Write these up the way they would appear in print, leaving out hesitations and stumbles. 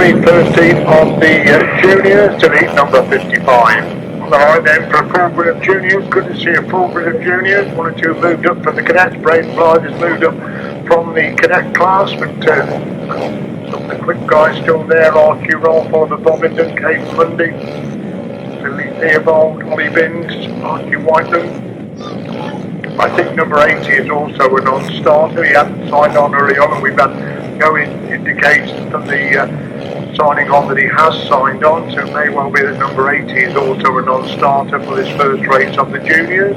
3, first heat of the juniors to heat number 55. On the line then for a full grid of juniors. Good to see a full grid of juniors. One or two moved up from the cadets. Braden Blythe has moved up from the cadet class, but some of the quick guys still there. RQ Rolf, Oliver Bovington, Kate Mundy, Lily Theobald, Ollie Binns, RQ Whiteland. I think number 80 is also a non-starter. He hadn't signed on early on, and we've had no indication from the signing on that he has signed on, so it may well be that number 80 is also a non-starter for this first race of the juniors.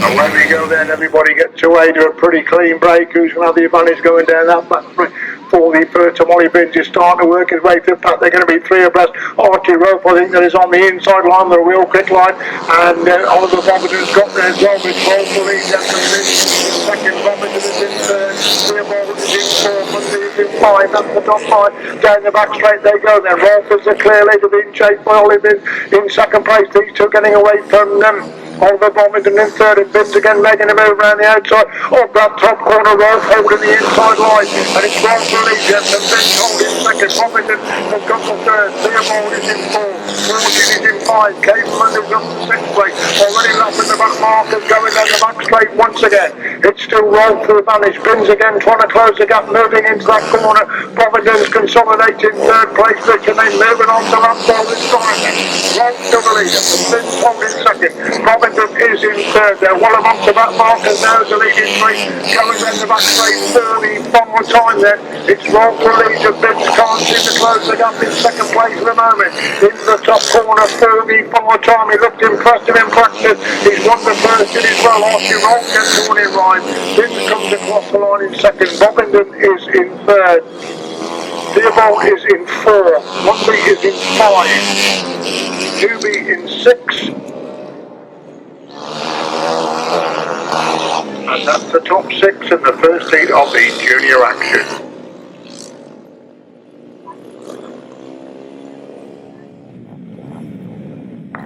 Away we go then, everybody gets away to a pretty clean break. Who's going to have the advantage going down that back for the first time? Ollie Binns is starting to work his way through the pack. They're going to be three abreast. Archie Rope, I think, that is on the inside line, the real quick line, and Oliver Bovington's got there as well with Rolf the lead. Second, Bovington is in third, Theobald is in fourth, Mundy is in five. That's the top five. Down the back straight they go then. Rolf is the clear leader, being chased by Ollie Binns in second place. These two getting away from Oliver Bovington in third, and Binns again making a move around the outside of that top corner. Rolf holding the inside line, and it's Rolf the lead, and Binns holding second. Bovington has got the third. Theobald is in fourth. Fortune is in five. Caveman is up to sixth place. Already lapping the back markers, going down the back straight once again. It's still Rolf for the advantage. Binns again trying to close the gap, moving into that corner. Bovington's consolidating third place, and then moving on to that ball this time. Rolf still the leader. Binns holding second. Bovington is in third. They're well above the back markers now as the leading three. Going down the back straight, 30. One more time then. It's Rolf the leader. Binns can't seem to close the gap in second place at the moment. Into the top corner, 30. One more time. He looked impressive in practice. He's won the first in as well. Archie Rolf gets the one in line. Binns comes across the line in second. Bovington is in third. Theobald is in fourth. Mundy is in five. Juby in six. And that's the top six in the first heat of the junior action.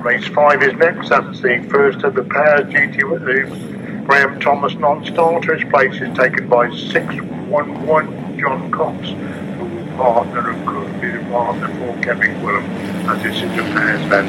Race 5 is next. That's the first of the pairs. GT with the Graham Thomas non-starter. His place is taken by 611 John Cox, who partner and could be the partner for Kevin Willem, as this is the pairs then.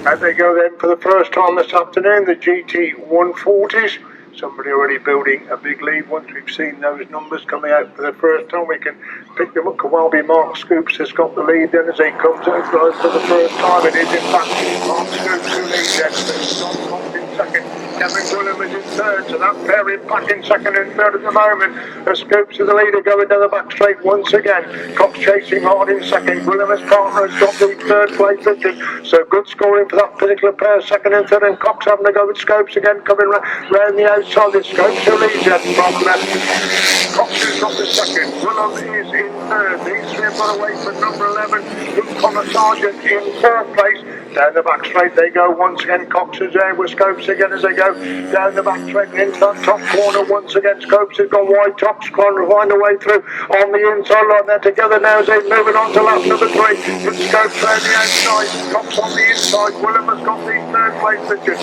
Out they go then for the first time this afternoon, the GT 140s. Somebody already building a big lead. Once we've seen those numbers coming out for the first time, we can pick them up. Could well be Mark Scoops has got the lead then as he comes out for the first time. It is in fact Mark Scoops who leads then. John Cox in second. Kevin Williams is in third, so that pair is back in second and third at the moment. Scoops is the leader going down the back straight once again. Cox chasing hard in second. Williams' partner has got the third place Richard. So good scoring for that particular pair, second and third, and Cox having to go with Scopes again, coming round the outside. The Scopes who leads then from left. Cox is got the second. Williams is in third. These three have got away from number 11. Connor Sargent in fourth place. Down the back straight they go once again. Cox is there with Scopes again as they go down the back straight into that top corner once again. Scopes has gone wide. Tops trying to find a way through on the inside line. They're together now as they're moving on to lap number 3. It's Scopes round the outside. Cox on the inside. Willem has got the third place Richard.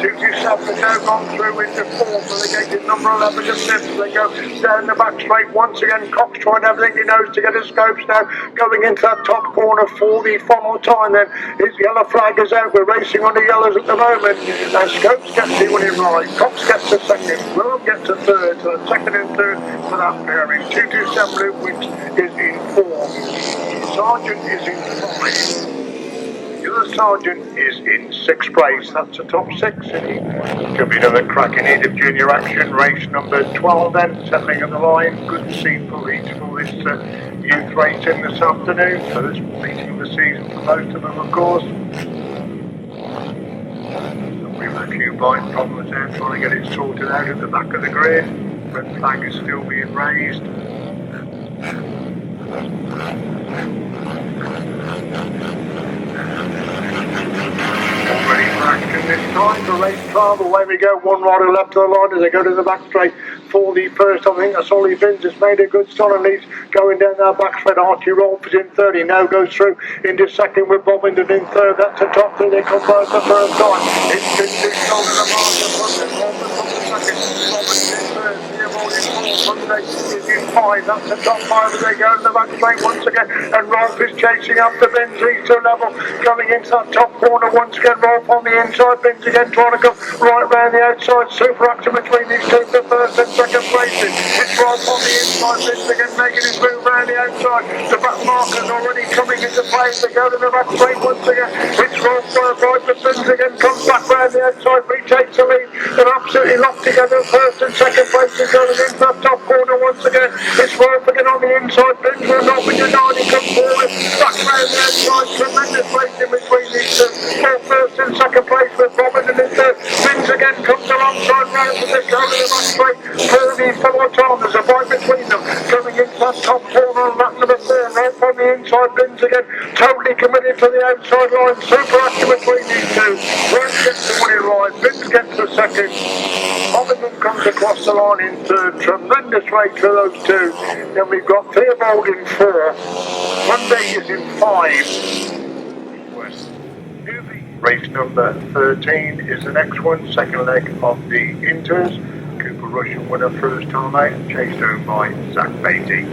227 has now gone through into fourth. So they get number 11 to fifth. They go down the back straight once again. Cox trying everything he knows to get his Scopes now going into that top corner for the final time then. His yellow flag is out. We're racing on the yellows at the moment. And Scopes gets the winning right. Cox gets a second. Willem gets a third. So second and third for that pairing. 227 Luke Wicks is in fourth. Sargent is in 5. The other Sargent is in sixth place. That's the top six. Could be another cracking heat of junior action. Race number 12 then, settling on the line. Good to see full heats for this youth racing this afternoon. First meeting of the season for most of them, of course. We've had a few bike problems there, trying to get it sorted out at the back of the grid. Red flag is still being raised. Already for action this time for race 12. Away we go, one rider left to the line as they go to the back straight. for the first. I think that's Ollie Vince has made a good start and he's going down that back straight. Archie Rolfe is in third. He now goes through into second with Bobbington in third. That's the top three. They come by the first time. It's been too strong in the market. Bobbington in third. Monday is in five. That's the top five as they go in the back straight once again. And Rolfe is chasing up the Vince. He's to level. Coming into that top corner once again. Rolfe on the inside. Vince again trying to go right round the outside. Super action between these two for first and second places. It's Rolfe on the inside. Vince again making his move round the outside. The back marker's already coming into play. They go to the back straight once again. It's Rolfe right, but Vince again comes back round the outside. Retakes the lead. They're absolutely locked together. First and second places going into that top corner once again. It's Rolfe again on the inside. Vince will not be denied. He comes forward. Back round the outside. Tremendous race in between these two. First and second place with Bobbington in third. Vince again comes alongside round with the go to the back straight. For these fellow There's a fight between them. Coming into that top corner on lap number 4. Rolfe on the inside. Vince again totally committed to the outside line. Super action between these two. Rolfe gets the winning ride. Vince gets the second. Bobbington comes across the line in third. Tremendous race for those two. Then we've got Theobald in 4. Monday is in 5. Race number 13 is the next one, second leg of the Inters. Cooper Russian winner first time out, chased home by Zach Beatty.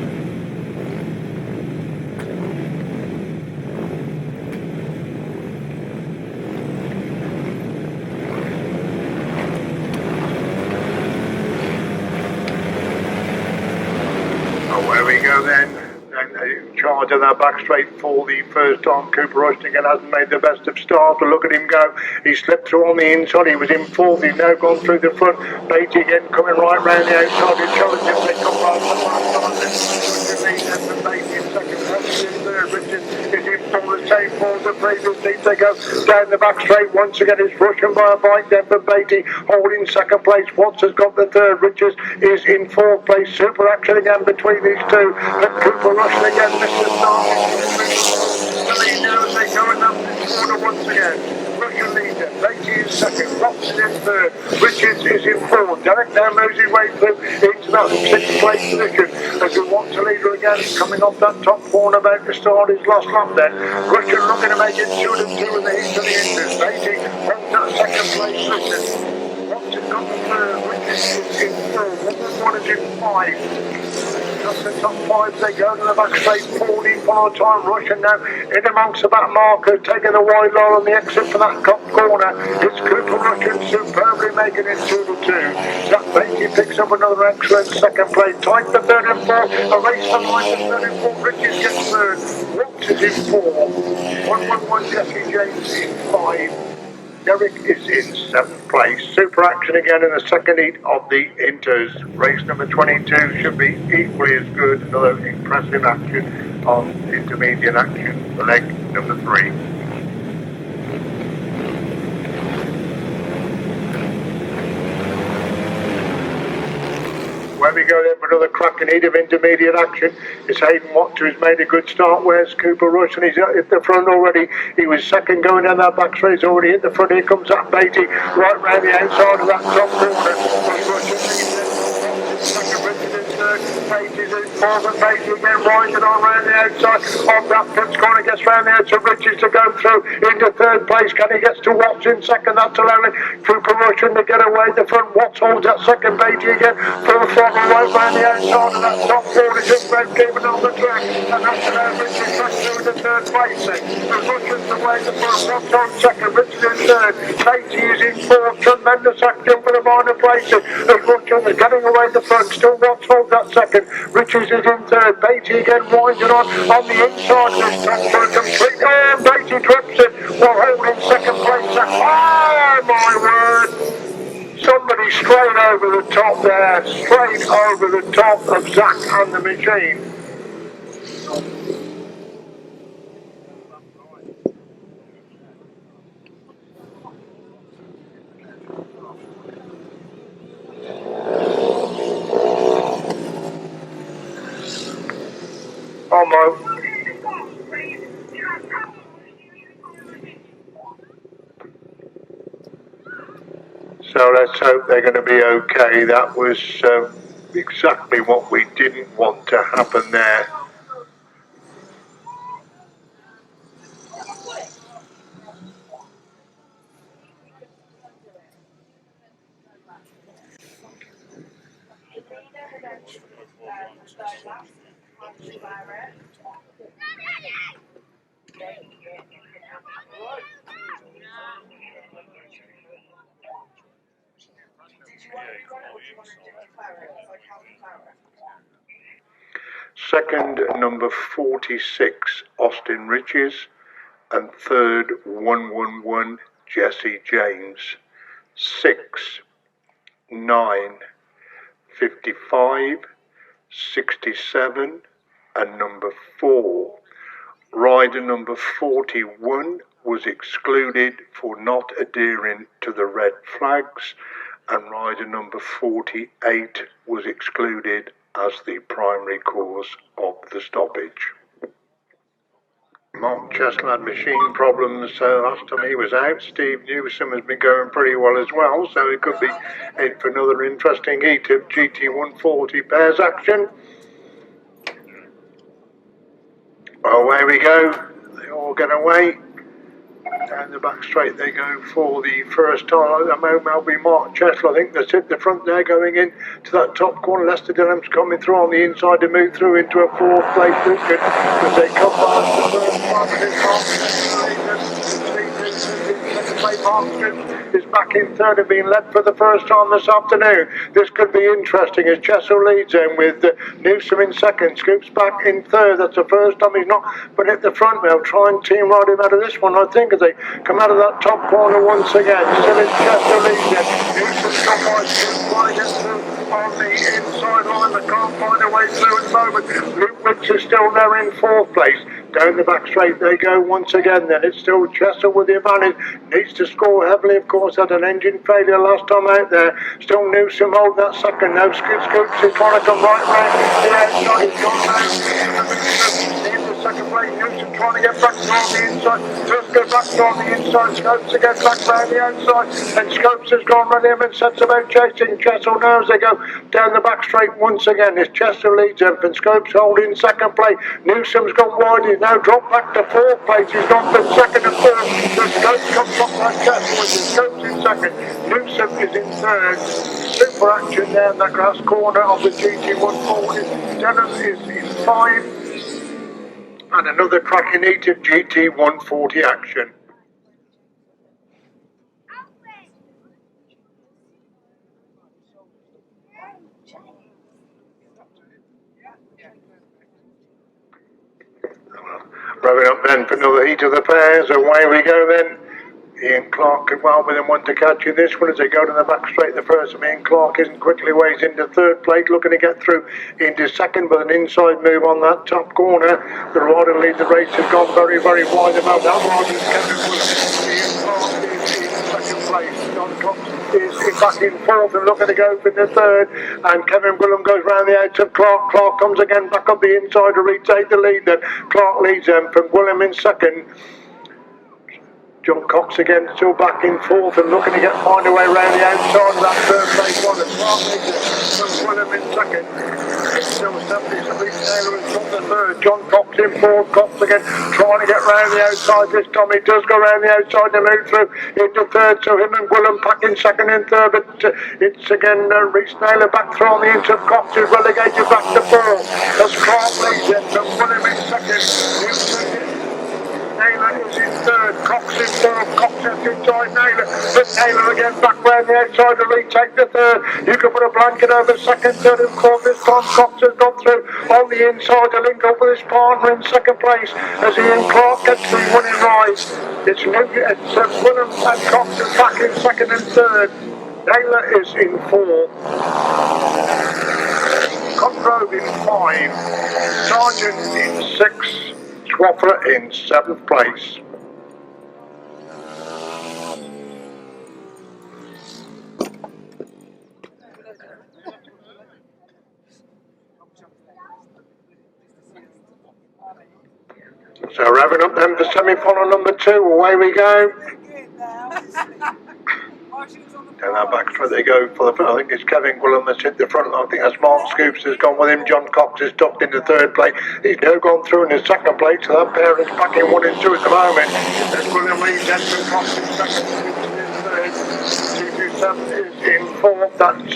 Oh, there we go then. Charge of that back straight for the first time. Cooper Rushton again hasn't made the best of start. Look at him go. He slipped through on the inside. He was in fourth. He's now gone through the front. Beatty again coming right round the outside. He challenges. They come right from the Beatty in second. Richard is in for the same for the previous team. They go down the back straight once again. It's Russian by a bike then for Beatty holding second place. Watts has got the third. Richards is in fourth place. Super action again between these two. And Cooper Russian again missed the start. The lead now as they go in up this corner once again. Russian leader. Beatty is second. Watts is in third. Richards is in fourth. Derek now moves his way through into that sixth place position. As we watch the leader again coming off that top corner about to start his last lap then. Russian looking to make it 2-2 in the heat of the Inters. Beatty holds that second place position. Watts has got the third. Richards is in fourth. One is in 5. Just the top 5 they go to the back straight. 40 follow time. Russian now in amongst the back markers, taking a wide line on the exit for that top corner. It's Cooper Russian superbly making it 2-2. Zach Beatty picks up another excellent second place. Tied for third and fourth. A race for line for third and fourth. Richards gets third. Watts is in 4. 111 Jesse James in 5. Derek is in 7th place. Super action again in the second heat of the Inters. Race number 22 should be equally as good. Another impressive action on intermediate action for leg number 3. Where we go then for another cracking heat of intermediate action. It's Hayden Watts who's made a good start. Where's Cooper Rush? And he's at the front already. He was second going down that back straight. He's already hit the front. Here comes that Beatty right round the outside of that top corner. Beatty's in fourth and Beatty again winding on round the outside of that front corner, gets round the outside. Richards to go through into third place. Can he gets to Watts in second? That's allowing Cooper Russian to get away the front. Watts holds that second. Beatty again full throttle right round the outside of that top corner, just red keeping on the track, and that's allowing Richards back through the third place. As Russian's away the front. Watts on second. Richards in third. Beatty is in fourth. Tremendous action for the minor places as Russian is getting away the front. Still Watts holds that second. Richards is in third. Beatty again winding on the inside this time for a complete. Oh, Beatty trips it while holding second place. Oh my word! Somebody straight over the top there, straight over the top of Zach and the machine. Oh my. So let's hope they're going to be okay. That was exactly what we didn't want to happen there. Second, number 46, Austin Riches, and third, 111, Jesse James. 6, 9, 55, 67, and number 4. Rider number 41 was excluded for not adhering to the red flags, and rider number 48 was excluded as the primary cause of the stoppage. Mark Chesler had machine problems last time he was out. Steve Newsom has been going pretty well as well, so it could be in for another interesting heat of GT140 pairs action. Away we go. They all get away. Down the back straight they go for the first time. At the moment will be Mark Chesler. I think that's at the front there going in to that top corner. Lester Dillham's coming through on the inside to move through into a fourth place biscuit as they come past the first one. Is back in third and being led for the first time this afternoon. This could be interesting as Chesler leads in with Newsom in second. Scoops back in third. That's the first time he's not been at the front. They'll try and team ride him out of this one, I think, as they come out of that top corner once again. Still in Chesler leads in. Newsom's got by get through on the inside line. They can't find a way through at the moment. Luke Wicks is still there in fourth place. Down the back straight they go once again then. It's still Chesler with the advantage. Needs to score heavily, of course, had an engine failure last time out there. Still Newsom hold that second. Now Scoops is trying to come right round the outside. He's gone now. In the second place, Newsom trying to get back on the inside. Just go back on the inside. Scopes again back round the outside. And Scopes has gone round him and sets about chasing Chesler now as they go down the back straight once again. It's Chesler leads him and Scopes holding second place. Newsom's gone wide. He's now dropped back to fourth place. He's gone from second and third. So Scopes comes up like Chesler with his Scopes in second. Newsom is in third. Super action there in the grass corner of the GT140. Denham is in 5. And another cracking heat of GT140 action. Revving up then for another heat of the pairs. Away we go then. Ian Clark could well within one to catch in this one as they go to the back straight. The first of Ian Clark isn't quickly ways into third place, looking to get through into second with an inside move on that top corner. The rider lead the race has gone very, very wide about that rider is Kevin Williams. Ian Clark is in second place. John Cox is back in fourth and looking to go for the third. And Kevin Williams goes round the outs of Clark. Clark comes again back up the inside to retake the lead. Then Clark leads them from Williams in second. John Cox again still back in fourth and looking to find a way around the outside of that third place one. And Clark leads from Williams in second. Still 70s and Reece Naylor is from the third. John Cox in fourth. Cox again trying to get round the outside. This time he does go round the outside to move through into third. So him and Williams back in second and third. But it's again Reece Naylor back through on the inside. Cox is relegated back to fourth. As Clark leads in from Williams in second. Naylor is in third, Cox in fourth, Cox is inside Naylor, but Naylor again back round the outside to retake the third. You can put a blanket over second, third and fourth. This time Cox has gone through on the inside to link up with his partner in second place as Ian Clark gets the winning ride. It's Williams and Cox is back in second and third. Naylor is in fourth. Cotgrove in 5, Sargent in 6. Swaffer in 7th place. So revving up then for semi-final number 2. Away we go. Down that back straight they go for the front. I think it's Kevin Gwilym that's hit the front. I think that's Mark Scoops has gone with him. John Cox is ducked into third place. He's now gone through in the second place, so that pair is back in 1 and 2 at the moment. As Gwilym leads Edmund Cox in second, Scoops in third. G27 is in fourth. That's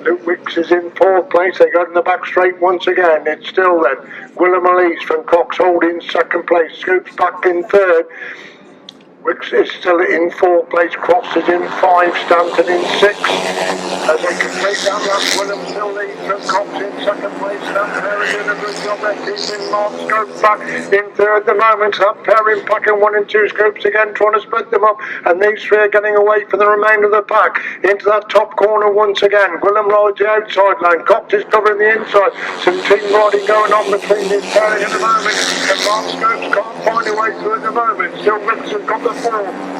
Luke Wicks is in fourth place. They got in the back straight once again. It's still then Gwilym Elise from Cox holding second place. Scoops back in third. Wicks is still in fourth place, Cross is in 5, Stanton in 6. As they complete that lap, Gwilym still leads from Cox in second place. That pair is doing a good job there, keeping Mark Scopes back in third at the moment. That pair in pack in 1 and 2, Scopes again trying to split them up. And these three are getting away from the remainder of the pack. Into that top corner once again. Gwilym rides the outside line, Cox is covering the inside. Some team riding going on between these pairs at the moment. And Mark Scopes can't find a way through at the moment. Still Wicks has got the 4,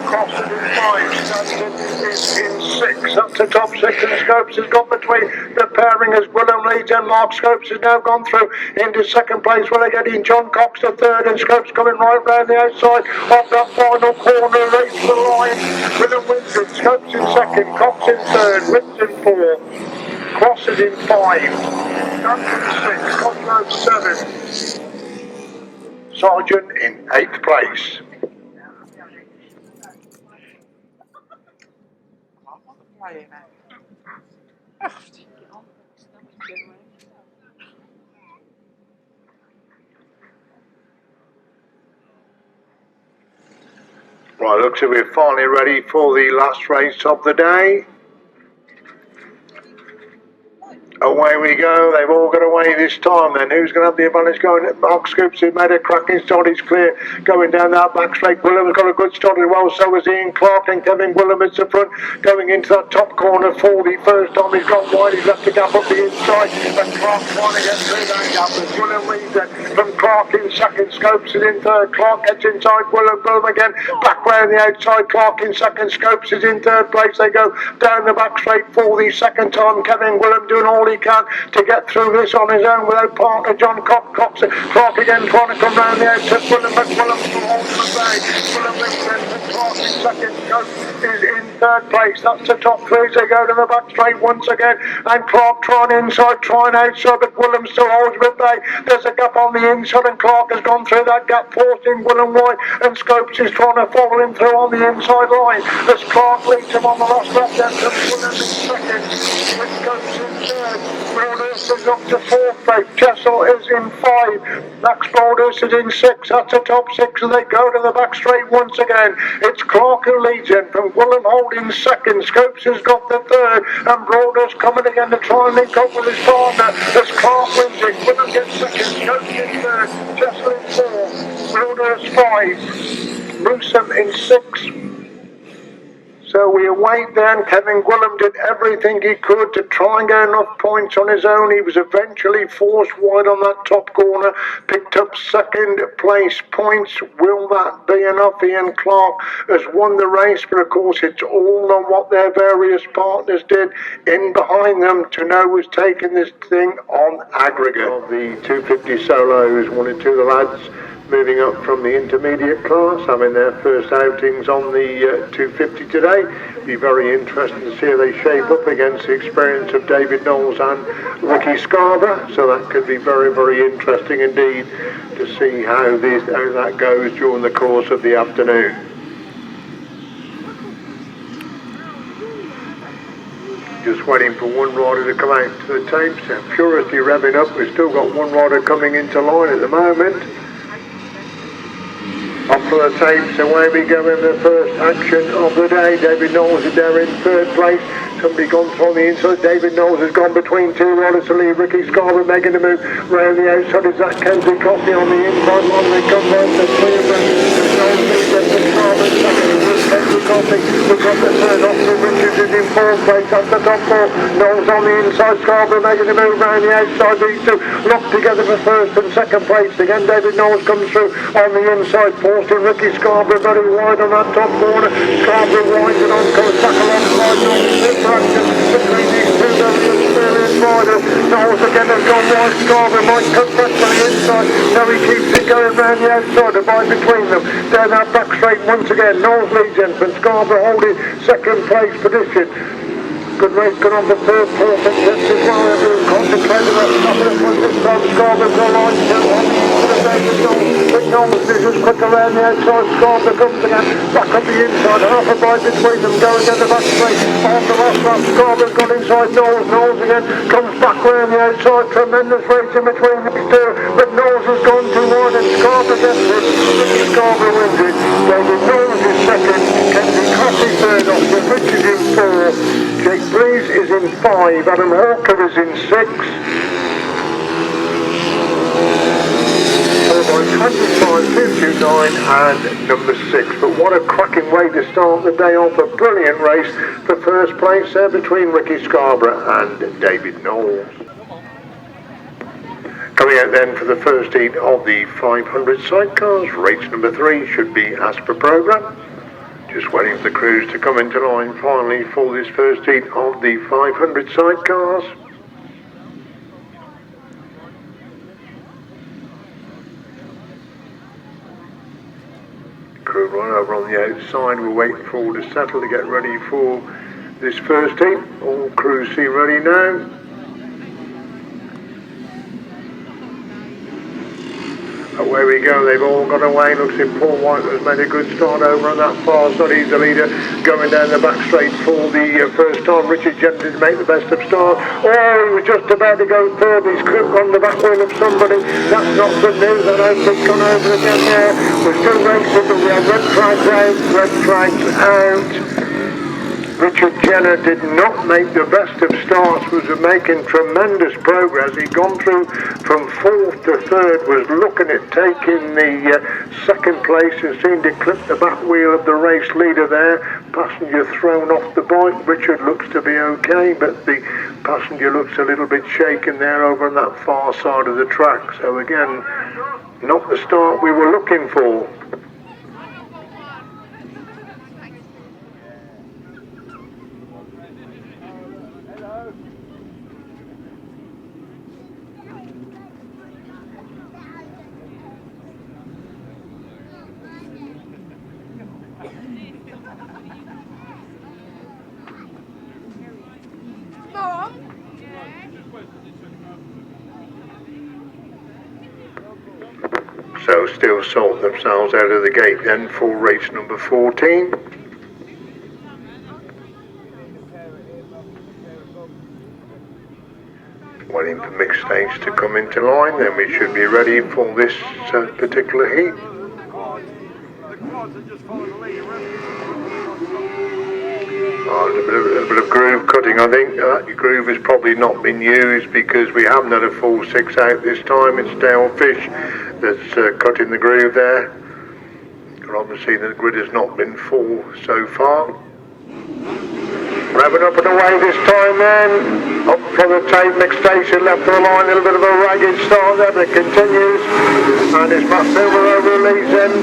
Cross is in 5, Stanton is in 6, up to top 6, and Scopes has got between the pairing as Gwilym leads, and Mark Scopes has now gone through into second place where they're getting John Cox to third, and Scopes coming right round the outside of that final corner, race to the line. Gwilym wins it, Scopes in second, Cox in third, Wicks in 4, Cross is in 5, Stanton 6, Cossar and 7, Sargent in 8th place. Right, looks like we're finally ready for the last race of the day. Away we go, they've all got away this time then. Who's going to have the advantage going? Mark Scoops, who made a cracking start, he's clear. Going down that back straight, Gwilym's got a good start as well, so is Ian Clark, and Kevin Gwilym is the front. Going into that top corner for the first time, he's got wide, he's left the gap up the inside, and Clark trying to get through that gap. As Gwilym leads it from Clark in second, Scopes is in third, Clark gets inside, Gwilym again, back round the outside, Clark in second, Scopes is in third place. They go down the back straight for the second time, Kevin Gwilym doing all he can to get through this on his own without partner John Cox. Clark again trying to come round the outside. Gwilym still holding the bay. Gwilym leads in Clark in second. Scopes is in third place. That's the top 3 as they go to the back straight once again. And Clark trying inside, trying outside, but Gwilym still holds with bay. There's a gap on the inside, and Clark has gone through that gap, forcing Gwilym wide, and Scopes is trying to follow him through on the inside line. As Clark leads him on the last lap, then Gwilym in second. With Scopes in third. Broadhurst is up to 4th place, Chessel is in 5, Max Broadhurst is in 6, that's the top 6 as they go to the back straight once again. It's Clark who leads in, from Gwilym holding second, Scopes has got the third, and Broadhurst coming again to try and link up with his partner as Clark wins it. Gwilym gets second, Scopes in third, Chessel in 4, Broadhurst 5, Newsom in 6. So we await then. Kevin Gwilym did everything he could to try and get enough points on his own. He was eventually forced wide on that top corner, picked up second place points. Will that be enough? Ian Clark has won the race, but of course it's all on what their various partners did in behind them to know who's taking this thing on aggregate. Of the 250 solos, 1 and 2 the lads moving up from the intermediate class, having their first outings on the 250 today. Be very interesting to see how they shape up against the experience of David Knowles and Ricky Scarborough. So that could be very, very interesting indeed to see how that goes during the course of the afternoon. Just waiting for one rider to come out to the tapes. Purity revving up. We've still got one rider coming into line at the moment. Up for the tapes, away we go in the first action of the day. David Knowles is there in third place. Somebody gone from the inside. David Knowles has gone between 2 riders to leave Ricky Scarborough making the move round the outside. Is that Kenzie Coffey on the inside line? They come round to Cleveland. Knowles leads them to Scarborough second with Kenzie Coffey. We've got the third off to Richards is in 4th place. That's the top 4. Knowles on the inside. Scarborough making the move round the outside. These two locked together for first and second place. Again David Knowles comes through on the inside. Forcing Ricky Scarborough very wide on that top corner. Scarborough winds and on, goes back alongside Knowles. Between these two very experienced wider. Knowles again has gone wide. Scarborough might come back to the inside. Now he keeps it going round the outside. A bite between them. Down that back straight once again. Knowles leads in, but Scarborough holding second place position. Good race, good on the third, fourth, and fifth as well. Everyone concentrated on the front this time. Scarborough's the line to the David Knowles. But Knowles is just quick around the outside. Scarborough comes again, back on the inside. Half a bite between them, going down the back straight. On the last lap, Scarborough's got inside Knowles. Knowles again comes back around the outside. Tremendous race in between these two. But Knowles has gone too wide and Scarborough gets it. Scarborough wins it. David Knowles is second. Kenzie Cossey third, Austin Richards in fourth. Jake Breeze is in 5, Adam Hawker is in 6. Followed by 25, 229 and number 6. But what a cracking way to start the day off. A brilliant race for first place there between Ricky Scarborough and David Knowles. Coming out then for the first heat of the 500 sidecars, race number 3 should be as per programme. Just waiting for the crews to come into line finally for this first heat of the 500 sidecars. Crew right over on the outside, we're waiting for all to settle to get ready for this first heat. All crews seem ready now. Away we go, they've all got away. Looks like Paul White has made a good start over on that far side. He's the leader going down the back straight for the first time. Richard Jenner did make the best of start. Oh, he was just about to go third. He's on the back wheel of somebody. That's not good news. I know it's gone over again there. We're still racing, but we have red flags out, red flags out. Richard Jenner did not make the best of starts, was making tremendous progress. He'd gone through from 4th to 3rd, was looking at taking the 2nd place and seemed to clip the back wheel of the race leader there. Passenger thrown off the bike. Richard looks to be okay, but the passenger looks a little bit shaken there over on that far side of the track. So again, not the start we were looking for. So still sold themselves out of the gate then for race number 14. Waiting for mixed stage to come into line, then we should be ready for this particular heat. A bit of groove cutting. I think that groove has probably not been used because we haven't had a full 6 out this time. It's Dale Fish that's cutting the groove there. And obviously the grid has not been full so far. Revving up and away this time then. Up for the tape, mixed station, left of the line, a little bit of a ragged start there, but it continues. And it's Matt Silver over leads then.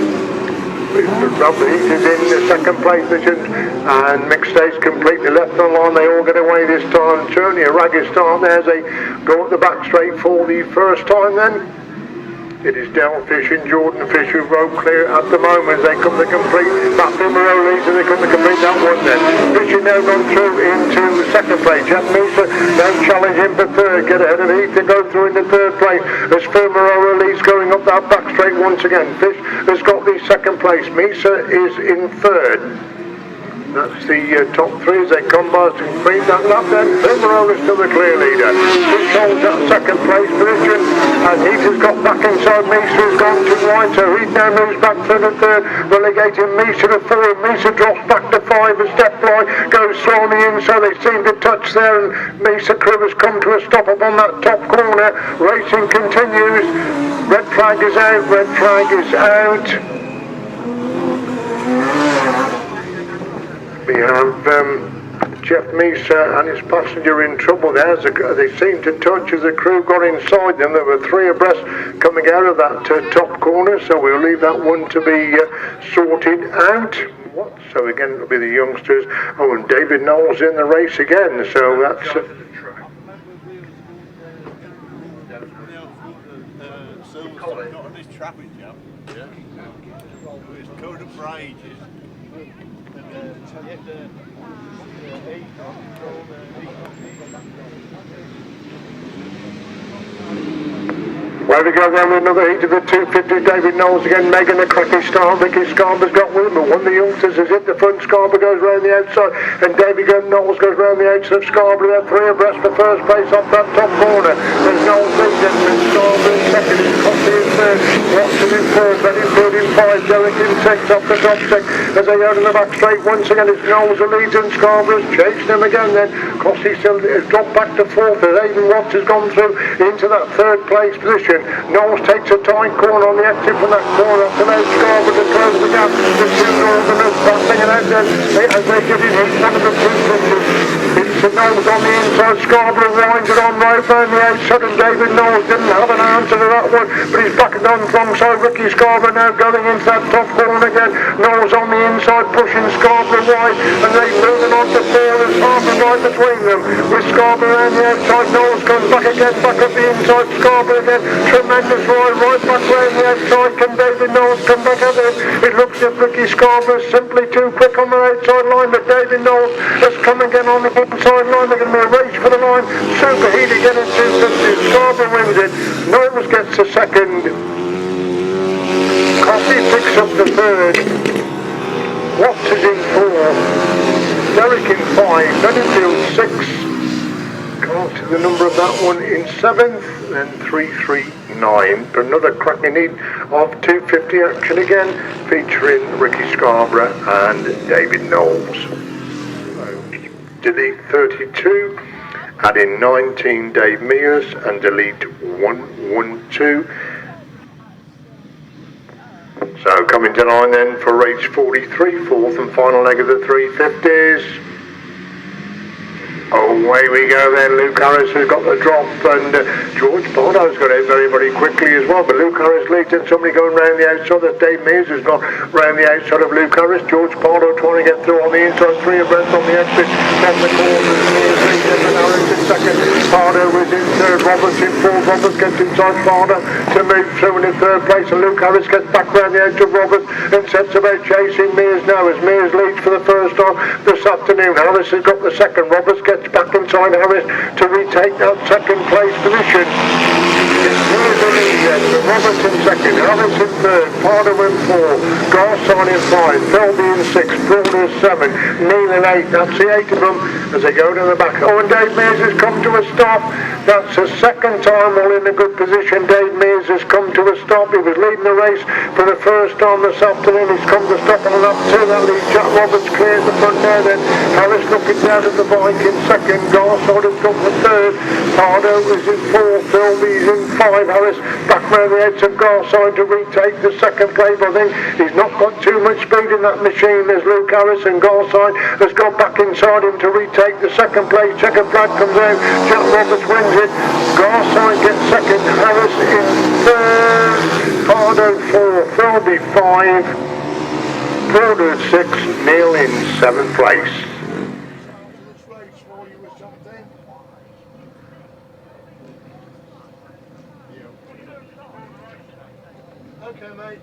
Rob Heat is in the 2nd place position, and mixed stage completely left on line. They all get away this time. Certainly a ragged start there as they go up the back straight for the first time then. It is Del Fish and Jordan Fish who rope clear at the moment as they come to complete. Matt Silver leads and they come to complete that one then. Fish has now gone through into the 2nd place. Jack Misa now challenging for 3rd. Get ahead of Heat to go through into 3rd place. As Firmero leads going up that back straight once again. Fish has got the 2nd place. Misa is in 3rd. That's the top 3 as they come by to complete that lap then. Firmero is still the clear leader. Fish holds that 2nd place position, and Heat has got back inside. Misa has gone too wide, so Heat now moves back to the 3rd, relegating Misa to 4. Misa drops back to 5 as Stepfly goes through on the inside. They seem to touch there, and Misa crew has come to a stop up on that top corner. Racing continues. Red flag is out, red flag is out. We have Jeff Misa and his passenger in trouble there. They seem to touch as the crew got inside them. There were 3 abreast coming out of that top corner, so we'll leave that one to be sorted out. So again, it'll be the youngsters. Oh, and David Knowles in the race again, so that's... Silverstone got on this traffic jam. Yeah. It's coded for ages. Where we go then with another heat of the 250, David Knowles again, Megan a cracking start. Ricky Scarborough's got with him, but one of the youngsters is hit the front. Scarborough goes round the outside, and David Knowles goes round the outside of Scarborough. They're three abreast for first place off that top corner. There's Knowles leads in, and Scarborough in second, and Cossar in third, Watson in fourth, then in third in five, Derek in sixth off the top six. As they go to the back straight, once again it's Knowles who leads, and Scarborough's chasing him again then. Cossar still has dropped back to fourth, as Aidan Watts has gone through into that third place position. Knowles takes a tight corner on the exit from that corner to now Scarborough to close the gap. The two Northerners passing it out then as they get in one of the two fingers. It's Knowles on the inside, Scarborough winds it on right round the outside, and David Knowles didn't have an answer to that one, but he's back on from side. Ricky Scarborough now going into that top corner again. Knowles on the inside pushing Scarborough wide, and they moving on to four. There's half a right between them with Scarborough around the outside. Knowles comes back again, back up the inside. Scarborough again, tremendous ride right back round the outside. Can David Knowles come back at it? It looks as if Ricky Scarborough is simply too quick on the outside line, but David Knowles has come again on the inside line. They're going to be a race for the line. Super heat again in 250. Scarborough wins it. Knowles gets the second. Cossar picks up the third. Watts is in four. Derek in five. Benfield six. Can't see the number of that one in seventh. Then 339 for another cracking heat of 250 action again, featuring Ricky Scarborough and David Knowles. Delete 32, add in 19 Dave Mears, and delete 112. So coming to line then for race 43, fourth and final leg of the 350s. Away we go then. Luke Harris has got the drop, and George Pardo's got it very, very quickly as well. But Luke Harris leads, and somebody going round the outside. That's Dave Mears has gone round the outside of Luke Harris. George Pardo trying to get through on the inside, three abreast on the exit from the corner. Mears leads, and Harris in second. Pardo is in third. Roberts in fourth. Roberts gets inside Pardo to move through in third place, and Luke Harris gets back round the edge of Roberts and sets about chasing Mears now as Mears leads for the first time this afternoon. Harris has got the second. Roberts gets back inside Harris to retake that second place position. It's Mears the lead then, Roberts in second, Harris in third, Pardo in four, Garson in five, Felby in six, Broad in seven, Neil in eight. That's the eight of them as they go to the back. Oh, and Dave Mears has come to a stop. That's the second time all in a good position. Dave Mears has come to a stop. He was leading the race for the first time this afternoon. He's come to stop on lap two. That leaves Jack Roberts clear at the front there then. Harris looking down at the bike in second. Garside has got the third. Pardo is in fourth. Philby's in five. Harris back round the edge of Garside to retake the second place. I think he's not got too much speed in that machine as Luke Harris, and Garside has got back inside him to retake the second place. Checker flag comes out. Jack Roberts wins it. Garside gets second. Harris in third. Pardo four. Philby five. Broad six. Neil in seventh place. Okay, mate.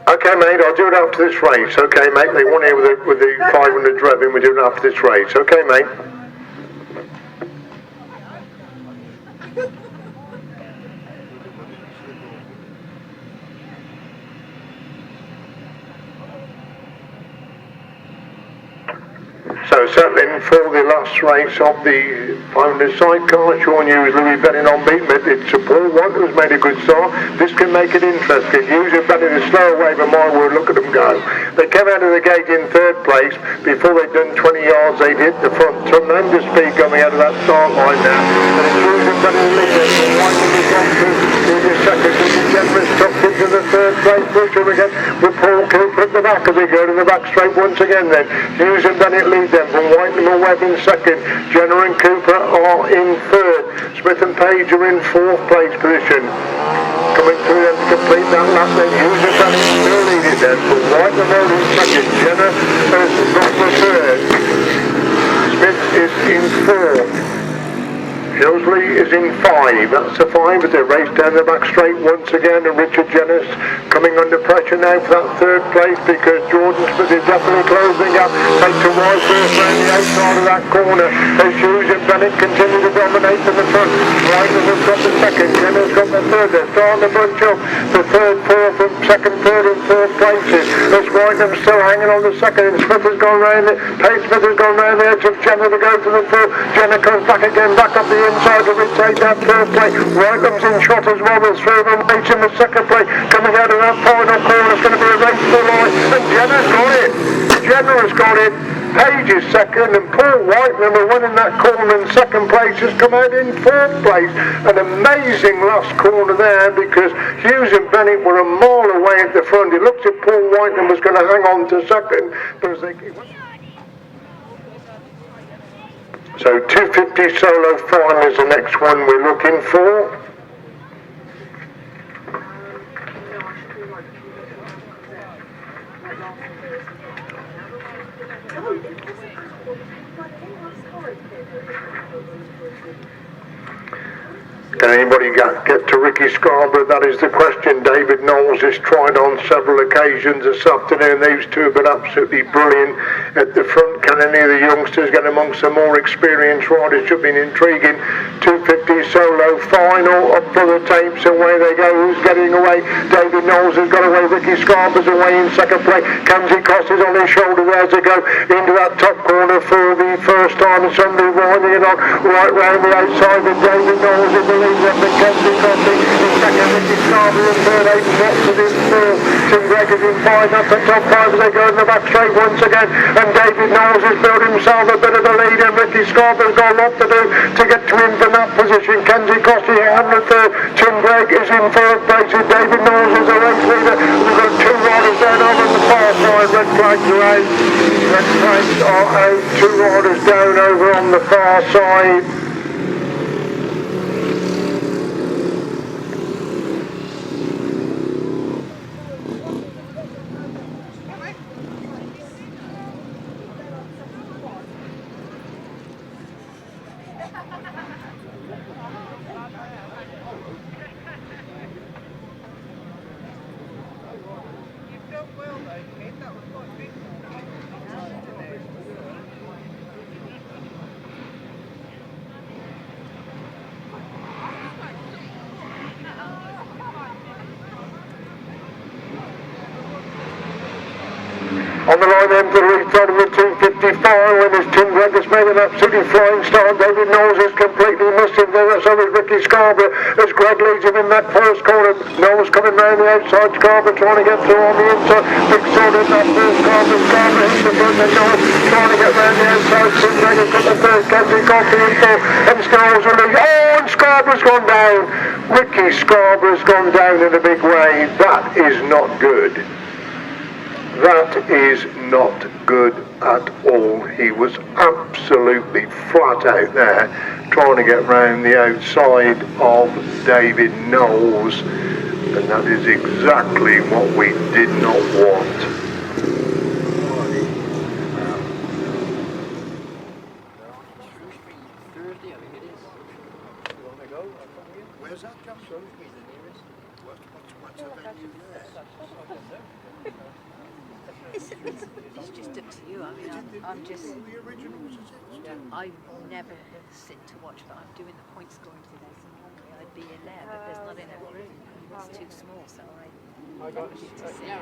Okay, mate, I'll do it after this race. Okay, mate, they want here with the 500 driving. We're doing it after this race. Okay, mate. So settling for the last race of the 500 Sidecar, Sean Hughes, Louis betting on beat, but it's a poor one who's made a good start. This can make it interesting. Hughes are betting a slow away, but my word, look at them go. They came out of the gate in third place. Before they'd done 20 yards, they'd hit the front. Tremendous speed coming out of that start line now. And it's Hughes are betting the lead. They're winding the front to the second. This is generous tucked into the third place. Pusher again with Paul Cooper at the back. back as they go to the back straight once again then. Hughes and Bennett lead them from Whiteman and Webb in second. Jenner and Cooper are in third. Smith and Page are in fourth place position. Coming through them to complete that lap then. Hughes and Bennett still leading them from Whiteman Road in second. Jenner has got the third. Smith is in fourth. Hillsley is in 5, that's the 5 as they race down the back straight once again, and Richard Jenner's coming under pressure now for that third place because Jordan Smith is definitely closing up, takes a wide berth around the outside of that corner as Hughes and Bennett continue to dominate in the front. Ryder has got the second, Jenner's got the third, they're starting to bunch up the third, fourth and second, third and fourth places as Whiteham's still hanging on the second and Smith has gone round it, Page Smith has gone round there, took Jenner to go to the third, Jenner comes back again, back up the inside to retake that third plate. Whiteham's in shot as well with three of them each in the second plate. Coming out of that final corner, it's going to be a race for the line. And Jenner's got it. Jenner has got it. Page is second and Paul Whiteman, the one in that corner in second place, has come out in fourth place. An amazing last corner there because Hughes and Bennett were a mile away at the front. It looked as if Paul Whiteman was going to hang on to second, but as they so 250 solo final is the next one we're looking for. Can anybody get to Ricky Scarborough? That is the question. David Knowles has tried on several occasions this afternoon. These two have been absolutely brilliant at the front. Can any of the youngsters get amongst the more experienced riders? Should be an intriguing 250 solo final. Up for the tapes, away they go. Who's getting away? David Knowles has got away. Ricky Scarborough's away in second place. Kenzie Cossar's on his shoulder there to go into that top corner for the first time. And somebody winding it on right round the outside with David Knowles in the lead. Kenzie Cossar in second. Ricky Scarborough in third. Aidan Watson in fourth. Tim Gregg is in 5. That's the top 5 as they go in the back straight once again. And David Knowles has built himself a bit of a lead. And Ricky Scarborough's got a lot to do to get to him from that position. Kenzie Cossar in the third. Tim Gregg is in fourth place. And David Knowles is a race leader. We've got 2 riders down over on the far side. Red flags are out. Red flags are out. 2 riders down over on the far side. On the line then for the restart of the 255 when there's Tim Gregg has made an absolutely flying start. David Knowles has completely missed him there, so is Ricky Scarborough as Gregg leads him in that first corner. Knowles coming round the outside, Scarborough trying to get through on the inside. Big sword in that first corner, Scarborough hits the front and Knowles trying to get round the outside. Tim Gregg has got the first, Kenzie Cossar in fourth, and Knowles will lead. Oh, and Scarborough's gone down. Ricky Scarborough's gone down in a big way. That is not good. That is not good at all. He was absolutely flat out there trying to get round the outside of David Knowles, and that is exactly what we did not want. Where's that come from? What's the venue there? It's just up to you. I mean, I'm just. I've never sit to watch, but I'm doing the point scoring today, so normally I'd be in there, but there's not enough room. It's too small, so I got to sit here.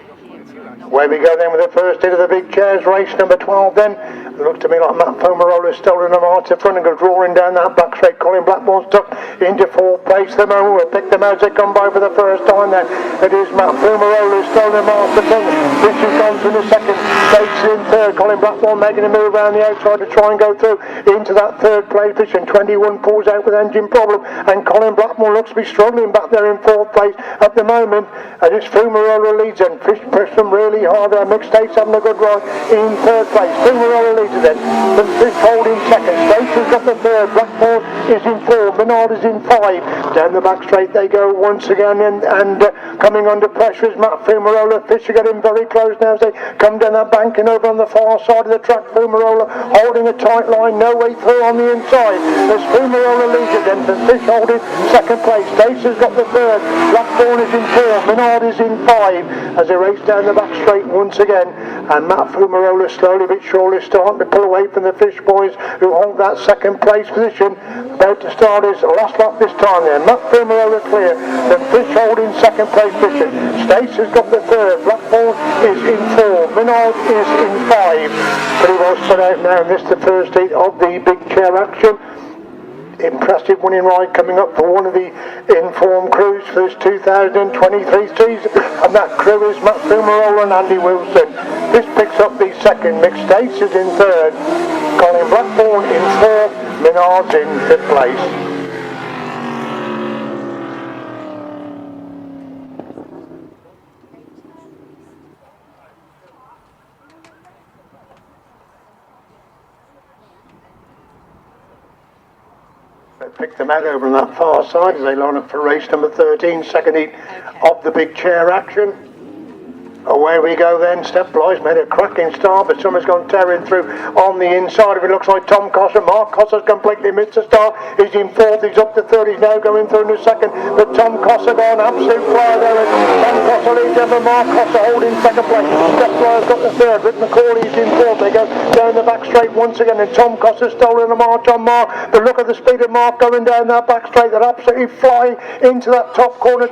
Away we go then with the first hit of the big chairs race, number 12 then. It looks to me like Matt Pomerola's stolen them out to front and goes roaring down that back straight. Colin Blackmore's tucked into fourth place. The moment we'll pick them out as they come by for the first time then. It is Matt Pomerola's stolen them out to front. Richard comes in the second, takes in third. Colin Blackmore making a move around the outside to try and go through into that third place position. 21 pulls out with engine problem, and Colin Blackmore looks to be struggling back there in fourth place at the moment. And it's through Fumarola leads and Fish push them really hard there. Mixed States having a good ride in third place. Fumarola leads it then. The Fish holding second. States has got the third. Blackmore is in four. Menard is in five. Down the back straight they go once again, and coming under pressure is Matt Fumarola. Fish are getting very close now as they come down that bank and over on the far side of the track. Fumarola holding a tight line, no way through on the inside. There's Fumarola leads it then. The Fish holding second place. States has got the third. Blackburn is in four. Menard is in five as they race down the back straight once again. And Matt Fumarola slowly but surely starting to pull away from the Fish boys who hold that second place position. About to start his last lap this time there. Matt Fumarola clear. The Fish holding second place position. Stace has got the third. Blackburn is in four. Menard is in five. Pretty well spread out now, and this is the first heat of the big chair action. Impressive winning ride coming up for one of the informed crews for this 2023 season, and that crew is Matt Fumarola and Andy Wilson. This picks up the second. Mixed States is in third. Colin Blackburn in fourth. Menard's in fifth place. Pick them out over on that far side as they line up for race number 13, second heat of the big chair action. Away we go then. Step Bly's made a cracking start, but someone's gone tearing through on the inside of it. Looks like Tom Cossar. Mark Cossar's completely missed the start. He's in fourth. He's up to third. He's now going through in the second. But Tom Cossar gone absolute flyer there. Tom Cossar leads over Mark Cossar holding second place. Step Bly's got the third. Rick McCauley's in fourth. They go down the back straight once again, and Tom Cossar's stolen a march on Mark. But look at the speed of Mark going down that back straight. They're absolutely flying into that top corner.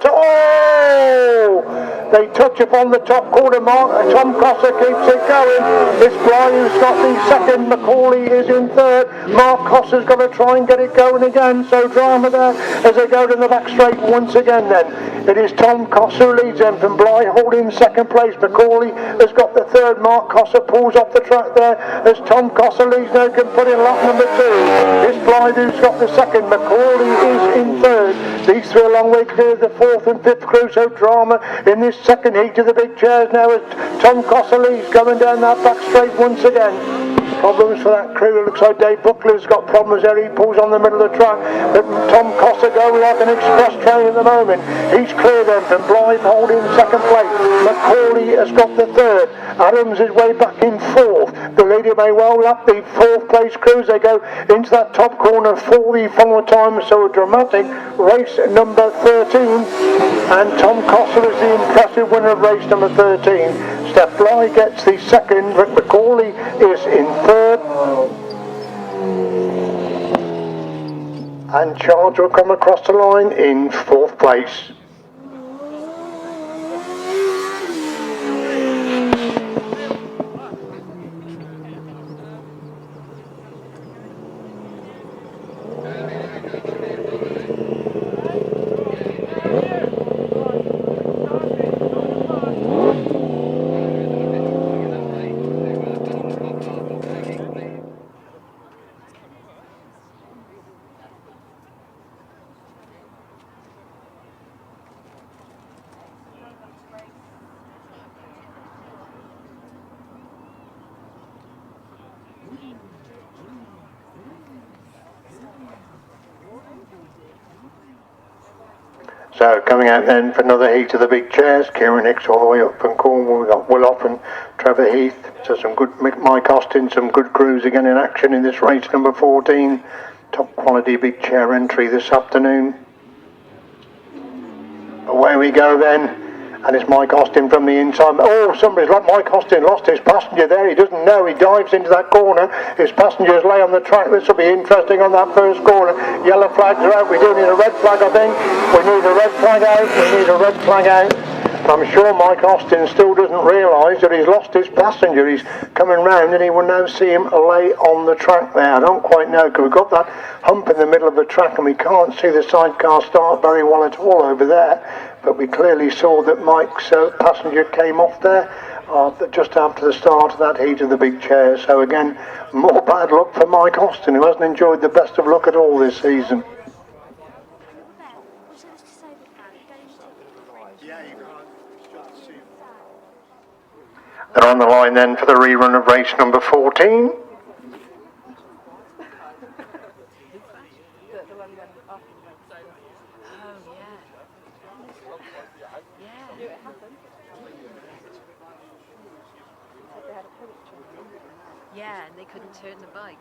They touch upon the top corner mark. Tom Cossar keeps it going. It's Bly who's got the second. McCauley is in third. Mark Cossar's got to try and get it going again. So drama there as they go to the back straight once again then. It is Tom Cossar who leads them from Bly holding second place. McCauley has got the third. Mark Cossar pulls off the track there as Tom Cossar leads now, can put in lap number two. It's Bly who's got the second. McCauley is in third. These three a long way clear the fourth and fifth crew. So drama in this second heat of the big chairs now as Tom Cossar leads going down that back straight once again. Problems for that crew. It looks like Dave Buckler's got problems there. He pulls on the middle of the track. But Tom Cossar going like an express train at the moment. He's clear then from Blythe holding second place. McCauley has got the third. Adams is way back in fourth. The leader may well lap the fourth place crews. They go into that top corner for the final time. So a dramatic race number 13. And Tom Cossar is the impressive winner of race number 13. Steph Bly gets the second. Rick McCauley is in third. And Charles will come across the line in fourth place. So coming out then for another heat of the big chairs, Kieran Hicks all the way up from Cornwall. We've got Will Off and Trevor Heath. So some good Mike Austin, some good crews again in action in this race number 14. Top quality big chair entry this afternoon. Away we go then. And it's Mike Austin from the inside. Oh, somebody's like Mike Austin lost his passenger there. He doesn't know. He dives into that corner. His passengers lay on the track. This will be interesting on that first corner. Yellow flags are out. We do need a red flag, I think. We need a red flag out. We need a red flag out. I'm sure Mike Austin still doesn't realise that he's lost his passenger. He's coming round and he will now see him lay on the track there. I don't quite know because we've got that hump in the middle of the track and we can't see the sidecar start very well at all over there. But we clearly saw that Mike's passenger came off there just after the start of that heat of the big chair. So again, more bad luck for Mike Austin, who hasn't enjoyed the best of luck at all this season. Yeah, you can't. They're on the line then for the rerun of race number 14. Yeah, and they couldn't turn the bike.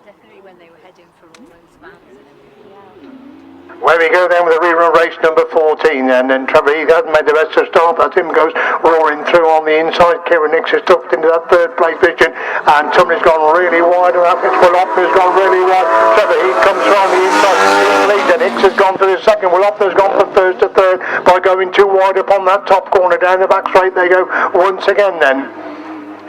Definitely when they were heading for all those vans and everything. Where we go then with the rerun race number 14 then, and Trevor Heath hasn't made the best of start. That's him goes roaring through on the inside. Kieran Hicks is tucked into that third place position, and Tumley's gone really wide, and that Willopner's gone really wide. Trevor Heath comes through on the inside, leads, and Hicks has gone for the second. Willopner's gone from first to third by going too wide upon that top corner. Down the back straight they go once again then.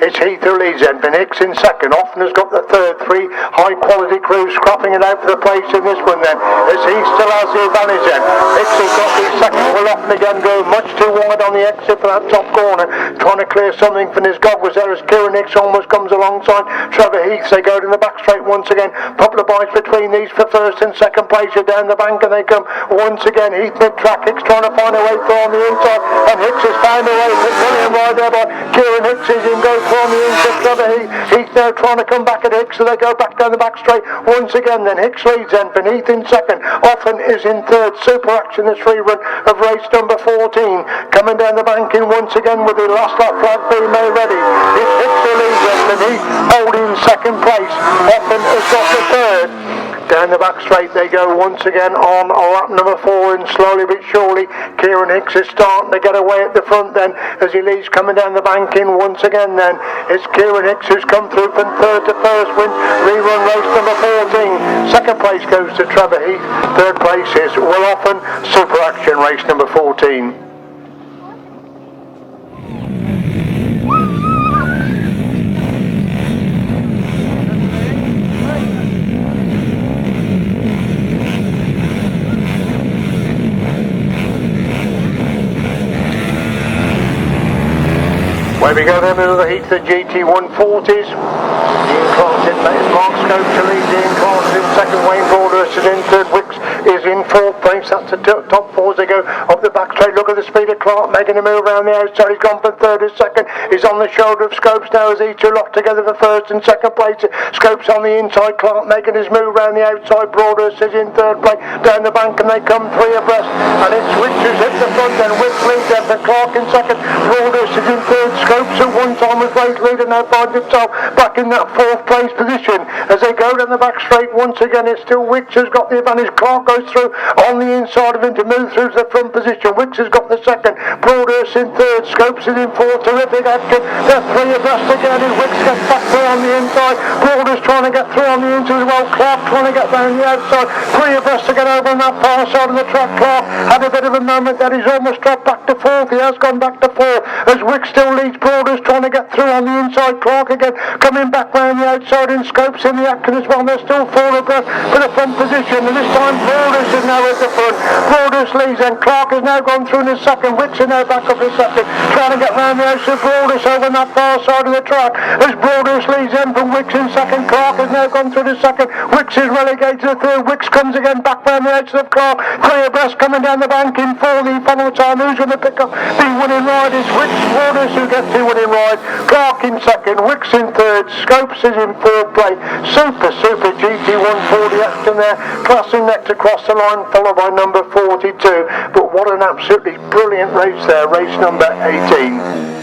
It's Heath who leads then, but Hicks in second. Often has got the third. Three high quality crews scrapping it out for the place in this one then, as he still has the advantage then. Hicks has got the second. Will often again go much too wide on the exit for that top corner, trying to clear something from his goggles there as Kieran Hicks almost comes alongside Trevor Heath. They go to the back straight once again. Couple of bites between these for first and second place. Are down the bank and they come once again. Heath mid-track. Hicks trying to find a way through on the inside, and Hicks has found a way. William right there by Kieran Hicks is in go on the inside. Trevor Heath now trying to come back at Hicks, so they go back down the back straight once again then. Hicks leads then, Beneath in second. Often is in third. Super Action, this rerun of race number 14. Coming down the bank in once again with the last lap flag being made ready. It's Hicks who leads then, Beneath holding second place. Often has got the third. Down the back straight they go once again on lap number 4, and slowly but surely Kieran Hicks is starting to get away at the front then as he leads coming down the bank in once again then. It's Kieran Hicks who's come through from third to first, wins rerun race number 14. Second place goes to Trevor Heath. Third place is Will Often, Super Action race number 14. Where we go then with the heat of the GT140s. Ian Clark's in Mark Scope to lead. Ian Clark's in second. Wayne Broadhurst is in third. Wicks is in fourth place. That's the top four as they go up the back straight. Look at the speed of Clark making a move around the outside. He's gone from third to second. He's on the shoulder of Scopes now as these two lock together for first and second place. Scopes on the inside. Clark making his move around the outside. Broadhurst is in third place. Down the bank and they come three abreast. And it's Wicks who's hit the front then. Wicks leads then for Clark in second. Broadhurst is in third. Scopes at one time was race leader, now finds himself back in that fourth place position as they go down the back straight once again. It's still Wicks who's got the advantage. Clark goes through on the inside of him to move through to the front position. Wicks has got the second. Broadhurst in third. Scopes is in fourth. Terrific action. They're three abreast again and Wicks gets back through on the inside. Broadhurst trying to get through on the inside as well. Clark trying to get down the outside. Three abreast to get over on that far side of the track. Clark had a bit of a moment that he's almost dropped back to fourth. He has gone back to fourth as Wicks still leads. Broadhurst trying to get through on the inside. Clark again coming back round the outside, and Scopes in the action as well. They're still four abreast for the front position, and this time Broadhurst is now at the front. Broadhurst leads and Clark has now gone through in his second. Wicks is now back up his second, trying to get round the outside. Broadhurst over on that far side of the track as Broadhurst leads in from Wicks in second. Clark has now gone through the second. Wicks is relegated to the third. Wicks comes again back round the outside of Clark. Three abreast coming down the bank in for the final time. Who's going to pick up the winning ride? It's Wicks. Broadhurst who gets the winning ride. Clark in second, Wicks in third, Scopes is in fourth place. Super GT140 action there, classing next across the line, followed by number 42. But what an absolutely brilliant race there, race number 18.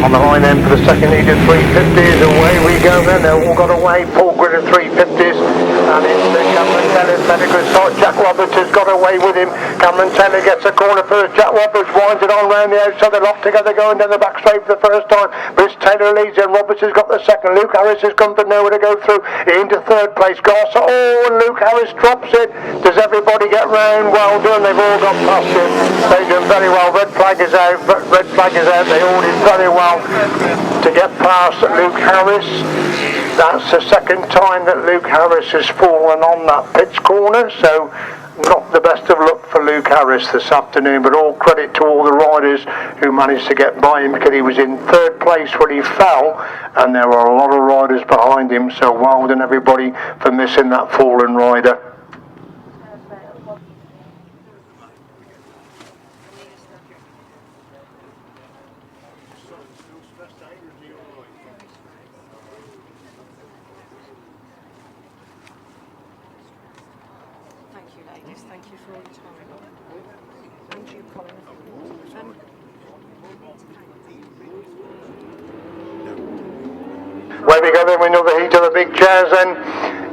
On the line then for the second lead of 350s, away we go then, they've all got away, full grid of 350s, and it's the Cameron Dennis Medical Site. Jack Roberts has got got away with him. Cameron Taylor gets a corner first. Jack Roberts winds it on round the outside. They're locked together going down the back straight for the first time. But it's Taylor leads and Roberts has got the second. Luke Harris has come from nowhere to go through into third place. Cossar, and Luke Harris drops it. Does everybody get round? Well done. They've all got past him. They've done very well. Red flag is out. Red flag is out. They all did very well to get past Luke Harris. That's the second time that Luke Harris has fallen on that pitch corner, so not the best of luck for Luke Harris this afternoon, but all credit to all the riders who managed to get by him, because he was in third place when he fell and there were a lot of riders behind him, so well done everybody for missing that fallen rider. Thank you for all your time. And you, Colin. Where we go then, we know the heat of the big chairs then.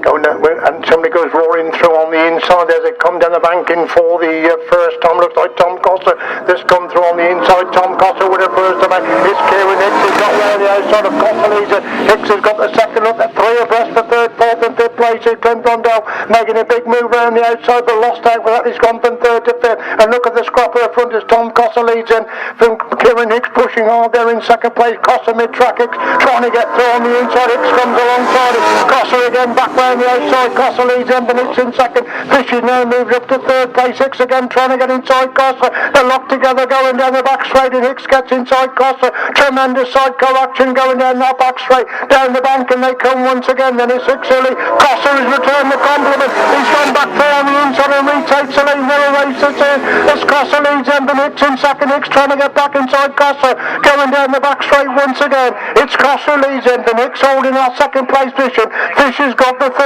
Going down, and somebody goes roaring through on the inside as they come down the banking for the first time. Looks like Tom Cossar. This come through on the inside. Tom Cossar with it first time. It's Kieran Hicks has got round the outside of Cossar leads it. Hicks has got the second up at three abreast for third, fourth and fifth place. It's Glenn Blondell making a big move around the outside but lost out with that. He's gone from third to fifth. And look at the scrap at the front as Tom Cossar leads in from Kieran Hicks pushing hard there in second place. Cossar mid-track. Hicks trying to get through on the inside. Hicks comes alongside it. Cossar again back round the outside. Cossar leads him, but it's in second. Fishy now moved up to third place. Hicks again trying to get inside Cossar. They're locked together going down the back straight, and Hicks gets inside Cossar. Tremendous sidecar action going down that back straight, down the bank, and they come once again. Then it's Hicks early. Cossar has returned the compliment. He's gone back through on the inside and retakes the lead. Little race that's in. As Cossar leads him, but Hicks in second. Hicks trying to get back inside Cossar. Going down the back straight once again. It's Cossar leads him, and Hicks holding that second place position. Fisher's got the third.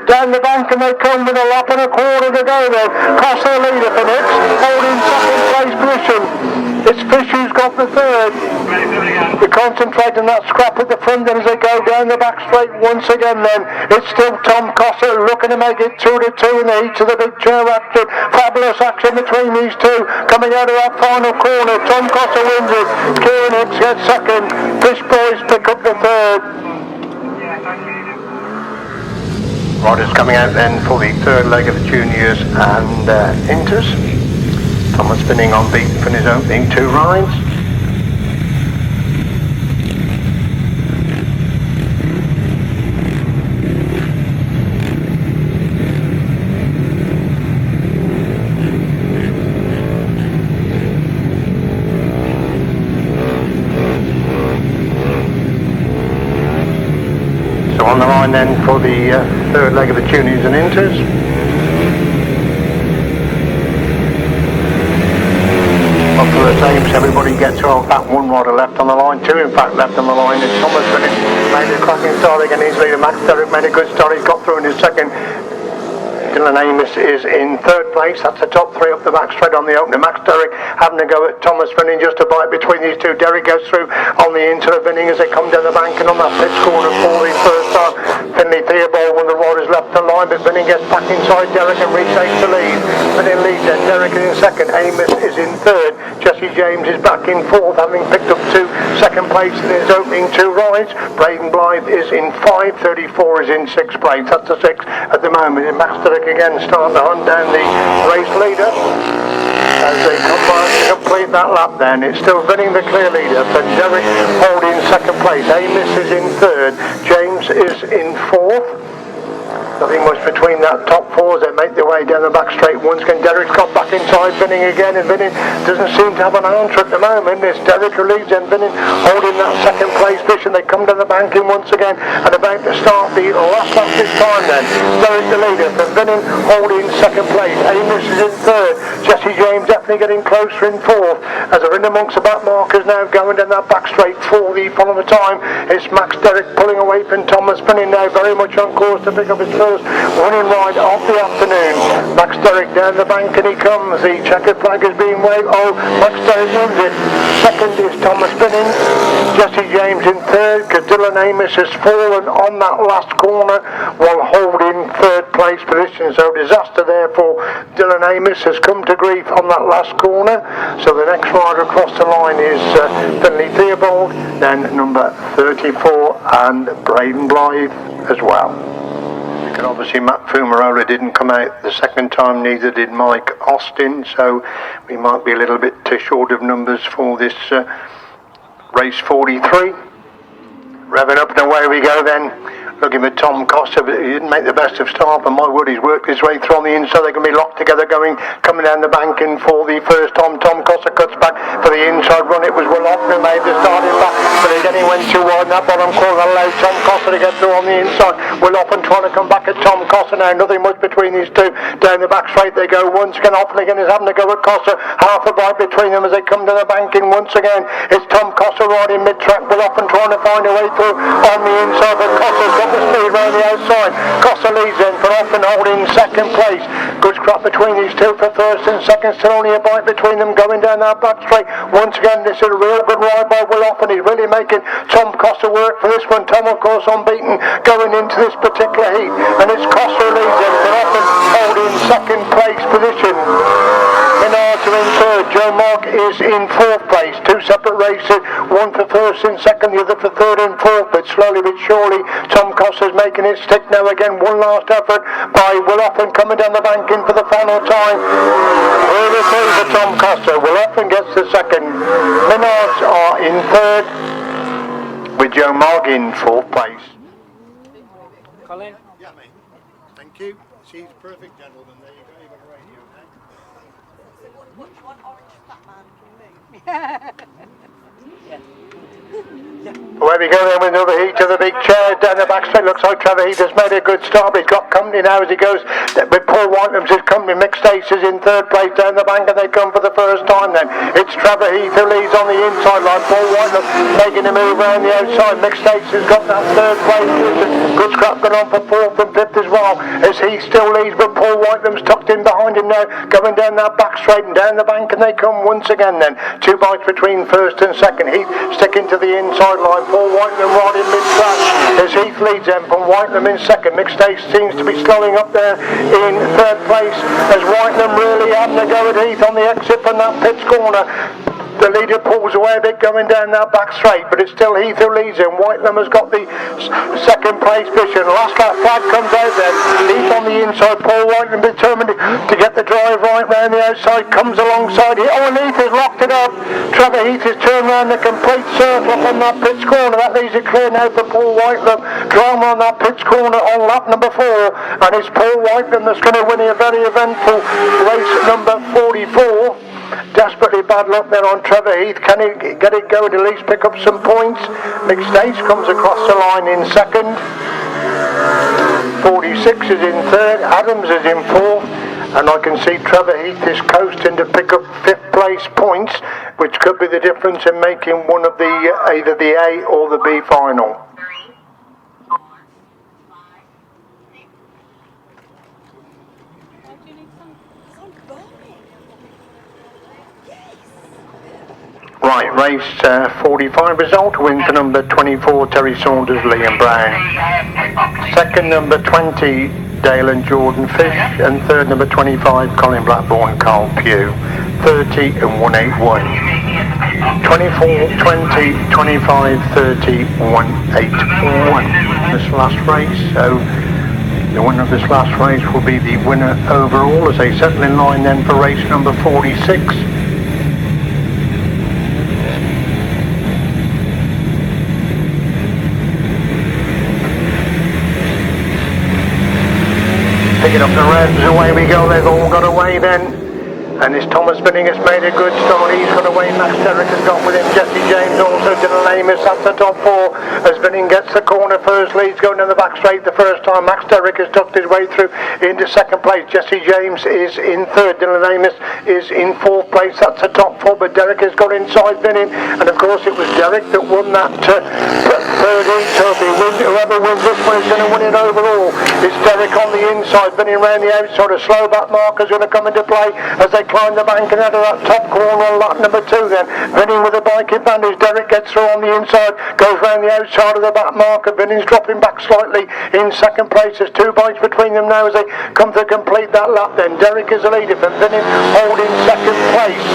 Down the bank, and they come with a lap and a quarter to go then. Cossar leader for Hicks, holding second place position. It's Fish who's got the third. We concentrate on that scrap at the front then as they go down the back straight once again then. It's still Tom Cossar looking to make it 2-2 in the heat of the big chair action. Fabulous action between these two. Coming out of that final corner, Tom Cossar wins it. Kieran Hicks gets second. Fish boys pick up the third. Riders coming out then for the third leg of the juniors and inters. Thomas spinning on beat for his opening two rides. So on the line then for the third leg of the juniors and inters. Up for the Thames, everybody gets off that one rider left on the line, two in fact left on the line. It's Thomas Bennett made a cracking start again easily. Max Derrick made a good start, he's got through in his second. Dylan Amos is in third place. That's the top three up the back straight on the opener. Max Derrick having a go at Thomas Finning just a bite between these two. Derrick goes through on the into of Finning as they come down the bank, and on that pitch corner for the first start. Finley Theobald when the riders left the line, but Finning gets back inside Derrick and retakes the lead. Finning leads then, Derrick is in second, Amos is in third. Jesse James is back in fourth, having picked up second place in his opening two rides. Braden Blythe is in 5.34 is in sixth place. That's the sixth at the moment. And Max Derrick again starting to hunt down the race leader as they come back to complete that lap then. It's still winning the clear leader, but Derrick holding second place. Amos is in third, James is in fourth. Nothing much between that top four as they make their way down the back straight once again. Derrick's got back inside Vinning again, and Vinning doesn't seem to have an answer at the moment. It's Derrick who leads and Vinning holding that second place position. They come down the banking once again and about to start the last lap this time then. Derrick the leader, but Vinning holding second place. Amos is in third. Jesse James definitely getting closer in fourth as they're in amongst the back markers now going down that back straight for the following time. It's Max Derrick pulling away from Thomas Vinning now very much on course to pick up his Saunters, winning ride of the afternoon. Max Derrick down the bank and he comes. The checkered flag is being waved. Oh, Max Derrick wins it. Second is Thomas Binning. Jesse James in third, because Dylan Amos has fallen on that last corner while holding third place position. So disaster there for Dylan Amos, has come to grief on that last corner. So the next rider across the line is Finley Theobald, then number 34 and Braden Blythe as well. And obviously Matt Fumarola didn't come out the second time, neither did Mike Austin, so we might be a little bit too short of numbers for this race 43. Revving up and away we go then. Looking for Tom Cossar, but he didn't make the best of start, but my word, he's worked his way through on the inside. They're going to be locked together coming down the bank in for the first time. Tom Cossar cuts back for the inside run. It was Willoffen who made the starting back, but again he went too wide in that bottom corner, allowed Tom Cossar to get through on the inside. Willoffen trying to come back at Tom Cossar now, nothing much between these two. Down the back straight they go once again. Offen again is having to go at Cossar, half a bite between them as they come to the bank in once again. It's Tom Cossar riding mid-track, Willoffen trying to find a way through on the inside, but Cossar's got the speed round the outside. Cossar leads then for Offen holding second place. Good scrap between these two for first and second, still only a bite between them going down that back straight. Once again this is a real good ride by Willoffen. He's really making Tom Cossar work for this one. Tom of course unbeaten going into this particular heat, and it's Cossar leads then for Offen holding second place position. Menards are in third, Joe Mark is in fourth place. Two separate races, one for first and second, the other for third and fourth, but slowly but surely Tom Cossar's making it stick now again. One last effort by Willoffen coming down the bank in for the final time. Really through for Tom Cossar. Willoffen gets the second. Menards are in third with Joe Mark in fourth place. Colin? Yeah, mate. Thank you. She's perfect, gentlemen. There you go. You've got a radio now. Which one orange fat man can move? Away we go then with another heat to the big chair down the back straight. Looks like Trevor Heath has made a good start, but he's got company now as he goes with Paul Whiteham's his company. Mixed Aces in third place down the bank, and they come for the first time then. It's Trevor Heath who leads on the inside line. Paul Whiteham making a move around the outside. Mixed Aces got that third place. Good scrap going on for fourth and fifth as well, as Heath still leads, but Paul Whiteham's tucked in behind him now, going down that back straight and down the bank, and they come once again then. Two bites between first and second. Heath sticking to the inside line. Paul Whitelam riding mid-track as Heath leads them from Whitelam in second. Mixed Ace seems to be slowing up there in third place as Whitelam really having a go at Heath on the exit from that pitch corner. The leader pulls away a bit going down that back straight, but it's still Heath who leads him. Whitelam has got the second place position. Last lap flag comes out then. Heath on the inside. Paul Whitelam determined to get the drive right round the outside. Comes alongside here. Oh, and Heath has locked it up. Trevor Heath has turned around the complete circle up on that pitch corner. That leaves it clear now for Paul Whitelam. Drama on that pitch corner on lap number 4. And it's Paul Whitelam that's going to win a very eventful race number 44. Desperately bad luck there on Trevor Heath. Can he get it going, at least pick up some points? Mixed Ace comes across the line in second. 46 is in third. Adams is in fourth. And I can see Trevor Heath is coasting to pick up 5th place points, which could be the difference in making one of the either the A or the B final. Right, race 45 result. Win for number 24, Terry Saunders, Liam Brown. Second, number 20, Dale and Jordan Fish. And third, number 25, Colin Blackburn, Carl Pugh. 30 and 181. 24, 20, 25, 30, 181. This last race, so the winner of this last race will be the winner overall as they settle in line then for race number 46. Picking up the revs, away we go, they've all got away then. And this Thomas Binning has made a good start. He's got away. Max Derrick has got with him. Jesse James also did a Amos up the top four. As Binning gets the corner first, leads going down the back straight the first time. Max Derrick has ducked his way through into second place. Jesse James is in third. Dylan Amos is in fourth place. That's the top four, but Derrick has got inside Binning. And of course it was Derrick that won that third heat. Whoever wins this one is going to win it overall. It's Derrick on the inside. Binning round the outside. A slow back marker is going to come into play as they climb the bank and out of that top corner on lap number 2 then. Binning with a bike advantage. Derrick gets through on the inside, goes round the outside of the back marker. Binning's dropping back slightly in second place. There's 2 bikes between them now as they come to complete that lap then. Derrick is the leader, but Binning holding second place.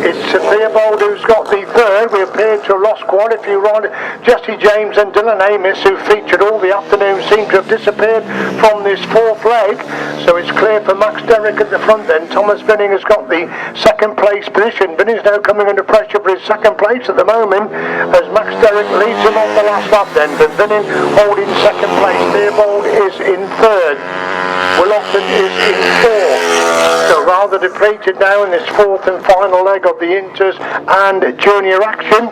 It's Theobald who's got the third. We appear to have lost quite a few riders. Jesse James and Dylan Amos, who featured all the afternoon, seem to have disappeared from this fourth leg. So it's clear for Max Derrick at the front then. Thomas Binning has got the second place position. Binning's now coming under pressure for his second place at the moment as Max Derrick leads him on the last lap then. But Binning holding second place. Theobald is in third. Willofton is in fourth. So rather depleted now in this fourth and final leg of the Inters and Junior action.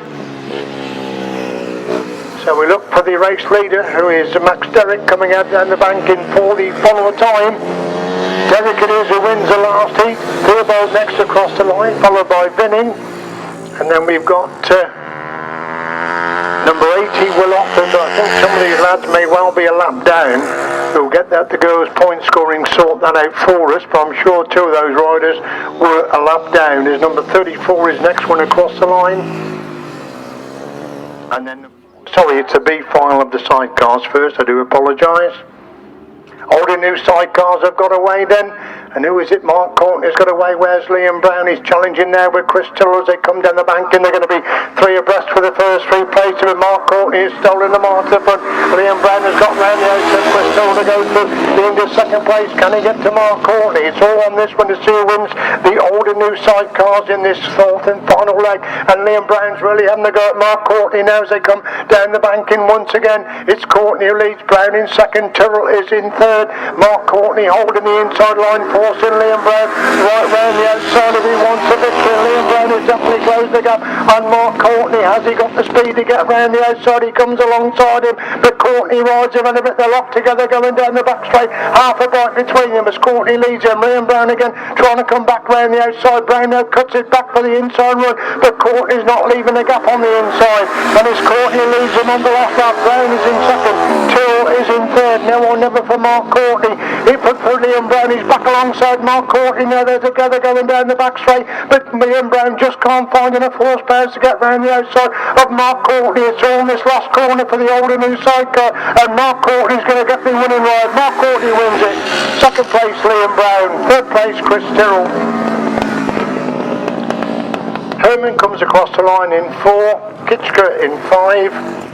So we look for the race leader, who is Max Derrick, coming out down the bank in for the final time. Derrick it is who wins the last heat. Theobald next across the line, followed by Binning. And then we've got number 80 Willofton. I think some of these lads may well be a lap down. We'll get that to girls' point scoring, sort that out for us, but I'm sure 2 of those riders were a lap down. There's number 34 is next one across the line. And then, sorry, it's a B final of the sidecars first, I do apologise. Old and new sidecars have got away then. And who is it? Mark Courtney's got away. Where's Liam Brown? He's challenging now with Chris Tiller as they come down the bank, and they're going to be 3 abreast for the first 3 places. With Mark Courtney has stolen the mark to the front. Liam Brown has got round the outside. Chris Tiller to go through into second place. Can he get to Mark Courtney? It's all on this one to see who wins the old and new sidecars in this fourth and final leg. And Liam Brown's really having a go at Mark Courtney now as they come down the bank in once again. It's Courtney who leads. Brown in second. Tyrrell is in third. Mark Courtney holding the inside line. Forcing Liam Brown right round the outside if he wants a victory. Liam Brown has definitely closed the gap. And Mark Courtney, has he got the speed to get round the outside? He comes alongside him, but Courtney rides him and a bit. They're locked together going down the back straight. Half a bike between them as Courtney leads him. Liam Brown again trying to come back round the outside. Brown now cuts it back for the inside run, but Courtney's not leaving a gap on the inside. And as Courtney leads him on the last lap, Brown is in second. Tyrrell is in third. Now or never for Mark Courtney. He put for Liam Brown. He's back alongside Mark Courtney now. They're together going down the back straight, but Liam Brown just can't find enough horsepower to get round the outside of Mark Courtney. It's all in this last corner for the old and new sidecar, and Mark Courtney's going to get the winning ride. Mark Courtney wins it. Second place Liam Brown. Third place Chris Tyrrell. Herman comes across the line in 4, Kitchker in 5,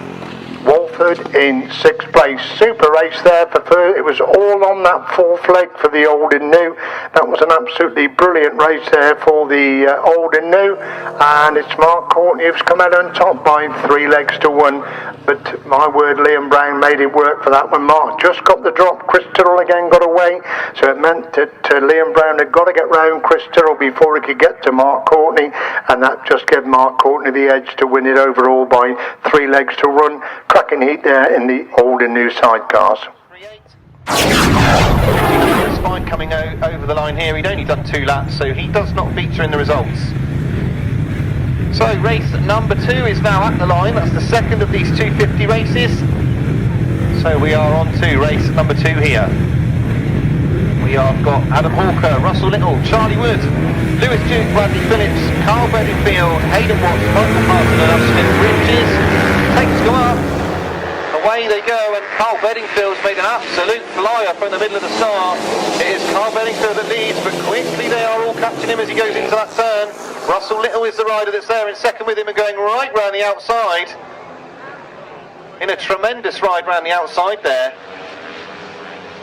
Walford in 6th place. Super race there for it was all on that 4th leg for the old and new. That was an absolutely brilliant race there for the old and new, and it's Mark Courtney who's come out on top by 3 legs to 1. But my word, Liam Brown made it work for that one. Mark just got the drop. Chris Tyrrell again got away, so it meant that Liam Brown had got to get round Chris Tyrrell before he could get to Mark Courtney, and that just gave Mark Courtney the edge to win it overall by 3 legs to run. Cracking heat there in the old and new sidecars. Spike coming over the line here. He'd only done 2 laps, so he does not feature in the results. So race number 2 is now at the line. That's the second of these 250 races. So we are on to race number 2 here. We have got Adam Hawker, Russell Little, Charlie Wood, Lewis Duke, Bradley Phillips, Carl Bedingfield, Hayden Watts, Michael Parton and Smith Bridges. Takes go up. Away they go, and Carl Bedingfield's made an absolute flyer from the middle of the start. It is Carl Bedingfield that leads, but quickly they are all catching him as he goes into that turn. Russell Little is the rider that's there in second with him and going right round the outside. In a tremendous ride round the outside there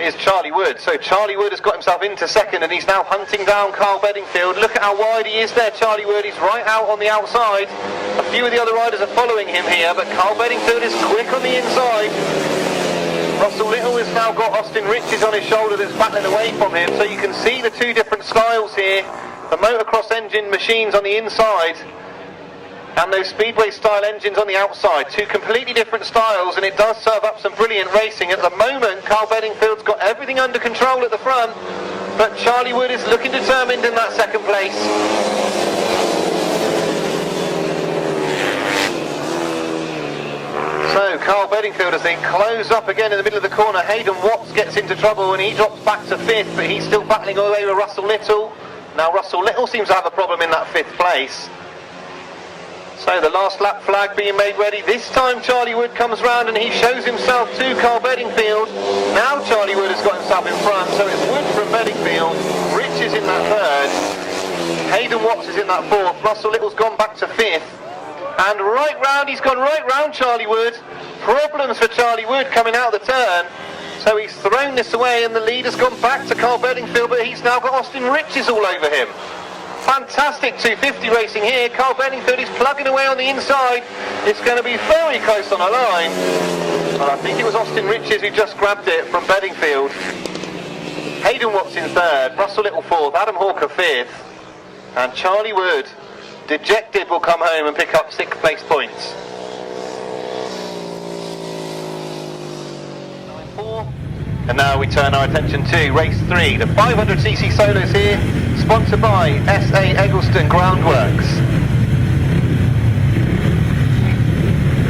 is Charlie Wood. So Charlie Wood has got himself into second, and he's now hunting down Carl Bedingfield. Look at how wide he is there, Charlie Wood. He's right out on the outside. A few of the other riders are following him here, but Carl Bedingfield is quick on the inside. Russell Little has now got Austin Riches on his shoulder that's battling away from him, so you can see the two different styles here. The motocross engine machines on the inside and those speedway style engines on the outside. Two completely different styles, and it does serve up some brilliant racing. At the moment, Carl Bedingfield's got everything under control at the front, but Charlie Wood is looking determined in that second place. So Carl Bedingfield, as they close up again in the middle of the corner, Hayden Watts gets into trouble and he drops back to 5th, but he's still battling all over Russell Little. Now Russell Little seems to have a problem in that 5th place. So the last lap flag being made ready. This time Charlie Wood comes round and he shows himself to Carl Bedingfield. Now Charlie Wood has got himself in front, so it's Wood from Bedingfield, Rich is in that 3rd, Hayden Watts is in that 4th, Russell Little's gone back to 5th. And right round, he's gone right round Charlie Wood. Problems for Charlie Wood coming out of the turn. So he's thrown this away and the lead has gone back to Carl Bedingfield, but he's now got Austin Riches all over him. Fantastic 250 racing here. Carl Bedingfield is plugging away on the inside. It's going to be very close on a line. Well, I think it was Austin Riches who just grabbed it from Bedingfield. Hayden Watts in 3rd, Russell Little 4th, Adam Hawker 5th, and Charlie Wood, dejected, will come home and pick up 6th place points. 9-4. And now we turn our attention to race 3, the 500cc solos here, sponsored by SA Eggleston Groundworks.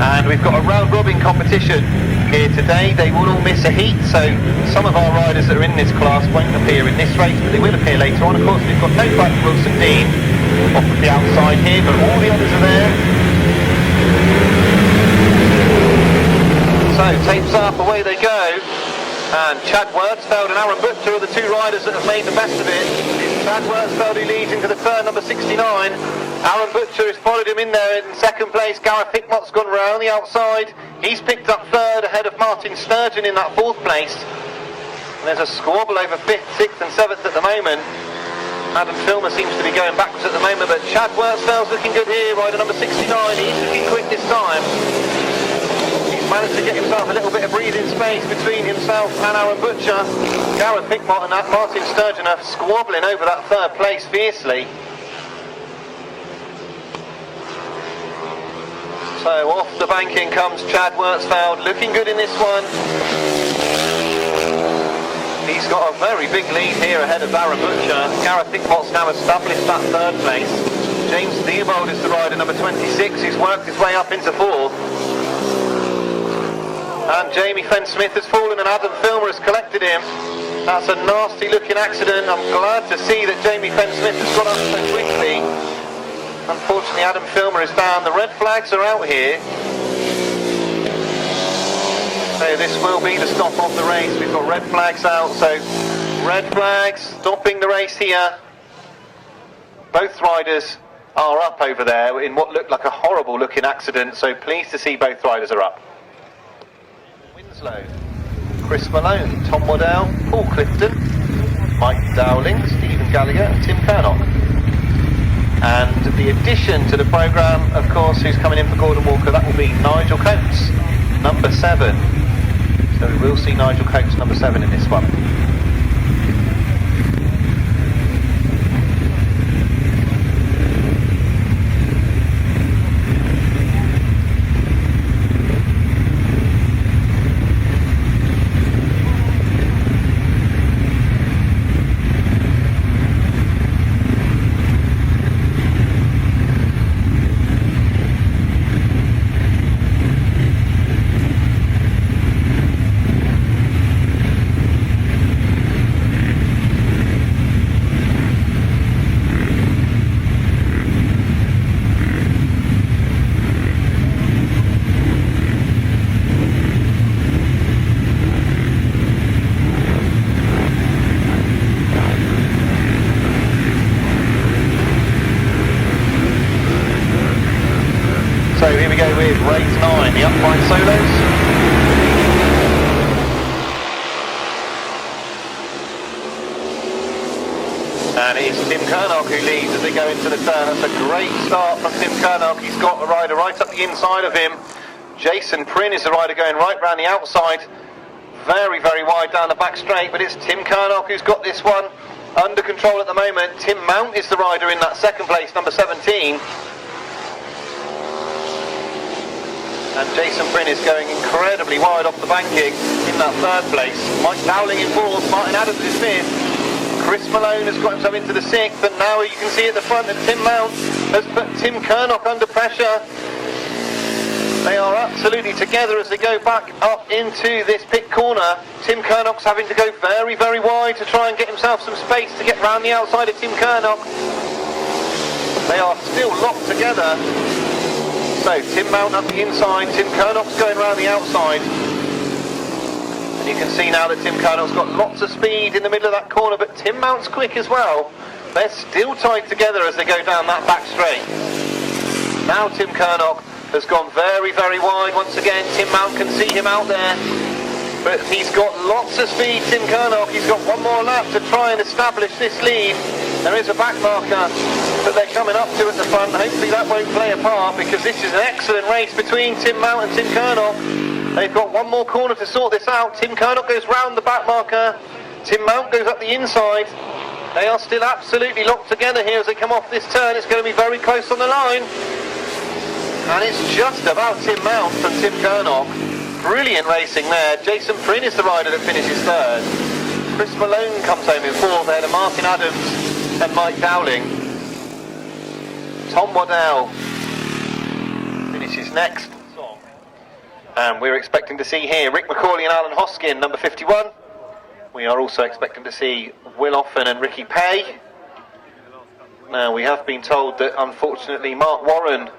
And we've got a round-robin competition here today. They will all miss a heat, so some of our riders that are in this class won't appear in this race, but they will appear later on. Of course, we've got no fight for Wilson Dean off of the outside here, but all the others are there. So, tapes up, away they go. And Chad Wurtzfeld and Aaron Butcher are the two riders that have made the best of it. It's Chad Wurtzfeld who leads into the turn, number 69. Aaron Butcher has followed him in there in 2nd place. Gareth Hickmott's gone round the outside. He's picked up 3rd ahead of Martin Sturgeon in that 4th place. And there's a squabble over 5th, 6th and 7th at the moment. Adam Filmer seems to be going backwards at the moment, but Chad Wurtzfeld's looking good here, rider number 69. He's looking quick this time. He's managed to get himself a little bit of breathing space between himself and Aaron Butcher. Gareth Hickmott and Martin Sturgeon are squabbling over that 3rd place fiercely. So off the banking comes Chad Wurtzfeld, looking good in this one. He's got a very big lead here ahead of Aaron Butcher. Gareth Hickmott's now established that 3rd place. James Theobald is the rider, number 26, who's worked his way up into 4th. And Jamie Fenn-Smith has fallen and Adam Filmer has collected him. That's a nasty looking accident. I'm glad to see that Jamie Fenn-Smith has got up so quickly. Unfortunately, Adam Filmer is down. The red flags are out here. So this will be the stop of the race. We've got red flags out, so red flags stopping the race here. Both riders are up over there in what looked like a horrible looking accident, so pleased to see both riders are up. Winslow, Chris Malone, Tom Waddell, Paul Clifton, Mike Dowling, Stephen Gallagher and Tim Kernock. And the addition to the programme, of course, who's coming in for Gordon Walker, that will be Nigel Coates, number 7. So we will see Nigel Coates, number 7 in this one. So here we go with race 9, the upright solos. And it's Tim Kernock who leads as they go into the turn. That's a great start from Tim Kernock. He's got a rider right up the inside of him. Jason Prynne is the rider going right round the outside. very, very wide down the back straight, but it's Tim Kernock who's got this one under control at the moment. Tim Mount is the rider in that second place, number 17. And Jason Prynne is going incredibly wide off the banking in that third place. Mike Dowling in fourth, Martin Adams is fifth. Chris Malone has got himself into the sixth, and now you can see at the front that Tim Mount has put Tim Kernock under pressure. They are absolutely together as they go back up into this pit corner. Tim Kernock's having to go very, very wide to try and get himself some space to get round the outside of Tim Kernock. They are still locked together. So Tim Mount up the inside, Tim Kernock's going around the outside. And you can see now that Tim Kernock's got lots of speed in the middle of that corner, but Tim Mount's quick as well. They're still tied together as they go down that back straight. Now Tim Kernock has gone very, very wide once again. Tim Mount can see him out there, but he's got lots of speed, Tim Kernock. He's got one more lap to try and establish this lead. There is a back marker that they're coming up to at the front. Hopefully that won't play a part, because this is an excellent race between Tim Mount and Tim Kernock. They've got one more corner to sort this out. Tim Kernock goes round the back marker. Tim Mount goes up the inside. They are still absolutely locked together here as they come off this turn. It's going to be very close on the line. And it's just about Tim Mount and Tim Kernock. Brilliant racing there. Jason Prynne is the rider that finishes third. Chris Malone comes home in fourth there to Martin Adams and Mike Dowling. Tom Waddell finishes next. And we're expecting to see here Rick McCauley and Alan Hoskin, number 51. We are also expecting to see Will Offen and Ricky Pay. Now, we have been told that unfortunately Mark Warren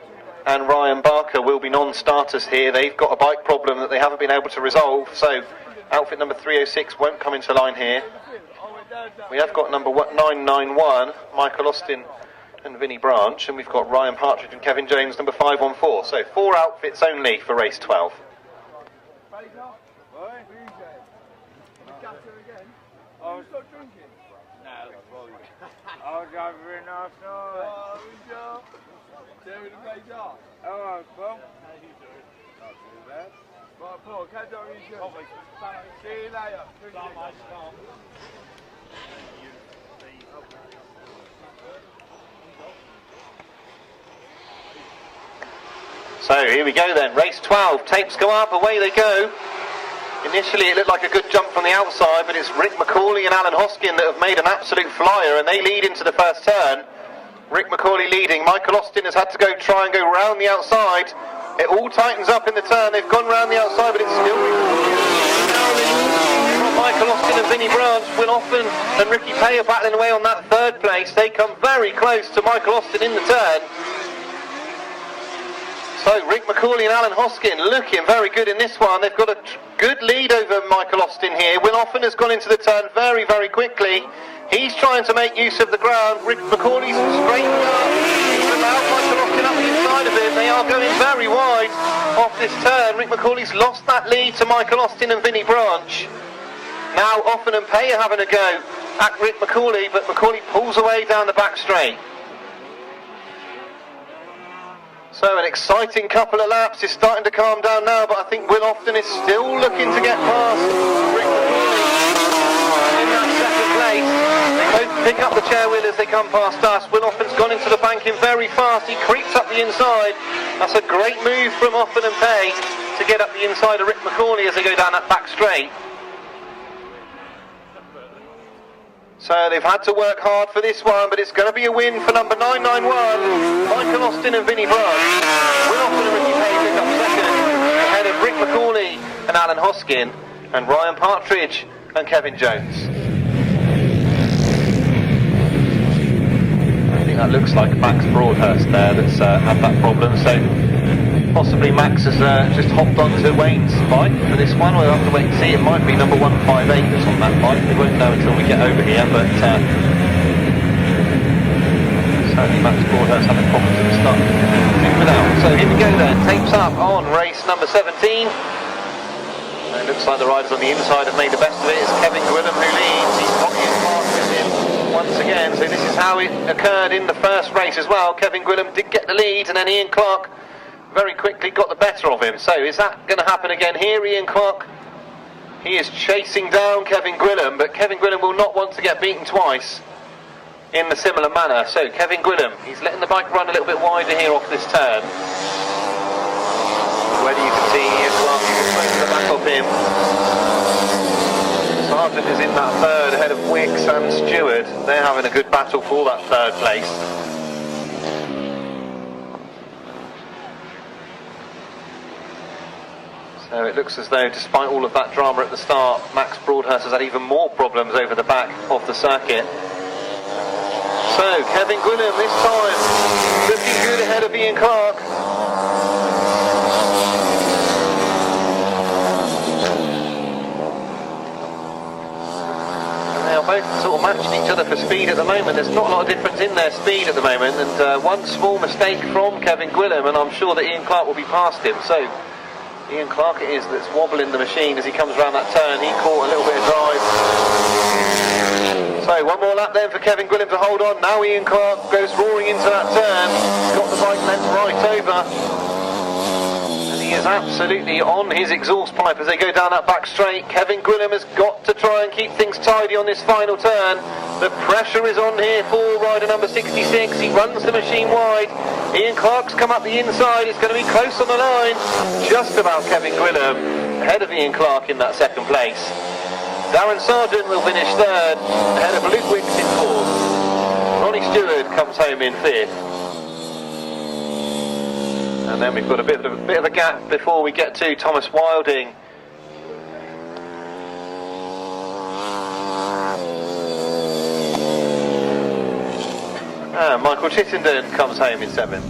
and Ryan Barker will be non-starters here. They've got a bike problem that they haven't been able to resolve, so outfit number 306 won't come into line here. We have got number 991, Michael Austin and Vinnie Branch, and we've got Ryan Partridge and Kevin Jones, number 514. So 4 outfits only for race 12. I was not drinking. No, I was over in last night. Oh, there in the place off. Oh, Paul. How you doing? Not too bad. Right, Paul, catch up with you. See you later. So here we go then, race 12, tapes go up, away they go. Initially it looked like a good jump from the outside, but it's Rick McCauley and Alan Hoskin that have made an absolute flyer, and they lead into the first turn. Rick McCauley leading. Michael Austin has had to try and go round the outside. It all tightens up in the turn. They've gone round the outside, but it's still Michael Austin and Vinnie Branch. Will Offen and Ricky Pay are battling away on that third place. They come very close to Michael Austin in the turn. So Rick McCauley and Alan Hoskin looking very good in this one. They've got a good lead over Michael Austin here. Will Offen has gone into the turn very, very quickly. He's trying to make use of the ground. Rick McCauley's straightened up. He's allowed Michael Austin up the inside of him. They are going very wide off this turn. Rick McCauley's lost that lead to Michael Austin and Vinnie Branch. Now Offen and Pay are having a go at Rick McCauley, but McCauley pulls away down the back straight. So an exciting couple of laps is starting to calm down now, but I think Will Offen is still looking to get past Rick McCauley in that second place. They both pick up the chair wheel as they come past us. Will Offen's gone into the banking very fast. He creeps up the inside. That's a great move from Offen and Pay to get up the inside of Rick McCauley as they go down that back straight. So they've had to work hard for this one, but it's going to be a win for number 991, Michael Austin and Vinnie Branch. Will Offen and Ricky Pay pick up second, ahead of Rick McCauley and Alan Hoskin, and Ryan Partridge and Kevin Jones. I think that looks like Max Broadhurst there that's had that problem, so possibly Max has just hopped onto Wayne's bike for this one. We'll have to wait and see. It might be number 158 that's on that bike. We won't know until we get over here, but certainly Max Broadhurst having problems at the start. Without. So here we go then. Tapes up on race number 17. And it looks like the riders on the inside have made the best of it. It's Kevin Gwillam who leads. He's got his mark with him once again. So this is how it occurred in the first race as well. Kevin Gwillam did get the lead, and then Ian Clark very quickly got the better of him. So is that going to happen again here? Ian Clark He is chasing down Kevin Gwilym, but Kevin Gwilym will not want to get beaten twice in the similar manner. So Kevin Gwilym, he's letting the bike run a little bit wider here off this turn. Whether you can see Ian Clark is the back of him. Sargent is in that third ahead of Wicks and Stewart. They're having a good battle for that third place. So it looks as though, despite all of that drama at the start, Max Broadhurst has had even more problems over the back of the circuit. So Kevin Gwilym this time looking good ahead of Ian Clark. And they are both sort of matching each other for speed at the moment. There's not a lot of difference in their speed at the moment, and one small mistake from Kevin Gwilym and I'm sure that Ian Clark will be past him. So Ian Clark it is that's wobbling the machine as he comes around that turn. He caught a little bit of drive. So one more lap then for Kevin Gwilym to hold on. Now Ian Clark goes roaring into that turn. He's got the bike length right over. And he is absolutely on his exhaust pipe as they go down that back straight. Kevin Gwilym has got to try and keep things tidy on this final turn. The pressure is on here for rider number 66. He runs the machine wide. Ian Clark's come up the inside. It's going to be close on the line. Just about Kevin Gwilym ahead of Ian Clark in that second place. Darren Sargent will finish third ahead of Luke Wicks in fourth. Ronnie Stewart comes home in fifth. And then we've got a bit of a gap before we get to Thomas Wilding. And Michael Chittenden comes home in seventh.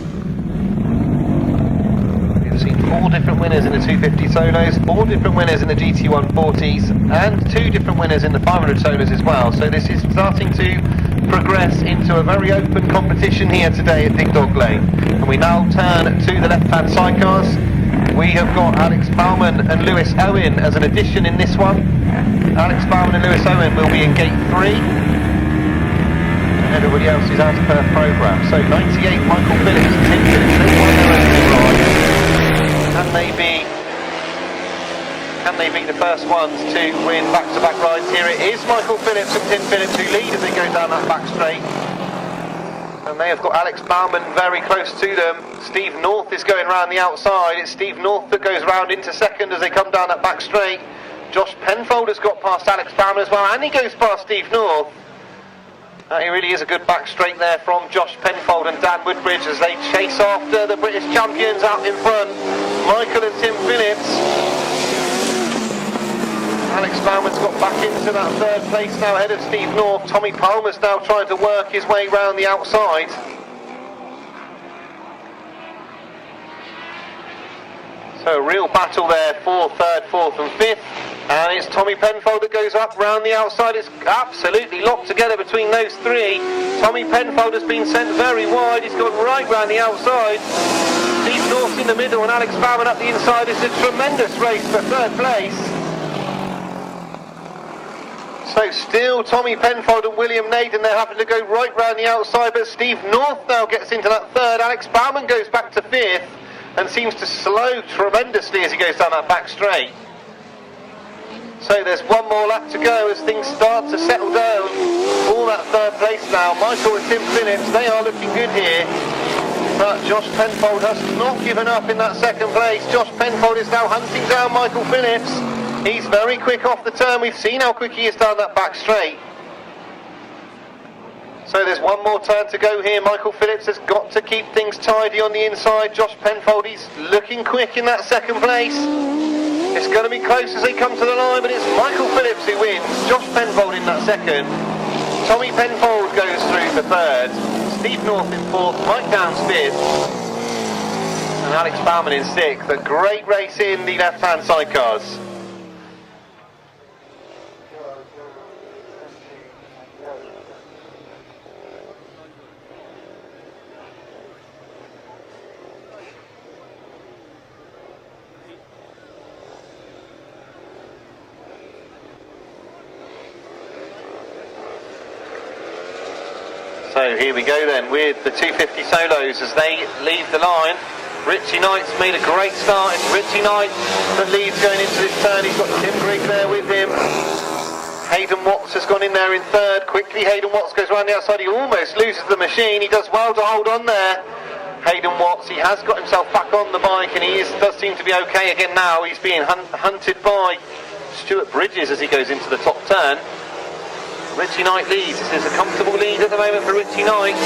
We've seen 4 different winners in the 250 solos, 4 different winners in the GT140s, and 2 different winners in the 500 solos as well. So this is starting to progress into a very open competition here today at Dig Dog Lane. And we now turn to the left-hand sidecars. We have got Alex Baumann and Lewis Owen as an addition in this one. Alex Baumann and Lewis Owen will be in gate 3. Everybody else is as per programme. So 98 Michael Phillips and Tim Phillips, they won their opening ride. Can they be the first ones to win back-to-back rides? Here it is Michael Phillips and Tim Phillips who lead as they go down that back straight. And they have got Alex Baumann very close to them. Steve North is going round the outside. It's Steve North that goes round into second as they come down that back straight. Josh Penfold has got past Alex Baumann as well, and he goes past Steve North. It really is a good back straight there from Josh Penfold and Dan Woodbridge as they chase after the British champions out in front. Michael and Tim Phillips. Alex Bauman's got back into that third place now ahead of Steve North. Tommy Palmer's now trying to work his way round the outside. So a real battle there for third, fourth and fifth. And it's Tommy Penfold that goes up round the outside. It's absolutely locked together between those 3. Tommy Penfold has been sent very wide. He's gone right round the outside. Steve North in the middle and Alex Baumann up the inside. It's a tremendous race for third place. So still Tommy Penfold and William Naden, they're having to go right round the outside, but Steve North now gets into that third. Alex Baumann goes back to fifth and seems to slow tremendously as he goes down that back straight. So there's one more lap to go as things start to settle down for that third place now. Michael and Tim Phillips, they are looking good here. But Josh Penfold has not given up in that second place. Josh Penfold is now hunting down Michael Phillips. He's very quick off the turn. We've seen how quick he is down that back straight. So there's one more turn to go here. Michael Phillips has got to keep things tidy on the inside. Josh Penfold, he's looking quick in that second place. It's going to be close as they come to the line, but it's Michael Phillips who wins. Josh Penfold in that second. Tommy Penfold goes through for third. Steve North in fourth. Mike Downs fifth. And Alex Baumann in sixth. A great race in the left-hand sidecars. So here we go then with the 250 solos as they leave the line. Richie Knight's made a great start. It's Richie Knight that leads going into this turn. He's got Tim Grigg there with him. Hayden Watts has gone in there in third. Quickly Hayden Watts goes around the outside. He almost loses the machine. He does well to hold on there. Hayden Watts, he has got himself back on the bike and he does seem to be okay again now. He's being hunted by Stuart Bridges as he goes into the top turn. Richie Knight leads. This is a comfortable lead at the moment for Richie Knight.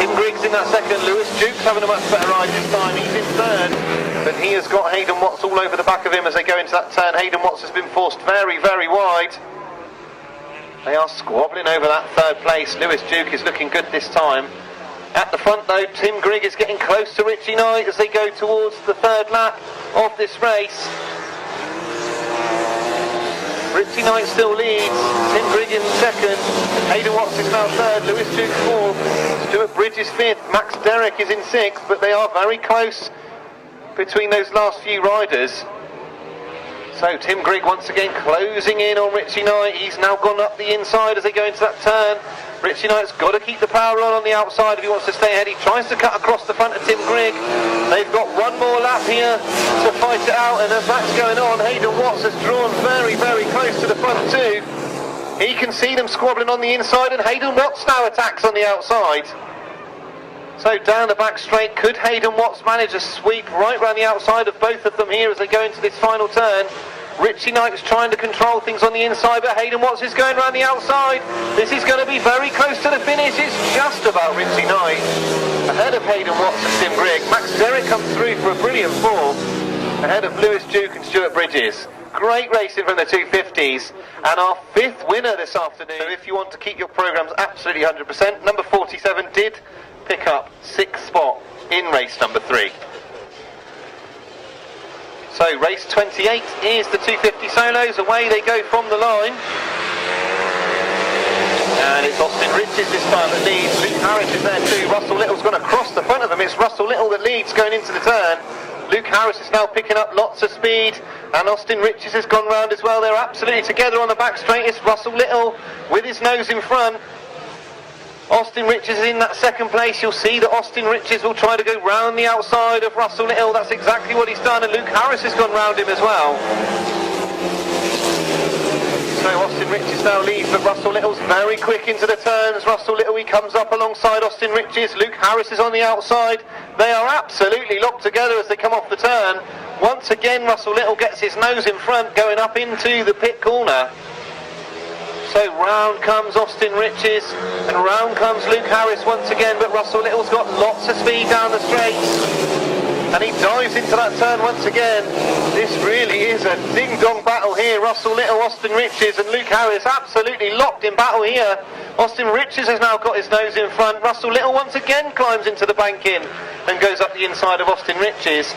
Tim Grigg's in that second. Lewis Duke's having a much better ride this time. He's in third, but he has got Hayden Watts all over the back of him as they go into that turn. Hayden Watts has been forced very, very wide. They are squabbling over that third place. Lewis Duke is looking good this time. At the front though, Tim Grigg is getting close to Richie Knight as they go towards the third lap of this race. Richie Knight still leads, Tim Grigg in second, Hayden Watts is now third, Lewis Duke fourth, Stuart Bridges fifth, Max Derrick is in sixth, but they are very close between those last few riders. So Tim Grigg once again closing in on Richie Knight. He's now gone up the inside as they go into that turn. Richie Knight's got to keep the power on the outside if he wants to stay ahead. He tries to cut across the front of Tim Grigg. They've got one more lap here to fight it out, and as that's going on, Hayden Watts has drawn very, very close to the front too. He can see them squabbling on the inside, and Hayden Watts now attacks on the outside. So down the back straight, could Hayden Watts manage a sweep right round the outside of both of them here as they go into this final turn? Richie Knight's trying to control things on the inside, but Hayden Watts is going round the outside. This is going to be very close to the finish. It's just about Richie Knight ahead of Hayden Watts and Tim Grigg. Max Derrick comes through for a brilliant fourth ahead of Lewis Duke and Stuart Bridges. Great racing from the 250s, and our fifth winner this afternoon. So if you want to keep your programmes absolutely 100%, number 47 did pick up 6th spot in race number 3. So race 28 is the 250 solos. Away they go from the line. And it's Austin Riches this time that leads. Luke Harris is there too. Russell Little's gone across the front of them. It's Russell Little that leads going into the turn. Luke Harris is now picking up lots of speed, and Austin Riches has gone round as well. They're absolutely together on the back straight. It's Russell Little with his nose in front. Austin Riches is in that second place. You'll see that Austin Riches will try to go round the outside of Russell Little. That's exactly what he's done, and Luke Harris has gone round him as well. So Austin Riches now leads, but Russell Little's very quick into the turns. Russell Little, he comes up alongside Austin Riches. Luke Harris is on the outside. They are absolutely locked together as they come off the turn. Once again, Russell Little gets his nose in front going up into the pit corner. So round comes Austin Riches, and round comes Luke Harris once again, but Russell Little's got lots of speed down the straights, and he dives into that turn once again. This really is a ding-dong battle here. Russell Little, Austin Riches and Luke Harris absolutely locked in battle here. Austin Riches has now got his nose in front. Russell Little once again climbs into the bank-in and goes up the inside of Austin Riches.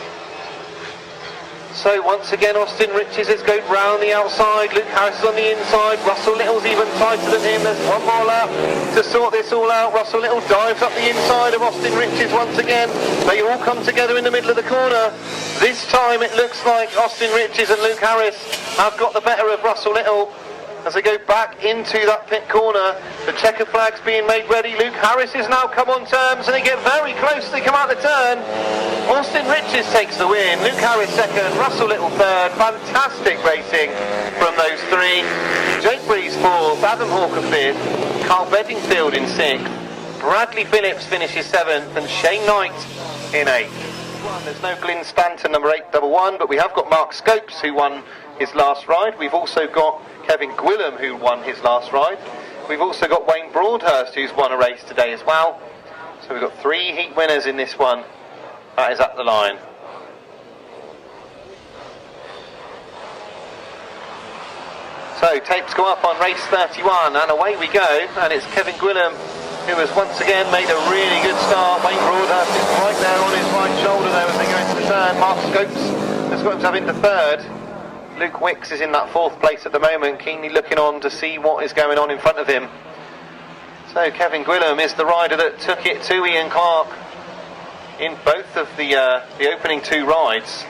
So once again Austin Riches is going round the outside, Luke Harris is on the inside, Russell Little's even tighter than him. There's one more lap to sort this all out. Russell Little dives up the inside of Austin Riches once again. They all come together in the middle of the corner. This time it looks like Austin Riches and Luke Harris have got the better of Russell Little as they go back into that pit corner. The checker flag's being made ready. Luke Harris has now come on terms, and they get very close as they come out the turn. Austin Riches takes the win, Luke Harris second, Russell Little third. Fantastic racing from those three. Jake Breeze fourth, Adam Hawker fifth, Carl Bedingfield in sixth, Bradley Phillips finishes seventh, and Shane Knight in eighth. There's no Glyn Stanton, number 811, but we have got Mark Scopes, who won his last ride. We've also got Kevin Gwillam, who won his last ride. We've also got Wayne Broadhurst, who's won a race today as well. So we've got 3 heat winners in this one. That is at the line. So tapes go up on race 31, and away we go. And it's Kevin Gwillam who has once again made a really good start. Wayne Broadhurst is right there on his right shoulder there as they go into the turn. Mark Scopes has got himself into third. Luke Wicks is in that 4th place at the moment, keenly looking on to see what is going on in front of him. So Kevin Gwillam is the rider that took it to Ian Clark in both of the opening 2 rides.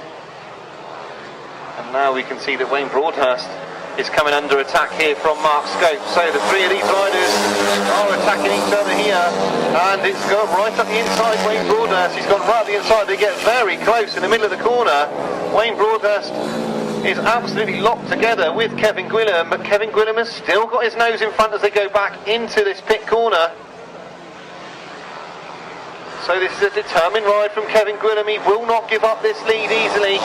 And now we can see that Wayne Broadhurst is coming under attack here from Mark Scopes. So the three of these riders are attacking each other here, and it's gone right up the inside. Wayne Broadhurst, he's gone right up the inside. They get very close in the middle of the corner. Wayne Broadhurst is absolutely locked together with Kevin Gwilym, but Kevin Gwilym has still got his nose in front as they go back into this pit corner. So this is a determined ride from Kevin Gwilym. He will not give up this lead easily.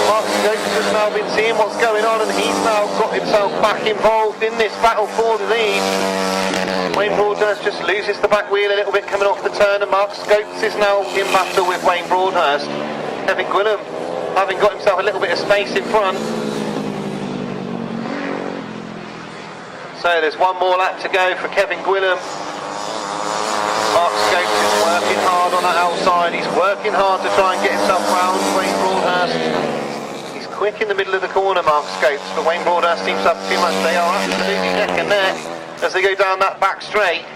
Mark Scopes has now been seeing what's going on, and he's now got himself back involved in this battle for the lead. Wayne Broadhurst just loses the back wheel a little bit coming off the turn, and Mark Scopes is now in battle with Wayne Broadhurst. Kevin Gwilym, having got himself a little bit of space in front. So there's one more lap to go for Kevin Gwilym. Mark Scopes is working hard on that outside. He's working hard to try and get himself round Wayne Broadhurst. He's quick in the middle of the corner, Mark Scopes, but Wayne Broadhurst seems to have too much. They are absolutely neck and neck as they go down that back straight.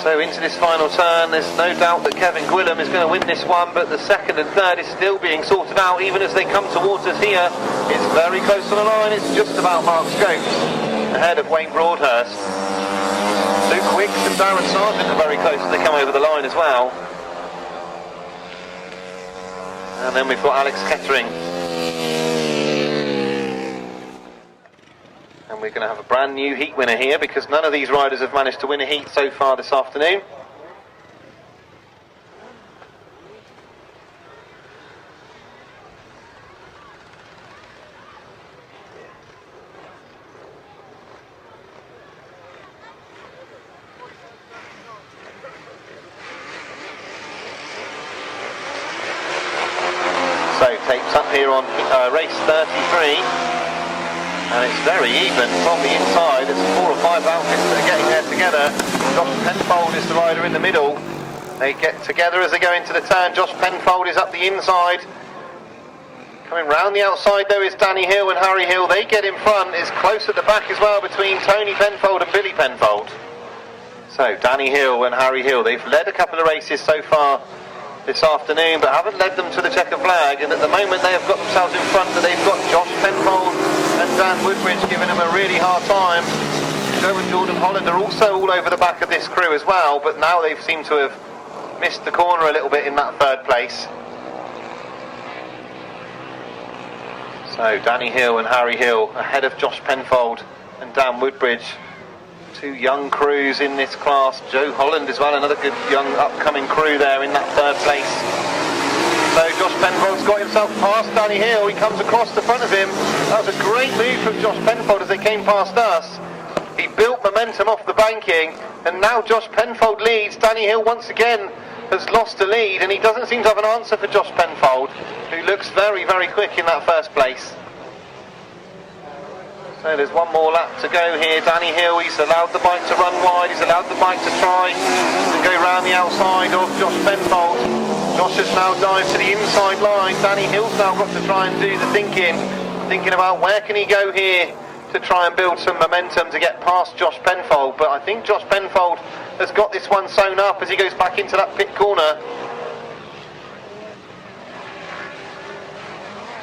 So into this final turn, there's no doubt that Kevin Gwilym is going to win this one, but the second and third is still being sorted out even as they come towards us here. It's very close on the line. It's just about Mark Scopes ahead of Wayne Broadhurst. Luke Wicks and Darren Sargent are very close as they come over the line as well. And then we've got Alex Kettering. And we're going to have a brand new heat winner here because none of these riders have managed to win a heat so far this afternoon. So tapes up here on race 33. And it's very even from the inside. It's 4 or 5 outfits that are getting there together. Josh Penfold is the rider in the middle. They get together as they go into the turn. Josh Penfold is up the inside. Coming round the outside though is Danny Hill and Harry Hill. They get in front. It's close at the back as well between Tony Penfold and Billy Penfold. So Danny Hill and Harry Hill, they've led a couple of races so far this afternoon, but haven't led them to the checker flag, and at the moment they have got themselves in front, but they've got Josh Penfold and Dan Woodbridge giving them a really hard time. Joe and Jordan Holland are also all over the back of this crew as well, but now they seem to have missed the corner a little bit in that third place. So Danny Hill and Harry Hill ahead of Josh Penfold and Dan Woodbridge. Two young crews in this class. Joe Holland as well, another good young upcoming crew there in that third place. So Josh Penfold's got himself past Danny Hill. He comes across the front of him. That was a great move from Josh Penfold as they came past us. He built momentum off the banking, and now Josh Penfold leads. Danny Hill once again has lost the lead, and he doesn't seem to have an answer for Josh Penfold, who looks very, very quick in that first place. So there's one more lap to go here. Danny Hill, he's allowed the bike to run wide, he's allowed the bike to try and go round the outside of Josh Penfold. Josh has now dived to the inside line. Danny Hill's now got to try and do the thinking about where can he go here to try and build some momentum to get past Josh Penfold. But I think Josh Penfold has got this one sewn up as he goes back into that pit corner.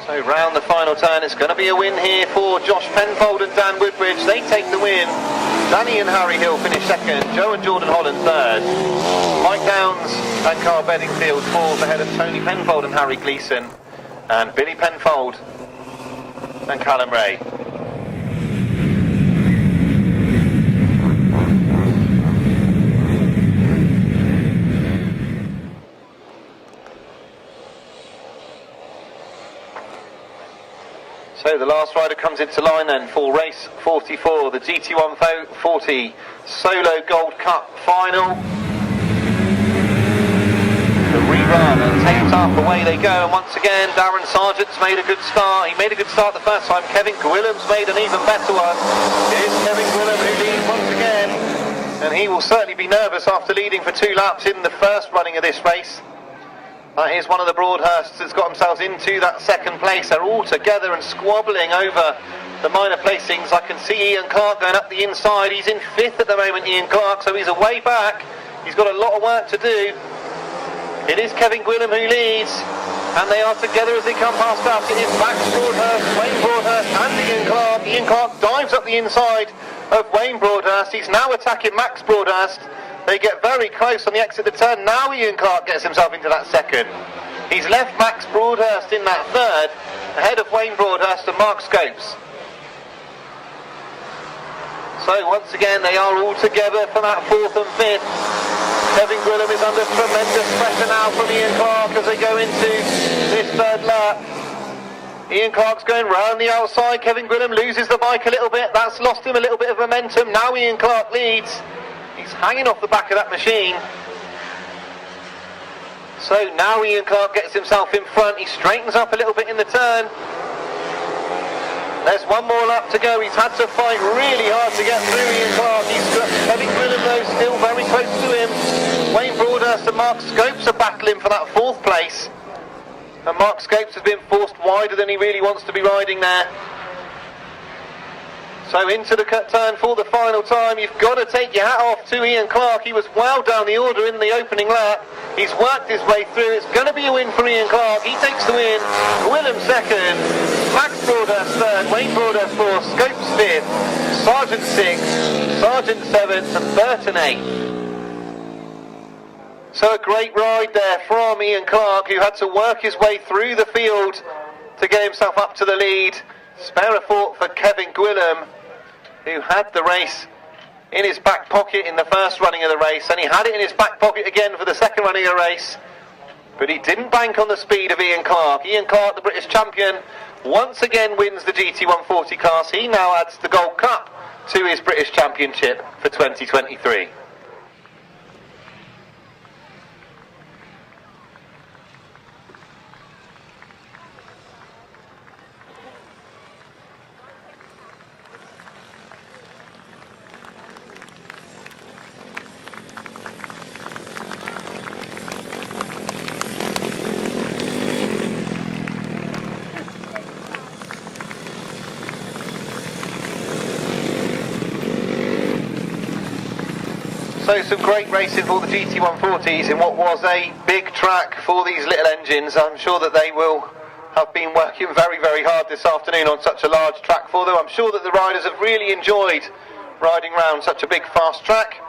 So round the final turn, it's going to be a win here for Josh Penfold and Dan Woodbridge. They take the win. Danny and Harry Hill finish second. Joe and Jordan Holland third. Mike Downs and Carl Bedingfield fourth ahead of Tony Penfold and Harry Gleeson. And Billy Penfold and Callum Ray. So the last rider comes into line then for race 44, the GT140 Solo Gold Cup final. The rerun and taped up, away they go, and once again Darren Sargent's made a good start. He made a good start the first time. Kevin Gwilym's made an even better one. Here's Kevin Gwilym who leads once again, and he will certainly be nervous after leading for 2 laps in the first running of this race. That is one of the Broadhursts that's got themselves into that second place. They're all together and squabbling over the minor placings. I can see Ian Clark going up the inside. He's in 5th at the moment, Ian Clark, so he's a way back. He's got a lot of work to do. It is Kevin Gwilym who leads. And they are together as they come past us. It is Max Broadhurst, Wayne Broadhurst and Ian Clark. Ian Clark dives up the inside of Wayne Broadhurst. He's now attacking Max Broadhurst. They get very close on the exit of the turn. Now Ian Clark gets himself into that second. He's left Max Broadhurst in that third, ahead of Wayne Broadhurst and Mark Scopes. So once again they are all together for that fourth and fifth. Kevin Gwilym is under tremendous pressure now from Ian Clark as they go into this third lap. Ian Clark's going round the outside. Kevin Gwilym loses the bike a little bit. That's lost him a little bit of momentum. Now Ian Clark leads. He's hanging off the back of that machine. So now Ian Clark gets himself in front. He straightens up a little bit in the turn. There's one more lap to go. He's had to fight really hard to get through Ian Clark. He's got Kevin Gwilym though still very close to him. Wayne Broadhurst and Mark Scopes are battling for that fourth place. And Mark Scopes has been forced wider than he really wants to be riding there. So into the cut turn for the final time. You've got to take your hat off to Ian Clark. He was well down the order in the opening lap. He's worked his way through. It's going to be a win for Ian Clark. He takes the win. Gwilym second. Max Broadhurst third. Wayne Broadhurst fourth. Scopes fifth. Sargent sixth. Sargent seventh. And Burton eighth. So a great ride there from Ian Clark, who had to work his way through the field to get himself up to the lead. Spare a thought for Kevin Gwilym, who had the race in his back pocket in the first running of the race, and he had it in his back pocket again for the second running of the race, but he didn't bank on the speed of Ian Clark. Ian Clark, the British champion, once again wins the GT140 class. He now adds the Gold Cup to his British Championship for 2023. So some great racing for the GT140s in what was a big track for these little engines. I'm sure that they will have been working very, very hard this afternoon on such a large track for them. I'm sure that the riders have really enjoyed riding around such a big fast track.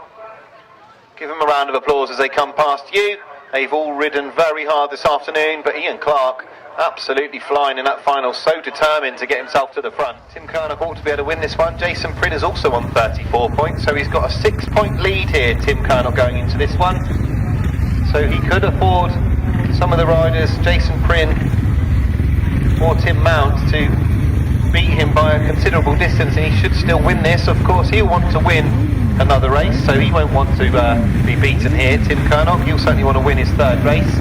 Give them a round of applause as they come past you. They've all ridden very hard this afternoon, but Ian Clark absolutely flying in that final, so determined to get himself to the front. Tim Kernock ought to be able to win this one. Jason Prynne is also on 34 points, so he's got a 6-point lead here, Tim Kernock, going into this one. So he could afford some of the riders, Jason Prynne or Tim Mount, to beat him by a considerable distance, and he should still win this. Of course, he'll want to win another race, so he won't want to be beaten here. Tim Kernock, he'll certainly want to win his third race.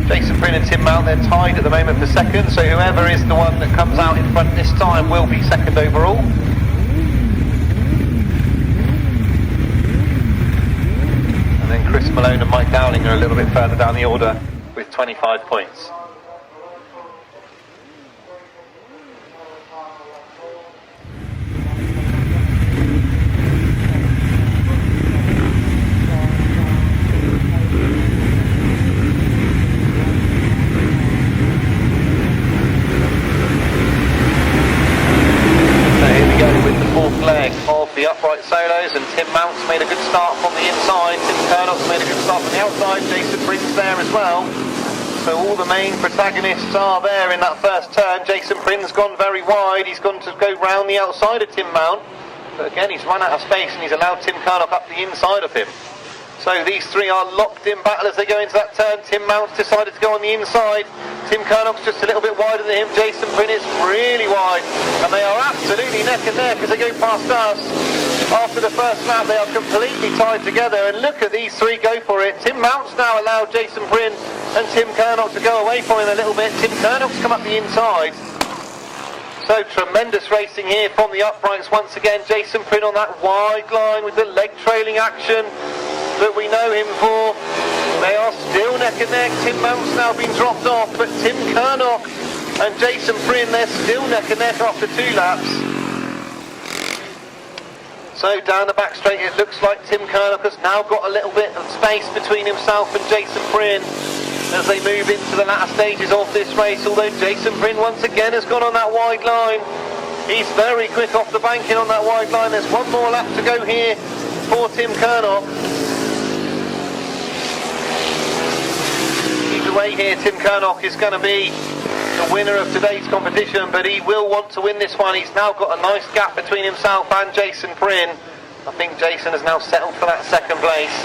Jason Prynne and Tim Mount, they're tied at the moment for second, so whoever is the one that comes out in front this time will be second overall. And then Chris Malone and Mike Dowling are a little bit further down the order with 25 points. Leg of the upright solos, and Tim Mount's made a good start from the inside. Tim Kernock's made a good start from the outside. Jason Prynne's there as well. So all the main protagonists are there in that first turn. Jason Prynne's gone very wide. He's gone to go round the outside of Tim Mount, but again he's run out of space and he's allowed Tim Kernock up the inside of him. So these three are locked in battle as they go into that turn. Tim Mount's decided to go on the inside. Tim Kernock's just a little bit wider than him. Jason Prynne is really wide, and they are absolutely neck and neck as they go past us. After the first lap, they are completely tied together, and look at these three go for it. Tim Mount's now allowed Jason Prynne and Tim Kernock to go away from him a little bit. Tim Kernock's come up the inside. So tremendous racing here from the uprights once again. Jason Prynne on that wide line with the leg trailing action that we know him for. They are still neck and neck. Tim Mount's now been dropped off, but Tim Kernock and Jason Prynne, they're still neck and neck after 2 laps. So down the back straight, it looks like Tim Kernock has now got a little bit of space between himself and Jason Prynne, as they move into the latter stages of this race, although Jason Bryn once again has gone on that wide line. He's very quick off the banking on that wide line. There's one more lap to go here for Tim Kernock. Either way here, Tim Kernock is going to be the winner of today's competition, but he will want to win this one. He's now got a nice gap between himself and Jason Bryn. I think Jason has now settled for that second place.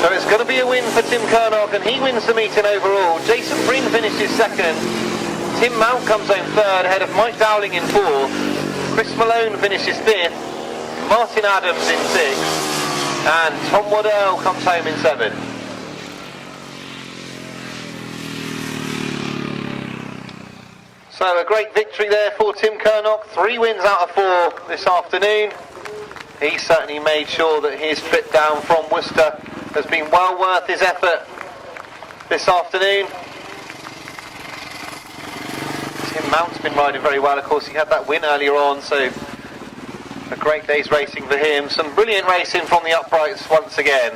So it's going to be a win for Tim Kernock, and he wins the meeting overall. Jason Bryn finishes second. Tim Mount comes home third, ahead of Mike Dowling in fourth. Chris Malone finishes fifth. Martin Adams in sixth. And Tom Waddell comes home in seventh. So a great victory there for Tim Kernock. 3 wins out of 4 this afternoon. He certainly made sure that his trip down from Worcester has been well worth his effort this afternoon. Tim Mount's been riding very well. Of course, he had that win earlier on, so a great day's racing for him. Some brilliant racing from the uprights once again.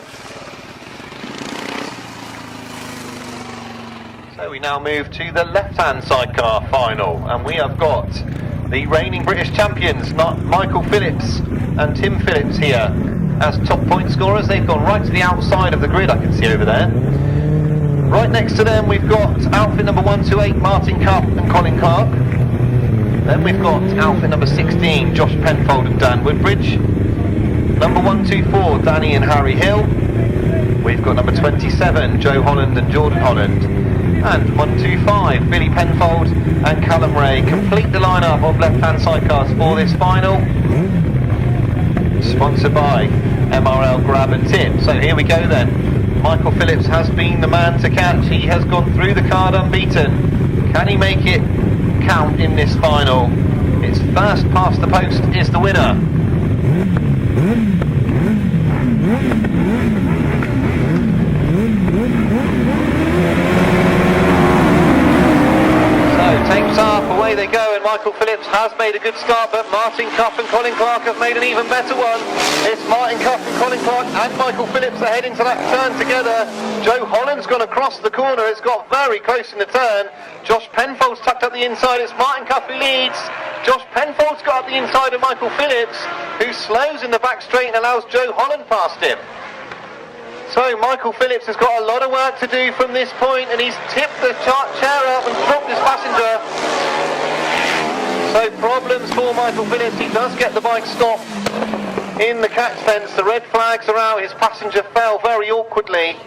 So we now move to the left-hand sidecar final, and we have got the reigning British champions, Michael Phillips and Tim Phillips here as top point scorers. They've gone right to the outside of the grid, I can see over there. Right next to them we've got outfit number 128, Martin Cupp and Colin Clark. Then we've got outfit number 16, Josh Penfold and Dan Woodbridge. Number 124, Danny and Harry Hill. We've got number 27, Joe Holland and Jordan Holland. And 125, Billy Penfold and Callum Ray complete the lineup of left-hand sidecars for this final. Sponsored by MRL Grab and Tip. So here we go then. Michael Phillips has been the man to catch. He has gone through the card unbeaten. Can he make it count in this final? It's first past the post is the winner. Tapes up, away they go, and Michael Phillips has made a good start, but Martin Cuff and Colin Clark have made an even better one. It's Martin Cuff and Colin Clark and Michael Phillips are heading to that turn together. Joe Holland's gone across the corner, it's got very close in the turn. Josh Penfold's tucked up the inside, it's Martin Cuff who leads. Josh Penfold's got up the inside of Michael Phillips, who slows in the back straight and allows Joe Holland past him. So Michael Phillips has got a lot of work to do from this point, and he's tipped the chair up and dropped his passenger. So problems for Michael Phillips. He does get the bike stopped in the catch fence. The red flags are out. His passenger fell very awkwardly.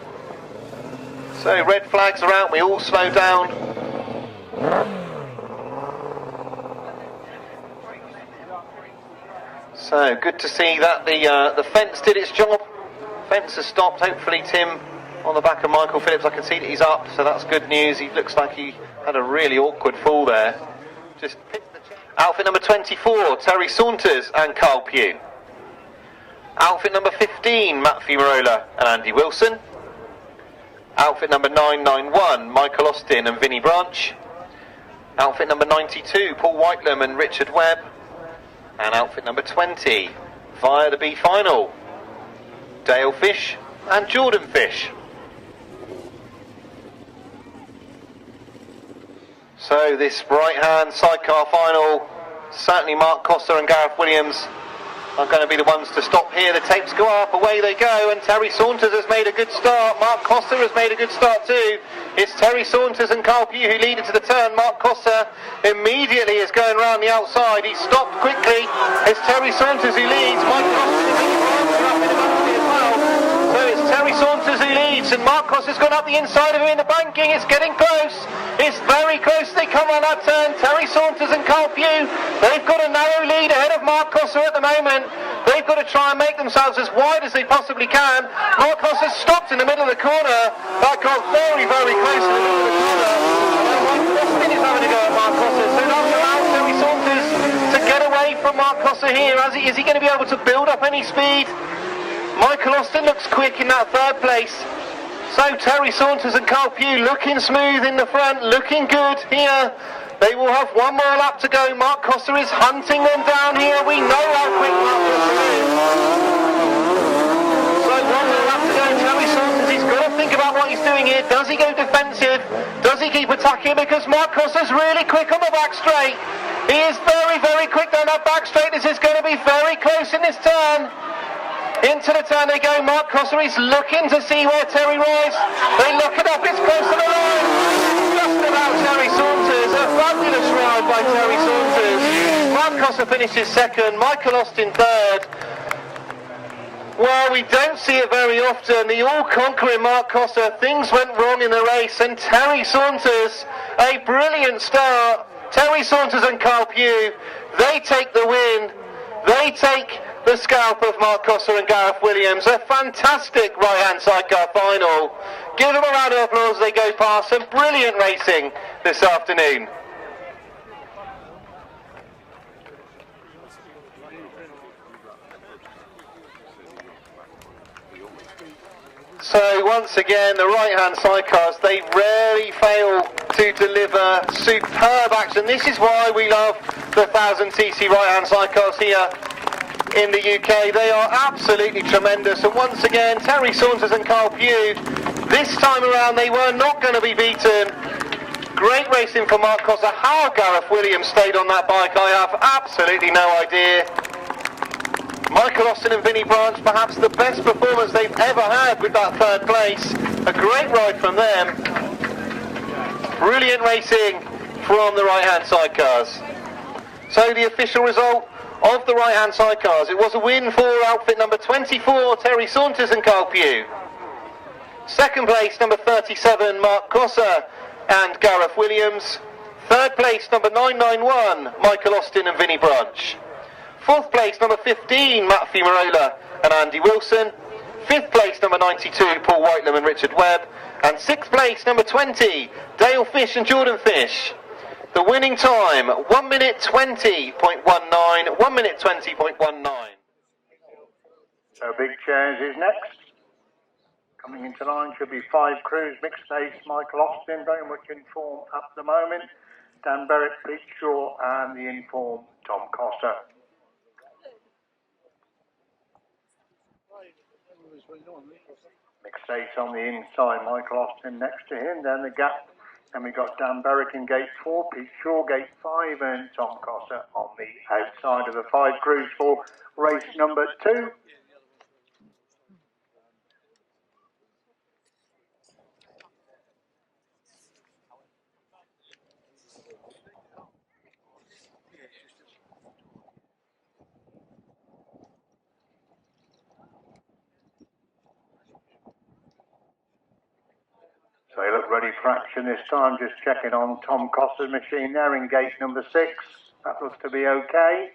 So red flags are out. We all slow down. So good to see that the fence did its job. Fence has stopped. Hopefully Tim on the back of Michael Phillips. I can see that he's up, so that's good news. He looks like he had a really awkward fall there. Just picked the chair. Outfit number 24, Terry Saunters and Carl Pugh. Outfit number 15, Matt Fumarola and Andy Wilson. Outfit number 991, Michael Austin and Vinnie Branch. Outfit number 92, Paul Whitelam and Richard Webb. And outfit number 20, via the B final, Dale Fish and Jordan Fish. So this right-hand sidecar final, certainly Mark Cossar and Gareth Williams are going to be the ones to stop here. The tapes go up, away they go, and Terry Saunters has made a good start. Mark Cossar has made a good start too. It's Terry Saunters and Carl Pugh who lead it to the turn. Mark Cossar immediately is going round the outside. He stopped quickly. It's Terry Saunters who leads. Mike Cossar up in the back as well. So it's Terry Saunters who leads, and Mark Cossar's gone up the inside of him in the banking. It's getting close. It's very close. They come on that turn. Terry Saunters and Carl Pugh. They've got a narrow lead ahead of Mark Cossar at the moment. They've got to try and make themselves as wide as they possibly can. Mark Cossar stopped in the middle of the corner. That got very, very close to the middle of the corner. And Michael Austin is having a go at Mark Cossar. So that's allowed Terry Saunters to get away from Mark Cossar here. Is he going to be able to build up any speed? Michael Austin looks quick in that third place. So Terry Saunters and Carl Pugh looking smooth in the front, looking good here. They will have one more lap to go. Mark Cossar is hunting them down here. We know how quick Mark Cossar is. So one more lap to go. Terry Saunters, he's got to think about what he's doing here. Does he go defensive? Does he keep attacking? Because Mark Cossar's really quick on the back straight. He is very, very quick down that back straight. This is going to be very close in this turn. Into the turn they go. Mark Cossar is looking to see where Terry rides. They look it up. It's close to the line. Just about Terry Saunters. A fabulous ride by Terry Saunters. Mark Cossar finishes second. Michael Austin third. Well, we don't see it very often. The all-conquering Mark Cossar. Things went wrong in the race, and Terry Saunters, a brilliant start. Terry Saunters and Carl Blyth, they take the win. They take the scalp of Mark Cossar and Gareth Williams. A fantastic right-hand sidecar final. Give them a round of applause as they go past. Some brilliant racing this afternoon. So once again, the right-hand sidecars, they rarely fail to deliver superb action. This is why we love the 1000cc right-hand sidecars here in the UK. They are absolutely tremendous. And once again, Terry Saunters and Carl Blyth, this time around they were not going to be beaten. Great racing from Mark Cossar. How Gareth Williams stayed on that bike, I have absolutely no idea. Michael Austin and Vinnie Branch, perhaps the best performance they've ever had with that third place. A great ride from them. Brilliant racing from the right-hand sidecars. So the official result of the right-hand sidecars, it was a win for outfit number 24, Terry Saunters and Carl Blyth. Second place, number 37, Mark Cossar and Gareth Williams. Third place, number 991, Michael Austin and Vinnie Branch. Fourth place, number 15, Matthew Marola and Andy Wilson. Fifth place, number 92, Paul Whitelam and Richard Webb. And sixth place, number 20, Dale Fish and Jordan Fish. The winning time, 1 minute 20.19, 1 minute 20.19. So Big Chairs is next. Coming into line should be 5 crews, mixed stage, Michael Austin, very much in form at the moment. Dan Berwick, Pete Shaw and the in-form Tom Cossar. Mixed stage on the inside, Michael Austin next to him, then the gap. And we got Dan Berwick in gate 4, Pete Shaw gate 5 and Tom Cossar on the outside of the 5 crews for race number 2. So they look ready for action this time, just checking on Tom Cossar's machine there in gate number 6. That looks to be okay.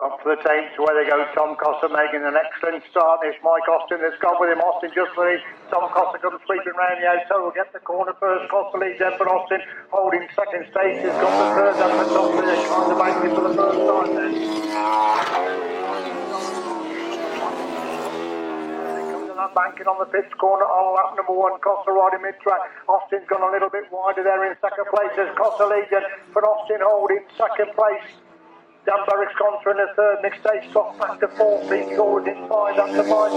Up for the tape to where they go, Tom Cossar making an excellent start. This Mike Austin has gone with him. Austin just finished. Tom Cossar comes sweeping round the outside. Will get the corner first. Cossar leads then, but Austin holding second stage. He's got the third up the top of it. Trying to make it for the first time then. Banking on the pitch corner on lap number 1, Cossar riding mid-track. Austin's gone a little bit wider there in second place as Cossar leads it, but Austin holding second place. Dan Berwick's gone through in the third, mixed stage stock back to 4, Pete Shaw in 5, that's the 5.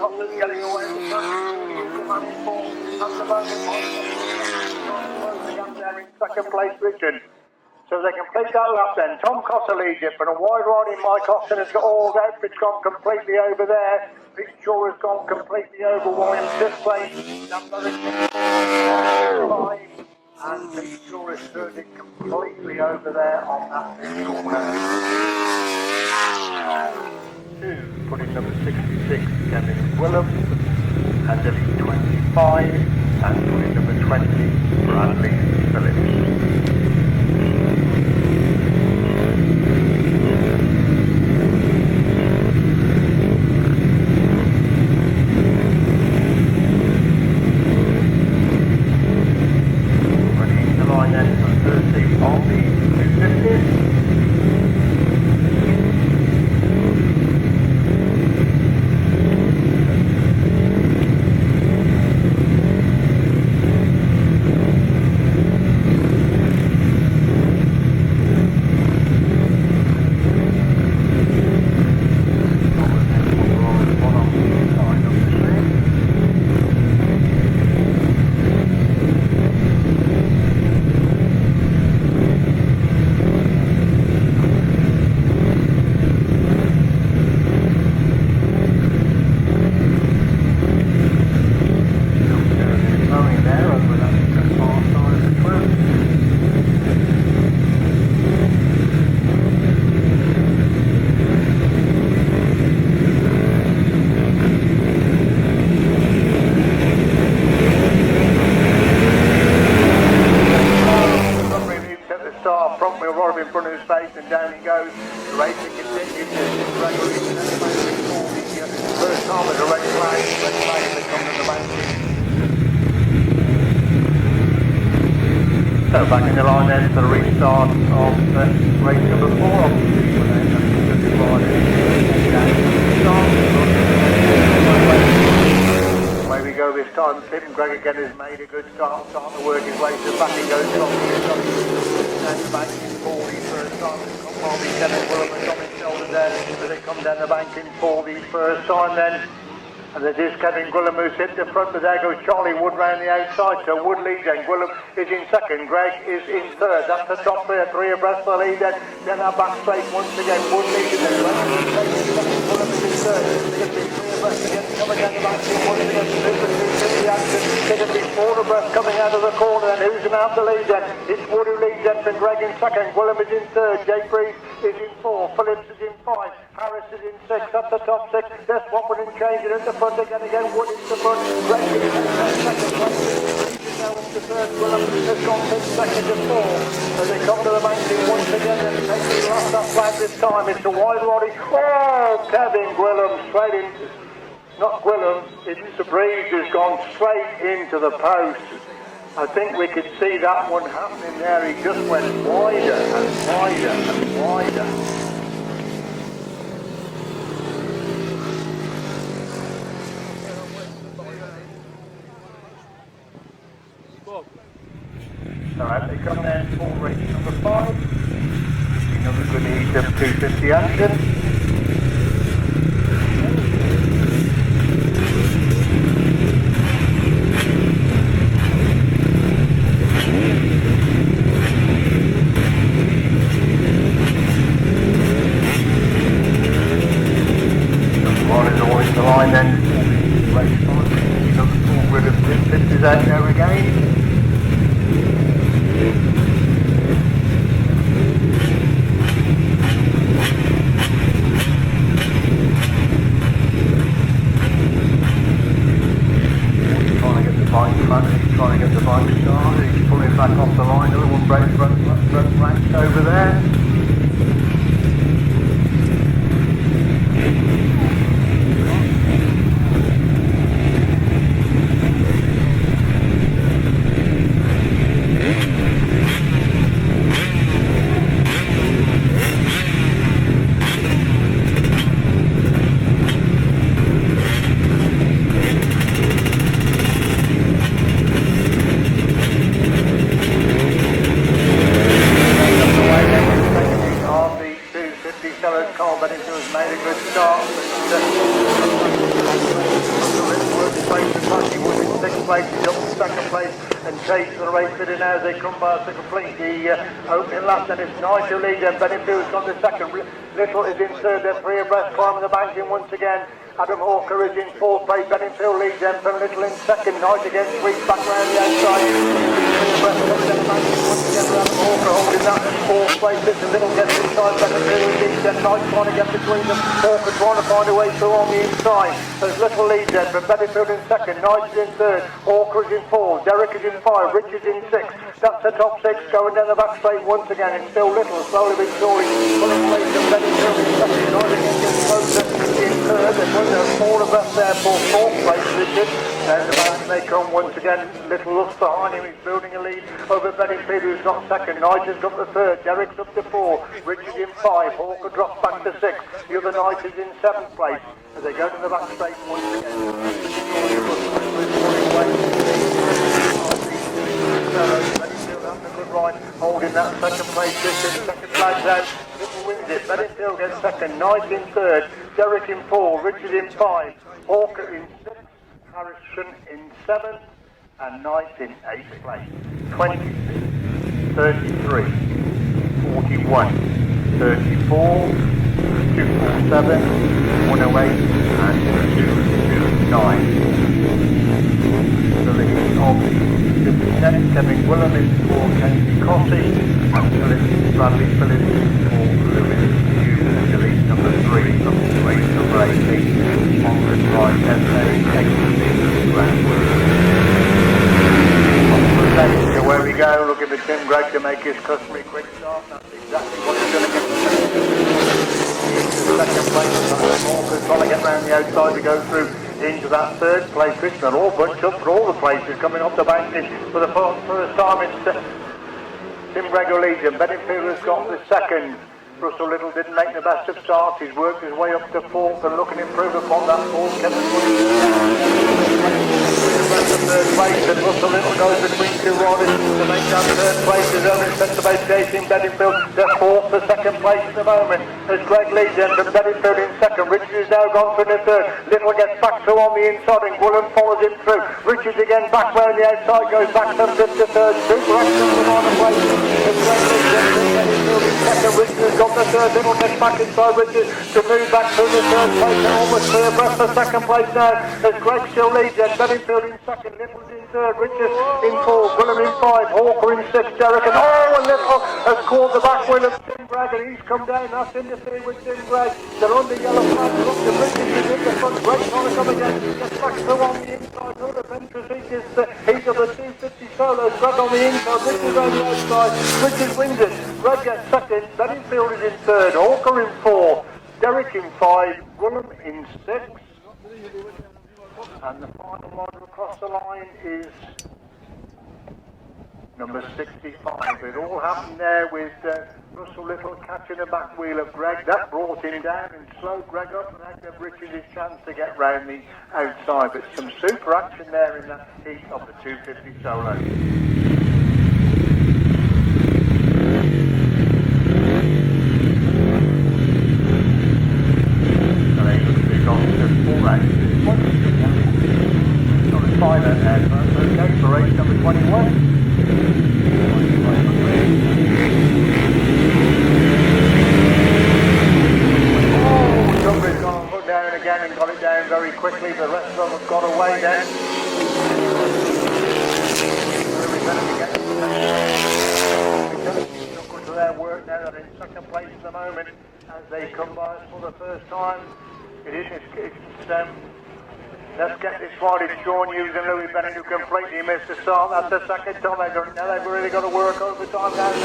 Cossar's getting away with the man in 4, that's the moment. Closing up there in second place, Richard. So they complete that lap then. Tom Cossar leads it, but a wide riding Mike Austin has got all that. It's gone completely over there. Pete Shaw has gone completely over while in 5th place. Number 5. And Pete Shaw has turned it completely over there on that fifth corner. 2, putting number 66, Kevin Williams. And delete 25. And putting number 20, Bradley Phillips. start, front wheel right in front of his face, and down he goes. The racing continues. First time as a red flag as they come to the bank. So back in the line then for the restart of race number 4. Away we go this time. Tim Greg again has made a good start, starting to work his way to the back. He goes and the bank in 4 the first time. While the Kevin Williams on his shoulder there as they come down the bank in 4 the first time then. And it is Kevin Gwilym who's hit the front, but there goes Charlie Wood round the outside. So Wood leads and Gwilym is in second. Greg is in third. That's the top three abreast the lead. Then our back straight once again. Wood leads and Gwilym is in third. They're going to be 3 abreast again. Coming down the back once again. They're going to be 4 abreast coming out of the corner. And who's going to have the lead then? It's Wood who leads then for Greg in second. Gwilym is in third. Jake Breeze is in 4. Phillips is in 5. Harris is in 6. That's the top 6. They're swapping and changing at the front again. Wood is the front. Greg is in second place. Now into third. Gwilym has gone from second to 4. As they come to the banking once again and take the last up flag this time. It's a wide Roddy. Oh, Kevin Gwilym straight in. Not Gwilym. It's the Breeze who's gone straight into the post. I think we could see that one happening there. He just went wider and wider and wider. Alright, they come there for race number 5. Another good heat of 250 action. One is always the line then. Race 5. Another 4 rid of 250s out there again. Trying to get the bike started, he's pulling back off the line, the little one breaks ranks over there. Carl Blyth has made a good start. He was in 6th place, he's up to 2nd place and chased the race fitting now as they come by to complete the opening lap. Then it's Nigel lead and Benningfield's got the 2nd. Little is in 3rd, they're 3 abreast, climbing the banking once again. Adam Hawker is in 4th place, Benningfield leads them from Little in 2nd. Knight again sweeps back round the outside. Adam Hawker holding that 4th place. Little gets inside, Benningfield leads them. Knight trying to get between them. Hawker trying to find a way through on the inside. There's Little leads them from Benningfield in 2nd. Knight is in 3rd. Hawker is in 4th. Derek is in 5. Rich is in 6th. That's the top 6 going down the back straight once again. It's still Little, slowly but surely pulling away from Benningfield in 2nd. Knight again gets closer in 3rd. There are 4 of us there for 4th place position. And the back they come once again. Little looks behind him. He's building a lead over Benningfield, who's got 2nd. Knight has got the 3rd. Derek's up to 4. Richard in 5. Hawker drops back to 6. The other Knight is in 7th place. As they go to the back straight once again. Benningfield having a good ride, holding that 2nd place position. 2nd flag down. Little wins it. Benningfield gets 2nd. Knight in 3rd. Derek in 4, Richard in 5, Hawker in 6, Harrison in 7, and Knight in 8th place. 26, 33, 41, 34, 247, 108, and 229. The lead of the 57, Kevin Gwilym is for Kenzie Cossy, and Bradley Phillips is for Lewis Hughes. The lead number 3 up to race number 18 on the drive SA 18 Grand. So where we go. looking for Tim Gregg to make his customary quick start. That's exactly what he's going to get. Second place, Walker's trying to get round the outside to go through into that third place. Richmond all bunched up for all the places coming off the bank for the first time. It's Tim Gregg leads him. Bedingfield has got the second. Russell Little didn't make the best of starts. He's worked his way up to fourth and looking to improve upon that fourth. Kept the third place, and Russell Little goes between two riders to make that third place. His own sense about chasing Bedingfield. They're fourth for second place at the moment. As Gregg leads them, and Bedingfield in second. Richards is now gone for the third. Little gets back through on the inside, and Gwilym follows him through. Richards again back round the outside, goes back to fifth to third. Super action from on the place. As Gregg leads them, Bedingfield in second. Richards got the third. Little gets back inside Richards to move back through the third place. And almost clear abreast for second place now. As Gregg still leads them. Bedingfield in second. Little's in third. Richards in fourth. Gwilym in five. Hawker in sixth. Derrick and Little has caught the back wheel of Tim Gregg, and he's come down. That's interfered with Tim Gregg. They're under yellow flags. Look, the Richards is in the front. Gregg trying to come again. Gets back through on the inside. Another Ventress is the heat of the 250 solos. Gregg on the inside. Richards on the outside. Richards wins it. Gregg gets second. Bedingfield is in third. Hawker in fourth. Derrick in five. Gwilym in sixth. And the final rider across the line is number 65. It all happened there with Russell Little catching the back wheel of Gregg. That brought him down and slowed Gregg up, and that gave Richards his chance to get round the outside. But some super action there in that heat of the 250 solo. Okay, for race number 21. Somebody's gone put down again and got it down very quickly. The rest of them have got away then. Good to their work now. They're in second place at the moment as they come by us for the first time. Let's get this right. It's Sean Hughes and Louis Bennett who completely missed the start. That's the second time they've done it. Now they've really got to work overtime now. In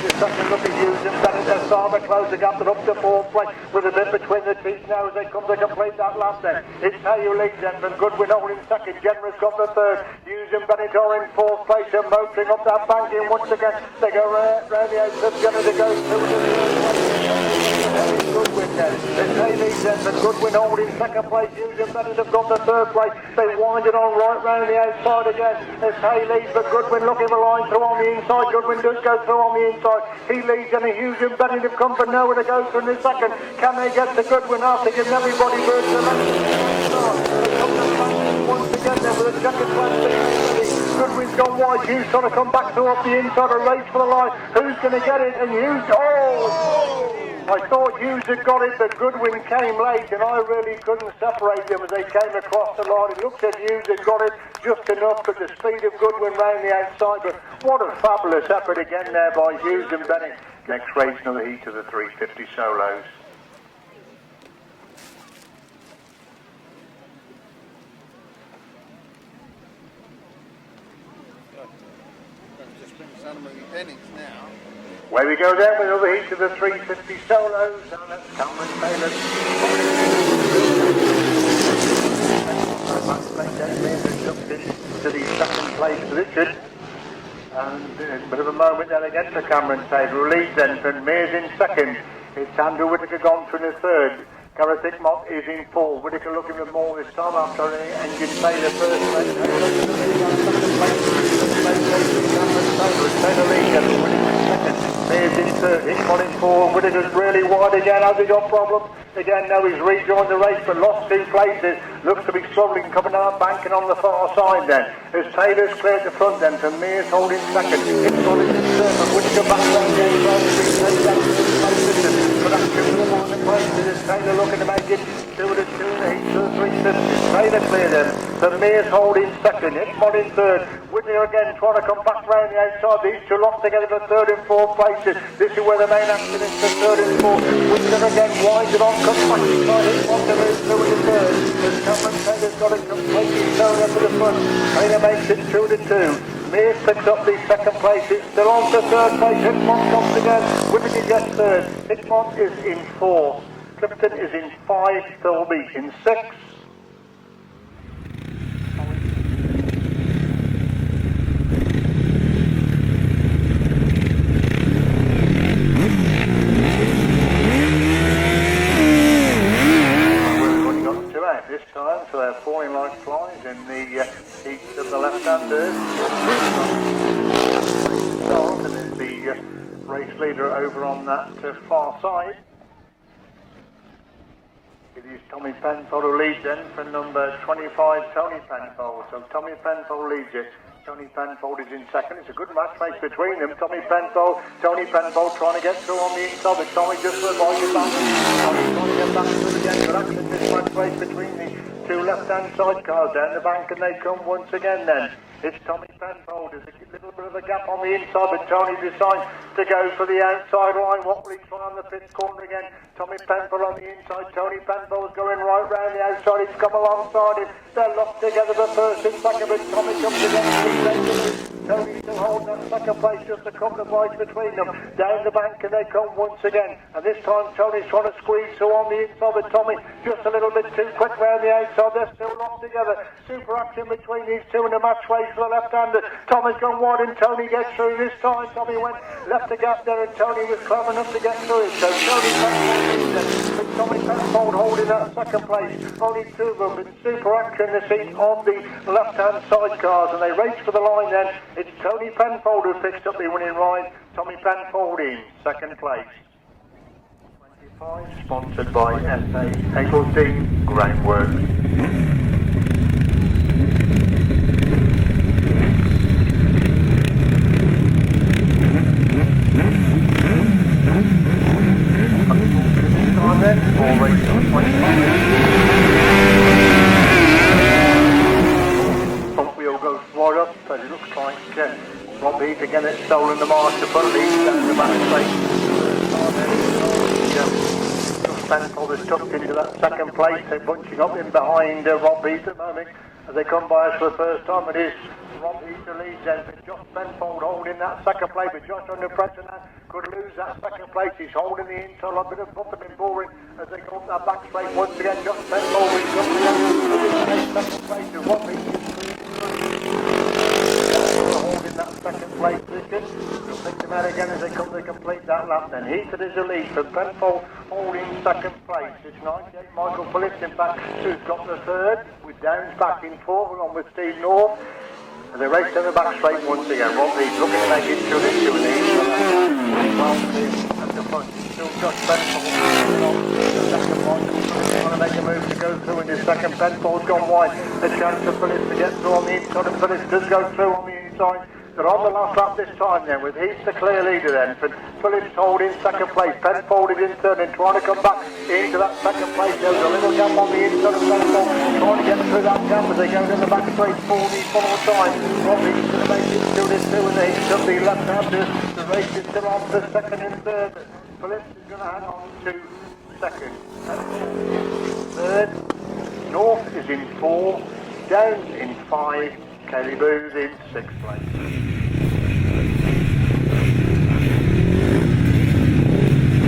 the second look at Hughes and Bennett. They're starting to close the gap. They're up to fourth place with a bit between the teeth now as they come to complete that lap then. It's how you lead them. And Goodwin holding second. Generous got the third. Hughes and Bennett are in fourth place and motoring up that bank in once again. They go round the outside. Generous to go through the Goodwin then. It's how leads them. And Goodwin holding second place. Hughes and Bennett have got the third place. They wind it on right round the outside again. It's how leads, but Goodwin looking for line through on the inside. Goodwin does go through on the inside. He leads and Hughes and Bennett have come for nowhere to go through in the second. Can they get to Goodwin after giving everybody birds to left? Once again there with a second place. Goodwin's gone wide. Hughes trying to come back through up the inside. A race for the line. Who's going to get it? And Hughes, I thought Hughes had got it, but Goodwin came late, and I really couldn't separate them as they came across the line. It looked as Hughes had got it just enough, but the speed of Goodwin round the outside. But what a fabulous effort again there by Hughes and Bennett. Next race, another heat of the 350 solos. Just bring Santa Maria Bennett now. Where we go then with another heat of the 350 solos, and that's Cameron Taylor. To the second place Richard. And a bit of a moment then again for Cameron Taylor, who leads then from Mears in second. It's Andrew Whittaker gone for the third. Gareth Williams is in fourth. Whittaker looking for more this time after engine Taylor first place. Taylor leads and Whittaker in second. Mears in third. He's got in fourth. Whittaker's really wide again. Has he got problems? Again, now he's rejoined the race but lost two places. Looks to be struggling coming out banking on the far side then. As Taylor's clear at the front then for Mears holding second. It's got in third but Whittaker back down again. But that's two of the places. Taylor looking to make it 2 to 2 and 8 to 350. Taylor clear them. The Mears holding second. Hitmon in third. Whitney again trying to come back round the outside. These two locked together for third and fourth places. This is where the main accident is for third and fourth. Whitney again winds it on. Comes back inside. Hitmon to move through in the third. As Cameron Taylor's got it completely thrown up to the front. Taylor makes it 2-2. Mears picks up the second place. It's still on to third place. Hitmon comes again. Whitney gets third. Hitmon is in fourth. Clifton is in 5. Thirlby in 6. This time, so they're falling like flies in the seats of the left-handers. Start, and then the race leader over on that far side. It is Tommy Penfold who leads then for number 25, Tony Penfold. So Tommy Penfold leads it. Tony Penfold is in second. It's a good match race between them. Tony Penfold trying to get through on the inside, but Tommy just avoided back. Tommy trying to get back through again, but actually this match race between the two left-hand sidecars down the bank, and they come once again then. It's Tommy Penfold. There's a little bit of a gap on the inside, but Tony decides to go for the outside line. Watley trying on the fifth corner again. Tommy Penfold on the inside. Tony Penfold's going right round the outside. He's come alongside him. They're locked together the first and second, but Tommy comes again. Tony still holding that second place, just a couple of points between them. Down the bank, and they come once again. And this time Tony's trying to squeeze through on the inside, but Tommy just a little bit too quick round the outside. They're still locked together. Super action between these two in the match race for the left-hander. Tommy's gone wide and Tony gets through this time. Tommy went left a gap there and Tony was clever enough to get through it. So Tommy Penfold holding that second place. Only two of them in super action this seat on the left-hand side cars, and they race for the line then. It's Tony Penfold who picks up the winning ride. Tommy Penfold in second place. 25, sponsored by SA Eggleston Groundworks. All race on 25. Front wheel goes right up, but it looks like Rob Heath again has stolen the march. The front lead down the back straight. Penfold is tucked into that second place. They're bunching up in behind Rob Heath at the moment as they come by us for the first time. It is Rob Heath who leads then, but Josh Penfold holding that second place, but Josh under pressure now could lose that second place. He's holding the inside, a bit of buffing and boring as they go up that back straight once again. Josh Penfold is up the second place to Rob Heath holding that second place position. We'll pick them out again as they come to complete that lap then. Heath is the lead for Penfold holding second place. It's 98 Michael Phillips in back who's got the third, with Downs back in fourth, along with Steve North. As they race down the back straight once again. Rob Heath looking to make it to this two and these. Well, at the front, still Josh Penfold. Second one, trying to make a move to go through in his second. Penfold's gone wide. A chance for Phillips to get through on the inside, and Phillips does go through on the inside. They're on the last lap this time then, with Heath the clear leader then. Phillips holding second place. Penfold is in third and trying to come back into that second place. There's a little gap on the inside of Penfold, trying to get through that gap as they go down the back straight for the full time. Robbie's going to make it through this two and they hit up the left-handers. The race is still on for second and third. Phillips is going to hang on to second. Third. North is in 4. Downs in 5. Kelly Booth in 6th place.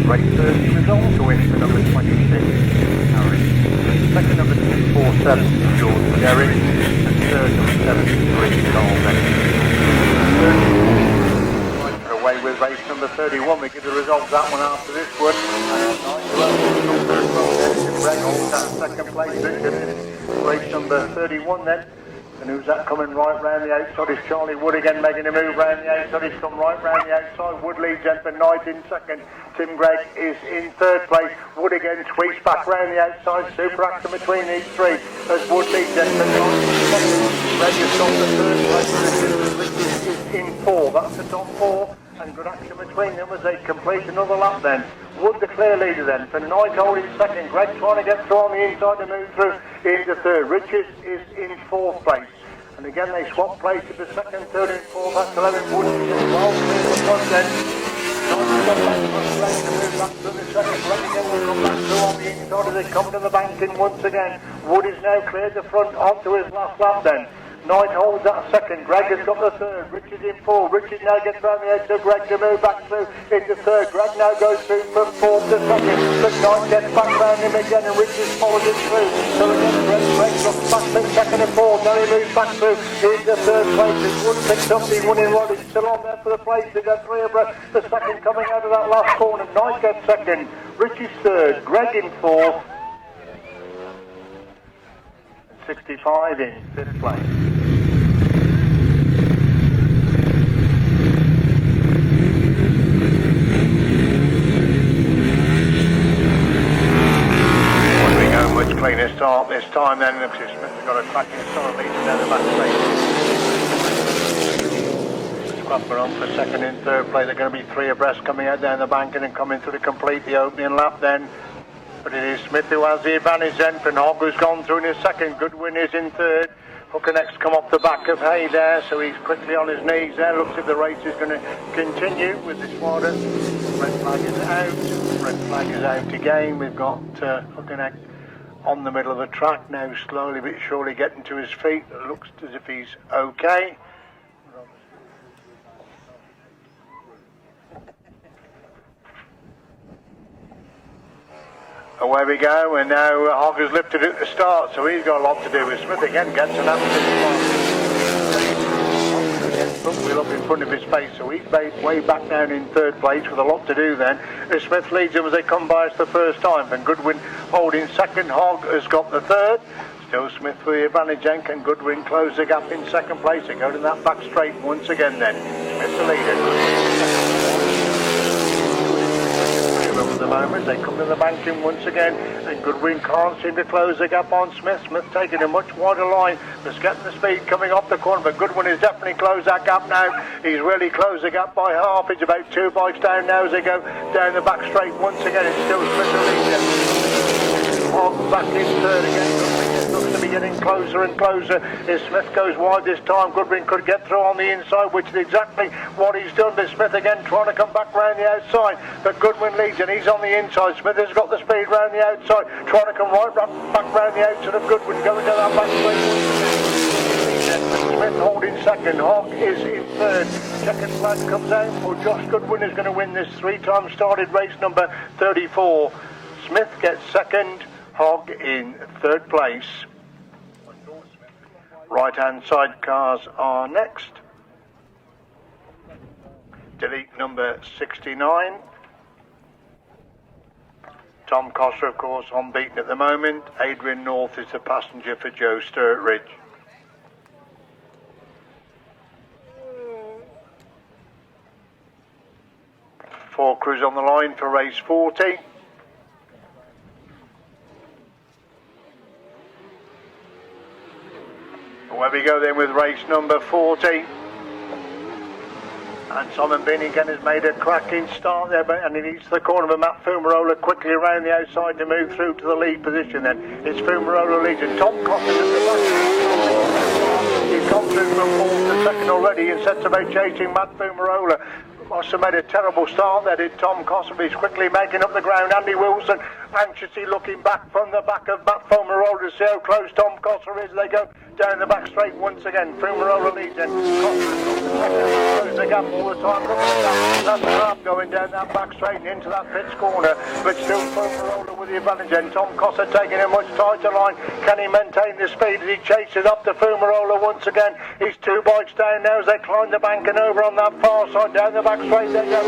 Race 30 result to win for number 26, Harry. Second number 247, George Derrick. And third number 73, Carl Blyth. Away with race number 31. We give the results of that one after this one. Greg holds that second place position. Race number 31 then. And who's that coming right round the outside? Is Charlie Wood again making a move round the outside? He's come right round the outside. Wood leads then for Knight in second. Tim Gregg is in third place. Wood again tweaks back round the outside. Super action between these three as Wood leads then for Knight in second. Gregg has got the third place. Is in 4. That's the top 4. and good action between them as they complete another lap then. Wood the clear leader then, for Knight holding second, Greg trying to get through on the inside to move through into third. Richards is in fourth place. And again they swap places for second, third and fourth. That's 11 Wood well clear the front then. Knight's got back front Greg to move back to the second. Greg again will come back through on the inside as they come to the banking once again. Wood is now cleared the front onto his last lap then. Knight holds that second, Greg has got the third, Richards in fourth, Richards now gets round the edge of Greg to move back through into third, Greg now goes through from fourth to second, but Knight gets back round him again and Richards follows him through, so again Greg looks back to second and fourth, now he moves back through into third place, as Wood picks up the winning rod, he's still on there for the place, they've got three abreast, the second coming out of that last corner, Knight gets second, Richards third, Greg in fourth, 65 in fifth place. Much cleaner start this time then, because Smith has got a cracking start leading down the back straight. Scrapper on for second and third place. They're going to be three abreast coming out down the bank and then coming through to complete the opening lap then. But it is Smith who has the advantage then. Hogg who's gone through in his second. Goodwin is in third. Hooker next come off the back of Hay there, so he's quickly on his knees there. Looks like the race is going to continue with this water. Red flag is out. Red flag is out again. We've got Hooker next on the middle of the track now, slowly but surely getting to his feet. It looks as if he's okay. Away we go, and now Hogger's lifted at the start, so he's got a lot to do with Smith again, gets an absolute wheel up in front of his face, so he's way back down in third place with a lot to do then. As Smith leads him as they come by us the first time, and Goodwin holding second. Hogg has got the third. Still Smith with the advantage, and Goodwin close the gap in second place. They go to that back straight once again then. Smith the leader. At the moment they come to the banking once again, and Goodwin can't seem to close the gap on Smith. Smith taking a much wider line, just getting the speed coming off the corner, but Goodwin has definitely closed that gap now. He's really closed the gap by half. It's about 2 bikes down now as they go down the back straight once again. It's still Smith the leader. Hogg back in third again. Goodwin looks to be getting closer and closer. If Smith goes wide this time, Goodwin could get through on the inside, which is exactly what he's done. But Smith again trying to come back round the outside, but Goodwin leads and he's on the inside. Smith has got the speed round the outside, trying to come back round the outside of Goodwin, going down that back straight. Smith holding second, Hogg is in third. Second flag comes out for Josh Goodwin, is going to win this 3-time started race number 34. Smith gets second, Hogg in third place. Right-hand side cars are next. Delete number 69. Tom Cossar, of course, unbeaten at the moment. Adrian North is the passenger for Joe Sturridge. Four crews on the line for race 40. Away we go then with race number 40. And Simon Bean again has made a cracking start there, and he needs the corner of Matt Fumarola quickly around the outside to move through to the lead position then. It's Fumarola leads and Tom Cossar at the back. He's come through from fourth to second already and sets about chasing Matt Fumarola. Must have made a terrible start there, did Tom Cossar. He's quickly making up the ground. Andy Wilson anxiously looking back from the back of Matt Fumarola to see how close Tom Cossar is. They go down the back straight once again. Fumarola leads in. Cossar the gap all the time. That's the trap going down that back straight and into that pits corner. But still Fumarola with the advantage. And Tom Cossar taking a much tighter line. Can he maintain the speed as he chases up to Fumarola once again? He's 2 bikes down now as they climb the bank and over on that far side down the back straight. They go.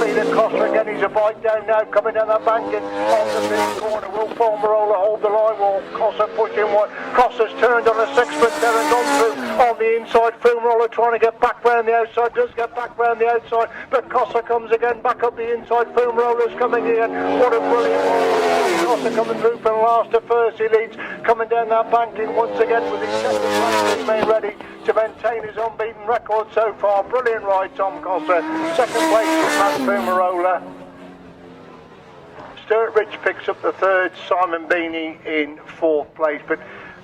Speed of Cossar again. He's a bike down now coming down that bank and on the pit corner. Will Fumarola hold the line? Will Cossar pushing one? Cossar's turned on a 6-foot there and gone through on the inside. Fumarola trying to get back round the outside, does get back round the outside, but Cossar comes again back up the inside. Fumarola's coming in. What a brilliant one. Cossar coming through from last to first. He leads coming down that banking once again with his second flag made ready to maintain his unbeaten record so far. Brilliant ride, Tom Cossar. Second place for Matt Fumarola. Stuart Rich picks up the third, Simon Beanie in fourth place. But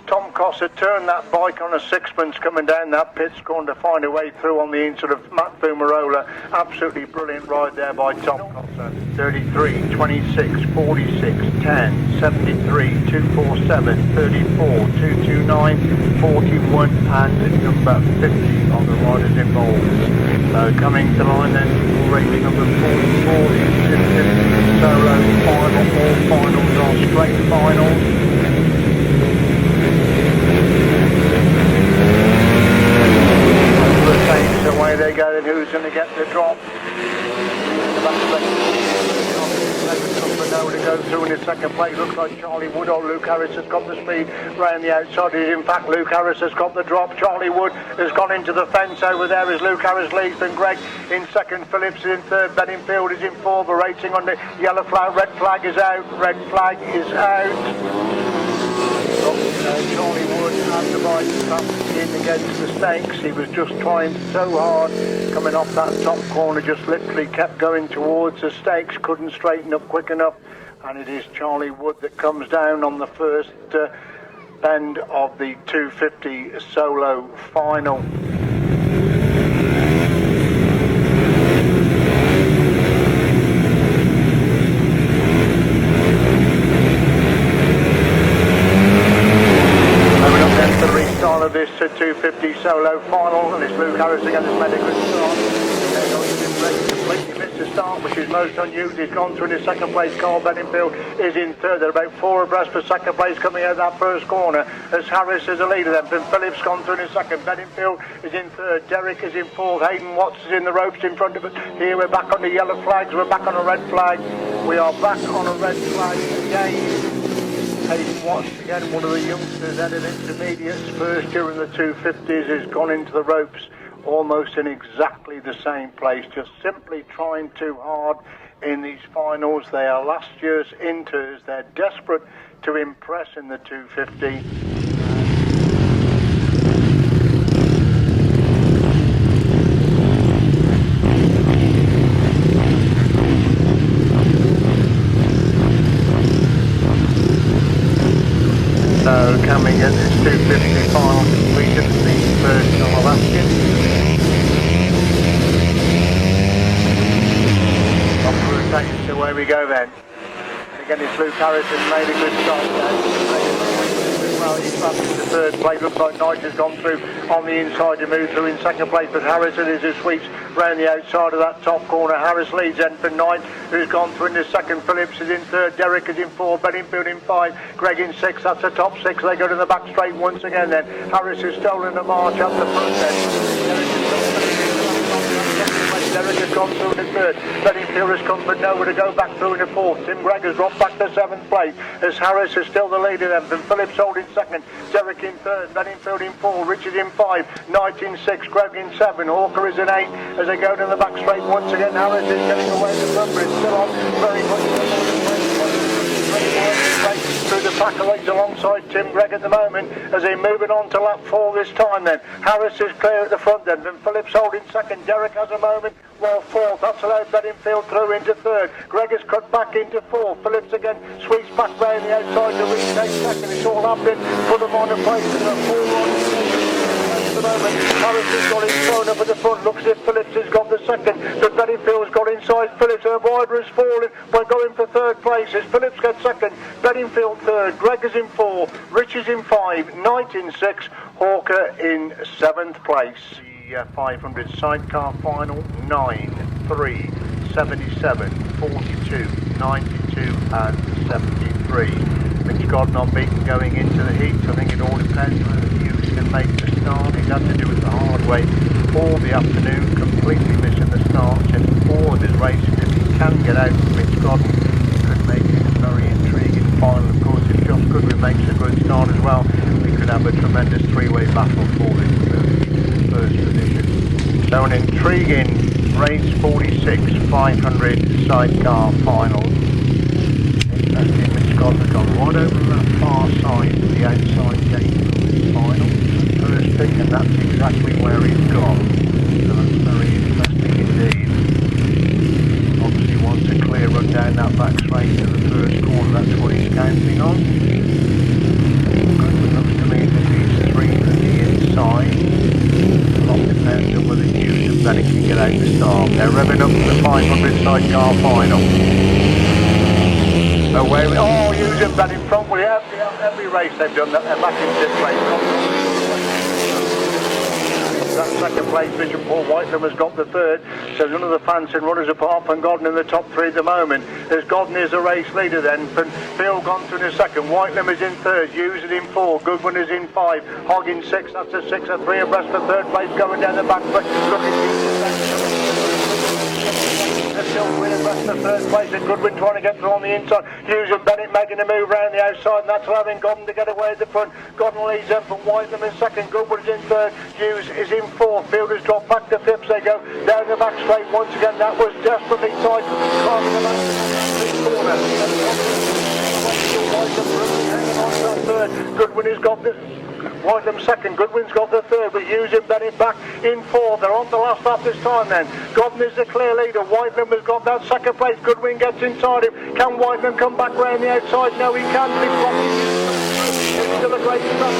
Tom Cossar turned that bike on a sixpence coming down that pit scorn to find a way through on the inside of Matt Fumarola. Absolutely brilliant ride there by Tom Cossar. 33, 26, 46, 10, 73, 247, 34, 229, 41 and number 50 on the riders involved. Coming to line then, race number 44 is 250 solo final. All finals are straight finals. Away they go, then who's going to get the drop? To go through in his second place. Looks like Charlie Wood or Luke Harris has got the speed round the outside. In fact, Luke Harris has got the drop. Charlie Wood has gone into the fence over there as Luke Harris leads. Then Greg in second, Phillips is in third, Bedingfield is in fourth. The racing on the yellow flag, red flag is out, red flag is out. Charlie Wood had the bike up in against the stakes. He was just trying so hard coming off that top corner, just literally kept going towards the stakes, couldn't straighten up quick enough, and it is Charlie Wood that comes down on the first bend of the 250 solo final. Of this 250 solo final, and it's Luke Harris against medical start. Completely missed the start, which is most unusual. He's gone through in his second place. Carl Bedingfield is in third. They're about 4 abreast for second place coming out of that first corner as Harris is a leader. Then Phillips gone through in his second. Bedingfield is in third. Derek is in fourth. Hayden Watts is in the ropes in front of us. Here we're back on the yellow flags. We're back on a red flag. We are back on a red flag again. Hayden Watts, again, one of the youngsters out of intermediates, first year in the 250s, has gone into the ropes almost in exactly the same place, just simply trying too hard in these finals. They are last year's inters. They're desperate to impress in the 250. So coming at this 250 final completion, the first Alaskan. Off the rotation, so where we go then. And again, it's Luke Harris has made a good start there. Well, he's back into third place. Looks like Knight has gone through on the inside to move through in second place, but Harris is his sweeps round the outside of that top corner. Harris leads then for Knight, who's gone through in the second. Phillips is in third, Derek is in fourth, Bedingfield in five, Greg in six. That's the top six. They go to the back straight once again then. Harris has stolen the march up the front then. Derek has gone through in the third. Bedingfield has come but nowhere to go back through in the fourth. Tim Gregg has dropped back to seventh place as Harris is still the leader then. From Phillips holding second, Derek in third, Bedingfield in four, Richard in five, Knight in six, Gregg in seven, Hawker is in eight as they go to the back straight once again. Harris is getting away the number. It's still on very much through the pack legs alongside Tim Gregg at the moment as they're moving on to lap 4 this time then. Harris is clear at the front then, then Phillips holding second, Derek has a moment, well fourth, that's allowed Bedingfield through into third, Gregg has cut back into fourth, Phillips again sweeps back round the outside to retake second. It's all happening for the minor places and a 4-1 at the moment. Harris has got his thrown up at the front, looks as if Phillips has got the second, but Bedingfield's got inside Phillips and the rider has fallen. We're going for third place as Phillips gets second, Bedingfield third, Gregg is in four, Rich is in five, Knight in six, Hawker in seventh place. The 500 sidecar final, 9, 3, 77, 42, 92 and 73. Mitch Godden unbeaten going into the heat. I think it all depends whether Hughes can make the start. He's had to do it the hard way all the afternoon, completely missing the starts in all of his races. If he can get out, Mitch Godden could make it a very intriguing final. Of course, if Josh Goodwin makes a good start as well, we could have a tremendous three-way battle for this first position. So an intriguing race 46 500 sidecar final. Mitch Godden has gone right over that far side to the outside gate of the final. first pick, and that's exactly where he's gone. So that's very interesting indeed. Obviously wants a clear run down that back straight to the first corner, that's what he's counting on. It looks to me that he's 3 from the inside. A lot depends on whether Hughes and Bennett can get out the start. They're revving up for the 500 sidecar final. Away we, oh, Hughes and Bennett front. Well, every race they've done that, they're back in 6th place. That second place, Bishop Paul Whitelam has got the third. So none of the Fancy runners apart from Godden in the top 3 at the moment. As Godden is a race leader then. Phil Gonson in second. Whitelam is in third. Hughes is in 4. Goodwin is in 5. Hogg in 6. That's a 6, a 3 abreast for third place going down the back. But they're still winning abreast for third place. And Goodwin trying to get through on the inside. Hughes and Bennett making a move round the outside. And that's allowing Godden to get away at the front. Godden leads them from Whitelam in second. Goodwin is in third. Hughes is in 4th. Fielders drop back to 5th. They go down the back straight once again. That was desperately tight. Climbing the back corner. Hanging on to the third. Goodwin has got this. Whitelam second, Goodwin's got the third, but Hughes and Bennett back in 4th. They're on the last lap this time then. Godden is the clear leader. Whitelam has got that second place. Goodwin gets inside him. Can Whitelam come back round the outside? No, he can't. It's still a great start.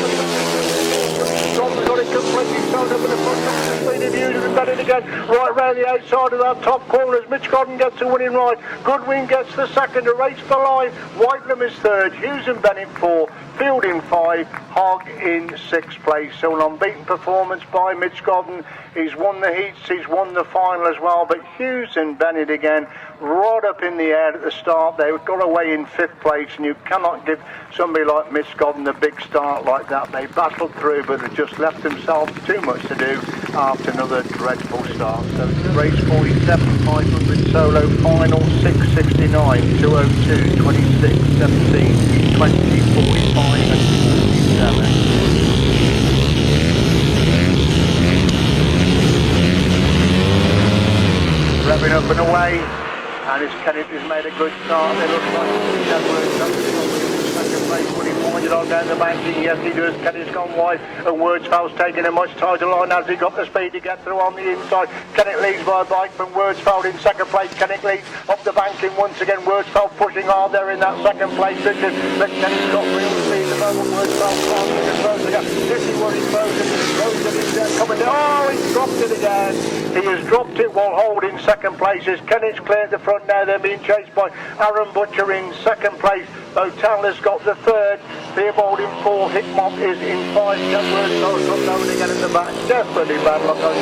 Godden's got it completely sewn up in the front. Speed of Hughes and Bennett again. Right round the outside of that top corner as Mitch Godden gets a winning ride. Goodwin gets the second. A race for line. Whitelam is third. Hughes and Bennett 4. Field in 5, Hogg in 6th place. So an unbeaten performance by Mitch Godden. He's won the heats, he's won the final as well. But Hughes and Bennett again, right up in the air at the start. They got away in 5th place, and you cannot give somebody like Mitch Godden a big start like that. They battled through, but they just left themselves too much to do after another dreadful start. So race 47, 500 solo, final 669, 202, 26, 17, 20, 45 and 47. Revving up and away, and as Kenneth has made a good start. They look like second place, will he find it on down the banking? Yes, he does. Kenneth's gone wide, and Wordsfell's taking a much tighter line as he got the speed to get through on the inside. Kenneth leads by a bike from Wordsfell in second place. Kenneth leads up the banking once again. Wordsfell pushing hard there in that second place position. But Kenneth's got real speed at the moment. Wordsfell passing and close again. This is what he's frozen. Coming down. Oh, he's dropped it again. He has dropped it while holding second place. As Kenneth's cleared the front now, they're being chased by Aaron Butcher in second place. O'Tal has got the third. Theobald in 4. Hickmott is in 5. Wordsfell's got no one again in the back. Desperately bad luck on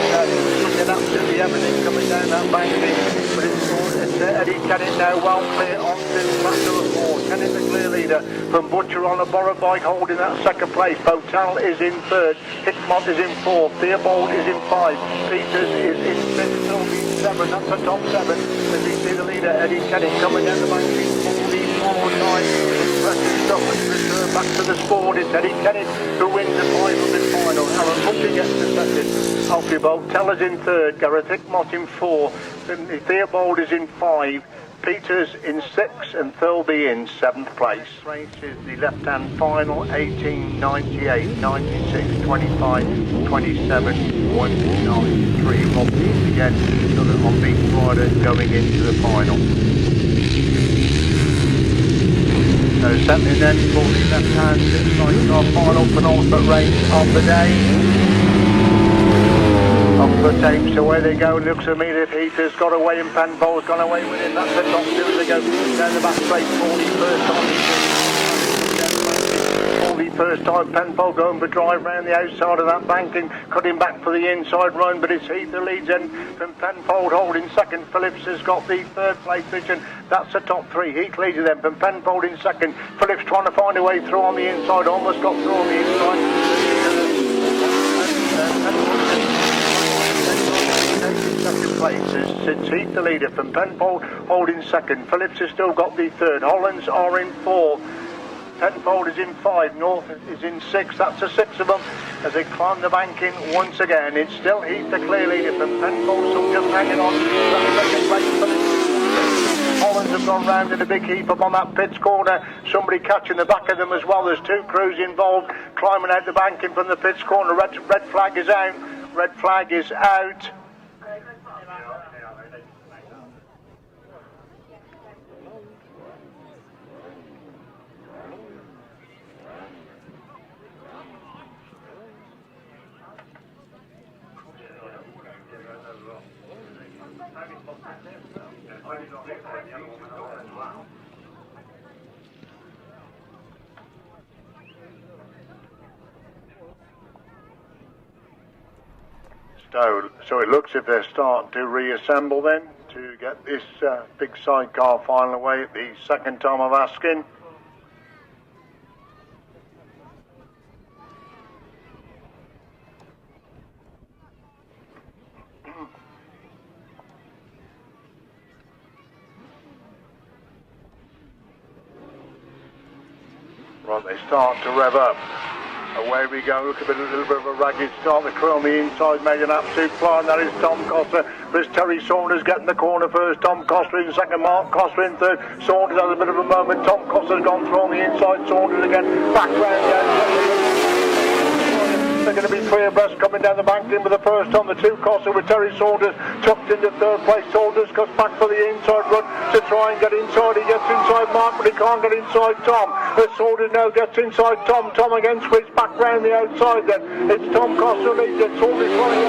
looking absolutely everything coming down that banking. But it's Eddie Kenneth now well clear on to lap number 4. Kenneth the clear leader from Butcher on a borrowed bike holding that second place. O'Tal is in 3rd. Hickmott is in 4th. Theobald is in 5. Peters is in 6th. Sylvie in 7. That's the top 7. As we see the leader Eddie Kenneth coming down the banking. 44 times. Impressive stuff. Let's return back to the sport. It's Eddie Kenneth who wins the 500 final. Alan Butcher gets the second. Alfie O'Tal is in 3rd. Gareth Hickmott in 4. Theobald is in 5. Peters in 6th and Thirlby in 7th place. Race is the left-hand final, 18, 98, 96, 25, 27, 193. Rob Pease again, another unbeaten rider going into the final. So settling then for the left-hand sidecar final penultimate race of the day. Off the tapes, so where they go, looks at me that Peters got away and Penfold's gone away with him. That's the top 2 as they go down the back straight. 41st time Penfold going for drive round the outside of that bank and cutting back for the inside run, but it's Heath that leads in from Penfold holding second. Phillips has got the 3rd place position. That's the top 3. Heath leads them from Penfold in second. Phillips trying to find a way through on the inside, almost got through on the inside. Second place is Heath the leader from Penfold holding second. Phillips has still got the 3rd. Hollands are in 4. Penfold is in 5. North is in 6. That's the 6 of them as they climb the banking once again. It's still Heath the clear leader from Penfold, so just hanging on. Second place. Hollands Saunter's have gone round in a big heap up on that pits corner. Somebody catching the back of them as well. There's two crews involved climbing out the banking from the pits corner. Red flag is out. Red flag is out. So it looks if they're starting to reassemble then to get this big sidecar final away at the second time of asking. Right, they start to rev up. Away we go, look a little bit of a ragged start. The crew on the inside made an absolute fly, and that is Tom Cossar. There's Terry Saunters getting the corner first, Tom Cossar in second, Mark Cossar in third. Saunters has a bit of a moment, Tom Cossar's gone through on the inside, Saunters again, back round down. They're going to be three abreast coming down the bank in with the first on the two Cossar with Terry Saunters tucked into third place. Saunters cuts back for the inside run to try and get inside. He gets inside Mark, but he can't get inside Tom. The Saunters now gets inside Tom. Tom again squeezes back round the outside then. It's Tom Cossar leads it. Saunters trying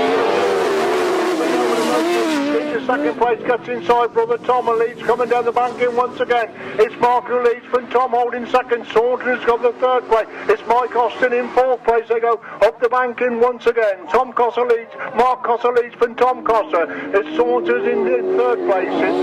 into second place, gets inside brother Tom and leads coming down the bank in once again. It's Mark who leads from Tom holding second. Saunters has got the third place. It's Mike Austin in fourth place. They go up the bank in once again. Tom Cossar leads. Mark Cossar leads from Tom Cossar. It's Saunters in third place. It's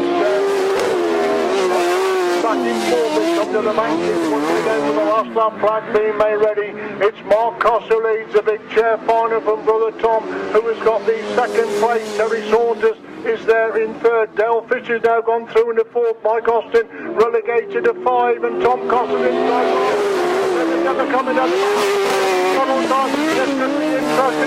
back in fourth. It's come to the bank in once again with the last lap flag being made ready. It's Mark Cossar leads a big chair final from brother Tom, who has got the second place. Terry Saunters is there in third. Dale Fisher's now gone through in the fourth. Mike Austin relegated to 5, and Tom Cossar inside. Never coming down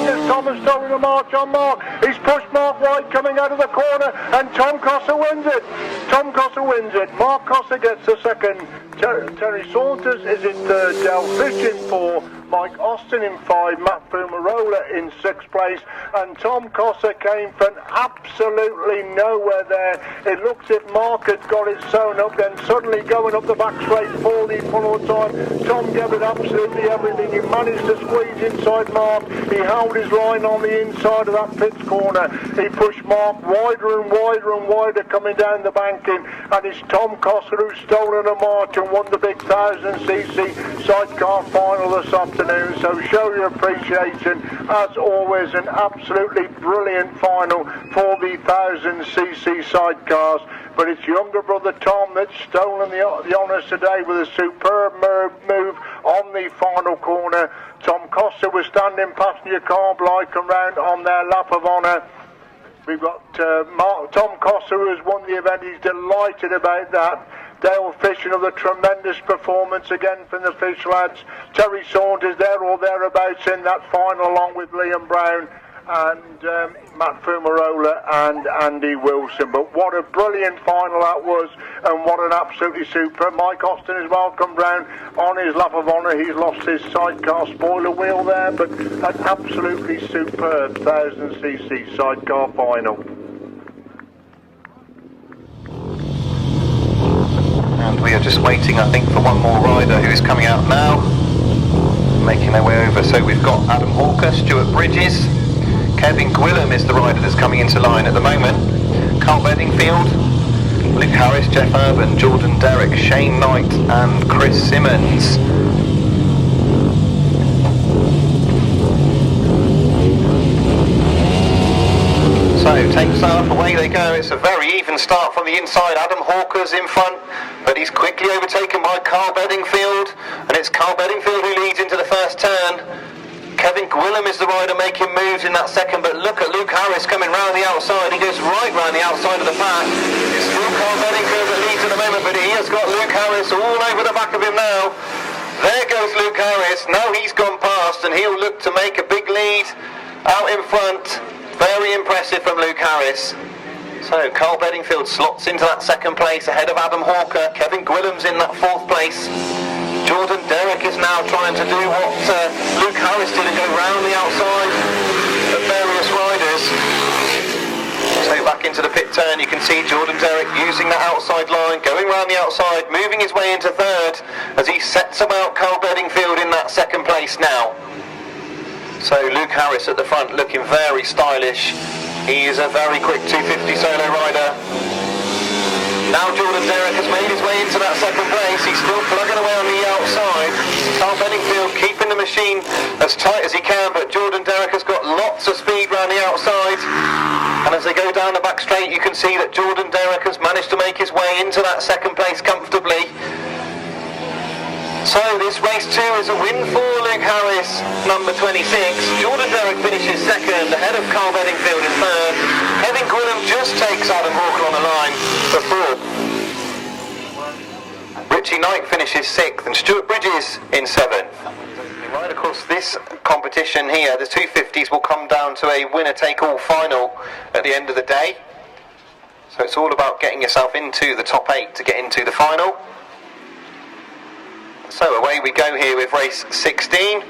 Yes, Thomas stolen a march on Mark. He's pushed Mark White coming out of the corner, and Tom Cossar wins it. Tom Cossar wins it. Mark Cossar gets the second. Terry Saunters is in third. Dale Fish in 4. Mike Austin in 5, Matt Fumarola in 6th place, and Tom Cossar came from absolutely nowhere there. It looks as if Mark had got it sewn up, then suddenly going up the back straight for the full time. Tom gave it absolutely everything. He managed to squeeze inside Mark. He held his line on the inside of that pits corner. He pushed Mark wider and wider and wider coming down the banking, and it's Tom Cossar who's stolen a march and won the big 1000cc sidecar final this afternoon. So show your appreciation. As always, an absolutely brilliant final for the 1000cc sidecars. But it's younger brother Tom that's stolen the honours today with a superb move on the final corner. Tom Cossar was standing passenger Carl Blyth around on their lap of honour. We've got Tom Cossar who has won the event. He's delighted about that. Dale Fish, another tremendous performance again from the Fish lads. Terry Saunters there or thereabouts in that final along with Liam Brown and Matt Fumarola and Andy Wilson. But what a brilliant final that was, and what an absolutely super. Mike Austin has welcomed round on his lap of honour. He's lost his sidecar spoiler wheel there, but an absolutely superb 1000cc sidecar final. And we are just waiting, I think, for one more rider who is coming out now, making their way over. So we've got Adam Hawker, Stuart Bridges, Kevin Gwillam is the rider that's coming into line at the moment, Carl Bedingfield, Luke Harris, Jeff Urban, Jordan Derrick, Shane Knight and Chris Simmons. So takes off, away they go. It's a very even start from the inside. Adam Hawker's in front, but he's quickly overtaken by Carl Bedingfield, and it's Carl Bedingfield who leads into the first turn. Kevin Gwillam is the rider making moves in that second, but look at Luke Harris coming round the outside. He goes right round the outside of the pack. It's still Carl Bedingfield that leads at the moment, but he has got Luke Harris all over the back of him now. There goes Luke Harris. Now he's gone past, and he'll look to make a big lead out in front. Very impressive from Luke Harris. So Carl Bedingfield slots into that second place ahead of Adam Hawker. Kevin Gwilliams in that fourth place. Jordan Derrick is now trying to do what Luke Harris did and go round the outside of various riders. So back into the pit turn, you can see Jordan Derrick using that outside line, going round the outside, moving his way into third as he sets about Carl Bedingfield in that second place now. So Luke Harris at the front looking very stylish. He is a very quick 250 solo rider. Now Jordan Derrick has made his way into that second place. He's still plugging away on the outside. Carl Bedingfield keeping the machine as tight as he can, but Jordan Derrick has got lots of speed round the outside. And as they go down the back straight, you can see that Jordan Derrick has managed to make his way into that second place comfortably. So this race 2 is a win for Luke Harris, number 26. Jordan Derrick finishes second, ahead of Carl Bedingfield in third. Kevin Gwilliams just takes Adam Hawker on the line for fourth. Richie Knight finishes sixth, and Stuart Bridges in seventh. Right, of course, this competition here, the 250s, will come down to a winner-take-all final at the end of the day. So it's all about getting yourself into the top 8 to get into the final. So away we go here with race 16.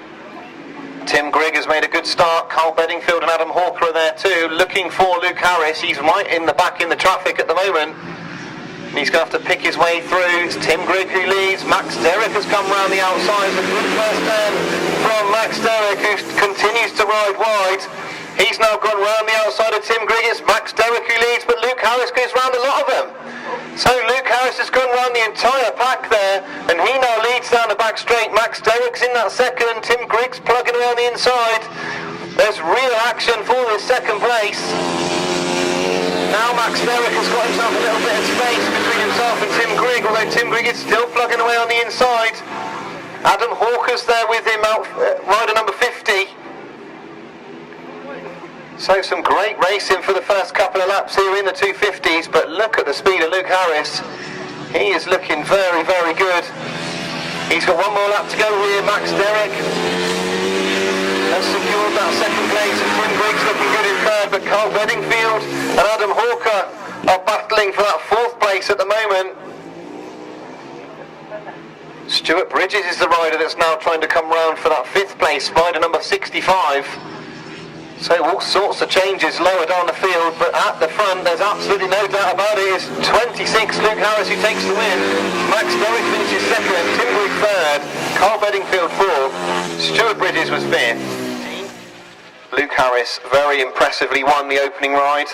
Tim Grigg has made a good start. Carl Bedingfield and Adam Hawker are there too, looking for Luke Harris. He's right in the back in the traffic at the moment. And he's going to have to pick his way through. It's Tim Grigg who leads. Max Derrick has come round the outside. A good first turn from Max Derrick, who continues to ride wide. He's now gone round the outside of Tim Grigg. It's Max Derrick who leads, but Luke Harris goes round a lot of them. So Luke Harris has gone round the entire pack there, and he now leads down the back straight. Max Derrick's in that second, Tim Grigg's plugging around the inside. There's real action for this second place. Now Max Derrick has got himself a little bit of space between himself and Tim Grigg, although Tim Grigg is still plugging away on the inside. Adam Hawker's there with him, rider number 50. So some great racing for the first couple of laps here in the 250s, but look at the speed of Luke Harris. He is looking very, very good. He's got one more lap to go here. Max Derrick has secured that second place, and Tim Grigg's looking good in third, but Carl Bedingfield and Adam Hawker are battling for that fourth place at the moment. Stuart Bridges is the rider that's now trying to come round for that fifth place, rider number 65. So all sorts of changes lower down the field, but at the front there's absolutely no doubt about it. It's 26 Luke Harris who takes the win. Max Derrick finishes second, Tim Grigg third, Carl Bedingfield fourth, Stuart Bridges was fifth. Luke Harris very impressively won the opening ride.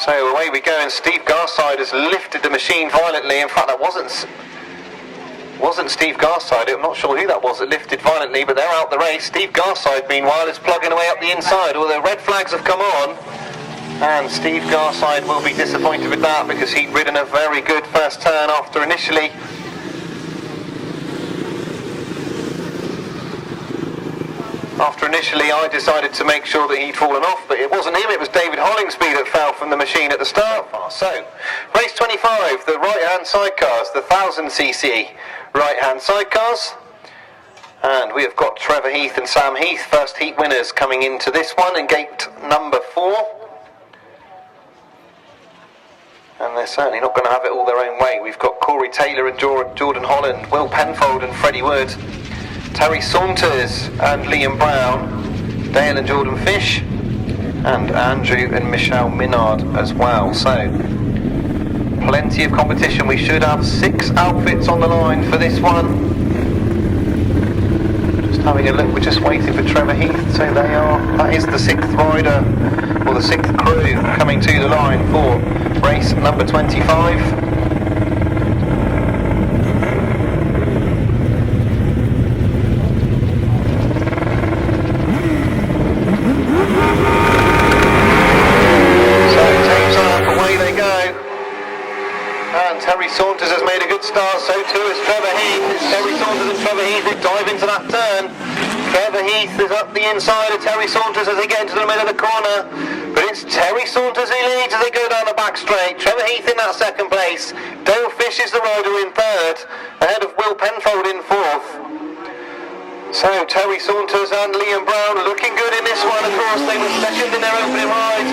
So away we go, and Steve Garside has lifted the machine violently. In fact, that wasn't Steve Garside. I'm not sure who that was that lifted violently, but they're out the race. Steve Garside, meanwhile, is plugging away up the inside. All the red flags have come on, and Steve Garside will be disappointed with that because he'd ridden a very good first turn after initially I decided to make sure that he'd fallen off, but it wasn't him, it was David Hollingsby that fell from the machine at the start. So, race 25, the right-hand sidecars, the 1000cc right-hand sidecars. And we have got Trevor Heath and Sam Heath, first heat winners, coming into this one in gate number 4. And they're certainly not going to have it all their own way. We've got Corey Taylor and Jordan Holland, Will Penfold and Freddie Wood, Terry Saunters and Liam Brown, Dale and Jordan Fish, and Andrew and Michelle Minard as well. So, plenty of competition. We should have 6 outfits on the line for this one. Just having a look, we're just waiting for Trevor Heath. So that is the 6th rider, or the 6th crew coming to the line for race number 25. Terry Saunters has made a good start, so too has Trevor Heath. It's Terry Saunters and Trevor Heath who dive into that turn. Trevor Heath is up the inside of Terry Saunters as they get into the middle of the corner. But it's Terry Saunters who leads as they go down the back straight. Trevor Heath in that second place. Dale Fish is the rider in third, ahead of Will Penfold in fourth. So Terry Saunters and Liam Brown looking good in this one. Of course, they were second in their opening ride.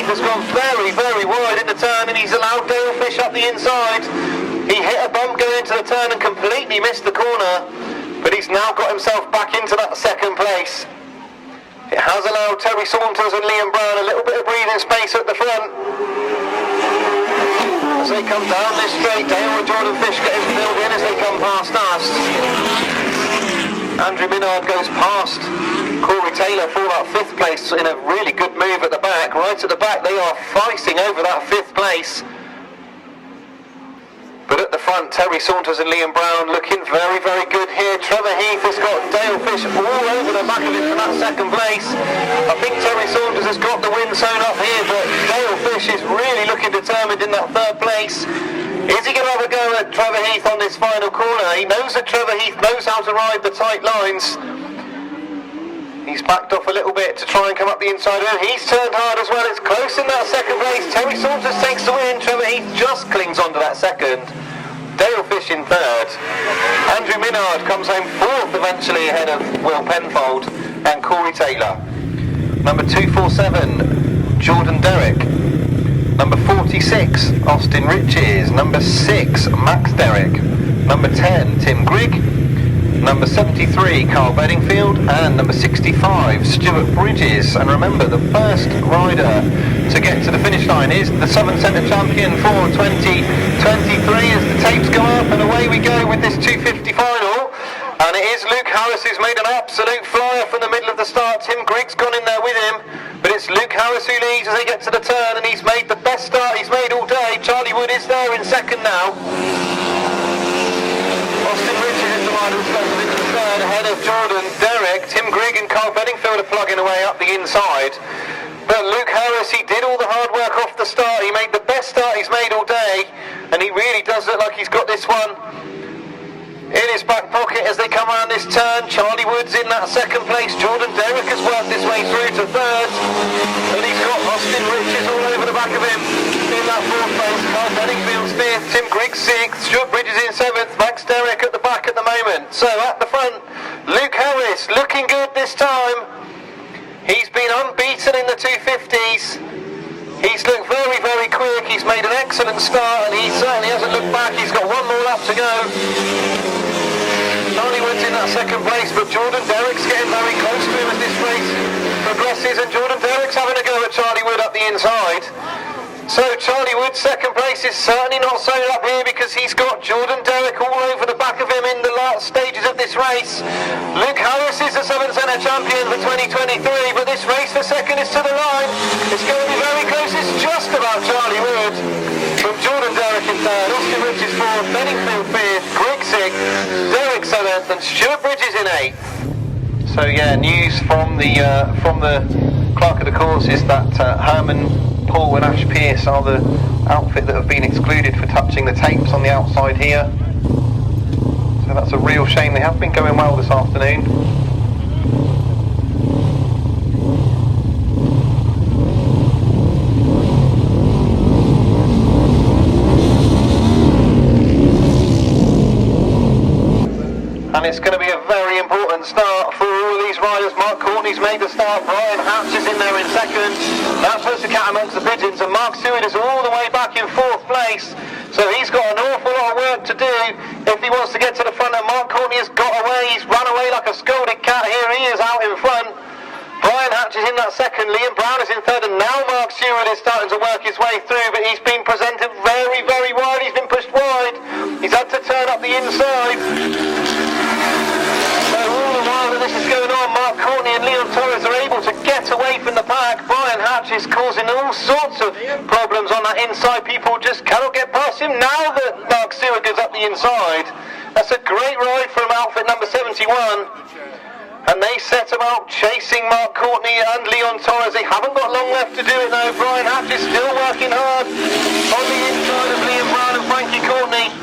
Heath has gone very, very wide in the turn, and he's allowed Dale Fish up the inside. He hit a bump going into the turn and completely missed the corner, but he's now got himself back into that second place. It has allowed Terry Saunters and Liam Brown a little bit of breathing space at the front. As they come down this straight, Dale and Jordan Fish getting filled in as they come past us. Andrew Minard goes past Corey Taylor for that 5th place in a really good move at the back. Right at the back, they are fighting over that 5th place. But at the front, Terry Saunters and Liam Brown looking very, very good here. Trevor Heath has got Dale Fish all over the back of him for that 2nd place. I think Terry Saunters has got the win sewn up here, but Dale Fish is really looking determined in that 3rd place. Is he going to have a go at Trevor Heath on this final corner? He knows that Trevor Heath knows how to ride the tight lines. He's backed off a little bit to try and come up the inside of him. He's turned hard as well. It's close in that 2nd place. Terry Saunters takes the win. Trevor Heath just clings onto that 2nd. Dale Fish in 3rd. Andrew Minard comes home 4th eventually ahead of Will Penfold and Corey Taylor. Number 247, Jordan Derrick. Number 46, Austin Riches. Number 6, Max Derrick. Number 10, Tim Grigg. Number 73, Carl Bedingfield, and number 65, Stuart Bridges. And remember, the first rider to get to the finish line is the Southern Centre champion for 2023 as the tapes go up, and away we go with this 250 final. And it is Luke Harris who's made an absolute flyer from the middle of the start. Tim Grigg's gone in there with him, but it's Luke Harris who leads as they get to the turn, and he's made the best start he's made all day. Charlie Wood is there in 2nd now. Austin Riches is the rider who's goes into the 3rd ahead of Jordan Derrick. Tim Grigg and Carl Bedingfield are plugging away up the inside. But Luke Harris, he did all the hard work off the start. He made the best start he's made all day, and he really does look like he's got this one in his back pocket as they come around this turn. Charlie Wood's in that 2nd place. Jordan Derrick has worked his way through to 3rd, and he's got Austin Riches all over the back of him in that 4th place. Carl Bedingfield's 5th, Tim Grigg 6th, Stuart Bridges in 7th, Max Derrick at the back at the moment. So at the front, Luke Harris looking good this time. He's been unbeaten in the 250s. He's looked very, very quick. He's made an excellent start, and he certainly hasn't looked back. He's got one more lap to go. Charlie Wood's in that 2nd place, but Jordan Derrick's getting very close to him as this race progresses, and Jordan Derrick's having a go at Charlie Wood up the inside. So Charlie Wood's 2nd place is certainly not sewn up here because he's got Jordan Derrick all over the back of him in the last stages of this race. Luke Harris is the Southern Centre champion for 2023, but this race for 2nd is to the line. It's going to be very close. It's just about Charlie Wood. From Jordan Derrick in 3rd, Austin Riches 4th, Bedingfield 5th, Grigg 6th, Derrick 7th, and Stuart Bridges in 8th. So yeah, news from the clerk of the course is that Herman, Paul and Ash Pearce are the outfit that have been excluded for touching the tapes on the outside here. So that's a real shame. They have been going well this afternoon. And it's going to be a very important start for all of these riders. Mark Courtney's made the start. Brian Hatch is in there in 2nd. That puts the cat amongst the pigeons. And Mark Stewart is all the way back in 4th place. So he's got an awful lot of work to do if he wants to get to the front. And Mark Courtney has got away. He's run away like a scolded cat. Here he is out in front. Brian Hatch is in that 2nd. Liam Brown is in 3rd. And now Mark Stewart is starting to work his way through. But he's been presented very, very wide. He's been pushed wide. He's had to turn up the inside. This is going on. Mark Courtney and Leon Torres are able to get away from the pack. Brian Hatch is causing all sorts of problems on that inside. People just cannot get past him now that Mark Stewart goes up the inside. That's a great ride from outfit number 71. And they set about chasing Mark Courtney and Leon Torres. They haven't got long left to do it though. Brian Hatch is still working hard on the inside of Liam Brown and Frankie Courtney.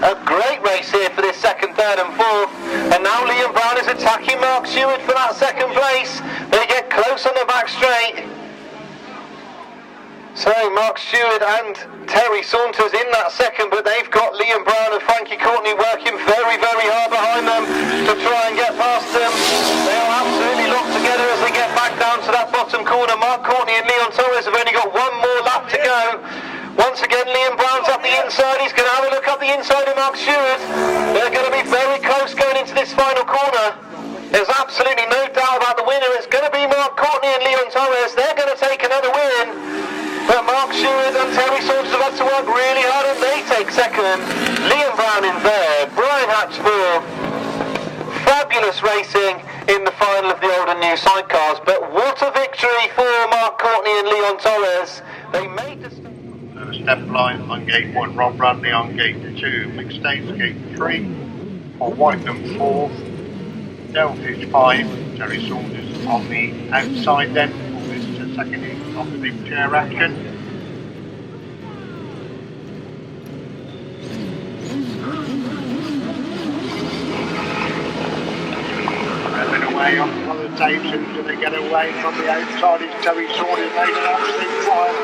A great race here for this 2nd, 3rd and 4th. And now Liam Brown is attacking Mark Stewart for that 2nd place. They get close on the back straight. So Mark Stewart and Terry Saunters in that 2nd, but they've got Liam Brown and Frankie Courtney working very, very hard behind them to try and get past them. They are absolutely locked together as they get back down onto that bottom corner. Mark Courtney and Leon Torres have only got one more lap to go. Once again, Liam Brown's up the inside. He's going to have a look up the inside of Mark Stewart. They're going to be very close going into this final corner. There's absolutely no doubt about the winner. It's going to be Mark Courtney and Leon Torres. They're going to take another win. But Mark Stewart and Terry Saunders have had to work really hard and they take second. Liam Brown in third. Brian Hatch fourth. Fabulous racing in the final of the old and new sidecars. But what a victory for Mark Courtney and Leon Torres. They made the step line on gate 1, Rob Bradley on gate 2, McStates gate 3, for Whiteman 4th, Delfish 5, Terry Saunders on the outside then, for this second of the big chair action. Away on the tape, soon as they get away from the outside, it's Terry Saunders made an absolute fire.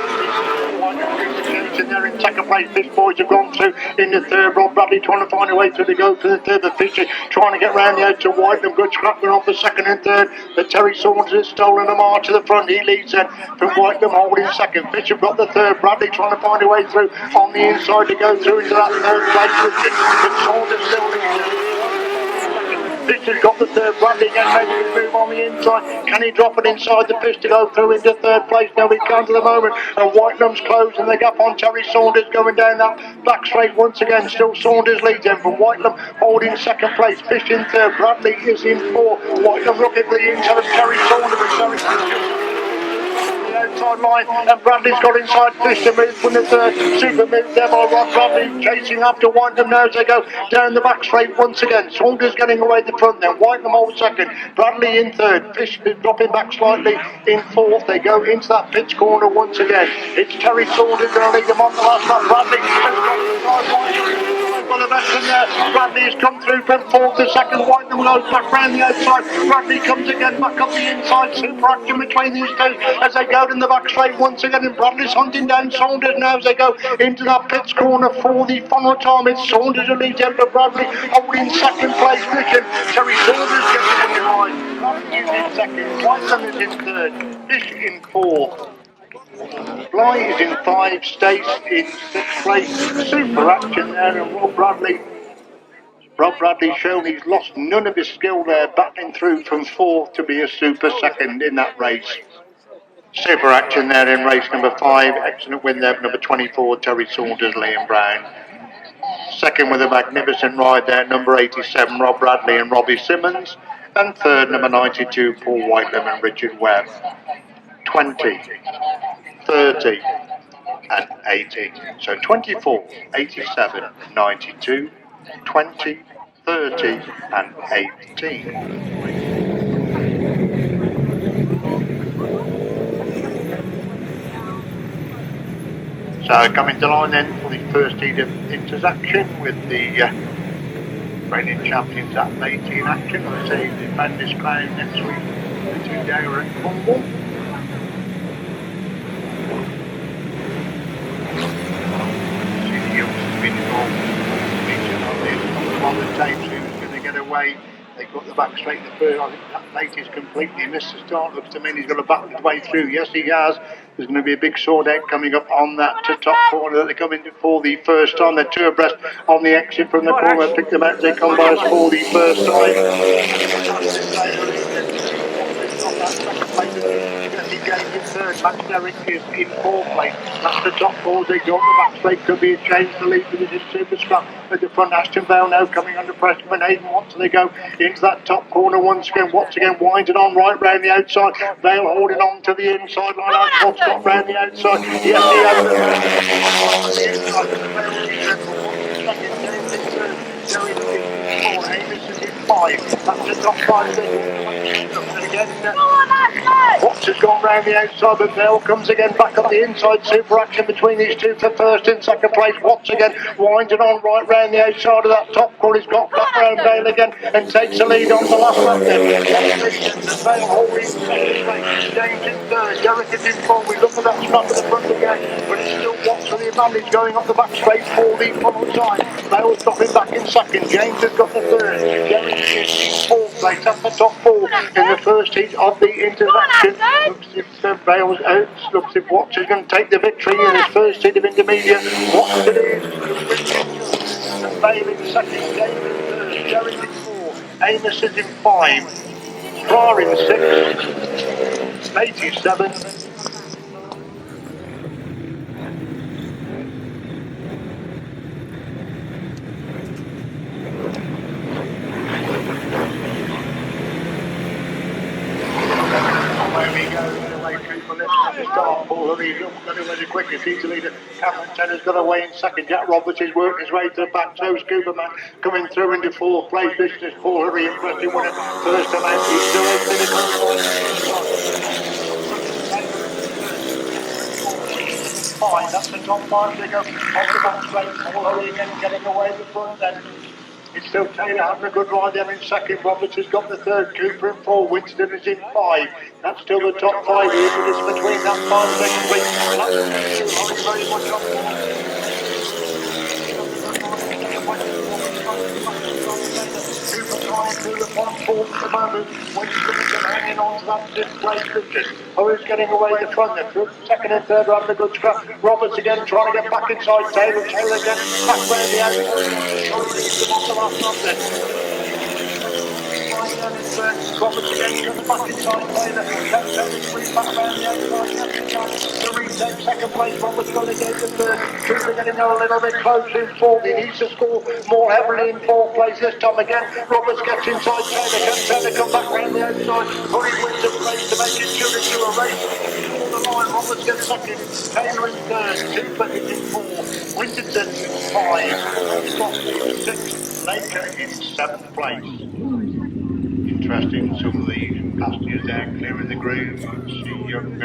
They're in second place. These boys have gone through in the third. Rob Bradley trying to find a way through to go to the third. The Fisher trying to get round the outer wide. Them good scrapping off the second and third. But Terry Saunders has stolen a march to the front. He leads then from Whiteman holding second. Fisher got the third. Bradley trying to find a way through on the inside to go through into that third place. But Saunders still leads. Fisher's got the third. Bradley again making a move on the inside. Can he drop it inside the pitch to go through into third place? No, he can't at the moment. And Whitelam's closing the gap on Terry Saunders going down that back straight once again. Still Saunders leads him from Whitelam holding second place. Fish in third. Bradley is in fourth. Whitelam looking for the inside of Terry Saunders and Terry Saunders. Outside line, and Bradley's got inside Fish to move from the third. Super move there by Rob Bradley, chasing after Whitelam now as they go down the back straight once again. Saunders getting away the front, then Whitelam holds second. Bradley in third. Fish is dropping back slightly in fourth. They go into that pitch corner once again. It's Terry Saunders going to lead them on the last lap. Bradley has got inside well, the best in there. Bradley has come through from fourth to second. Whitelam goes back round the outside. Bradley comes again back up the inside. Super action between these two as they go in the back straight once again. And Bradley's hunting down Saunders now as they go into that pitch corner for the final time. It's Saunders who leads them, but Bradley holding second place position. Terry Saunders gets in line. Bradley is in second. Whitelam is in third. Fish in fourth. Bly is in 5, Stace in 6th place. Super action there, and Rob Bradley's shown he's lost none of his skill there, battling through from 4th to be a super second in that race. Super action there in race number 5. Excellent win there, number 24, Terry Saunders, Liam Brown. Second with a magnificent ride there, number 87, Rob Bradley and Robbie Simmons. And third, number 92, Paul Whitelam and Richard Webb. 20. 30 and 18. So 24, 87, 92, 20, 30 and 18. So coming to line then for the first heat of intersection with the reigning champions at 18 action. I say defend this crown next week, the 2 day at Cornwall. On the tape, who's going to get away. They've got the back straight the first. I think that late is completely missed the start. Looks to me he's got to battle his way through. Yes, he has. There's going to be a big sword out coming up on that top corner that they come into for the first time. They're 2 abreast on the exit from the corner. Pick them out. They come by us for the first time. In third, Max Derrick is in 4th place. That's the top 4. They go up the back straight. Could be a change to lead for the super scrap at the front. Ashton Bell now coming under pressure from Hayden Watts. They go into that top corner once again. Watts again winding on right round the outside. Bale holding on to the inside line. Watts got round the outside. Yes, he has. 5. That's the top 5. Watts has gone round the outside, but Bell comes again back up the inside. Super action between these two for first and second place. Watts again winding on right round the outside of that top corner. He's got back round Bale again and takes the lead on the last lap there. Bale holding second place. James in third. Gareth is in fourth. We look at that scrap at the front again, but it's still Watts for the advantage going up the back straight for the final time. Bale's dropping back in second. James has got the third. Gareth is in fourth. place. That's the top four in the first heat of the intersection. Looks if Bales out, looks if Watts is going to take the victory in his first heat of intermediate. Watts it is. Bale in second, David in third, Jerry in four, Amos is in five, Clark in six, 87. The quickest he's the leader. Cameron Tenner's got away in second. Jack Roberts is working his way to the back. So Scubaman coming through into fourth place. This is Paul Hurry impressive winner. First time out, he's still in the fine, that's the top five figure. Off the back straight, Paul Hurry again getting away the front then. It's still Taylor having a good ride there in second. Roberts has got the third. Cooper in four. Winston is in five. That's still the top five here, but it's between that 5 second lead. That's very much up there. Cooper trying through the front four at the moment. Winston is hanging on to that fifth place position. Who's getting away the front there? Second and third are having a good scrap. Roberts again trying to get back inside Taylor. Taylor again back round the outside. Roberts again to the back inside Taylor. Back round the outside. To retake second place. Roberts going to get the third. Cooper getting a little bit close in fourth. He needs to score more heavily in fourth place this time again. Roberts gets inside Taylor. Can Taylor come back round the outside? Hurry wins the place to make it 2-2 a race. Roberts gets second, Taylor in third, Cooper is in four, Winterton in five, Scott in sixth, Laker in seventh place. Interesting, some of the passengers there clearing the groove. You see young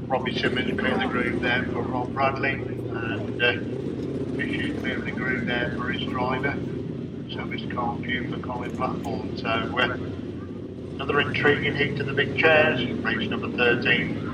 Robbie Simmons clearing the groove there for Rob Bradley, and Fisher clearing the groove there for his driver. So is Carl Blyth for Colin Blackburn. So another intriguing heat to the big chairs, race number 13.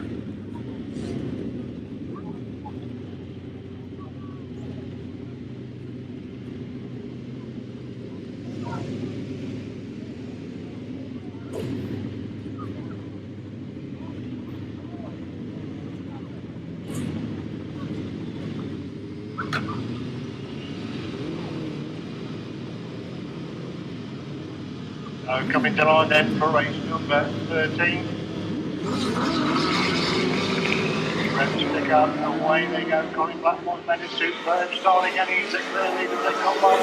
Coming to line then for race number 13. Grasstrack away they go. Colin Blackmore made a superb starting, and he's a clear leader. They come by.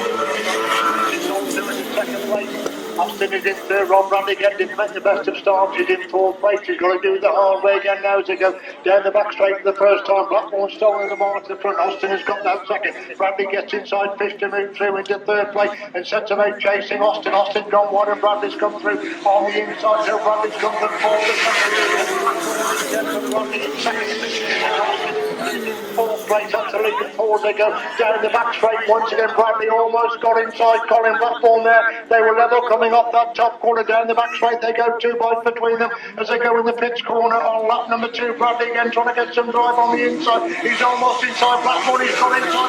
It's all doing in second place. Austin is in third. Rob Bradley again didn't make the best of starts. He's in fourth place. He's got to do the hard way again now as they go down the back straight for the first time. Blackmore stolen the mark to the front. Austin has got that second. Bradley gets inside Fish to move through into third place and sets about chasing Austin. Austin gone wide and Bradley's come through on the inside. So Bradley's come from fourth. Bradley in second. Fourth place, that's the lead forward. They go down the back straight once again. Bradley almost got inside Colin Blackburn there. They were level coming off that top corner down the back straight. They go 2 bites between them as they go in the pits corner on lap number 2. Bradley again trying to get some drive on the inside. He's almost inside Blackburn. He's got inside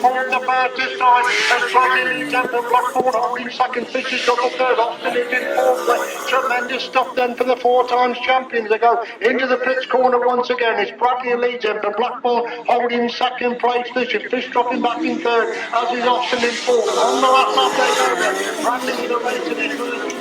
the first this time as Bradley leads out from Blackburn holding second. Fish has got the third. Austin is in fourth place. Tremendous stuff then for the 4 times champions. They go into the pits corner once again. It's Bradley leads him, but Blackburn holding second place. Fish dropping back in third, as is Austin in fourth. On the last lap they go there. Bradley with a race in his first.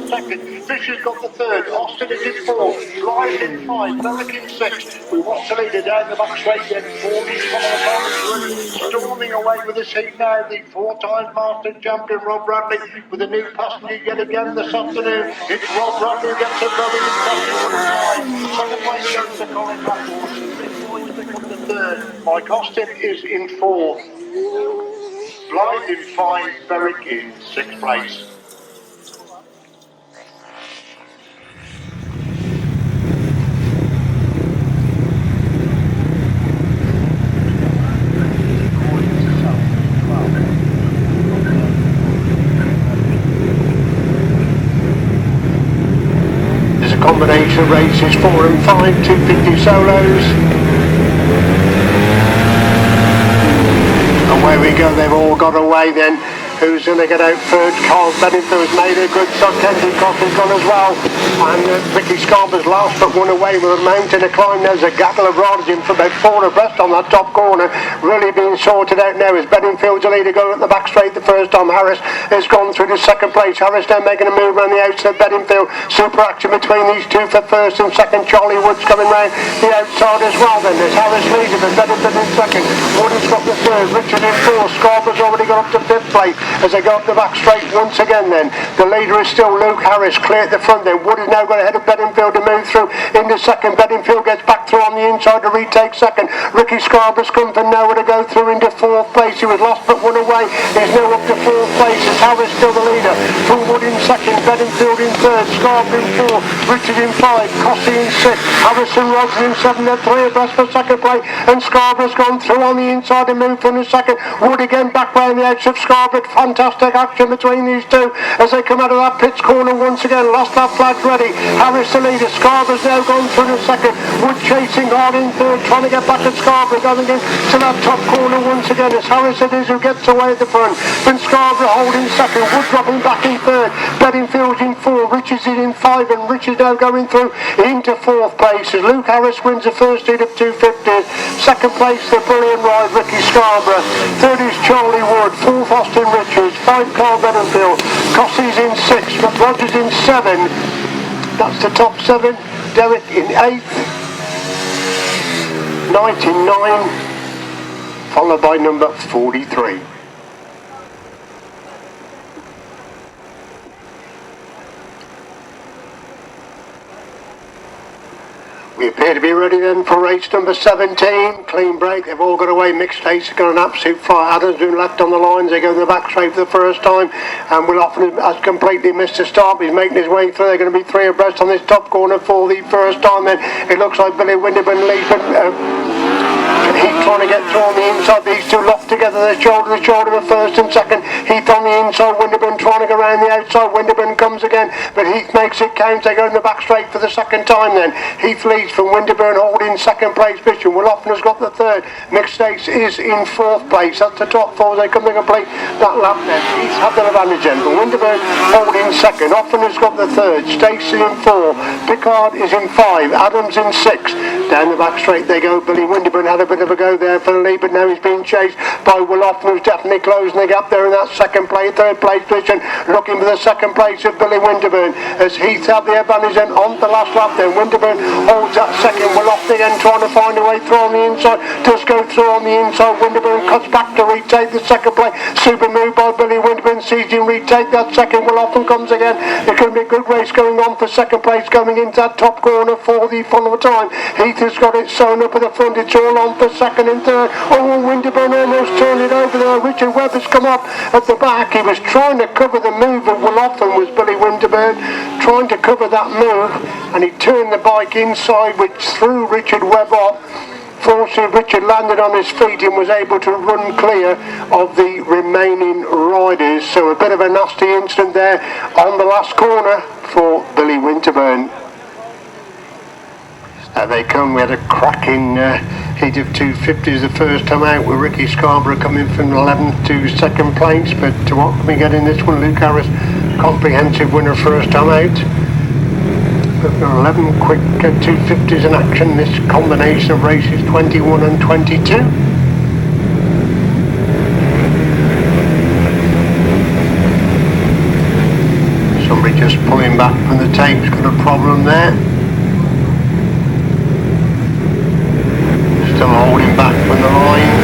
Second. Fisher's got the third. Austin is in fourth. Blythe in 5. Merrick in 6. We watch the leader down the back straight then. 45 storming away with the seat now. The 4 times master champion Rob Bradley with a new passenger yet again this afternoon. It's Rob Bradley who gets a very impressive ride. Second place goes to Colin Blackmore. Become the third. Mike Austin is in 4. Blythe in 5. Merrick in 6th place. Combination races 4 and 5, 250 solos. And where we go, they've all got away then. who's going to get out third. Carl Blyth made a good shot. Kenji Cossar's gone as well. And Ricky Scarborough's last but one away with a mountain to climb. There's a gaggle of riders in for about 4 abreast on that top corner. Really being sorted out now as Bedingfield's the leader going at the back straight the first time. Harris has gone through to second place. Harris now making a move around the outside. Bedingfield, super action between these two for first and second. Charlie Wood's coming round the outside as well then. There's Harris leading and Bedingfield in second. Wood has got the third. Richard in fourth. Scarborough's already got up to fifth place as they go up the back straight once again then. The leader is still Luke Harris, clear at the front then. Wood has now got ahead of Bedingfield to move through into second. Bedingfield gets back through on the inside to retake second. Ricky Scarborough's come from nowhere to go through into fourth place. He was lost but one away. He's now up to fourth place as Harris still the leader. From Wood in second, Bedingfield in third, Scarborough in fourth, Richard in five, Cossar in six, Harrison Rogers in seven. They're 3 abreast for second place and Scarborough's gone through on the inside and moved from the second. Wood again back round the edge of Scarborough. Fantastic action between these two as they come out of that pits corner once again. Last lap flag ready. Harris the leader. Scarborough's now gone through the second. Wood chasing hard in third, trying to get back at Scarborough, going into that top corner once again as Harris it is who gets away at the front. Then Scarborough holding second. Wood dropping back in third. Bedingfield's in four. Richards is in five and Richards now going through into fourth place as Luke Harris wins the first heat of 250s. Second place the brilliant ride Ricky Scarborough. Third is Charlie Wood. Fourth Austin Richards. 5 Carl Bedingfield. Cossey's in 6. Rogers in 7. That's the top 7. Derek in 8th. Knight in 9. Followed by number 43. We appear to be ready then for race number 17. Clean break, they've all got away. Mixed states have got an absolute fire. Adams been left on the lines. They go in the back straight for the first time. And Will Often has completely missed the start. He's making his way through. They're going to be 3 abreast on this top corner for the first time. Then it looks like Billy Winterburn leads, but Heath trying to get through on the inside. These two locked together. They're shoulder to shoulder for first and second. Heath on the inside. Winterburn trying to go around the outside. Winterburn comes again, but Heath makes it count. They go in the back straight for the second time then. Heath leads from Winterburn holding second place position. Will Often has got the third. Mixed States is in fourth place. That's the top 4. They come to complete that lap then. Heath had the advantage then. But Winterburn holding second. Often has got the third. Stacey in 4. Pickard is in 5. Adams in 6. Down the back straight they go. Billy Winterburn had a bit of a go there for the lead, but now he's being chased by Will Often, who's definitely closing the gap there in that third place position, looking for the second place of Billy Winterburn as Heath had the advantage then on the last lap then. Winterburn holds that second. Will Often again trying to find a way through on the inside, does go through on the inside. Winterburn cuts back to retake the second place. Super move by Billy Winterburn, sees him retake that second. Will Often comes again. There could be a good race going on for second place coming into that top corner for the final time. Heath has got it sewn up at the front. It's all on for second and third. Oh, Winterburn almost turned it over there. Richard Webber's come up at the back. He was trying to cover the move of Will Often, was Billy Winterburn trying to cover that move, and he turned the bike inside, which threw Richard Webb off. Fortunately, Richard landed on his feet and was able to run clear of the remaining riders. So a bit of a nasty incident there on the last corner for Billy Winterburn. They come. We had a cracking heat of 250s the first time out, with Ricky Scarborough coming from 11th to second place. But what can we get in this one? Luke Harris, comprehensive winner first time out. We've got 11 quick 250s in action. This combination of races 21 and 22. Somebody just pulling back from the tape's got a problem there. Still holding back from the line.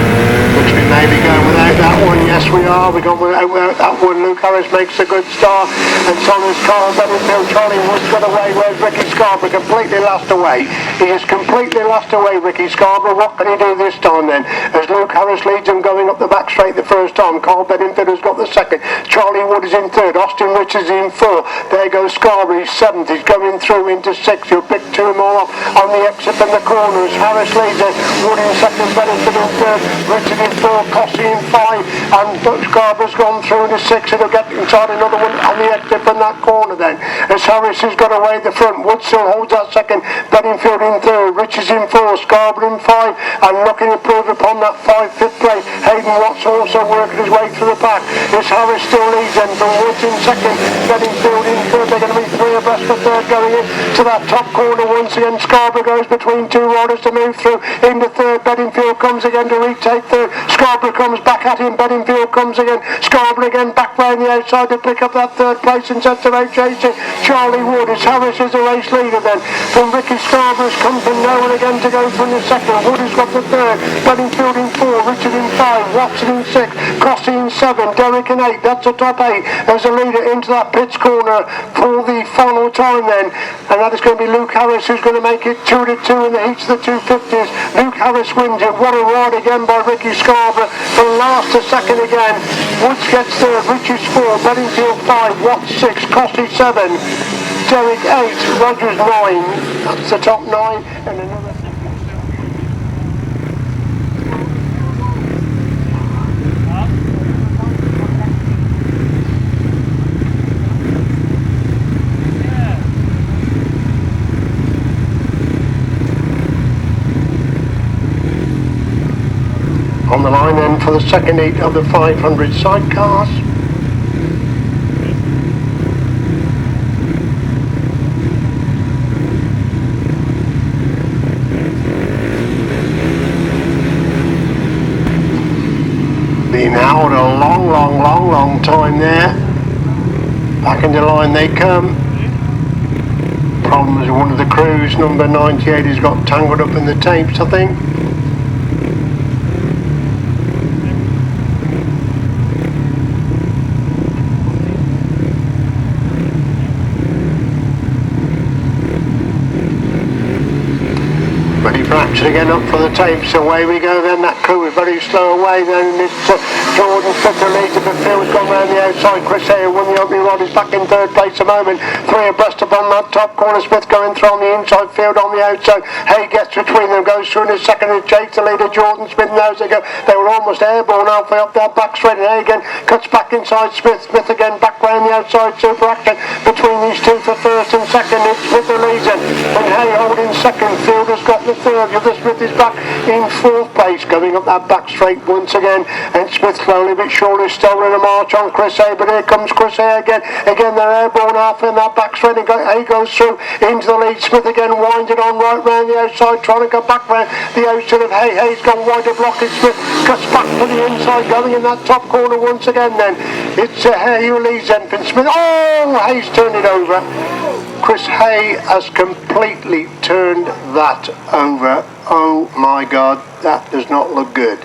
Looks we may be going without that one. Yes, we are. We're going without that one. Luke Harris makes a good start. And so is Carl Blyth. Charlie Wood's got away. Where's Ricky Scarborough? Completely lost away. He is completely lost away, Ricky Scarborough. What can he do this time then? As Luke Harris leads him going up the back straight the first time. Carl Blyth has got the second. Charlie Wood is in third. Austin Richards is in 4. There goes Scarborough. He's 7th. He's going through into 6th. He'll pick 2 more up on the exit from the corners. Harris leads it. Wood in second. Blyth in third. Richard in 4. Cossey in 5. And Scarborough's gone on through the 6, it'll get inside another one on the exit from that corner then. As Harris has got away the front, Wood still holds that second, Bedingfield in third, Richards in 4, Scarborough in 5, and looking to improve upon that 5th place. Hayden Watts also working his way through the pack. As Harris still leads then from Woods in second, Bedingfield in third, they're going to be 3 abreast for third going in to that top corner once again. Scarborough goes between 2 riders to move through into third, Bedingfield comes again to retake third, Scarborough comes back at him, Bedingfield comes again, Scarborough again back round the outside to pick up that 3rd place and sets of HAC. Charlie Wood as Harris is the race leader then. From Ricky Scarborough's come from no one again to go from the 2nd. Wood has got the 3rd, Bedingfield in 4, Richard in 5, Watson in 6, Crossy in 7, Derrick in 8. That's the top 8 as a leader into that pits corner for the final time then. And that is going to be Luke Harris who's going to make it 2-2 in the heats of the 250s. Luke Harris wins it. What a ride again by Ricky Scarborough from last to second again. Woods gets third, Richards 4, Bedingfield 5, Watts 6, Crossy 7, Derrick 8, Rogers 9. That's the top 9 and another. On the line then for the second heat of the 500 sidecars. Been out a long time there. Back in the line they come. Problems with one of the crews, number 98, has got tangled up in the tapes, I think. Again up for the tapes, away we go then. That crew is very slow away then. It's Jordan Smith leads it, but Phil's gone round the outside. Chris Hare won the opening rod, is back in 3rd place a moment. 3 abreast upon that top corner. Smith going through on the inside, Field on the outside. Hay gets between them, goes through in his second and Jake the leader. Jordan Smith knows they go. They were almost airborne halfway up that back straight, and Hay again cuts back inside Smith. Smith again back round the outside. Super action between these two for 1st and 2nd. It's Smith who leads it, and Hay holding 2nd. Field has got the 3rd. Smith is back in 4th place, going up that back straight once again, and Smith slowly but surely still in a march on Chris Hay, but here comes Chris Hay again. Again they're airborne half in that back straight, and Hay goes through into the lead. Smith again winds it on right round the outside, trying to go back round the outside of Hay. Hay's gone wide to block it. Smith cuts back to the inside, going in that top corner once again then. It's Hay who leads then from Smith. Oh, Hay's turned it over. Chris Hay has completely turned that over. Oh my God, that does not look good.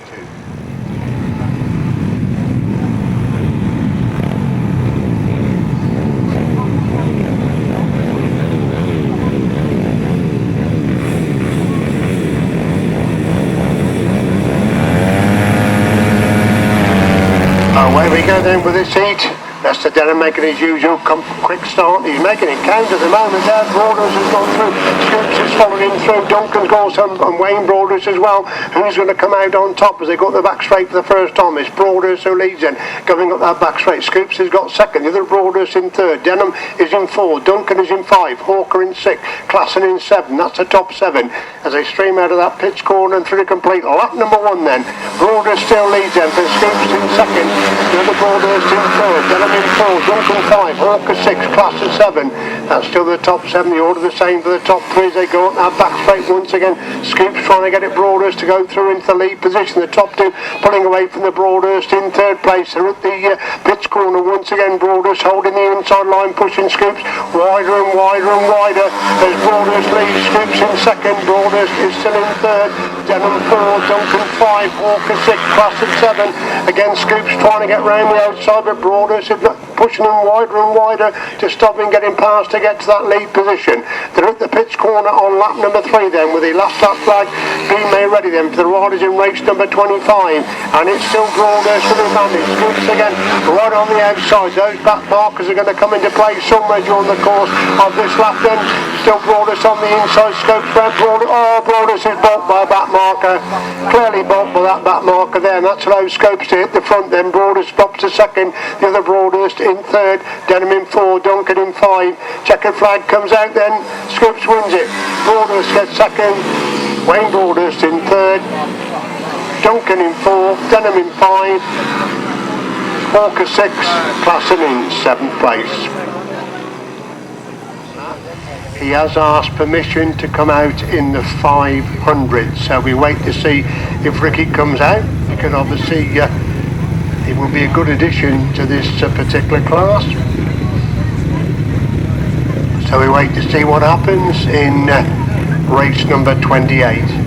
Away we go then with this heat. Lester Denham making his usual quick start. He's making it count at the moment there. Broaders has gone through. Scoops is following him through. Duncan's got some, and Wayne Broaders as well. Who's going to come out on top as they got the back straight for the first time? It's Broaders who leads in, going up that back straight. Scoops has got 2nd. The other Broaders in 3rd. Denham is in 4. Duncan is in 5. Hawker in 6. Klassen in 7. That's the top 7 as they stream out of that pitch corner and through the complete lap number 1 then. Broaders still leads them. For Scoops in 2nd. The other Broaders in 3rd. Denham in 4, Duncan 5, Hawker 6, Klassen 7. That's still the top 7. The order the same for the top 3 as they go up that back straight once again. Scoops trying to get it Broadhurst to go through into the lead position. The top 2 pulling away from the Broadhurst in 3rd place. They're at the pitch corner once again. Broadhurst holding the inside line, pushing Scoops wider and wider and wider as Broadhurst leads. Scoops in 2nd. Broadhurst is still in 3rd. Denham 4, Duncan 5, Hawker 6, Klassen 7. Again Scoops trying to get round the outside, but Broadhurst pushing them wider and wider to stop him getting past to get to that lead position. They're at the pits corner on lap number 3 then, with the last lap flag being made ready then for the riders in race number 25, and it's still Broadhurst for the advantage. Scoops again right on the outside. Those back markers are going to come into play somewhere during the course of this lap then. Still Broadhurst on the inside. Scopes round Broadhurst is balked by a back marker, clearly balked by that back marker there, and that's allowed Scopes to hit the front then. Broadhurst stops to second, the other Broadhurst in third, Denham in 4, Duncan in 5. Checkered flag comes out then, Scopes wins it. Broadhurst gets second, Wayne Broadhurst in third, Duncan in 4, Denham in 5, Walker 6, Klassen in 7th place. He has asked permission to come out in the 500, so we wait to see if Ricky comes out. You can obviously, it will be a good addition to this particular class. So we wait to see what happens in race number 28.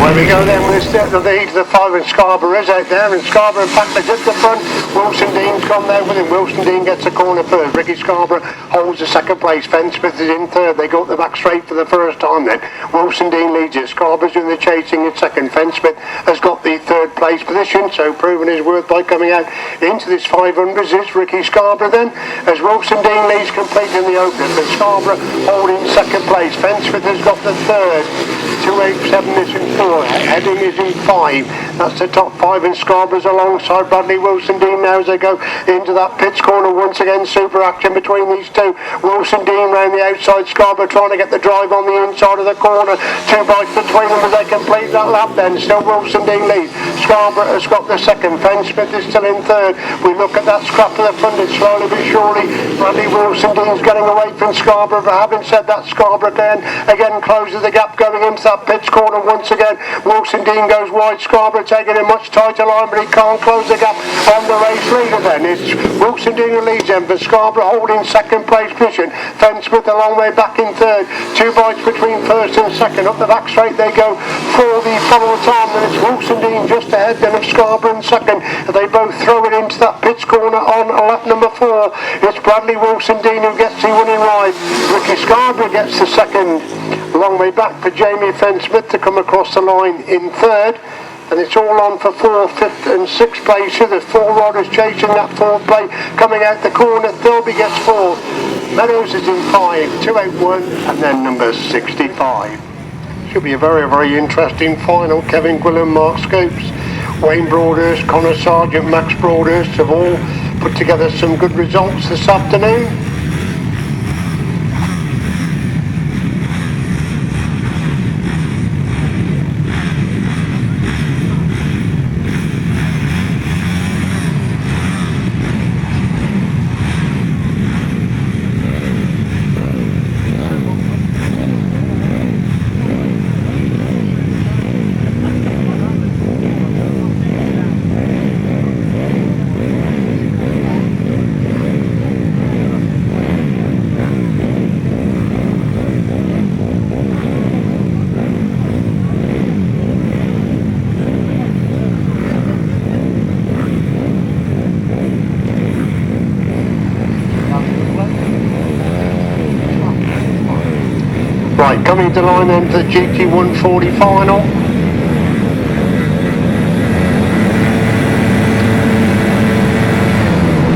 There we go then, we're starting the heat of the 5, and Scarborough is out there, and Scarborough in fact is at the front. Wilson Dean's gone there with him. Wilson Dean gets the corner first. Ricky Scarborough holds the second place. Fensmith is in third. They go up the back straight for the first time then. Wilson Dean leads it. Scarborough's doing the chasing in second. Fensmith has got the third place position, so proving his worth by coming out into this 500s is Ricky Scarborough then, as Wilson Dean leads complete in the opener, but Scarborough holding second place. Fensmith has got the third. 287 is in 4. Heading is in 5. That's the top 5, and Scarborough's alongside Bradley Wilson Dean now as they go into that pits corner. Once again, super action between these two. Wilson Dean round the outside, Scarborough trying to get the drive on the inside of the corner. 2 bikes between them as they complete that lap then. Still Wilson Dean leads. Scarborough has got the second. Fensmith is still in third. We look at that scrap of the front, it's slowly but surely Bradley Wilson Dean's getting away from Scarborough. But having said that, Scarborough again closes the gap going into that pits corner once again. Wilson Dean goes wide, Scarborough taking a much tighter line, but he can't close the gap on the race leader then. It's Wilson Dean who leads them, but Scarborough holding second place position. Fensmith a long way back in third. 2 bikes between first and second. Up the back straight they go for the follow time, and it's Wilson Dean just ahead then of Scarborough in second. They both throw it into that pits corner on lap number 4. It's Bradley Wilson Dean who gets the winning ride. Ricky Scarborough gets the second. A long way back for Jamie Fensmith to come across the line in third, and it's all on for 4th, 5th and 6th place. So there's 4 riders chasing that 4th place. Coming out the corner, Thirlby gets 4th, Meadows is in 5, 281 and then number 65. Should be a very, very interesting final. Kevin Gwilym, Mark Scopes, Wayne Broadhurst, Connor Sargent, Max Broadhurst have all put together some good results this afternoon. Right, coming to line then for the GT140 final.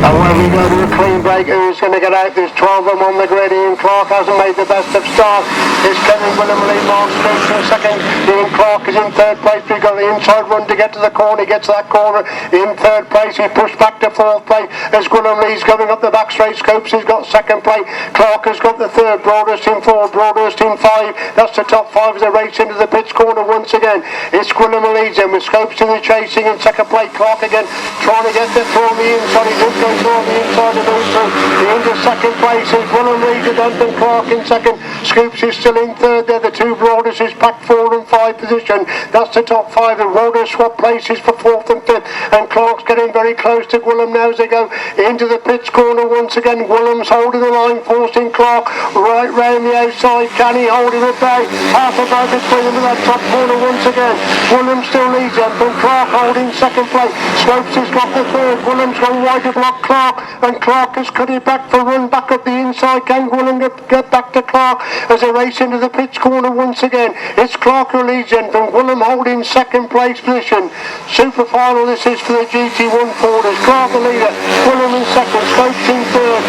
And when we go to a clean break, who's going to get out? There's 12 of them on the grid. Ian Clark hasn't made the best of start. It's Kevin Gwilym, Lee Mark Scopes in second. Ian Clark is in third place. We've got the inside run to get to the corner. He gets to that corner in third place. He pushed back to 4th place as Gwilym Lee's going up the back straight. Scopes has got second place. Clark has got the third. Broadhurst in 4. Broadhurst in 5. That's the top 5 as they race into the pits corner once again. It's Gwilym leads them with Scopes in the chasing in second place. Clark again trying to get the throw on the inside. He does go through on the the inside of neutral. Into second place is Willem Reed, Anton Clark in second. Scoops is still in third there. The two Broaders is back 4 and 5 position. That's the top 5. And Broaders swap places for 4th and 5th. And Clark's getting very close to Willem now as they go into the pits corner once again. Willem's holding the line, forcing Clark right round the outside. Can he hold him at bay? Half a boat between them in that top corner once again. Willem still leads them, but Clark holding second place. Scopes has got the third. Willem's gone wide to block Clark, and Clark has cut it back for run back up the inside. Can Willem get back to Clark as they race into the pits corner once again? It's Clark who leads them, from Willem holding second place position. Super final this is for the GT1 Forders. Clark the leader, Willem in second, Scopes in third.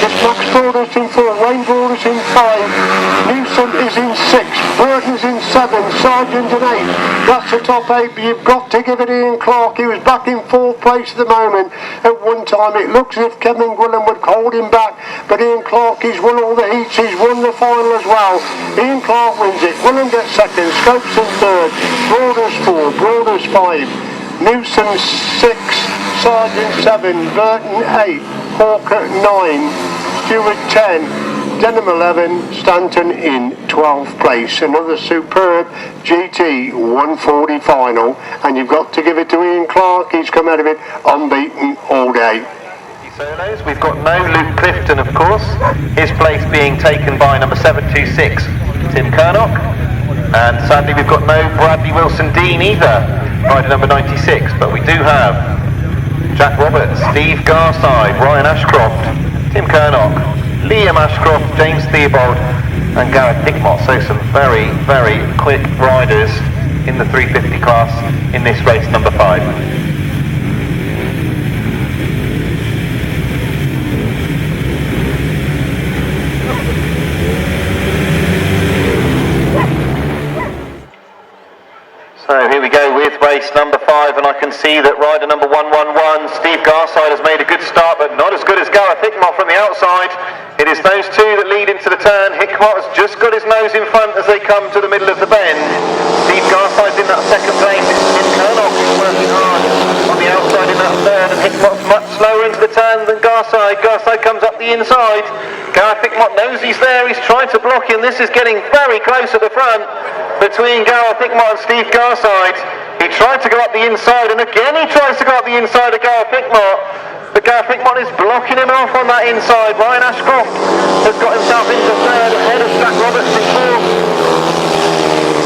It's Max Broaders in 4, Wayne Broaders in 5, Newsom is in 6, Burton's in 7, Sargent in 8. That's the top 8, but you've got to give it Ian Clark. He was back in 4th place at the moment. At one time it looks as if Kevin Willem would hold him back, but Ian Clark, he's won all the heats, he's won the final as well. Ian Clark wins it, Willem gets second, Scopes in third, Broaders 4, Broaders 5, Newsom 6, Sargent 7, Burton 8, Hawker 9, Stewart 10, Denham 11, Stanton in 12th place. Another superb GT 140 final, and you've got to give it to Ian Clark. He's come out of it unbeaten all day. Solos, we've got no Luke Clifton, of course, his place being taken by number 726 Tim Kernock, and sadly we've got no Bradley Wilson Dean either, rider number 96, but we do have Jack Roberts, Steve Garside, Ryan Ashcroft, Tim Kernock, Liam Ashcroft, James Theobald and Gareth Hickmott. So some very, very quick riders in the 350 class in this race number 5. So here we go with race number 5, and I can see that rider number 111, Steve Garside, has made a good start, but not as good as Gareth Hickmott from the outside. It is those two that lead into the turn. Hickmott has just got his nose in front as they come to the middle of the bend. Steve Garside's in that second place. It's Tim Kernock who's working hard on the outside in that third, and Hickmott's much slower into the turn than Garside. Garside comes up the inside. Gareth Hickmott knows he's there. He's trying to block him. This is getting very close at the front between Gareth Hickmott and Steve Garside. He tried to go up the inside, and again he tries to go up the inside of Gareth Hickmott. But Gareth Hickmott is blocking him off on that inside. Ryan Ashcroft has got himself into third, ahead of Jack Roberts in fourth.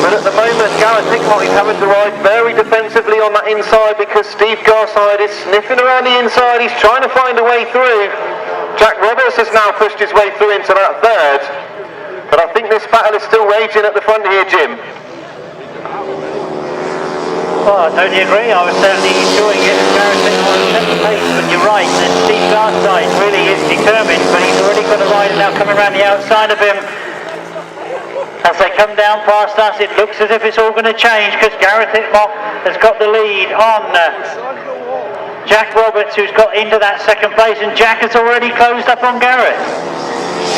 But at the moment, Gareth Hickmott is having to ride very defensively on that inside because Steve Garside is sniffing around the inside. He's trying to find a way through. Jack Roberts has now pushed his way through into that third. But I think this battle is still raging at the front here, Jim. Well, I totally agree. I was certainly enjoying it. Gareth Hickmott on second place, but you're right. And Steve Garside really is determined, but he's already got a rider now coming around the outside of him. As they come down past us, it looks as if it's all going to change because Gareth Hickmott has got the lead on Jack Roberts, who's got into that second place, and Jack has already closed up on Gareth.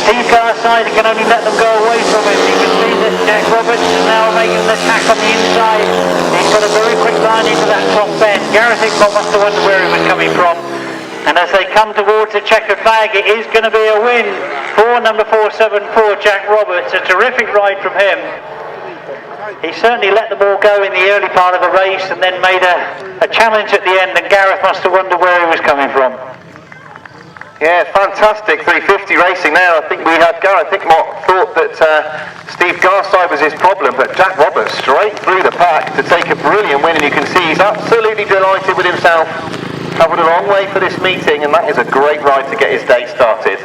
Steve Garside can only let them go away from him. You can see that Jack Roberts is now making an attack on the inside. He's got a very quick line into that top bend. Gareth Hickmott must have wondered where he was coming from. And as they come towards the checkered flag, it is going to be a win for number 474, Jack Roberts. A terrific ride from him. He certainly let the ball go in the early part of the race and then made a challenge at the end, and Gareth must have wondered where he was coming from. Yeah, fantastic 350 racing there. I think we had Gareth Hickmott thought that Steve Garside was his problem, but Jack Roberts straight through the pack to take a brilliant win, and you can see he's absolutely delighted with himself. Travelled a long way for this meeting, and that is a great ride to get his day started.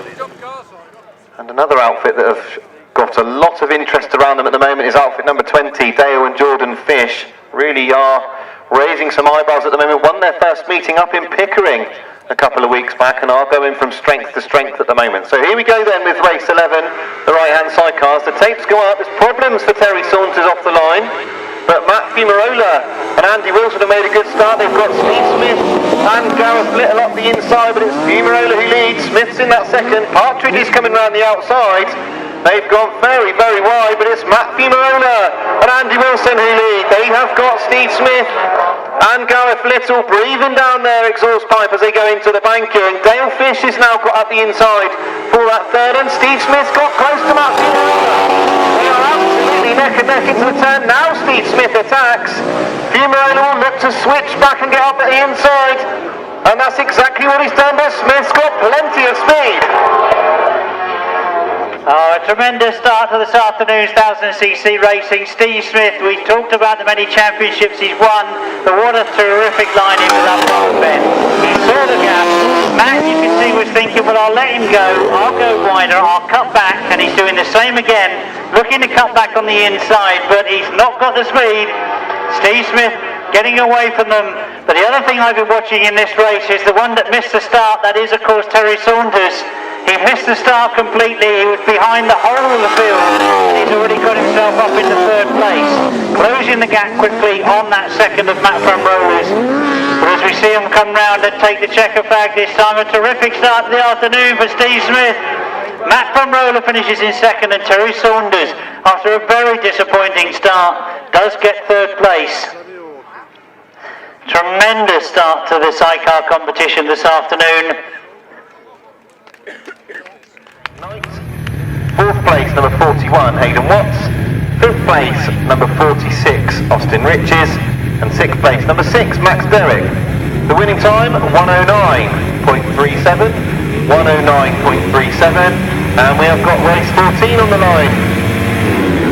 And another outfit that have got a lot of interest around them at the moment is outfit number 20, Dale and Jordan Fish. Really are raising some eyebrows at the moment. Won their first meeting up in Pickering a couple of weeks back and are going from strength to strength at the moment. So here we go then with race 11, the right-hand sidecars. The tapes go up. There's problems for Terry Saunters off the line, but Matt Fumarola and Andy Wilson have made a good start. They've got Steve Smith and Gareth Little up the inside, but it's Fumarola who leads. Smith's in that second. Partridge is coming round the outside. They've gone very, very wide, but it's Matt Fumarola and Andy Wilson who lead. They have got Steve Smith and Gareth Little breathing down their exhaust pipe as they go into the banking. Dale Fish is now got up the inside for that third, and Steve Smith got close to Matt Fumarolo. They are absolutely neck and neck into the turn. Now Steve Smith attacks. Fumarolo will look to switch back and get up at the inside, and that's exactly what he's done, but Smith's got plenty of speed. Oh, a tremendous start to this afternoon's 1000cc racing. Steve Smith, we've talked about the many championships he's won, but what a terrific line in with that front bend. He saw the gap. Matt, you can see, was thinking, well, I'll let him go, I'll go wider, I'll cut back, and he's doing the same again, looking to cut back on the inside, but he's not got the speed. Steve Smith getting away from them. But the other thing I've been watching in this race is the one that missed the start, that is, of course, Terry Saunters. He missed the start completely. He was behind the whole of the field, and he's already got himself up into third place, closing the gap quickly on that second of Matt Van Rollers. But as we see him come round and take the checker flag this time, a terrific start to the afternoon for Steve Smith. Matt Van Roller finishes in second, and Terry Saunders, after a very disappointing start, does get third place. Tremendous start to the sidecar competition this afternoon. Fourth place, number 41, Hayden Watts. Fifth place, number 46, Austin Riches. And sixth place, number 6, Max Derrick. The winning time, 109.37. 109.37. And we have got race 14 on the line.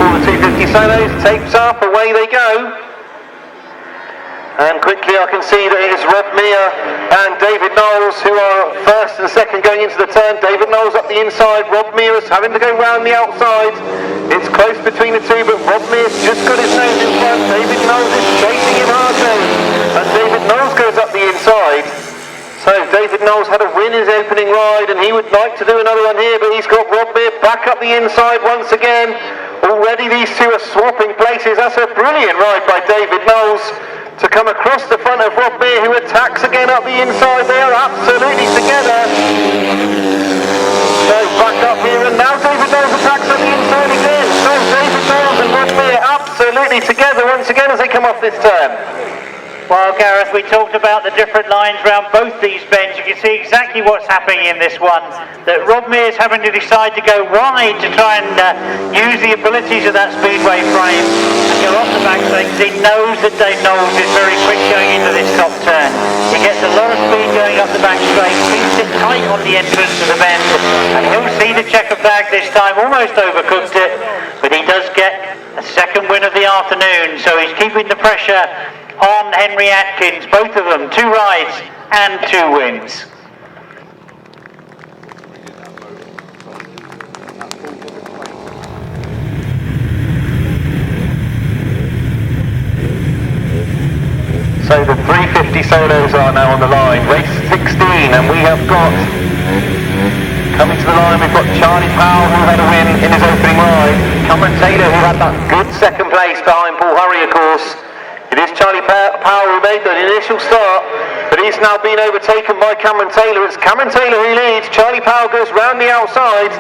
All the 250 solos, tapes up, away they go. And quickly I can see that it is Rob Meir and David Knowles who are first and second going into the turn. David Knowles up the inside, Rob Meir is having to go round the outside. It's close between the two, but Rob Meir's just got his nose in front. David Knowles is chasing him hard though, and David Knowles goes up the inside. So David Knowles had a win his opening ride, and he would like to do another one here, but he's got Rob Meir back up the inside once again. Already these two are swapping places. That's a brilliant ride by David Knowles to come across the front of Rob Meir, who attacks again up the inside. They are absolutely together. So back up here, and now David Knowles attacks up the inside again. So David Knowles and Rob Meir absolutely together once again as they come off this turn. Well, Gareth, we talked about the different lines around both these bends. You can see exactly what's happening in this one. That Rob Meir's having to decide to go wide to try and use the abilities of that speedway frame and go off the back straight, because he knows that Dave Knowles is very quick going into this top turn. He gets a lot of speed going up the back straight, keeps it tight on the entrance to the bend, and he'll see the checker flag this time, almost overcooked it, but he does get a second win of the afternoon, so he's keeping the pressure on Henry Atkins, both of them, 2 rides and 2 wins. So the 350 solos are now on the line, race 16, and we have got, coming to the line, we've got Charlie Powell, who had a win in his opening ride, Cameron Taylor, who had that good second place behind Paul Hurry, of course. It is Charlie Powell who made the initial start, but he's now been overtaken by Cameron Taylor. It's Cameron Taylor who leads. Charlie Powell goes round the outside.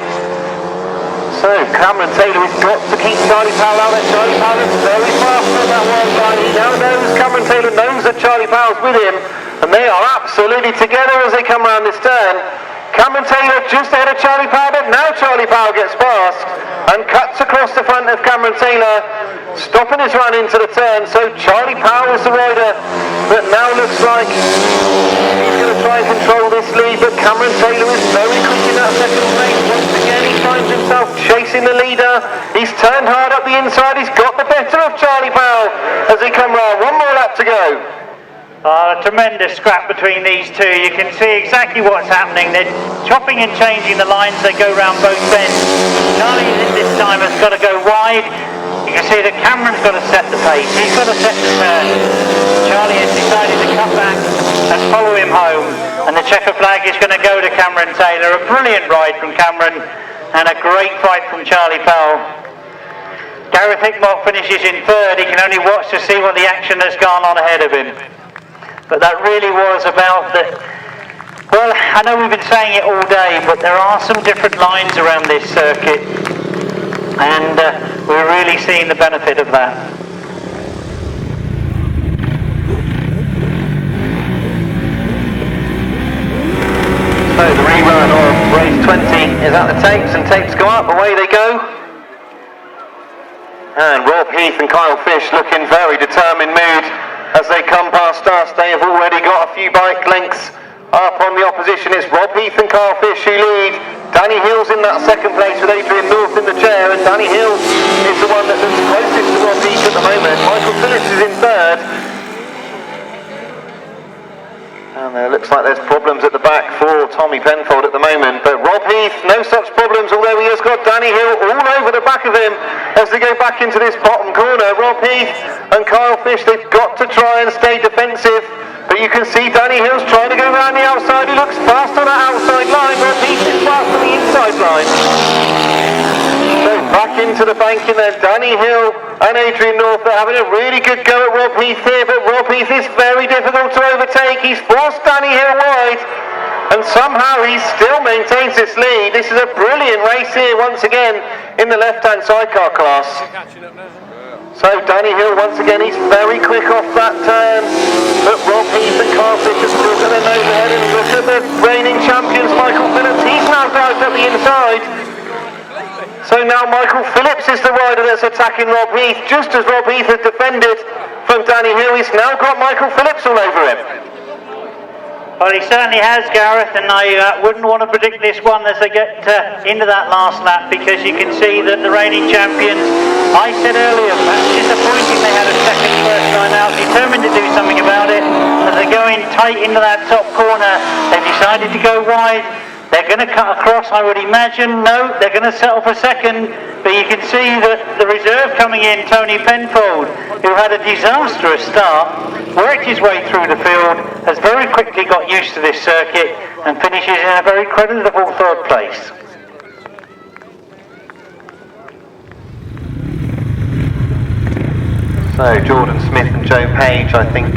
So Cameron Taylor has got to keep Charlie Powell out there. Charlie Powell is very fast on that one line. He now knows, Cameron Taylor knows that Charlie Powell's with him, and they are absolutely together as they come round this turn. Cameron Taylor just ahead of Charlie Powell, but now Charlie Powell gets past and cuts across the front of Cameron Taylor, stopping his run into the turn. So Charlie Powell is the rider that now looks like he's going to try and control this lead, but Cameron Taylor is very quick in that second place. Once again he finds himself chasing the leader. He's turned hard up the inside. He's got the better of Charlie Powell as they come round. One more lap to go. A tremendous scrap between these two. You can see exactly what's happening. They're chopping and changing the lines. They go round both bends. Charlie this time has got to go wide. You can see that Cameron's got to set the pace. He's got to set the turn. Charlie has decided to cut back and follow him home. And the checker flag is going to go to Cameron Taylor. A brilliant ride from Cameron and a great fight from Charlie Powell. Gareth Hickmott finishes in third. He can only watch to see what the action has gone on ahead of him. But that really was about the... Well, I know we've been saying it all day, but there are some different lines around this circuit, and we're really seeing the benefit of that. is at the tapes, and tapes go up, away they go. And Rob Heath and Kyle Fish look in very determined mood as they come past us. They have already got a few bike lengths up on the opposition. It's Rob Heath and Kyle Fish who lead. Danny Hill's in that second place with Adrian North in the chair, and Danny Hill is the one that looks closest to Rob Heath at the moment. Michael Phillips is in third. And it looks like there's problems at the back for Tommy Penfold at the moment, but Rob Heath, no such problems, although he has got Danny Hill all over the back of him as they go back into this bottom corner. Rob Heath and Kyle Fish, they've got to try and stay defensive, but you can see Danny Hill's trying to go around the outside. He looks fast on that outside line. Rob Heath is fast on the inside line. So back into the banking then, Danny Hill and Adrian North are having a really good go at Rob Heath here, but Rob Heath is very difficult to overtake. He's forced Danny Hill wide, and somehow he still maintains this lead. This is a brilliant race here once again in the left-hand sidecar class. So Danny Hill once again, he's very quick off that turn, but Rob Heath and Carl Blyth have still got their nose ahead, and look at the reigning champions, Michael Phillips. He's now dived up the inside. So now Michael Phillips is the rider that's attacking Rob Heath. Just as Rob Heath has defended from Danny Hill, he's now got Michael Phillips all over him. Well, he certainly has, Gareth, and I wouldn't want to predict this one as they get into that last lap, because you can see that the reigning champions, I said earlier, perhaps disappointing they had a second first line out, determined to do something about it. As they go in tight into that top corner, they've decided to go wide. They're going to cut across, I would imagine. No, they're going to settle for second. But you can see that the reserve coming in, Tony Penfold, who had a disastrous start, worked his way through the field, has very quickly got used to this circuit, and finishes in a very creditable third place. So Jordan Smith and Joe Page, I think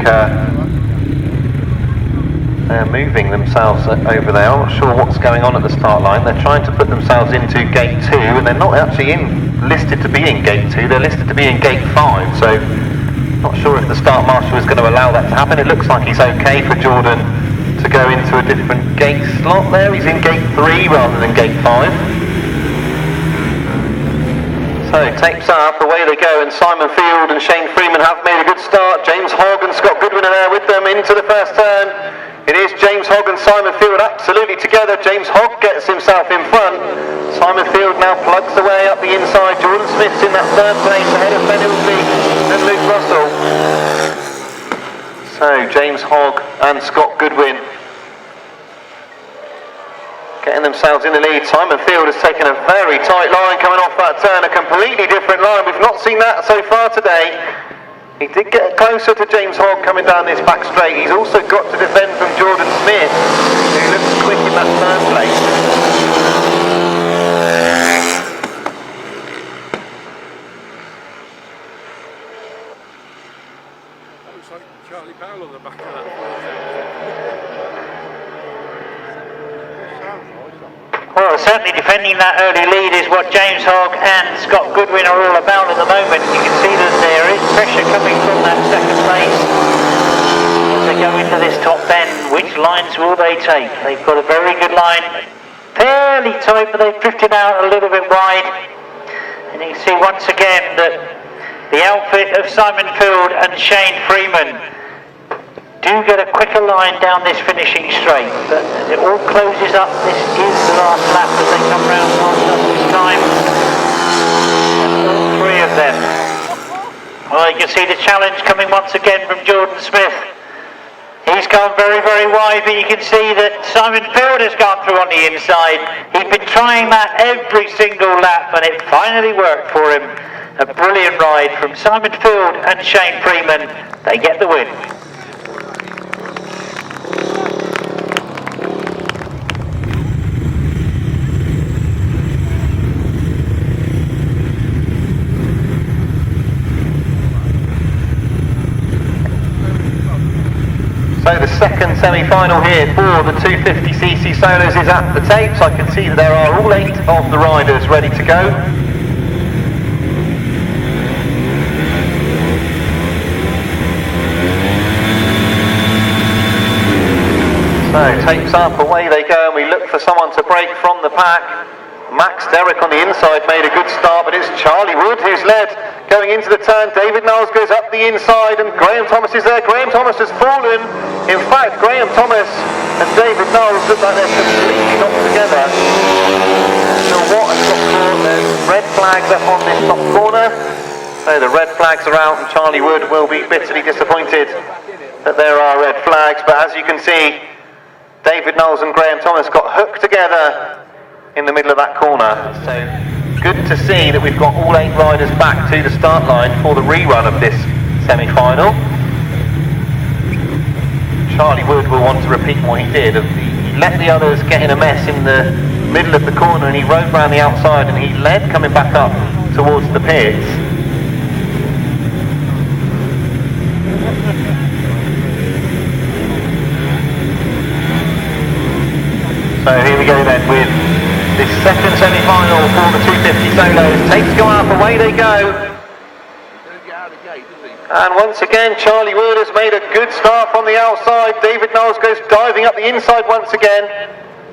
they're moving themselves over there. I'm not sure what's going on at the start line. They're trying to put themselves into gate 2, and they're not actually listed to be in gate 2, they're listed to be in gate 5, so not sure if the start marshal is going to allow that to happen. It looks like it's okay for Jordan to go into a different gate slot there. He's in gate 3 rather than gate 5. So tapes up, away they go, and Simon Field and Shane Freeman have made a good start. James Hogg and Scott Goodwin are there with them into the first turn. It is James Hogg and Simon Field absolutely together. James Hogg gets himself in front. Simon Field now plugs away up the inside. Jordan Smith's in that third place ahead of Ben Ilsley and Luke Russell. So James Hogg and Scott Goodwin getting themselves in the lead. Simon Field has taken a very tight line coming off that turn, a completely different line. We've not seen that so far today. He did get closer to James Hogg coming down this back straight. He's also got to defend from Jordan Smith, who looks quick in that third place. That looks like Charlie Powell on the back of that. Well, certainly defending that early lead is what James Hogg and Scott Goodwin are all about at the moment. You can see that there is pressure coming from that second place. As they go into this top bend, which lines will they take? They've got a very good line, fairly tight, but they've drifted out a little bit wide. And you can see once again that the outfit of Simon Field and Shane Freeman do get a quicker line down this finishing straight, but as it all closes up, this is the last lap as they come round past us this time. And all three of them. Well, you can see the challenge coming once again from Jordan Smith. He's gone very, very wide, but you can see that Simon Field has gone through on the inside. He's been trying that every single lap, and it finally worked for him. A brilliant ride from Simon Field and Shane Freeman. They get the win. So the second semi-final here for the 250cc solos is at the tapes. I can see that there are all 8 of the riders ready to go. So So tapes up, away they go, and we look for someone to break from the pack. Max Derrick on the inside made a good start, but it's Charlie Wood who's led going into the turn. David Knowles goes up the inside, and Graham Thomas is there. Graham Thomas has fallen. In fact, Graham Thomas and David Knowles look like they're completely knocked together. So what a top corner. There's red flags up on this top corner. So the red flags are out, and Charlie Wood will be bitterly disappointed that there are red flags. But as you can see, David Knowles and Graham Thomas got hooked together in the middle of that corner. So good to see that we've got all 8 riders back to the start line for the rerun of this semi-final. Charlie Wood will want to repeat what he did. He let the others get in a mess in the middle of the corner, and he rode round the outside, and he led coming back up towards the pits. So here we go then with this second semi-final for the 250 solos. Tapes go up, away they go. And once again, Charlie Wood has made a good start from the outside. David Knowles goes diving up the inside once again.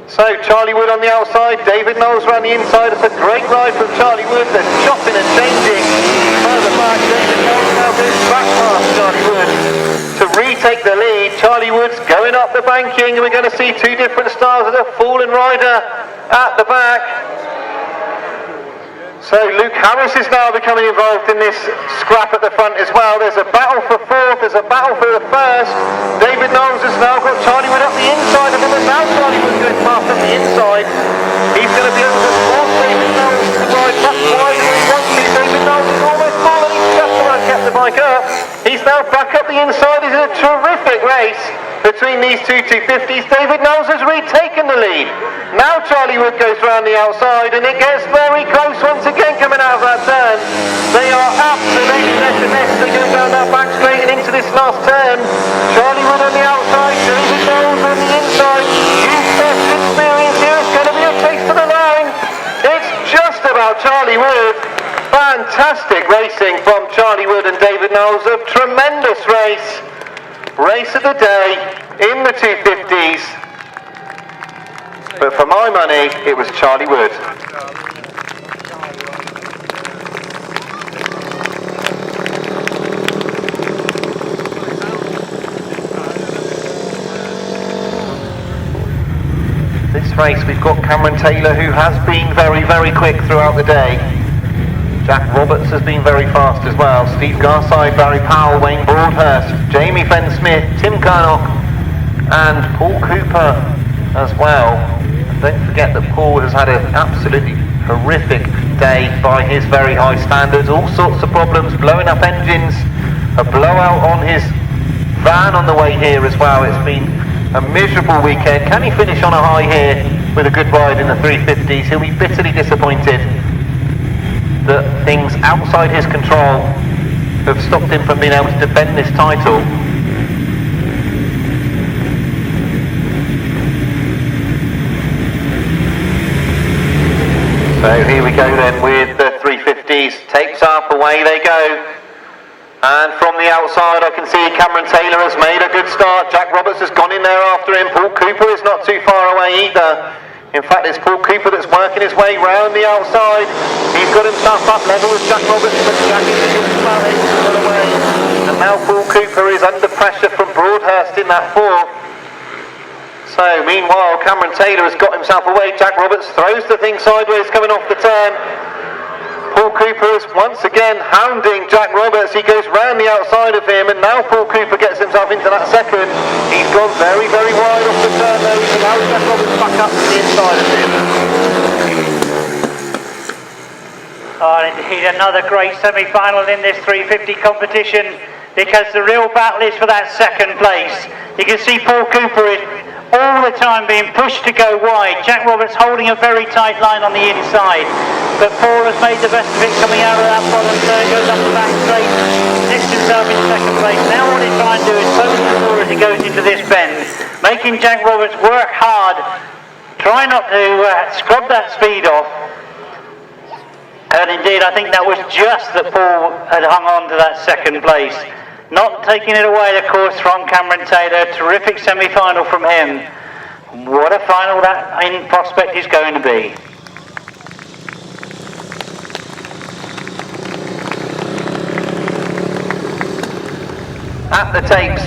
So Charlie Wood on the outside, David Knowles around the inside. It's a great ride from Charlie Wood. They're chopping and changing further back. David Knowles now goes back past Charlie Wood to retake the lead. Charlie Wood's going up the banking, and we're going to see 2 different styles of the fallen rider at the back. So Luke Harris is now becoming involved in this scrap at the front as well. There's a battle for 4th, there's a battle for the 1st. David Knowles has now got Charlie Wood up the inside of him, and now Charlie Wood's going past up the inside. He's going to be able to force David Knowles to ride much wider than he wants to. David Knowles has almost fallen, he's just about kept the bike up. He's now back up the inside. It's a terrific race between these 2 250s. David Knowles has retaken the lead. Now Charlie Wood goes round the outside, and it gets very close once again coming out of that turn. They are absolutely neck and neck. They go down that back straight and into this last turn. Charlie Wood on the outside, David Knowles on the inside. You've best experience here. It's going to be a chase to the line. It's just about Charlie Wood. Fantastic racing from Charlie Wood and David Knowles. A tremendous race. Race of the day in the 250s. But for my money, it was Charlie Wood. This race, we've got Cameron Taylor, who has been very, very quick throughout the day. Jack Roberts has been very fast as well. Steve Garside, Barry Powell, Wayne Broadhurst, Jamie Fenn-Smith, Tim Curnock, and Paul Cooper as well. And don't forget that Paul has had an absolutely horrific day by his very high standards. All sorts of problems, blowing up engines, a blowout on his van on the way here as well. It's been a miserable weekend. Can he finish on a high here with a good ride in the 350s? He'll be bitterly disappointed that things outside his control have stopped him from being able to defend this title. So here we go then with the 350s. Tapes up, away they go. And from the outside I can see Cameron Taylor has made a good start. Jack Roberts has gone in there after him. Paul Cooper is not too far away either. In fact, it's Paul Cooper that's working his way round the outside. He's got himself up level with Jack Roberts, but Jack is just about able to pull away. And now Paul Cooper is under pressure from Broadhurst in that 4th. So meanwhile, Cameron Taylor has got himself away. Jack Roberts throws the thing sideways coming off the turn. Paul Cooper is once again hounding Jack Roberts. He goes round the outside of him, and now Paul Cooper gets himself into that second. He's gone very, very wide off the turn though. He's allowed Jack Roberts back up to the inside of him. Oh, indeed, another great semi-final in this 350 competition, because the real battle is for that second place. You can see Paul Cooper is all the time being pushed to go wide. Jack Roberts holding a very tight line on the inside, but Paul has made the best of it coming out of that bottom turn, goes up the back straight, sits himself in second place. Now what he's trying to do is close the door as he goes into this bend, making Jack Roberts work hard, try not to scrub that speed off. And indeed, I think that was just that Paul had hung on to that second place. Not taking it away, of course, from Cameron Taylor. Terrific semi-final from him. What a final that in prospect is going to be. At the tapes,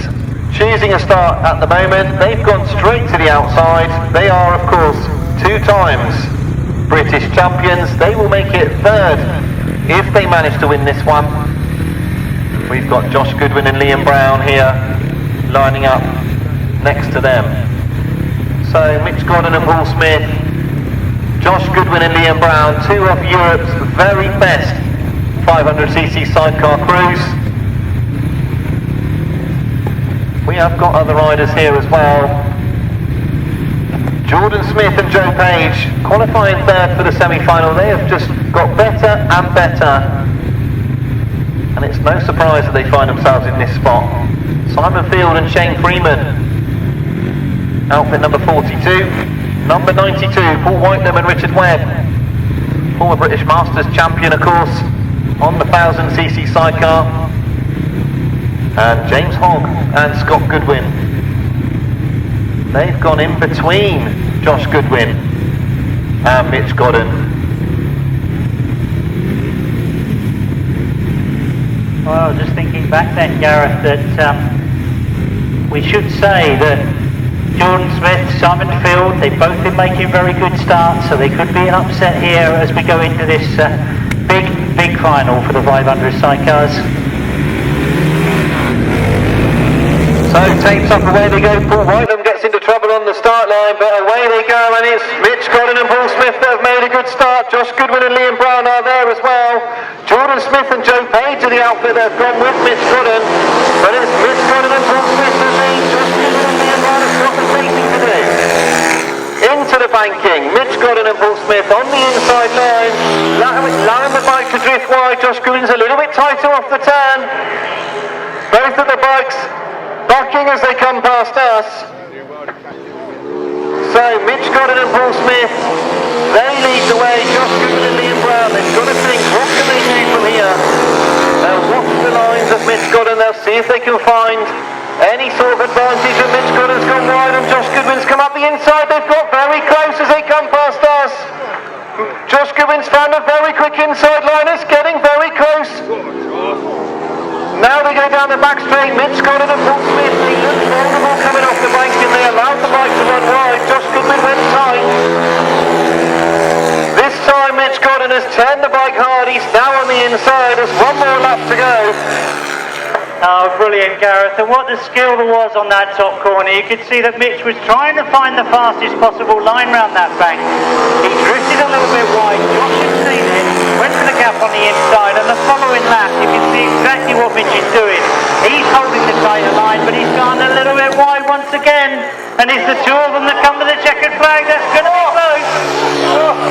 choosing a start at the moment. They've gone straight to the outside. They are, of course, 2 times British champions. They will make it 3rd if they manage to win this one. We've got Josh Goodwin and Liam Brown here lining up next to them. So Mitch Godden and Paul Smith, Josh Goodwin and Liam Brown, 2 of Europe's very best 500cc sidecar crews. We have got other riders here as well. Jordan Smith and Joe Page qualifying 3rd for the semi-final. They have just got better and better, and it's no surprise that they find themselves in this spot. Simon Field and Shane Freeman, outfit number 42. Number 92, Paul Whitelam and Richard Webb, former British Masters champion, of course, on the 1000cc sidecar. And James Hogg and Scott Goodwin. They've gone in between Josh Goodwin and Mitch Godden. Well, I was just thinking back then, Gareth, that we should say that Jordan Smith, Simon Field, they've both been making very good starts, so they could be an upset here as we go into this big final for the 500 sidecars. So tapes up, away they go. Paul Whitelam gets into trouble on the start line, but away they go, and it's Mitch Godden and Paul Smith that have made a good start. Josh Goodwin and Liam Brown are there as well. Jordan Smith and Joe Page are the outfit that have gone with Mitch Godden, but it's Mitch Godden and Paul Smith that lead. Josh Goodwin and Liam Brown have got the racing to do. Into the banking, Mitch Godden and Paul Smith on the inside line, allowing the bike to drift wide. Josh Goodwin's a little bit tighter off the turn. Both of the bikes bucking as they come past us. So Mitch Godden and Paul Smith, they lead the way. Josh Goodwin and Liam Brown, they've got to think, what can they do from here? They'll watch the lines of Mitch Godden, they'll see if they can find any sort of advantage. And Mitch Godden's gone wide and Josh Goodwin's come up the inside. They've got very close as they come past us. Josh Goodwin's found a very quick inside line, it's getting very close. Now they go down the back straight. Mitch Godden and Paul Smith, they look vulnerable coming off the bike, and they allowed the bike to run wide. Josh Goodwin went tight. This time Mitch Godden has turned the bike hard. He's now on the inside. There's one more lap to go. Oh, brilliant, Gareth. And what the skill there was on that top corner. You could see that Mitch was trying to find the fastest possible line round that bank. He drifted a little bit wide. Josh had seen it, went for the gap on the inside, and the following lap you can see exactly what Mitch is doing. He's holding the tighter line, but he's gone a little bit wide once again. And it's the 2 of them that come to the checkered flag. That's going to be close.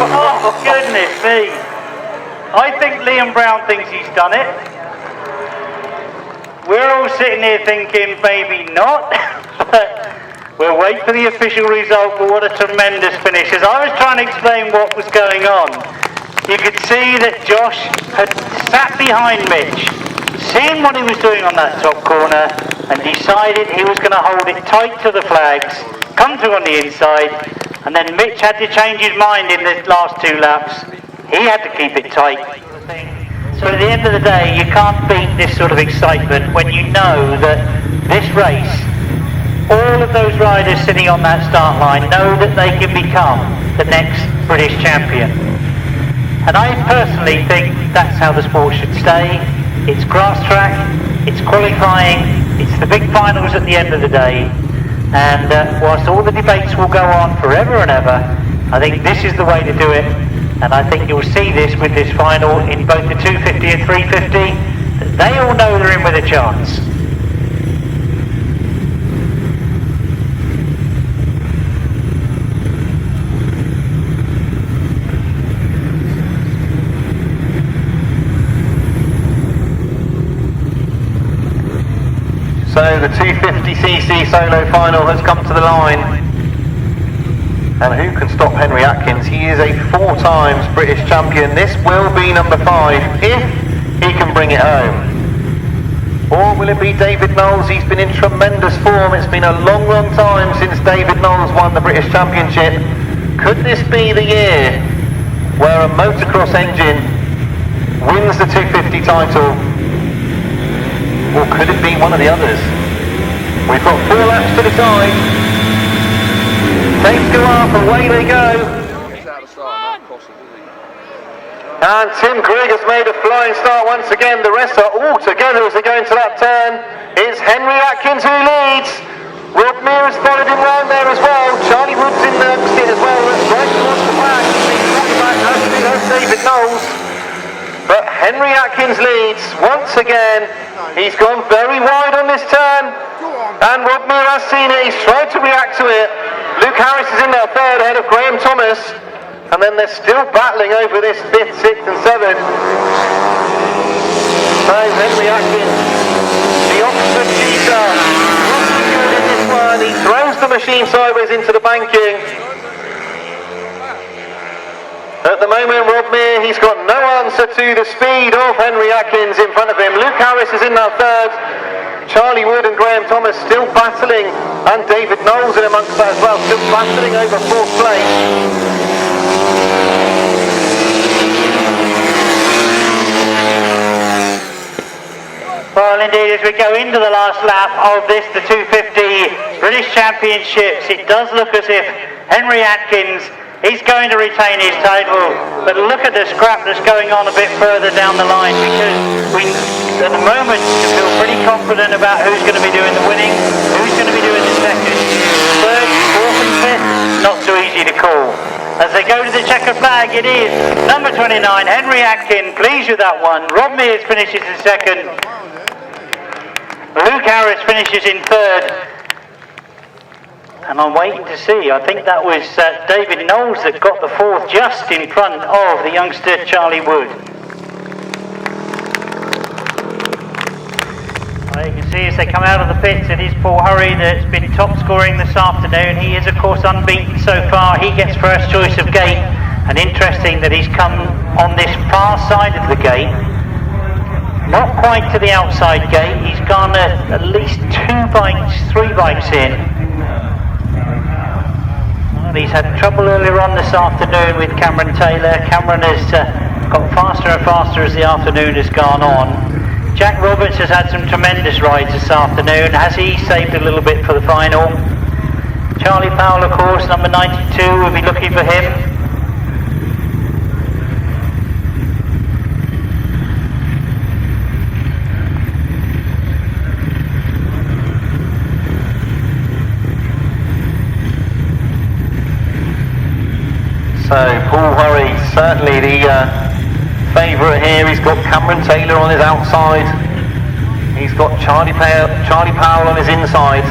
Oh, goodness me. I think Liam Brown thinks he's done it. We're all sitting here thinking maybe not, but we'll wait for the official result. But what a tremendous finish. As I was trying to explain what was going on, you could see that Josh had sat behind Mitch, seen what he was doing on that top corner, and decided he was going to hold it tight to the flags, come through on the inside, and then Mitch had to change his mind in the last 2 laps. He had to keep it tight. So at the end of the day, you can't beat this sort of excitement when you know that this race, all of those riders sitting on that start line know that they can become the next British champion. And I personally think that's how the sport should stay. It's Grasstrack, it's qualifying, it's the big finals at the end of the day. And whilst all the debates will go on forever and ever, I think this is the way to do it. And I think you'll see this with this final in both the 250 and 350, that they all know they're in with a chance. So the 250cc solo final has come to the line. And who can stop Henry Atkins? He is a 4 times British champion. This will be number 5 if he can bring it home. Or will it be David Knowles? He's been in tremendous form. It's been a long, long time since David Knowles won the British Championship. Could this be the year where a motocross engine wins the 250 title? Or could it be one of the others? We've got 4 laps to decide. Tapes go up, away they go. And Tim Grigg has made a flying start once again. The rest are all together as they go into that turn. It's Henry Atkins who leads. Rob Meir has followed him round there as well. Charlie Wood's in the it as well. Right towards the back. That's David Knowles. But Henry Atkins leads once again. He's gone very wide on this turn. And Rob Meir has seen it. He's tried to react to it. Luke Harris is in there third ahead of Graham Thomas. And then they're still battling over this 5th, 6th and 7th. So Henry Atkins, the Oxford cheater, looking good in this one. He throws the machine sideways into the banking. At the moment, Rob Meir, he's got no answer to the speed of Henry Atkins in front of him. Luke Harris is in that third. Charlie Wood and Graham Thomas still battling, and David Knowles in amongst that as well, still battling over 4th place. Well, indeed, as we go into the last lap of this, the 250 British Championships, it does look as if Henry Atkins is going to retain his title. But look at the scrap that's going on a bit further down the line, because we, at the moment, can feel pretty confident about who's going to be doing the winning, who's going to be doing the second, third, 4th and 5th, not so easy to call. As they go to the checker flag, it is number 29, Henry Atkins, pleased with that one. Rob Mears finishes in second. Luke Harris finishes in third. And I'm waiting to see. I think that was David Knowles that got the 4th just in front of the youngster Charlie Wood. Well, you can see as they come out of the pits, it is Paul Hurry that's been top scoring this afternoon. He is of course unbeaten so far. He gets first choice of gate, and interesting that he's come on this far side of the gate, not quite to the outside gate. He's gone at least 3 bikes in. Well, he's had trouble earlier on this afternoon with Cameron Taylor. Cameron has got faster and faster as the afternoon has gone on. Jack Roberts has had some tremendous rides this afternoon. Has he saved a little bit for the final? Charlie Powell, of course, number 92, we'll be looking for him. So Paul Hurry, certainly the favourite here. He's got Cameron Taylor on his outside. He's got Charlie Powell on his inside.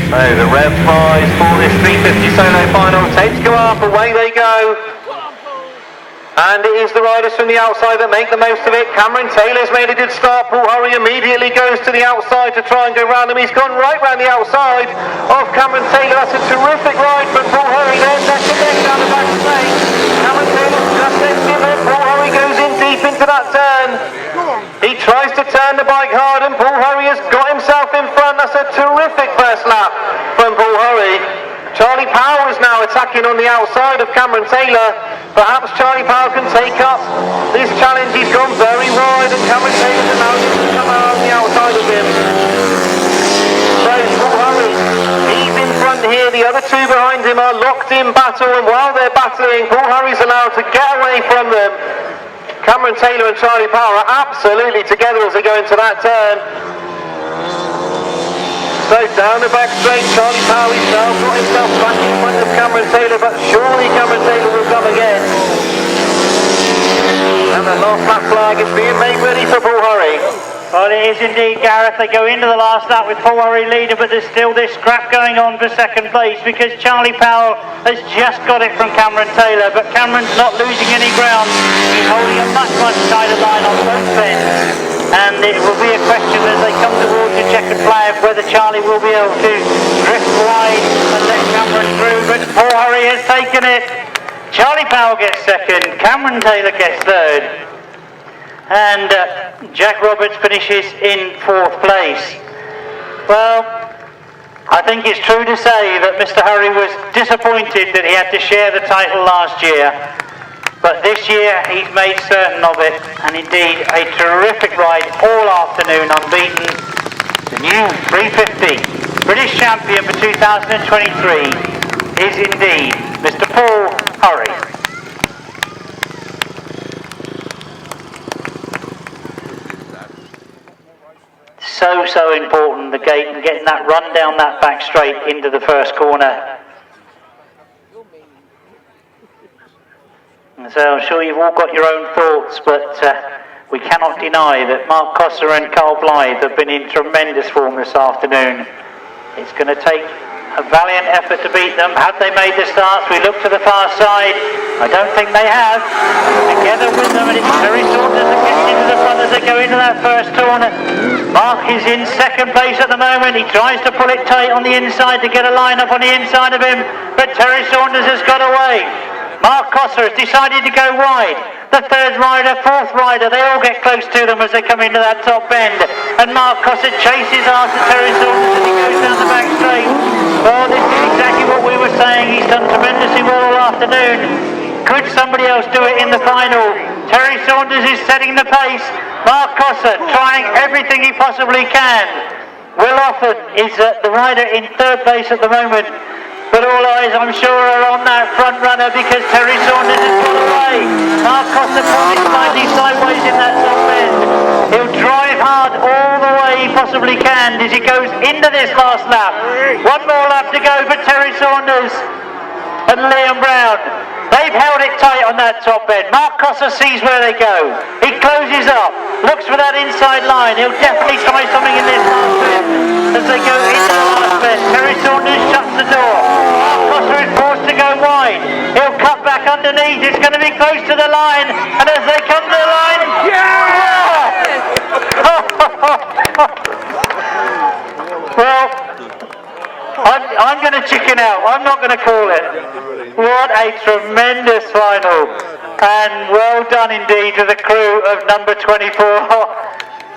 So the rev rise for this 350 solo final. Tapes go up, away they go. And it is the riders from the outside that make the most of it. Cameron Taylor's made a good start. Paul Hurry immediately goes to the outside to try and go round him. He's gone right round the outside of Cameron Taylor. That's a terrific ride from Paul Hurry there. Neck to neck down the back straight. Cameron Taylor's just empty it. Paul Hurry goes in deep into that turn. He tries to turn the bike hard, and Paul Hurry has got himself in front. That's a terrific first lap from Paul Hurry. Charlie Powell is now attacking on the outside of Cameron Taylor. Perhaps Charlie Powell can take up this challenge. He's gone very wide, and Cameron Taylor's allowed him to come out on the outside of him. So Paul Hurry, he's in front here. The other two behind him are locked in battle, and while they're battling, Paul Hurry's allowed to get away from them. Cameron Taylor and Charlie Powell are absolutely together as they go into that turn. So down the back straight, Charlie Powell himself got himself back in front of Cameron Taylor, but surely Cameron Taylor will come again. And the last lap flag is being made ready for Paul Hurry. Well, it is indeed, Gareth. They go into the last lap with Paul Hurry leader, but there's still this scrap going on for second place because Charlie Powell has just got it from Cameron Taylor, but Cameron's not losing any ground. He's holding a much tighter line on both ends. and it will be a question as they come towards the checkered flag whether Charlie will be able to drift wide and let Cameron through, but Paul Hurry has taken it. Charlie Powell gets second, Cameron Taylor gets third, and Jack Roberts finishes in fourth place. Well, I think it's true to say that Mr. Hurry was disappointed that he had to share the title last year, but this year he's made certain of it, and indeed a terrific ride all afternoon unbeaten. The new 350 British champion for 2023 is indeed Mr. Paul Hurry. So important, the gate, and getting that run down that back straight into the first corner. And so I'm sure you've all got your own thoughts, but we cannot deny that Mark Cossar and Carl Blyth have been in tremendous form this afternoon. It's going to take a valiant effort to beat them. Have they made the starts? We look to the far side. I don't think they have. Together with them, and it's Terry Saunders that gets into the front as they go into that first corner. Mark is in second place at the moment. He tries to pull it tight on the inside to get a line up on the inside of him, but Terry Saunders has got away. Mark Cossar has decided to go wide. The third rider, fourth rider, they all get close to them as they come into that top bend. And Mark Cossar chases after Terry Saunders as he goes down the back straight. Well, this is exactly what we were saying. He's done tremendously well all afternoon. Could somebody else do it in the final? Terry Saunders is setting the pace. Mark Cossar trying everything he possibly can. Will Offord is the rider in third place at the moment. But all eyes, I'm sure, are on that front runner because Terry Saunders has got away. Mark Cossar probably slightly sideways in that top end. He'll drive hard all the way he possibly can as he goes into this last lap. One more lap to go for Terry Saunders and Liam Brown. They've held it tight on that top end. Mark Cossar sees where they go. He closes up, looks for that inside line. He'll definitely try something in this last bend as they go into the last bend. Terry Saunders shuts the door. Mark Cossar is forced to go wide. He'll cut back underneath. It's going to be close to the line. And as they come to the line, well, I'm going to chicken out. I'm not going to call it. What a tremendous final. And well done indeed to the crew of number 24.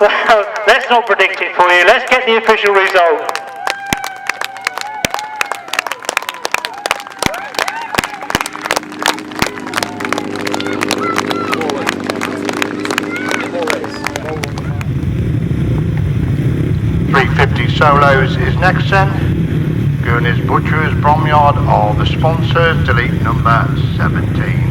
Well, let's not predict it for you. Let's get the official result. Solos is next then. Gurney's Butchers, Bromyard are the sponsors. Delete number 17.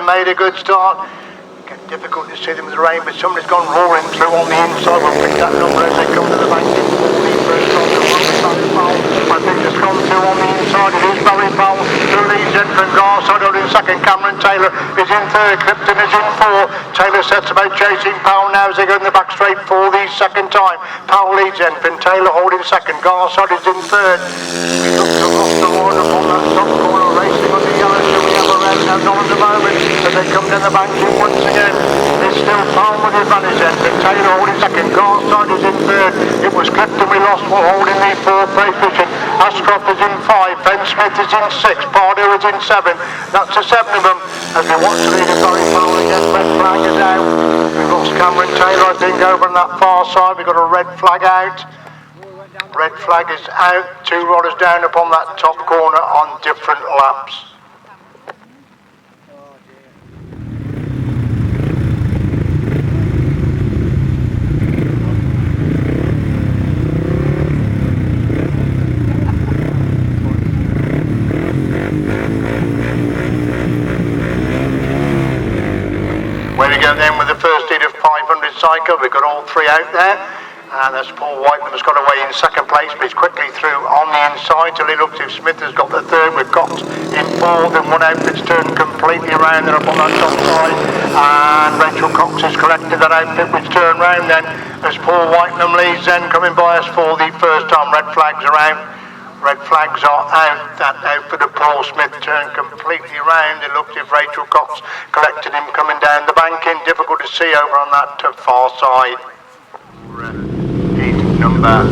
Made a good start. Get difficult to see them with the rain, but somebody's gone roaring through on the inside. We'll pick that number as they come to the bank. I think it's gone through on the inside. It is Barry Powell who leads in from Garstrack in second. Cameron Taylor is in third. Clifton is in fourth. Taylor sets about chasing Powell now as they go in the back straight for the second time. Powell leads in from Taylor holding second. Garstrack is in third. He looks across the line upon that top corner, racing on the yellow. So we have a red now, not at the moment as they come down the banking once again. It's still Powell with his advantage then. From Taylor holding second. Garstrack is in third. It was Clifton we lost while holding the fourth position. Ashcroft is in 5, Ben Smith is in 6, Pardew is in 7. That's the 7 of them. As we watch the leader, Barry Powell again, red flag is out. We've lost Cameron Taylor, I think, over on that far side. We've got a red flag out. Red flag is out. 2 riders down upon that top corner on different laps. Then with the first heat of 500 cycle, we've got all 3 out there, And as Paul Whiteman has got away in second place, but he's quickly through on the inside till he looks if Smith has got the third with Cox in fourth, and one outfit's turned completely around and up on that top side, and Rachel Cox has corrected that outfit which turned round then as Paul Whiteman leads then coming by us for the first time. Red flags are out. Red flags are out. That outfit of Paul Smith turned completely around. It looked if Rachel Cox collected him coming down the banking. Difficult to see over on that far side. Heat number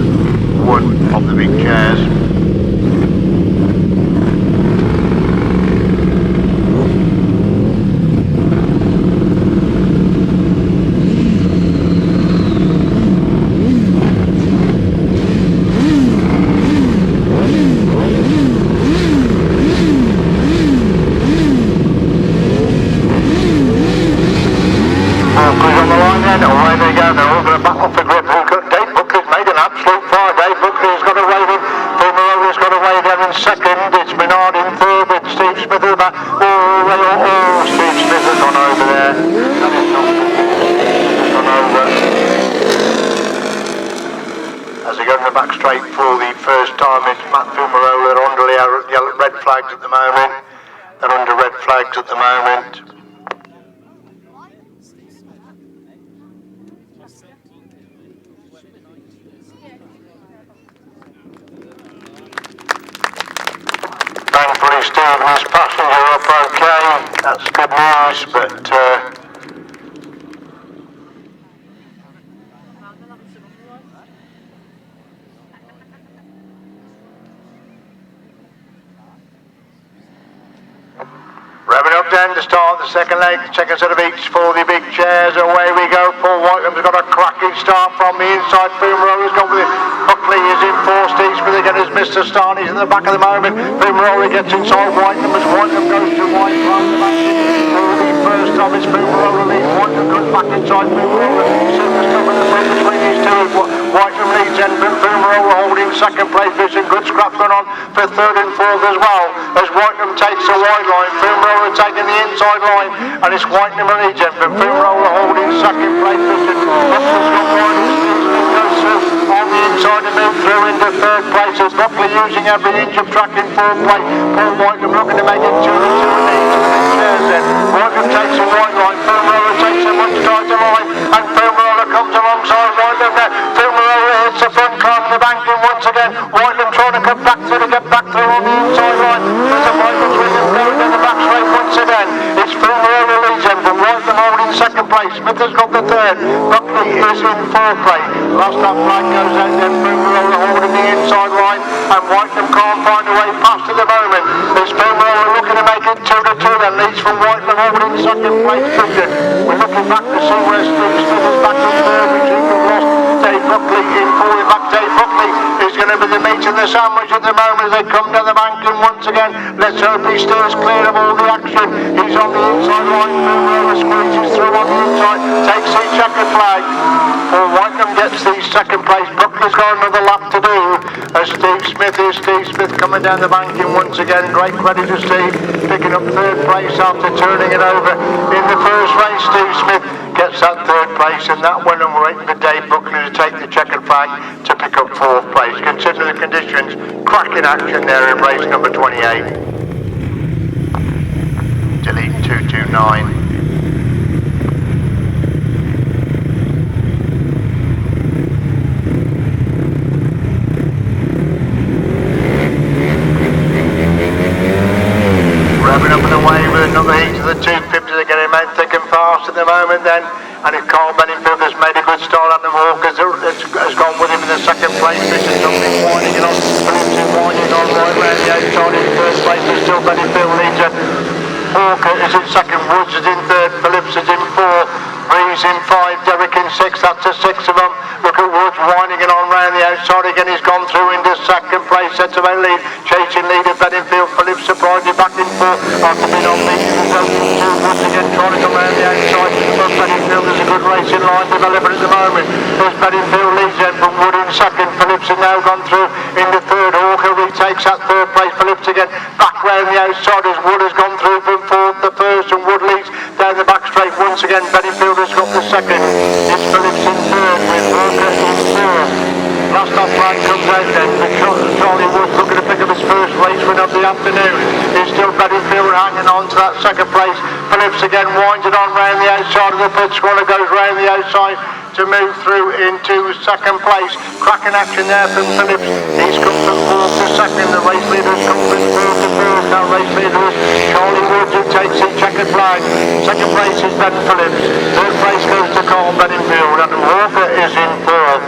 1 of the big chairs. At the moment. Thankfully still this passenger up okay, that's good news, but revving up then to start the second leg, second set of each for the big chairs. Away we go. Paul Whiteham's got a cracking start from the inside. Fumarola's gone with it. Buckley is in fourth. Steve Smith again as Mr. Starney's in the back at the moment. Fumarola gets inside Whiteham as Whiteham goes to White from the back. For the first time it's Fumarola leads. Whiteham goes back inside Fumarola. Silver's coming the front between these two. Whiteham leads then from Fumarola holding second place. There's some good scrap going on for third and fourth as well as Whiteham takes a wide line. Fumarola taking the inside line, and it's Whiteham and Legion from Fumarola holding second place. Buckley's got wide as Smith goes through on the inside and move through into third place as Buckley using every inch of track in fourth place. Paul Whiteham looking to make it 2-2 chairs then. Whiteham takes a wide line, Fumarola takes a much tighter line, and Fumarola comes alongside Whiteham there. Fumarola hits the front climb in the banking once again. Whiteham trying to come back through to get back through on the inside line. There's a fight between them going down the back straight once again. It's Fumarola Legion from Whiteham holding second place. Smith has got the third. Buckley is in fourth place. Last that flag goes out then. Fumarola holding the inside line, and Whiteham can't find a way past at the moment. It's Fumarola looking to make it 2-2 then. Leads from Whiteham holding second place. We're looking back to see where Steve Smith is back in third, which we've lost. Dave Buckley in falling back. Dave Buckley is going to be the meat and the sandwich at the moment as they come down the bank, and once again let's hope he stays clear of all the action. He's on the inside line. Fumarola squeezes through on the inside, takes the checkered flag. Paul Whiteham gets the second place. Buckley's got another lap to do as Steve Smith coming down the banking once again. Great credit to Steve picking up third place after turning it over in the first race. Steve Smith gets that third place in that one, and we're waiting for Dave Buckley to take the checkered flag to pick up fourth place. Consider the conditions, cracking action there in race number 28. Delete 229. Revving up and away with another heat of the 250. They're getting him out thick and fast at the moment then. And if Carl Blyth has made a good start at the Walkers, has gone with him in the second place. This is something winding it on. Phillips is winding on right round the outside in first place. There's still Bennyfield leads it. Walker is in second, Woods is in third, Phillips is in fourth, Reeves in five, Derrick in six. That's the six of them. Look at Woods winding it on round the outside again. He's gone through into second place. Sets away lead. Chasing lead at Bennyfield. Phillips surprisingly back in fourth after being on lead. Woods again trying to come round the outside. But Bennyfield is a good racing line developing at the moment. There's Bennyfield leads then from Wood in second. Phillips has now gone through into third. Hawker retakes that third place. Phillips again back round the outside as Wood has gone through from fourth to first, and Wood leads down the back straight once again. Bennyfield has got the second. It's Phillips in third with Hawker in third. out then. Charlie Wood's looking to pick up his first race win of the afternoon. He's still Bedingfield hanging on to that second place. Phillips again winds it on round the outside of the pit corner, goes round the outside to move through into second place. Cracking action there from Phillips. He's come from fourth to second. The race leader has come from fourth to first. Now race leader is Charlie Wood, who takes the checkered flag. Second place is Ben Phillips. Third place goes to Carl Bedingfield, and Walker is in fourth.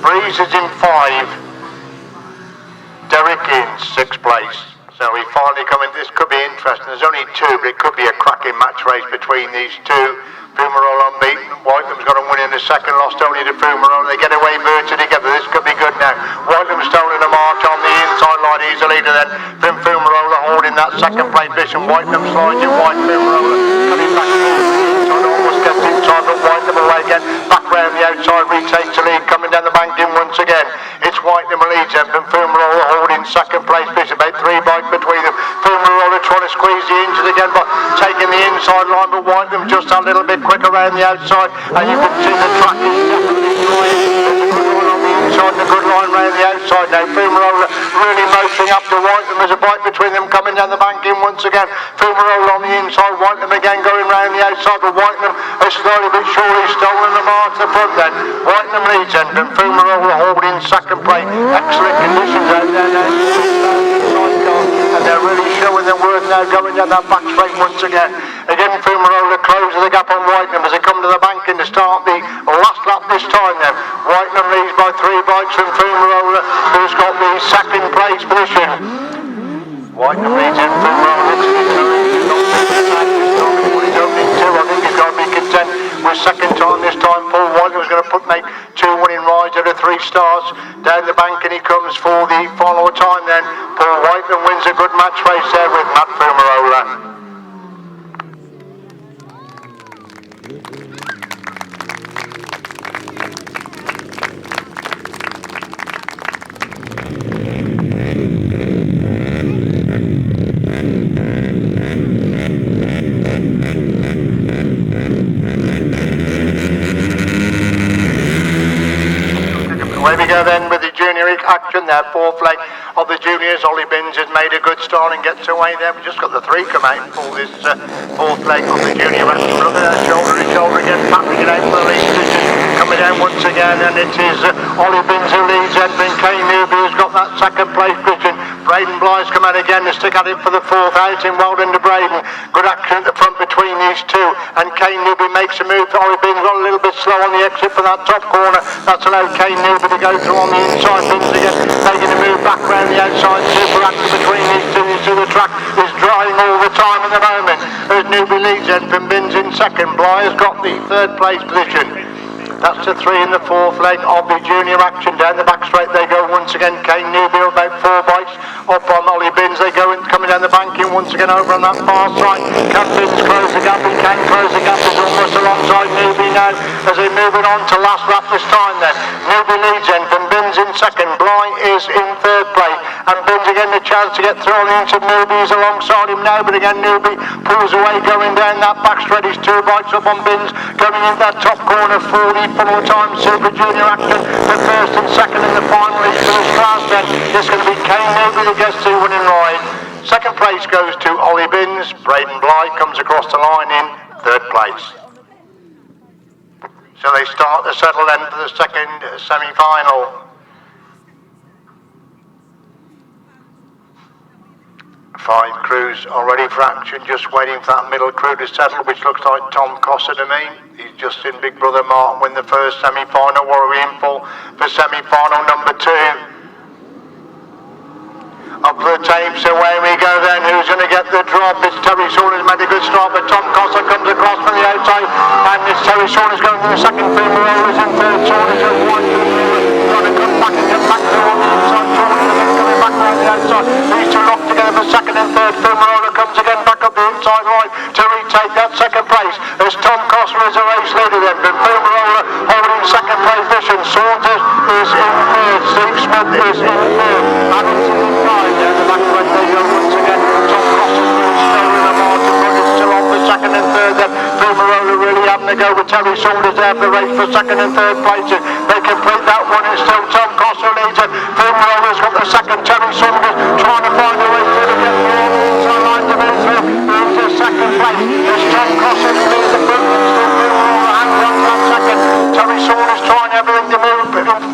Breeze is in 5. Derek in 6th place. So we finally come in. This could be interesting. There's only 2, but it could be a cracking match race between these two. Fumarole unbeaten. Whiteham's got to win in the second, lost only to Fumarole. They get away virtually together. This could be good now. Whiteham's stolen a march on the inside line. He's the leader then. From Fumarole holding that second place position. Whiteham's slides in White. Fumarole coming back so almost gets inside, but Whiteham away again. Back round the outside, retakes the lead, coming down the bank in once again. It's Whiteham leads them from Fumarole holding second place position. About 3 bikes between them. Fumarole trying to squeeze the inches again, but taking the inside line, but Whiteham just a little bit quicker around the outside, and you can see the track is definitely drying. There's a good line on the inside and a good line round the outside now. Fumarole really motoring up to Whiteham. There's a bike between them coming down the bank in once again. Fumarole on the inside, Whiteham again going round the outside, but Whiteham has slowly but surely stolen the mark to the front then. Whiteham leads them, and Fumarole holding second place. Excellent conditions out there now. And they're really showing their worth now, going down that back straight once again. Again, Fumarole closes the gap on Whiteham as they come to the bank in to start the last lap this time then. Whiteham leads by 3 bikes from Fumarole, who's got the second place position. Whiteham leads in, Fumarole looks I think he's got to be content with second time this time. Paul Whiteham was going to make 2 winning rides out of 3 starts. Down the bank and he comes for the final time then. Paul Whiteham wins a good match race there with Matt Fumarole. Away we go then with the junior action there. 4th leg of the juniors. Ollie Binns has made a good start and gets away there. We've just got the 3 come out for this 4th leg of the junior action. Look at that, shoulder to shoulder again, tapping it out for the lead position. Coming down once again, and it is Ollie Binns who leads. Edwin K. Newby has got that second place position. Braden Blythe's come out again to stick at it for the 4th outing. Well done to Braden. Good action at the front between these 2. And Kane Newby makes a move. Ollie Binns got a little bit slow on the exit for that top corner. That's allowed Kane Newby to go through on the inside. Binns again making a move back round the outside. Super action between these 2. You see the track is drying all the time at the moment. As Newby leads then from Binns in second. Blythe has got the 3rd place position. That's the 3 in the 4th leg of the junior action. Down the back straight they go once again. Kane Newby about 4 bikes up on Ollie Binns. They go in, coming down the bank in once again over on that far side. Can Binns close the gap? He can close the gap. He's almost alongside Newby now as they're moving on to last lap this time then. Newby leads in from Binns in second. Blythe is in 3rd place. And Binns again the chance to get through on the inside. Newby is alongside him now, but again Newby pulls away going down that back straight. He's 2 bikes up on Binns coming in that top corner for the full time Super Junior action. The 1st and 2nd in the final is for this class then. It's going to be Kane Newby that gets 2 winning ride. Second place goes to Ollie Binns. Braden Blythe comes across the line in 3rd place. So they start to settle then for the second semi-final. 5 crews are ready for action, just waiting for that middle crew to settle, which looks like Tom Cossar to me. He's just seen Big Brother Martin win the first semi-final. What are we in for semi-final number 2? Up the tapes, away we go then. Who's going to get the drop? It's Terry Saunders made a good start, but Tom Cossar comes across from the outside, and it's Terry Saunders going to the second. Fumarole is in 3rd. Saunders has won. Got to come back and get back to on the inside. Saunders again coming back around the outside. These 2 locked together for 2nd and 3rd. Fumarole comes again back up the inside line to retake that 2nd place. As Tom Cossar is a race leader then, but Fumarole holding 2nd place position. Saunters is in 3rd. Steve Smith is in 3rd. Adamson in 5. Down the back right they go once again. Tom Cossar is stolen the margin, but it's still on for 2nd and 3rd then. Fumarole really having to go with Terry Saunders there for the race for 2nd and 3rd places. They complete that one. It's still Tom Cossar leads. then. Firmwell's got the second. Terry Saunders trying to find a way through to get the inside line to move through. Into second place. There's John Cossar leads the front. Hands on to that second. Terry Saunders trying everything to move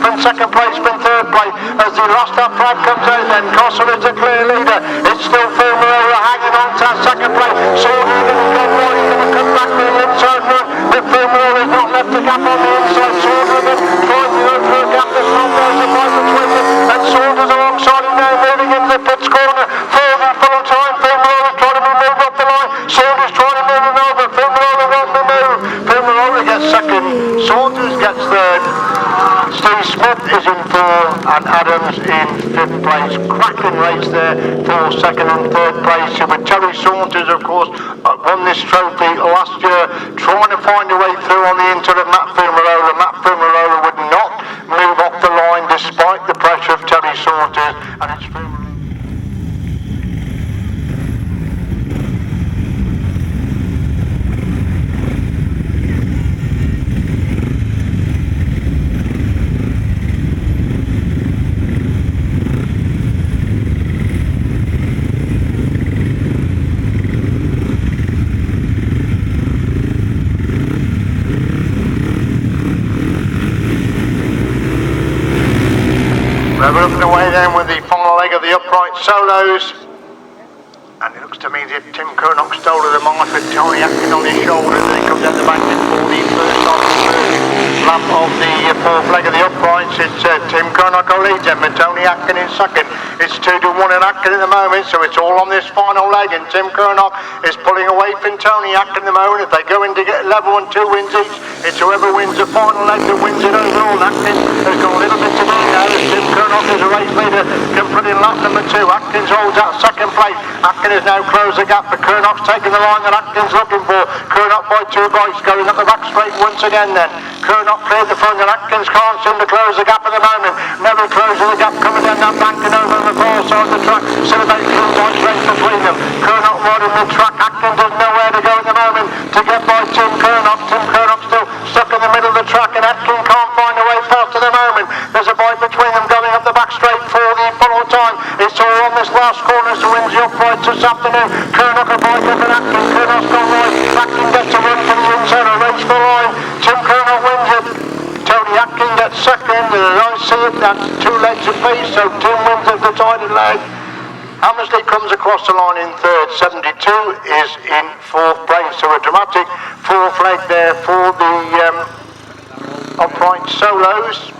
from second place, from third place. As the last that Brad comes out, then Cossar is the clear leader. It's still Firmwell hanging on to that second place. Saunders going to go right, he's going to come back to the inside run. But Firmwell has not left the gap on the inside. Saunders trying to go through a gap. There's not there's a fight between them. And Saunders alongside him now, moving into the pits corner for the full time. Firmwell is trying to be moved up the line. Saunders trying to move him over. Firmwell won't be moved. Firmwell gets second. Saunders gets third. Steve Smith is in fourth and Adams in fifth place. Cracking race there for second and third place. But Terry Saunters, of course, won this trophy last year, trying to find a way through on the inside of Matt Firmwell. Matt Firmwell would not move off the line despite the pressure of Terry Saunters, and it's Firmwell. We're looking away then with the final leg of the upright solos, and it looks to me as if Tim Curnock stole the march with Tony Atkin on his shoulders, and he comes out the back end for the first lap of the fourth leg of the uprights. It's Tim Curnock who leads them, and Tony Atkin in second. It's 2-1 in Atkin at the moment, so it's all on this final leg, and Tim Curnock is pulling away from Tony Atkin at the moment. If they go in to get level and 2 wins each, it's whoever wins the final leg that wins it overall. Atkin has got a little bit to do now. Tim Curnock is a race leader, can put in lap number 2. Atkins holds that second place. Atkin has now closed the gap, but Curnock's taking the line that Atkins looking for. Curnock by 2 bikes, going up the back straight once again then. Curnock cleared the front, and Atkins can't seem to close the gap at the moment. Never closing the gap, coming down that bank and over on the far side of the track. Still about 2 bikes race between them. Curnock riding the track. Atkins has nowhere to go at the moment to get by Tim Curnock. Tim Curnock still stuck in the middle of the track, and Atkins can't find a way past at the moment. There's a bike between them going up the back straight for the follow time. It's all on this last corner, so wins the uprights this afternoon. Curnock a bike up and Atkins. Curnock's gone right. Atkins gets a run for the inside, a race for line. Tim Curnock wins it. Tony Atkin gets second, and I see it, that's 2 legs apiece, so Tim wins the decided leg. Hammersley comes across the line in third, 72 is in fourth place, so a dramatic fourth leg there for the upright solos.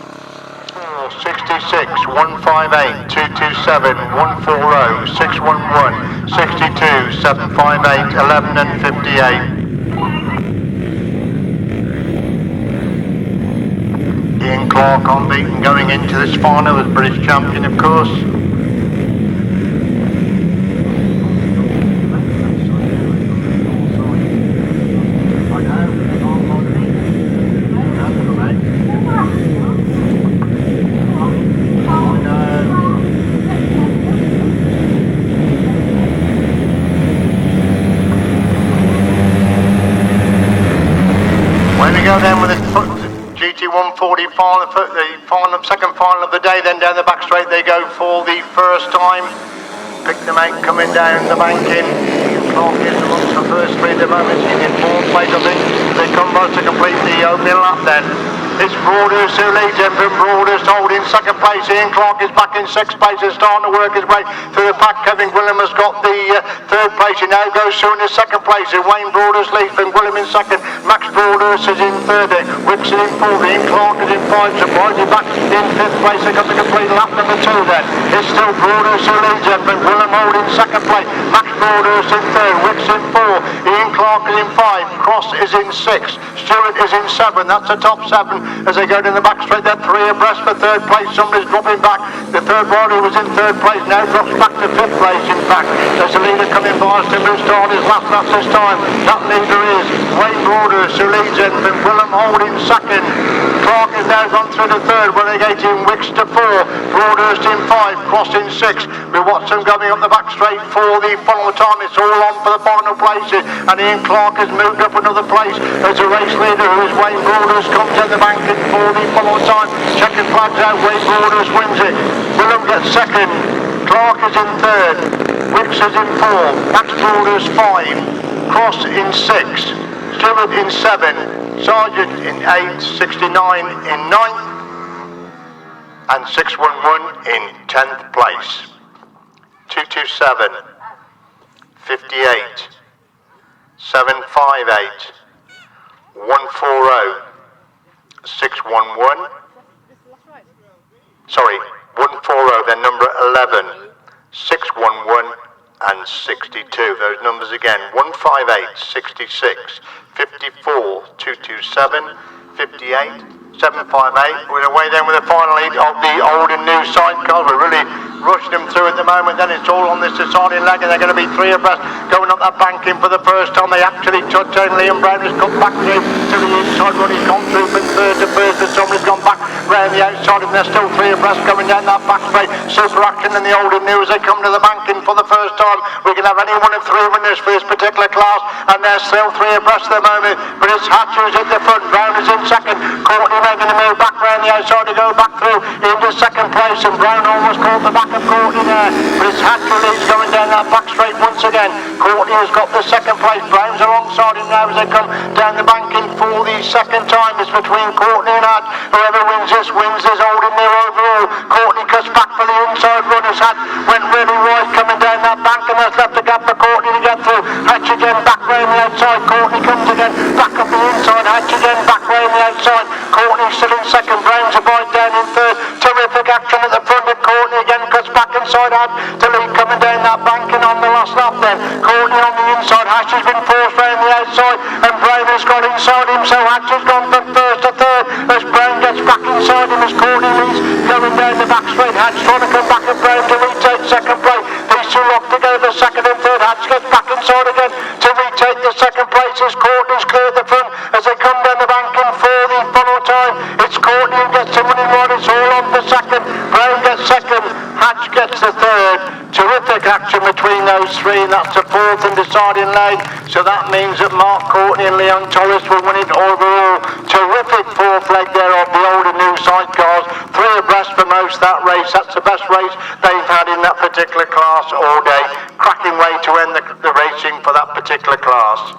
66, 158, 227, 140, 611, 62, 758, 11 and 58. Ian Clark unbeaten going into this final as British champion, of course. When we go down with the GT140 final, the second final of the day, then down the back straight they go for the first time. Pick the mate coming down the banking. Clark is amongst the first three at the moment. He's in fourth place, I think. They come both to complete the opening lap then. It's Broadhurst who leads him, from Broadhurst holding second place. Ian Clark is back in sixth place and starting to work his way through the pack. Kevin William has got the third place. He now goes through in the second place. Wayne Broadhurst leads from William in second. Max Broadhurst is in third. Wixon in fourth. Ian Clark is in five. So Bridie back in fifth place. They got to complete lap number 2 then. It's still Broadhurst who leads him, from William holding second place. Max Broadhurst in third. Wixon in 4. Ian Clark is in 5. Cross is in 6. Stewart is in 7. That's the top 7 as they go down the back straight. They're 3 abreast for third place. Somebody's dropping back. The third rider who was in third place now drops back to 5th place. In fact, there's a leader coming by us who started his last lap this time. That leader is Wayne Broadhurst who leads him, from Willem holding second. Clark has now gone through the third, relegating Wicks to 4. Broadhurst in 5, Cross in 6. With Watson going up the back straight for the final time. It's all on for the final places, and Ian Clark has moved up another place as a race leader, who is Wayne Broadhurst, comes in the back banking for the following time. Checking flags out, way Borders wins it. Willem gets second, Clark is in third, Wicks is in fourth, Max Borders 5, Cross in 6, Stewart in 7, Sargent in 8, 69 in 9th, and 611 in 10th place. 227, 58, 758, 140, 611, sorry, 140, then number 11, 611 and 62. Those numbers again, 158, 66, 54, 227, 58, 758. We're away then with the final lead of the old and new sidecars. We're really rushing them through at the moment. Then it's all on this deciding leg, and they're going to be 3 abreast going up that banking for the first time. They actually touch in. Liam Brown has come back through to the inside run. He's gone through from third to first, but somebody's gone back round the outside, and they're still 3 abreast going down that back straight. Super Action and the old and new as they come to the banking for the first time. We can have any one of 3 winners for this particular class, and they're still 3 abreast at the moment. But it's Hatch who's at the front. Brown is in second. Courtney making a move back round the outside to go back through into second place, and Brown almost caught the back of Courtney there. But it's Hatch who leads going down that back straight once again. Courtney has got the second place. Brown's alongside him now as they come down the banking for the second time. It's between Courtney and Hatch. Whoever wins this old and new overall. Courtney cuts back for the inside run as Hatch went really wide coming down that bank, and that's left the gap for Courtney to get through. Hatch again back round the outside. Courtney comes again back up the inside. Hatch again back round the outside. Courtney still in second. Brown's a bite down in third. Terrific action at the front of Courtney again cuts back inside Hatch to lead coming down that banking on the last lap then. Courtney on the inside. Hatch has been forced round the outside, and Brown has got inside him, so Hatch has gone from first to third as Brown gets back inside him as Courtney leads going down the back straight. Hatch trying to come back at Brown to retake second place. These 2 locked together, second and third. Hatch gets back inside again to retake the second place as Courtney's cleared the front as they come down the banking for the final time. It's Courtney who gets the winning run. It's all on for second. Brown gets second. Hatch gets the third. Terrific action between those 3, and that's the 4th and deciding leg. So that means that Mark Courtney and Leon Torres will win it overall. Terrific 4th leg there of the old and new sidecars. 3 abreast for most that race. That's the best race they've had in that particular class all day. Cracking way to end the racing for that particular class.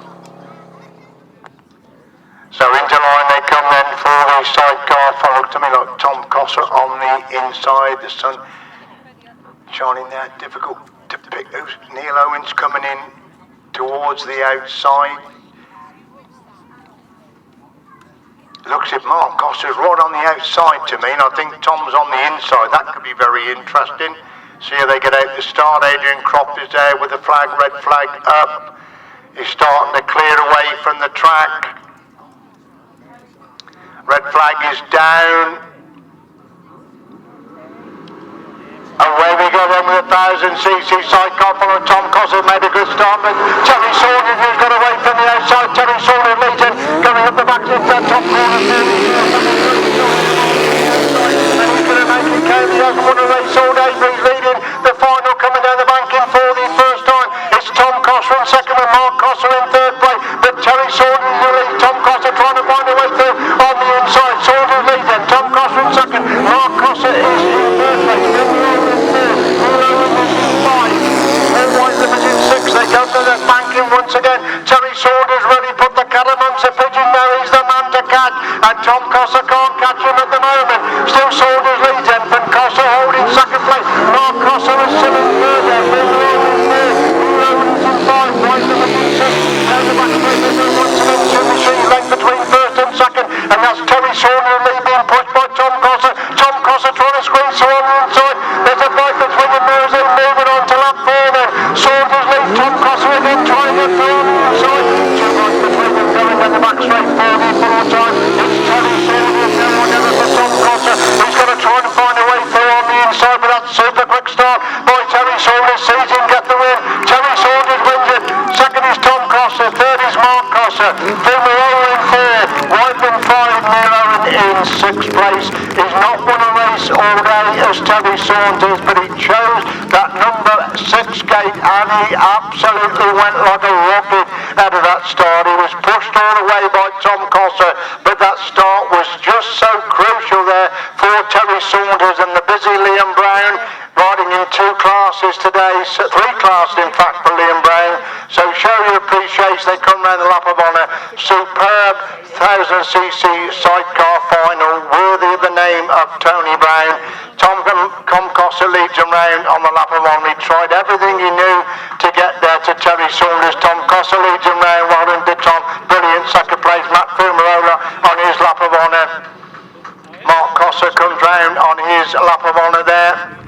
So into line they come then for the sidecar, followed to me like Tom Cossar on the inside. The sun shining there, difficult to pick. Neil Owens coming in towards the outside. Looks at Mark Cossar's right on the outside to me, and I think Tom's on the inside. That could be very interesting. See how they get out the start. Adrian Croft is there with the flag, red flag up. He's starting to clear away from the track. Red flag is down. Away we go then with 1,000cc sidecar following Tom Cossar. Made a good start, but Terry Saunders who's got away from the outside. Terry Saunders leading, coming up the back to the top corner. And he's going to make it count. He hasn't won a race all day, but he's leading the final coming down the banking for the first time. It's Tom Cossar in second and Mark Cossar in third place, but Terry Saunders will lead. Tom Cossar trying to find a way through on the inside. Saunders leading, Tom Cossar in second, Mark Cossar is in third place. They go to the banking once again. Terry Saunders really put the cat amongst the pigeon. Now he's the man to catch, and Tom Cossar can't catch him at the moment. Still Saunders leads him, but Cossar holding second place. Mark Cossar is still in third there. Down the back straight, there's no one to mention. The machine length between first and second, and that's Terry Saunders lead being pushed by Tom Cossar. Tom Cossar trying to squeeze through on the inside. There's a fight between the mirrors. They're moving on to lap 4 then. Saunders leads Tom Cossar again, trying to get through on the inside. 2 right between them going down the back straight for the full time. It's Terry Saunders, no one ever for Tom Cossar. He's going to try and find a way through on the inside, but that's super quick start by Terry Saunders. Sees him get the win. Terry Saunders wins it. Second is Tom Cossar. Third is Mark Cossar. Filmer in 4. Wyman 5. Neil Owen in 6th place. He's not won a race all day as Terry Saunders, but he chose that number 6 gate, and he absolutely went like a rocket out of that start. He was pushed all the way by Tom Cossar, but that start was just so crucial there for Terry Saunters and the busy Liam Brown, riding in 2 classes today, 3 classes in fact for Liam Brown. So show your appreciation, they come round the lap of honour. Superb 1000cc sidecar final, worthy of the name of Tony Brown. Tom Cossar leads him round on the lap of honour. He tried everything he knew to get there to Terry Saunters. Tom Cossar leads him round, well done to Tom. Brilliant, second place, Matt Fumarola on his lap of honour. Mark Cossar comes round on his lap of honour there.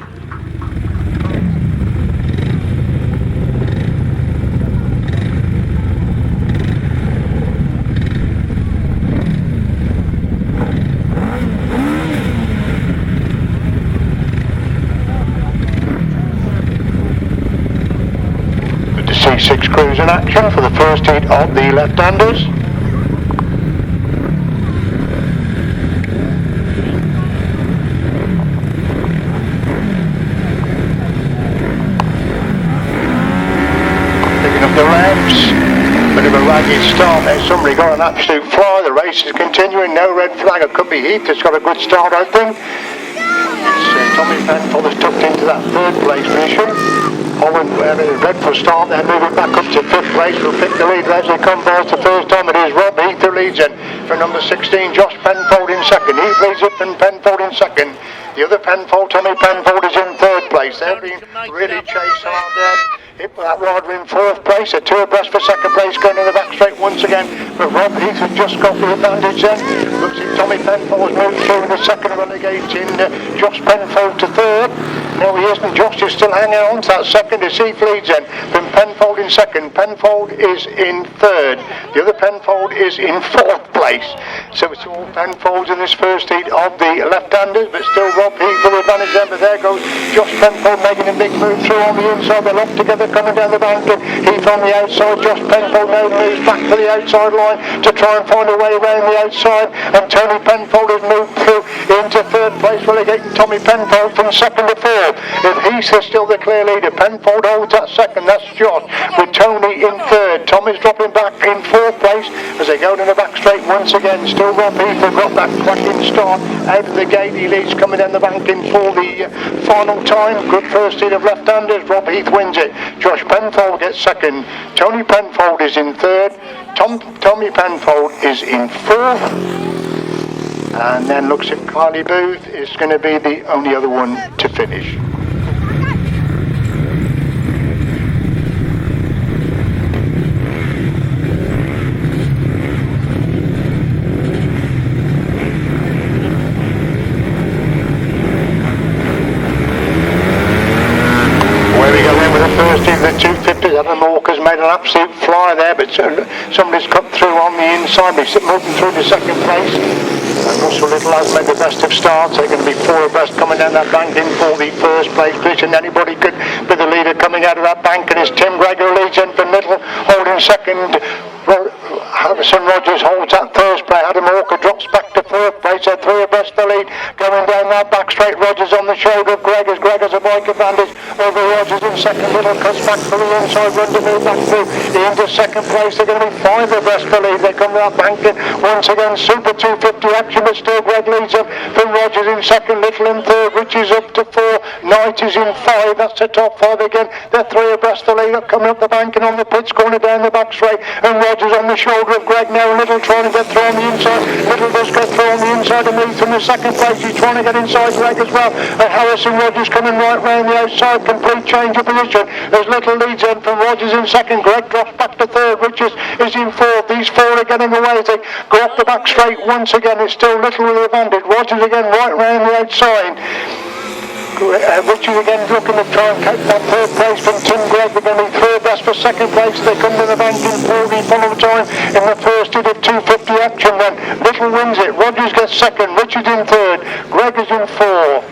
C6 crews in action for the first heat of the left-handers. Picking up the ramps, bit of a ragged start there, somebody got an absolute fly, the race is continuing, no red flag, it could be Heath that's got a good start I think. It's Tommy Penfold has tucked into that 3rd place position. Holland, red for start, then moving back up to 5th place. We'll pick the lead as they come by. It's the first time it is Rob Heath who leads in for number 16, Josh Penfold in 2nd. Heath leads it and Penfold in 2nd. The other Penfold, Tommy Penfold, is in 3rd place. They're being really chased hard there. That rider in 4th place, a 2 abreast for 2nd place, going in the back straight once again. But Rob Heath has just got the advantage then. Looks like Tommy Penfold's moved through the 2nd renegade in Josh Penfold to 3rd. No, he isn't. Josh is still hanging on to that 2nd as Heath leads in. From Penfold in 2nd. Penfold is in 3rd. The other Penfold is in 4th place. So it's all Penfolds in this first heat of the left-handers, but still Rob Heath will advantage them. But there goes Josh Penfold making a big move through on the inside. They're locked together coming down the bank. Heath on the outside. Josh Penfold now moves back to the outside line to try and find a way around the outside. And Tony Penfold has moved through into 3rd place, relegating Tommy Penfold from 2nd to 4th. If Heath is still the clear leader, Penfold holds that 2nd, that's Josh, with Tony in 3rd. Tommy's dropping back in 4th place as they go to the back straight once again. Still Rob Heath has got that cracking start out of the gate. He leads coming down the bank in for the final time. Good first heat of left-handers. Rob Heath wins it. Josh Penfold gets 2nd. Tony Penfold is in 3rd. Tommy Penfold is in 4th. And then looks at Carly Booth is going to be the only other one to finish. The 250s, Adam Walker's made an absolute fly there, but somebody's cut through on the inside. He's moving through to 2nd place. And Russell Little has made the best of starts. They're going to be 4 abreast coming down that bank in for the 1st place position. Anybody could be the leader coming out of that bank, and it's Tim Gregg who leads in from Little, holding 2nd. Harrison Rogers holds that 3rd place. Adam Walker drops back to 4th place. They're 3 abreast the lead. Going down that back straight, Rogers on the shoulder of Gregg as Gregg has a bike advantage over Rogers in 2nd. Little cuts back for the inside run to move back through into 2nd place. They're going to be 5 abreast the lead. They come to that bank in once again. Super 250 action, but still Gregg leads up from Rogers in 2nd. Little in 3rd. Richie's up to 4. Knight is in 5. That's the top 5 again. They're 3 abreast the lead. Coming up the bank and on the pits corner down the back straight. And Rogers on the shoulder of Gregg now. Little trying to get through on the inside. Little does get through on the inside and moves from the 2nd place. He's trying to get inside Gregg as well. And Harrison Rogers coming right round the outside. Complete change of position. There's Little leads in from Rogers in 2nd. Gregg drops back to 3rd. Richards is in 4th. These 4 are getting away as they go up the back straight once again. It's still Little with the advantage. Rogers again right round the outside. Richards again looking to try and take that 3rd place from Tim Gregg. They're going to be 3rd best for 2nd place. They come to the bank in 4 the follow time in the first hit of 250 action then. Little wins it. Rogers gets 2nd. Richards in 3rd. Gregg is in 4.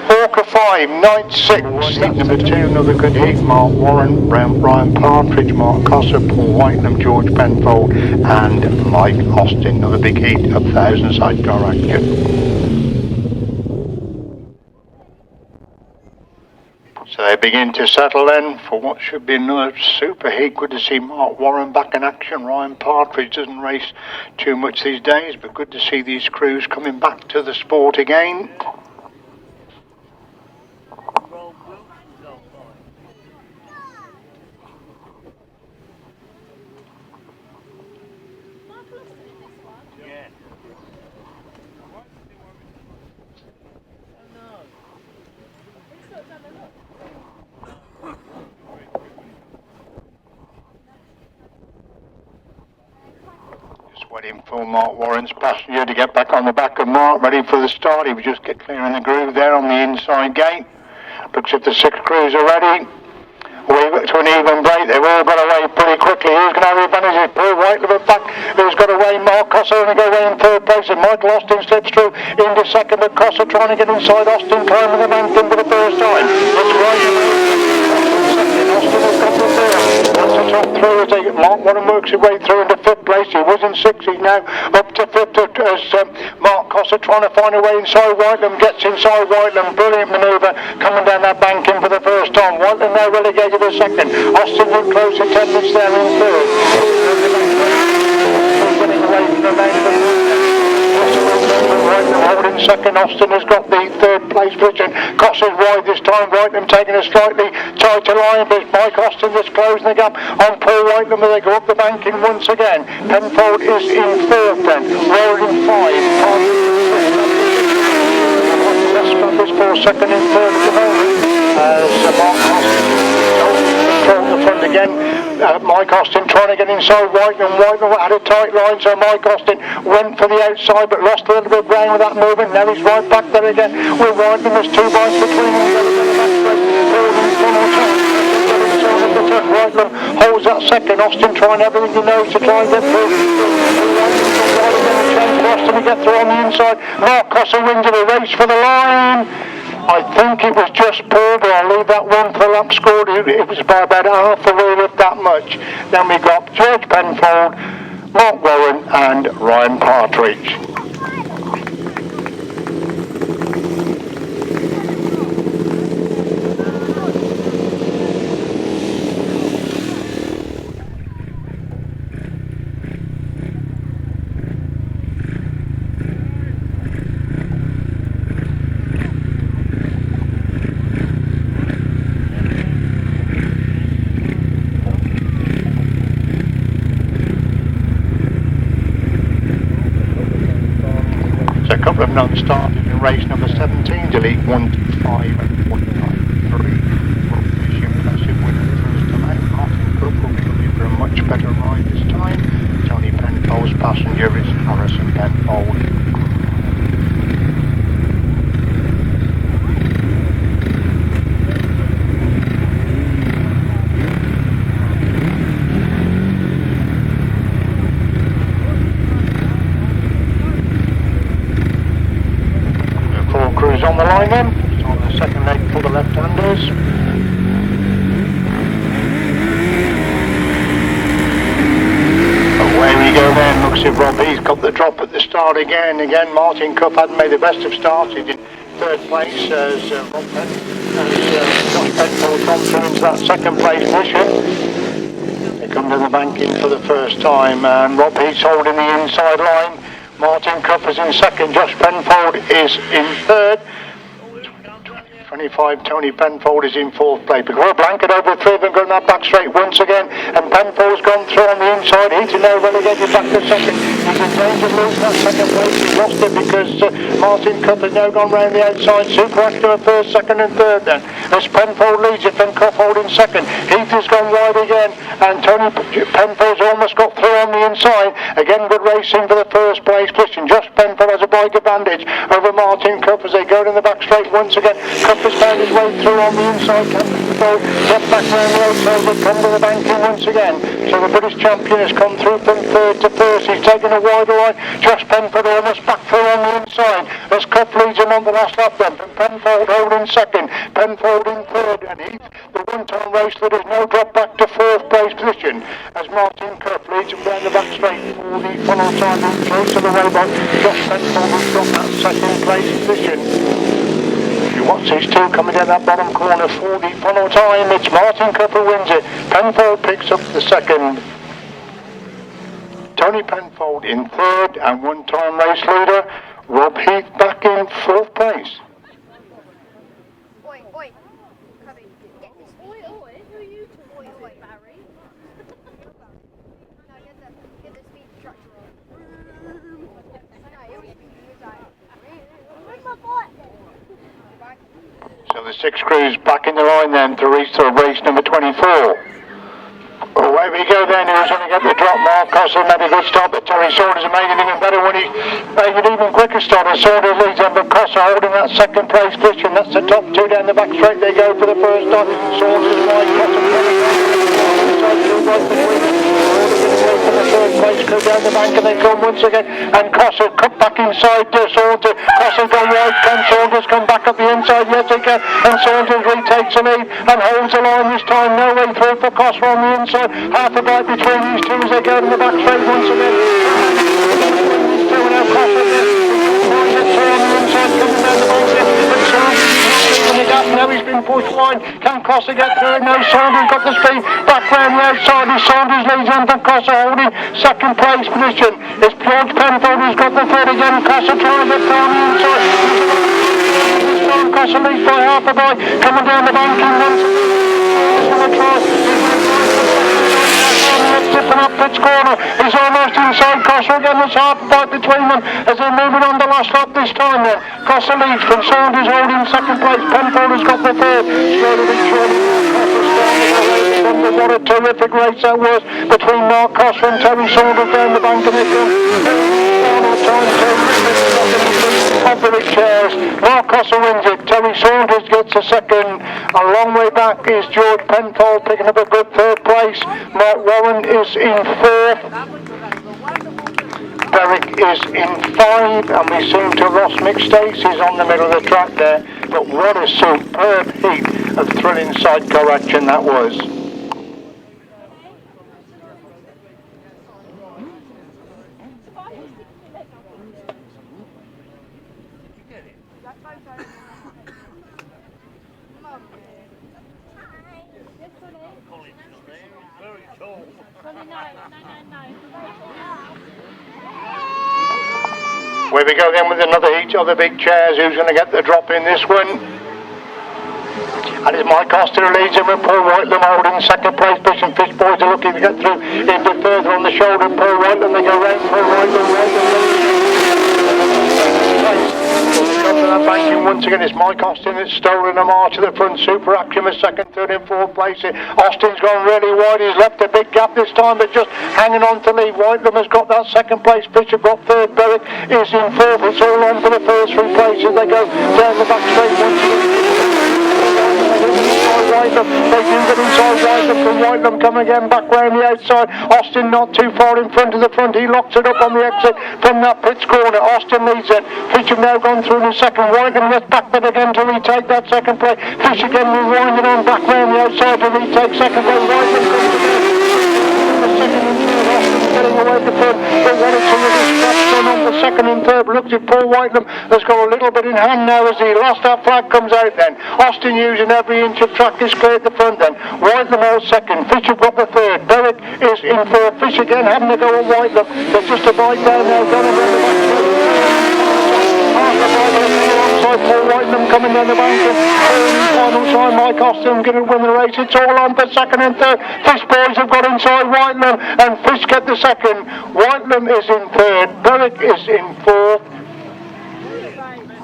Hawker 5, Knight 6. Heat number 2, another good heat. Mark Warren, Brian Partridge, Mark Cossar, Paul Whitenham, George Penfold and Mike Austin. Another big heat of 1000 sidecar action. So they begin to settle then for what should be another super heat. Good to see Mark Warren back in action. Ryan Partridge doesn't race too much these days, but good to see these crews coming back to the sport again. Waiting for Mark Warren's passenger to get back on the back of Mark, ready for the start. He was just clearing the groove there on the inside gate. Looks like the 6 crews are ready. We've got to an even break. They've all got away pretty quickly. Who's going to have the advantage? Paul White at the back. Who's got away? Mark Cossar going to go away in 3rd place. And Michael Austin slips through into 2nd. But Cossar trying to get inside Austin, climbing the mountain for the first time. That's right. Austin has got the 3rd. That's the top through as Mark Warren works his way through into 5th place. He was in 6th. He's now up to 5th as Mark Cossar trying to find a way inside Whiteland. Gets inside Whiteland. Brilliant manoeuvre coming down that banking for the first time. Whiteland now relegated to 2nd. Austin would close attendance there in 3rd. Getting away from the main holding 2nd. Austin has got the 3rd place position. Cossar's wide this time. Whiteland taking a slightly tighter line, but it's Mike Austin that's closing the gap on Paul Whiteland as they go up the banking once again. Penfold is in 4th then. Roll in 5. This for 2nd and 3rd at the moment. Mark Austin control the front again. Mike Austin trying to get inside Whiteland. Whiteland had a tight line, so Mike Austin went for the outside but lost a little bit of ground with that movement. Now he's right back there again with Whiteland. There's 2 bikes between them. Whiteland holds that 2nd. Austin trying everything he knows to try and get through. Austin to get through on the inside. Mark Cossar wins the race for the line. I think it was just Paul, but I'll leave that one for the lap scored. It was by about half a wheel of that much. Then we got George Penfold, Mark Warren and Ryan Partridge. A couple of non-starters in race number 17, delete 125 and 193. Well, this impressive winner the first time out. Martin Cook will be looking for a much better ride this time. Tony Penfold's passenger is Harrison Penfold. On the line then, on the 2nd leg for the left-handers. Away we go then, looks as Rob, he's got the drop at the start again. Martin Cup hadn't made the best of starts. He's in 3rd place as Rob Penn, as Josh Penfold comes through into that 2nd place position. They come to the banking for the first time and Rob Heath's holding the inside line. Martin Cup is in 2nd, Josh Penfold is in 3rd. 25, Tony Penfold is in 4th place. But we're blanket over 3 of them going that back straight once again. And Penfold's gone through on the inside. He's now relegated back to 2nd. He's in danger of losing that 2nd place. He lost it because Martin Cup has now gone round the outside. Super active at 1st, 2nd and 3rd then. As Penfold leads it, then Cup holding 2nd. Heath has gone wide again. And Tony Penfold's almost got through on the inside. Again, good racing for the 1st place position. Josh Penfold has a bike advantage over Martin Cup as they go in the back straight once again. Cup has found his way through on the inside. Penfold get back round the outside. They come to the banking once again. So the British champion has come through from 3rd to 1st. He's taken a wider line. Josh Penfold almost back through on the inside as Cup leads him on the last lap then. Penfold holding 2nd. Penfold in 3rd. And Heath, the one-time race that has now dropped back to 4th place position as Martin Cup leads him down the back straight for the funnel time choice of the way by Josh Penfold has got that 2nd place position. What's his two coming down that bottom corner for the final time? It's Martin Cooper wins it. Penfold picks up the second. Tony Penfold in third and one-time race leader. Rob Heath back in fourth place. Oi, oi. Come in. Get this. Oi, oi. Who are you talking to, Barry? No, get the speed tractor on. No, he was like, where's my bike then? So the six crews back in the line then to reach to race number 24. Away we go then, who's going to get the drop? Mark Cossar made a good start, but Terry Saunters made it even better when he made an even quicker start. And Saunters leads on, but Cossar holding that second place position. That's the top two down the back straight. They go for the first time. Saunters wide, Cossar third place, go down the bank and they come once again, and Cossar cut back inside to Saunters. Cossar go right, can Saunters come back up the inside yet again, and Saunters retakes the lead and holds the line this time. No way through for Cossar on the inside. Half a bite between these two as they go to the back straight once again. These two now Cossar on the inside coming down the bank there. Now he's been pushed wide. Can Cossar get through? No, Saunters got the speed. Back round the outside is Saunters leads on to Cossar holding second place position. It's George Penfold who's got the third again. Cossar trying to get down the inside. Cossar leads by half a bite. Coming down the bank and once tipping up Pitts corner. He's almost inside Cossar again. There's half a bite between them as they're moving on the last lap this time then. Cossar leads from Saunters holding second place. Penfold has got the third. What a terrific race that was between Mark Cossar and Terry Saunters down the bank and of the big chairs. Mark Cossar wins it. Terry Saunters gets a second. A long way back is George Penfold picking up a good third place. Mark Warren is in fourth. Derek is in 5, and we seem to have lost Mick Stacey's on the middle of the track there. But what a superb heat of thrilling sidecar action that was. Where we go then with another heat of the big chairs. Who's going to get the drop in this one? And it's Mike Austin who leads him with Paul Whitelam holding second place position. Fish Boys are looking to get through a bit further on the shoulder. Paul Whitelam, they go round Paul Whitelam. Banking once again, it's Mike Austin that's stolen a march to the front. Super Action is second, third and fourth place. Austin's gone really wide. He's left a big gap this time, but just hanging on to lead. Whitelam has got that second place. Bishop got third. Berwick is in fourth. It's all on for the first three places. They go down the back straight once again. Whitelam, they do get inside Whitelam from Whitelam, come again back round the outside. Austin not too far in front of the front. He locks it up on the exit from that Pitts corner. Austin leads it. Fish have now gone through the second. Whitelam gets back there again to retake that second place. Fish again rewinding on back round the outside to retake second place. Whitelam comes again. The second and third. Austin getting away the third. But one or two of his straps on the second and third. Looks at Paul Whitelam has got a little bit in hand now as the last that flag comes out then. Austin using every inch of track is clear at the front then. Whitelam all second. Fish have got the third. Berwick is in fourth. Fish again having to go at Whitelam. There's just a bite there now. Going around the back. Paul Whitelam coming down the bank and final time Mike Austin going to win the race. It's all on for second and third. Fish Boys have got inside Whitelam and Fish get the second. Whitelam is in third. Berwick is in fourth.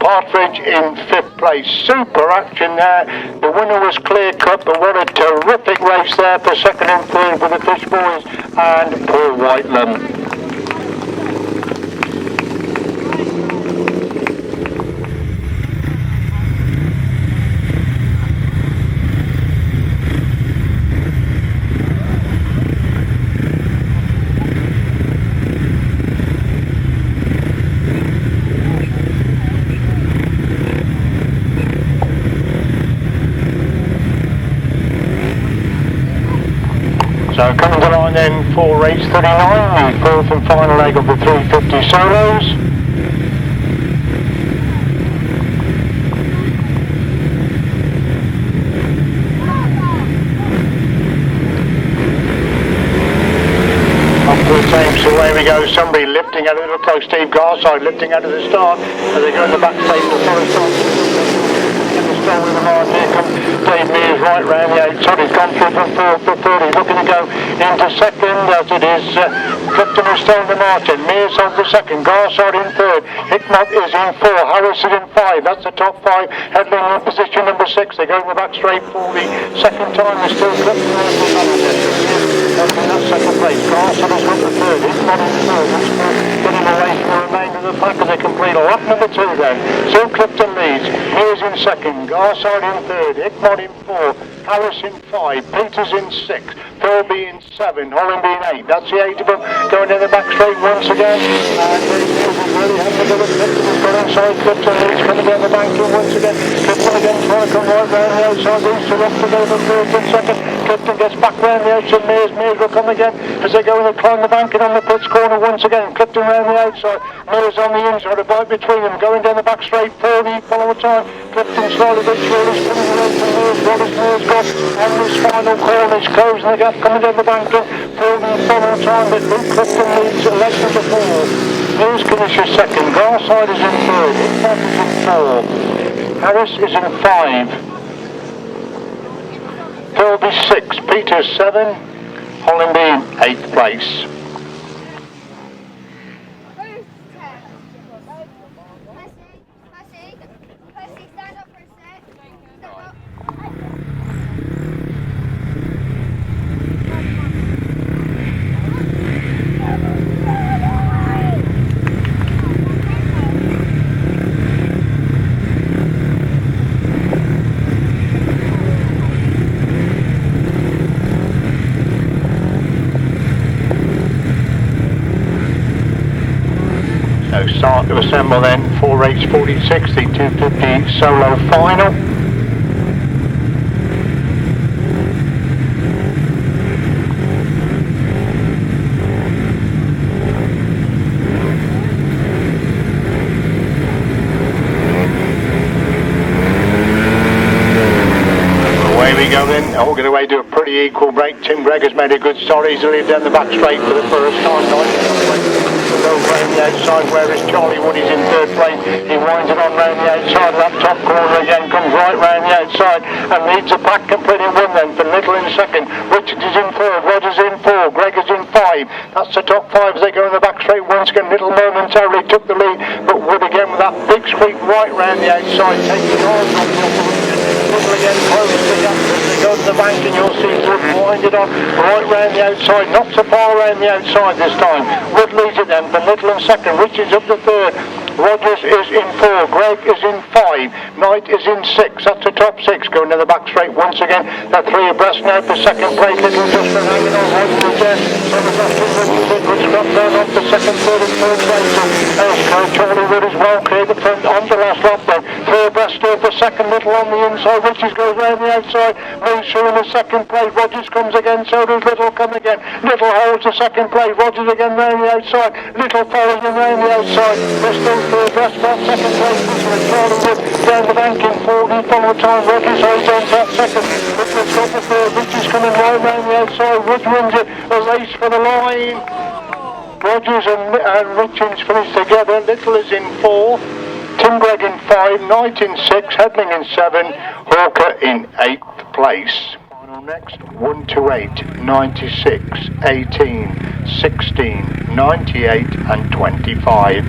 Partridge in fifth place. Super action there. The winner was clear cut, but what a terrific race there for second and third for the Fish Boys and Paul Whitelam. So coming to line then for race 39, the fourth and final leg of the 350 solos. go, somebody lifting out, it looks like Steve Garside lifting out of the start as they go in the back straight to the first start. In the start with the line, here comes Dave Mears right round the outside. He's gone through from fourth to third. He's looking to go into second as it is Clifton is still in the margin. Mears on the second, Garside in third. Hickmott is in four, Harris is in five. That's the top five. Headling in position number 6. They go in the back straight for the second time. They're still Clifton in that second place. Garside is number third. Hickmott in third. That's getting away from the remainder of the pack as they complete lap number 2 then. So Clifton leads. Mears in second, Garside in third, Hickmott in 4, Harris in 5, Peters in 6, Thirlby in 7, Holland in 8. That's the 8 of them going in the back straight once again. And really having a bit of Clifton has got inside. Clifton leads coming down the banking once again. Clifton again trying to come right round the outside. These two up to go to third and second. Clifton gets back round the outside. Mears will come again as they go and climb the banking on the pits corner once again. Clifton round the outside. Mears on the inside. A bite between them going down the back straight for the follow time. Clifton slowly but surely is coming away from Mears. What has Mears got on this final corner? He's closing the gap coming down the banking for the follow time. But Luke Clifton leads leg number 4. Mears finishes second. Garside is in third. Hickmott is in 4. Harris is in 5. Thirlby 6. Peters 7. Hollandby in 8th place. Stand up for a sec. Stand up. So start to assemble then for race 46, the 250 solo final. Away we go then, all going away to a pretty equal break. Tim Gregg has made a good start, he's lead down the back straight for the first time. Over round the outside, whereas Charlie Wood is in third place. He winds it on round the outside, that top corner again, comes right round the outside and leads the pack completely one then for Little in second. Richards is in third, Rogers in 4, Gregg is in 5. That's the top 5 as they go in the back straight once again. Little momentarily took the lead, but Wood again with that big sweep right round the outside, taking on the opposition. Little again close to the as they go to the bank, and you'll see Wood wind it on right round the outside, not so far round the outside this time. Wood leads it then for Little in second, Richards up to third, Rogers is in 4, Gregg is in 5, Knight is in 6. That's the top 6 going to the back straight once again. They're 3 abreast now for second place. Little just been hanging on right to the jet. So there's Richards, good scrap down on to second, third and fourth place. Charlie Wood is well clear the front on the last lap then. 3 abreast still for second, Little on the inside. Richards goes round the outside, moves through in the second place. Rogers comes again, so does Little come again. Little holds the second place. Rogers again round the outside. Little follows him round the outside. They're still 3 abreast for second place. Charlie Wood down the bank in 4th, follow time. Rogers holds on to that second. Richards got the third. Richards coming right round the outside. Wood wins it. A race for the line. Rogers and Richards finish together. Little is in 4. Tim Gregg in 5. Knight in 6. Headling in 7. Hawker in 8th place. Final next 128, 96, 18, 16, 98 and 25.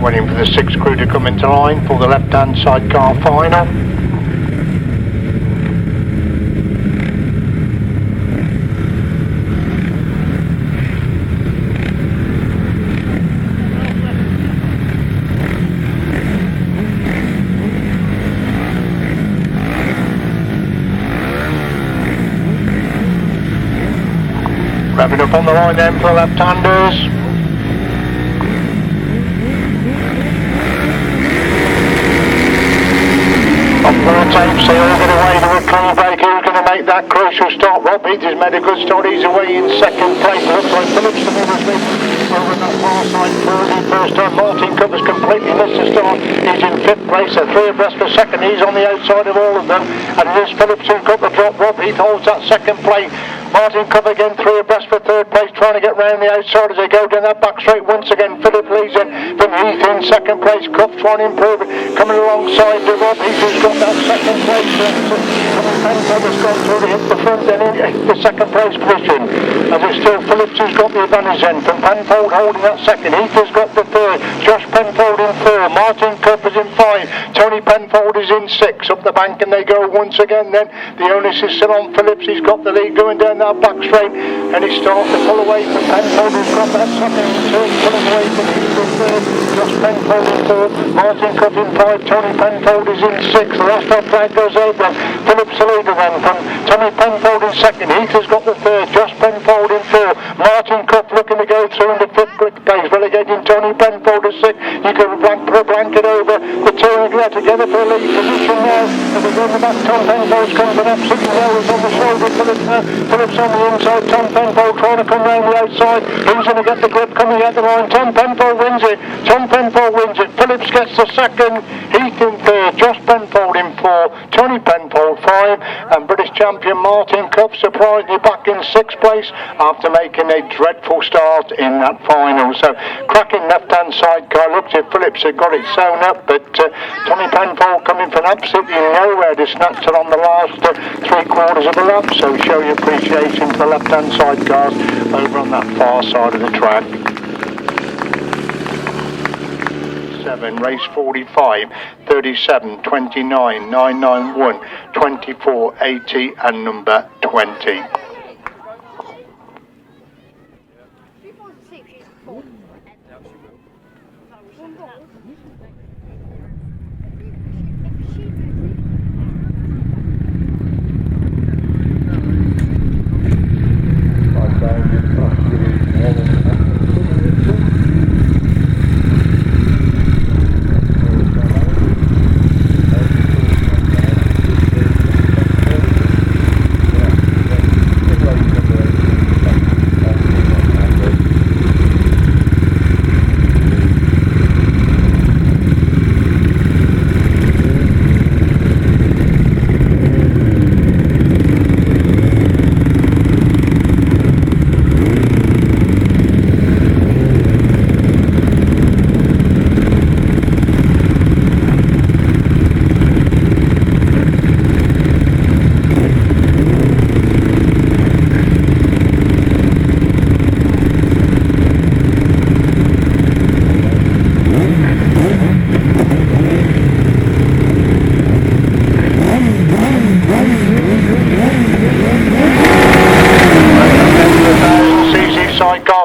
Waiting for the 6th crew to come into line for the left-hand sidecar final. up on the line then for left-handers. On 4 tapes, they all get away to a clean break. Who's going to make that crucial stop? Rob Heath has made a good start. He's away in second place. Looks like Phillips the winner's over that far side third in first time. Martin Cook has completely missed the start. He's in 5th place, so 3 abreast for second. He's on the outside of all of them. And here's Phillips who's got the drop. Rob Heath holds that second place. Martin Cook again 3 abreast for 3rd place, trying to get round the outside as they go down that back straight once again. Philip leads in from Heath in 2nd place. Cuff trying to improve it, coming alongside the Rob Heath who's got that 2nd place. Penfold has gone through to hit the front then in the 2nd place position. As it's still Phillips who's got the advantage then from Penfold holding that 2nd. Heath has got the 3rd. Josh Penfold in 4. Martin Cuff is in 5. Tony Penfold is in 6. Up the bank and they go once again then. The onus is still on Phillips. He's got the lead going down that back straight and he starts to pull away from Penfold who's got that 2nd turn, pulling away from Heath in 3rd. Josh Penfold in 4th. Martin Cuff in 5. Tony Penfold is in 6. The last off flag goes over. Phillips the leader then from Tony Penfold in 2nd. Heath has got the 3rd. Josh Penfold in 4. Martin Cuff looking to go through into 5th place, relegating Tony Penfold to 6th. You can put a blanket over the two of them together for a lead position now. As they go in the back, Tom Penfold's coming from absolutely well. He's on the shoulder. Phillips on the inside. Tom Penfold trying to come round the outside. Who's going to get the grip coming out the line? Tom Penfold wins it. Tom Penfold wins it. Phillips gets the 2nd. Heath in 3rd. Josh Penfold in 4. Tony Penfold 5. And British champion Martin Cuff surprisingly back in 6th place after making a dreadful start in that final. So cracking left-hand sidecar. Looks as if Phillips had got it sewn up, but Tony Penfold coming from absolutely nowhere to snatch it on the last 3/4 of a lap. So show your appreciation to the left-hand sidecars over on that far side of the track. 7, race 45, 37, 29, 991, 24, 80 and number 20.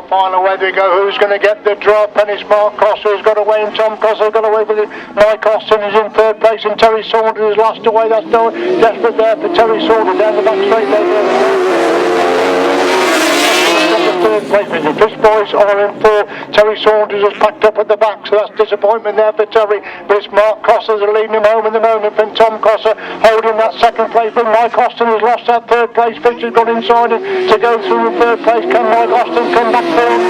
Final way they go, who's going to get the drop? And it's Mark Cossar who's got away, and Tom Cossar got away with it. Mike Austin is in 3rd place and Terry Saunters is last away. That's no desperate there for Terry Saunters down the back straight there. 3rd place. The Fish Boys are in 4. Terry Saunters has packed up at the back, so that's disappointment there for Terry. But it's Mark Cossar who's leading him home at the moment from Tom Cossar holding that 2nd place. But Mike Austin has lost that 3rd place. Fish has got inside him to go through the 3rd place. Can Mike Austin come back forward?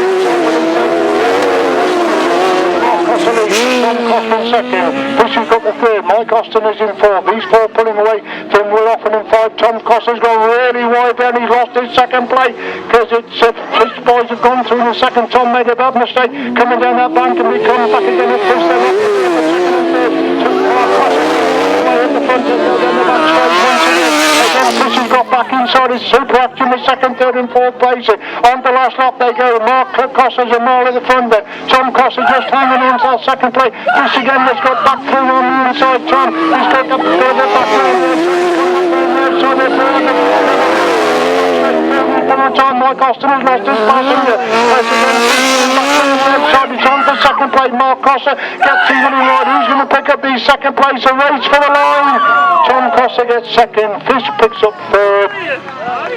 Tom Cossar in 2nd. Fish has got the 3rd. Mike Austin is in 4th. These 4 pulling away from Will Offen in 5. Tom Cossar's gone really wide down. He's lost his 2nd place because it's Fish Boys have gone through the 2nd. Tom made a bad mistake coming down that bank and we come back again at Fish. They're up the 2nd and 3rd. Mark Cossar away at the front and go down the back straight once again. Again Fish has got back inside his super action in the 2nd, 3rd and 4th place. On the last lap they go. Mark Cossar's a mile at the front there. Tom Cossar just hanging on to that 2nd place. This again has got back through on the inside. Tom he's got the further back round there. So they're for the time. Mike Austin has lost his passenger. It's on for second place. Mark Cossar gets him running right. Who's going to pick up the second place? A race for the line. Tom Cossar gets second. Fish picks up third.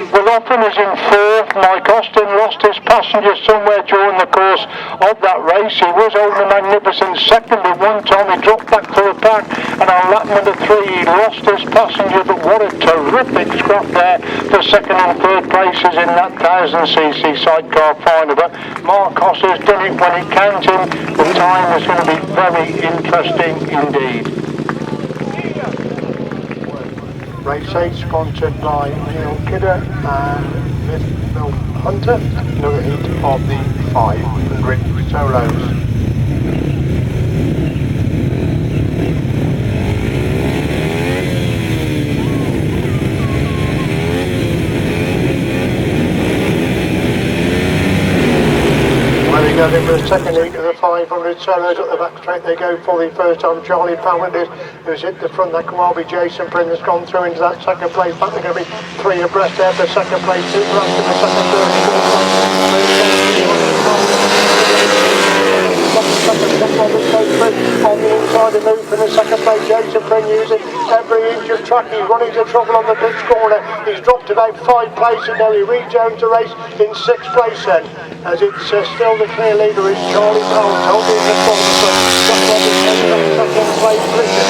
Willoffin is in fourth. Mike Austin lost his passenger somewhere during the course of that race. He was holding a magnificent second at one time. He dropped back to the pack, and on lap number 3 he lost his passenger, but what a terrific scrap there for second and third places in that 1000cc sidecar final. But Mark Cossar's done it when it counted. The time is going to be very interesting indeed. Race 8 sponsored by Neil Kidder and Miss Hunter. Another heat of the 500 solos. Going in for the second heat of the 500 solos at the back straight. They go for the first time. Charlie Powell who's hit the front. That can well be Jason Prin has gone through into that second place. But they're going to be 3 abreast there for second place. 2 runs in the second, third, on the inside of move for the second place. Jason Prin using every inch of track. He's running into trouble on the pitch corner. He's dropped about 5 places now. He rejoins the race in 6th place then, as it's still the clear leader is Charlie Powell. Told him the corner, so John Roberts taking up second place. Richard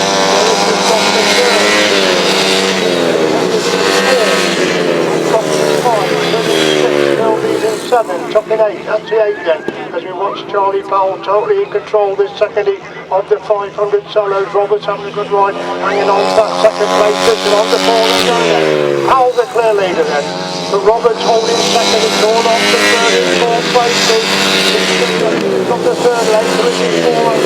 in 7, top in 8, that's the 8 then, as we watch Charlie Powell totally in control this second heat of the 500 solos. Roberts having a good ride, hanging on to that second place, listen on the 4 Powell the clear leader then, but Roberts holding second, it's all off the third and fourth places. From the third lane, British 4 and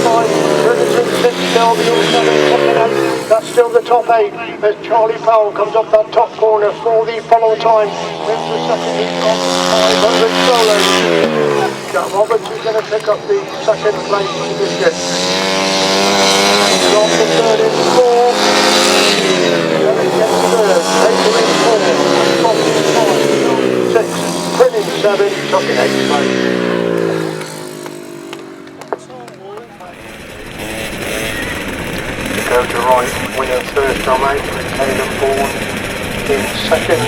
5, British in 6, Delby in 7, top in 8, that's still the top 8, as Charlie Powell comes up that top corner for the follow time, wins the second heat of 500 solos. Jack Roberts is going to pick up the second place position. He's off the third in 4, Derek gets third, Taylor in 4, Fox in 5, 6, Prin in 7, Tuck in 8th place. Go to right, winner first on 8, with Taylor Bourne in second.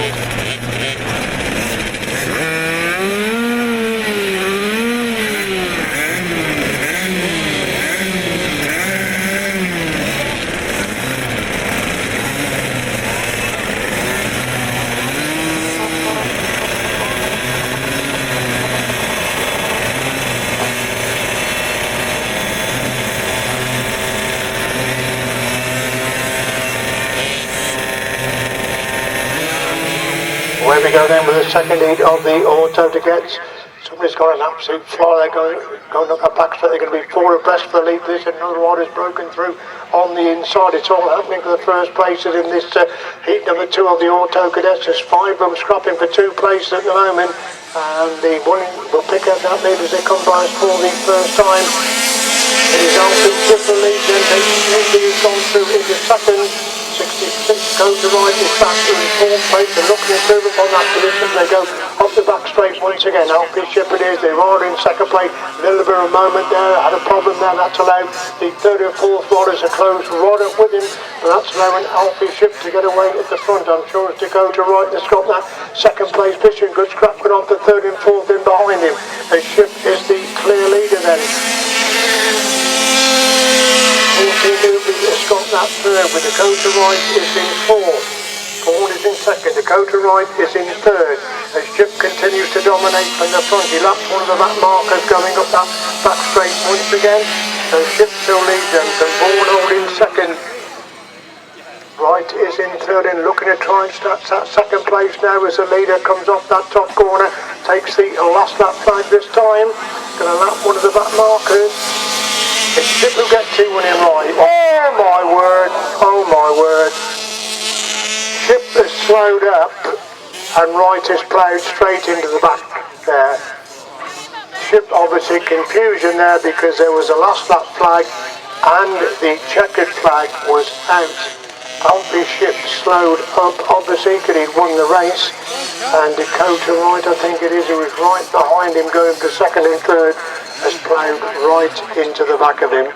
Away we go then with the second heat of the auto to gets. Somebody's got an absolute fly. They're going up a back straight. They're going to be 4 abreast for the lead. This another rider's broken through on the inside. It's all happening for the first places in this heat number 2 of the auto cadets. There's 5 of them scrapping for 2 places at the moment, and the one will pick up that lead as they come by us for the first time. It is Alfie Triple Lead, then he's gone through into second. 66 goes to right, is back to the 4th place. They're looking at improvement on that position. They go up the back straight once again. Alfie Shepherd is, they are in second place. A little bit of a moment there, had a problem there, that's allowed the 3rd and 4th riders to close right up with him, and that's allowing Alfie Shepherd to get away at the front. I'm sure it's to go to right, that's got that second place position. Good scrap going on for 3rd and 4th in behind him. The Shepherd is the clear leader then. 14 movement has got that third, with Dakota Wright is in 4th. Paul is in second, Dakota Wright is in 3rd. As Chip continues to dominate from the front, he laps one of the back markers going up that back straight once again. So Chip still leads them, and Bourne holding second. Wright is in 3rd and looking to try and start that second place now as the leader comes off that top corner, takes the last lap flag this time, going to lap one of the back markers. It's Chip who gets 2 winning right. Oh my word, oh my word. Chip has slowed up and Wright has ploughed straight into the back there. Chip obviously confusion there because there was a last lap flag and the checkered flag was out. Alfie Ship slowed up, obviously, because he'd won the race. And Dakota Wright, I think it is, who was right behind him going for second and third, has ploughed right into the back of him.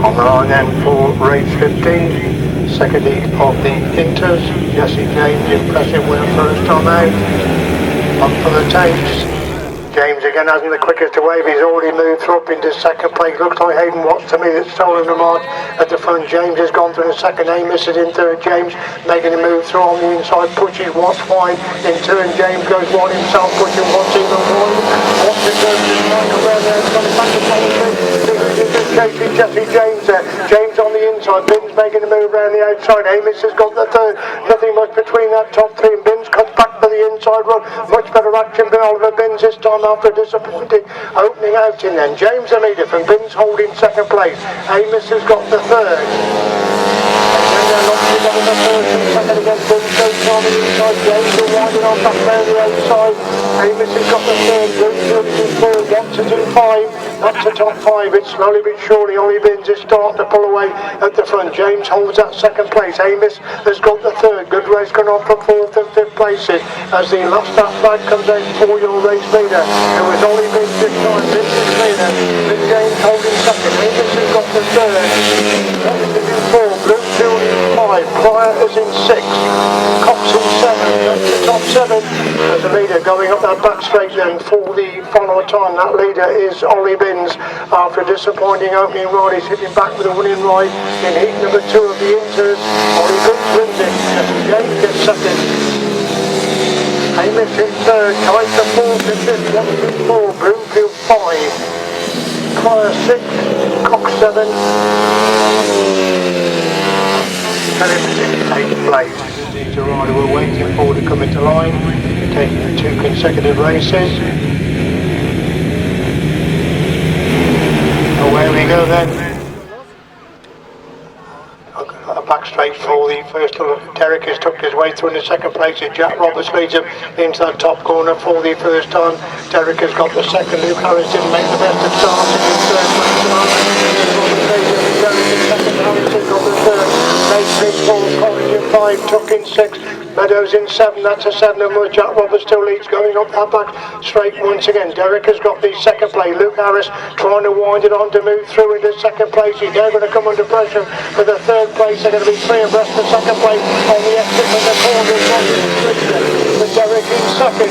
On the line then for race 15, second heat of the Inters, Jesse James, impressive winner first time out. Up for the tapes. James again hasn't the quickest to wave, he's already moved up into second place. Looks like Hayden Watts to me that's stolen the march at the front. James has gone through the second, Amos is in third. James making a move through on the inside, pushes Watts wide in turn. James goes wide himself, pushing Watts even wide. Watts is going to strike around there, it's coming back to chasing Jesse James there. James on the inside, Binns making a move around the outside. Amos has got the third, nothing much between that top three, and Binns cuts back for the inside run. Much better action by Oliver Binns this time after a disappointing opening out in then. James the leader from Binns holding second place. Amos has got the third. And then obviously got the first and second against Binns. Goes on the inside. James will wind it on back down the outside. Amos has got the third. Bruce is third. Watts is in five. Up to top five. It's slowly but surely. Ollie Binns is starting to pull away at the front. James holds that second place. Amos has got the third. Good race going on for fourth and fifth places as the last that flag comes out for your race leader. It was Ollie Binns this time. Binns is leader. Big James holding second. Amos has got the third. Watts is in four. Bluefield in five. Pryor is in six. Cox in seven. Up to top seven as the leader going up that back straight then for the final time. That leader is Ollie Binns after a disappointing opening ride. He's hitting back with a winning ride in heat number 2 of the Inters. Ollie Binns wins it. James gets second. Amos in third, tied to fourth and fifth. Watts in four, Bloomfield 5, Pryor 6, Cox 7, Phillips in 8th place. These are rider we're waiting for to come into line, taking 2 consecutive races. Away we go then. A back straight for the first. Derek has tucked his way through in the second place. Jack Roberts leads him into that top corner for the first time. Derek has got the second. Luke Harris didn't make the best of starts in third place. Derek in second. Harris has got the third. Nate in fourth. College in 5. Tuck in 6. Meadows in 7. That's a 7 and more. Jack Roberts still leads going up that back straight once again. Derek has got the second place. Luke Harris trying to wind it on to move through into second place. He's now going to come under pressure for the third place. They're going to be 3 abreast for second place on the exit from the corner. With Derek in second.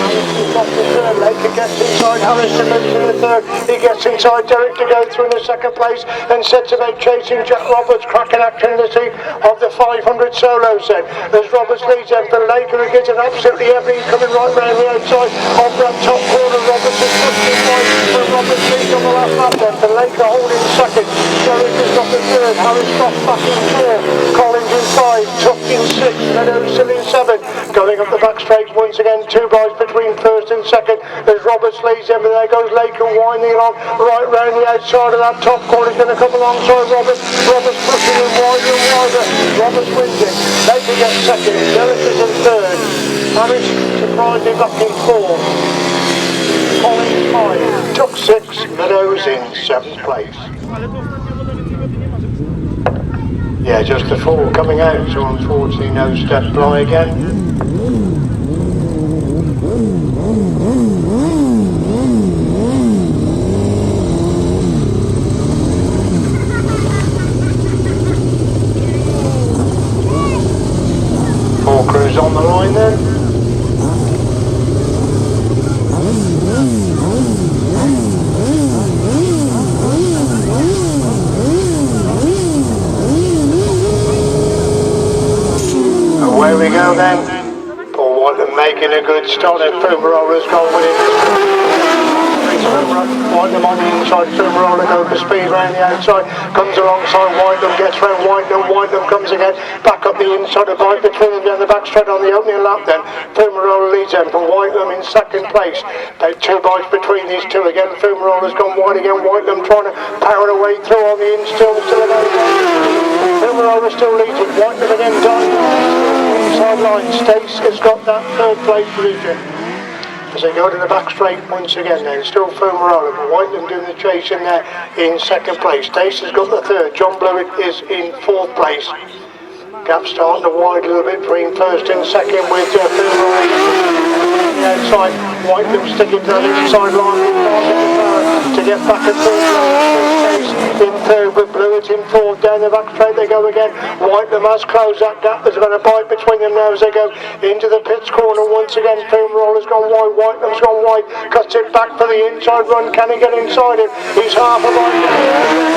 Harris is off the third. Laker gets inside Harris to move to the third. He gets inside Derek to go through in the second place and sets about chasing Jack Roberts. Cracking action in the seat of the 500 solo set. As Roberts leads them for Laker, who gets it absolutely heavy. He's coming right round the outside of that top corner. Roberts is pushing wide, but Roberts leads on the last lap then. For Laker holding second. Derek has got the third. Harris got back in 4. Collins in 5. Tuck in 6. Meadows still in 7. Going up the back straight once again. 2 bars between first and second. As Roberts leads them, and there goes Laker winding on right round the outside of that top corner. He's going to come alongside Roberts. Roberts pushing him wider and wider. Roberts wins it. Laker gets second. Derek is in third. Harris surprisingly back in 4. Collins 5. Tuck 6. Meadows in 7th place. Yeah, just the 4 coming out, so unfortunately no step fly again. Four crews on the line then. Away we go then. Paul Whiteland making a good start and Fumarolla's gone winning. Whiteland on the inside, Fumarolla going for speed round the outside, comes alongside Whiteland, gets round Whiteland comes again, back up the inside, a bite between them down the back straight on the opening lap then. Fumarolla leads them from Whiteland in second place. About 2 bites between these two again. Fumarolla's gone wide again, Whiteland trying to power away through on the in still an outside. Fumarolla still leads it, Whiteland again done. Inside line line. Stace has got that third place position. As they go to the back straight once again then, still Fumarola, but Whiteland doing the chase in there in second place. Stace has got the third, John Blewett is in fourth place. Gap starting to wide a little bit between first and second with Fumarola on the outside. Whiteland sticking to that inside line to get back at third place. In third with Blewett in fourth, down the back straight they go again. Whiteland has closed that gap, there's been a bite between them now as they go into the pits corner once again. Fumarola's gone wide, Whiteland's gone wide, cuts it back for the inside run, can he get inside it? He's half a bite,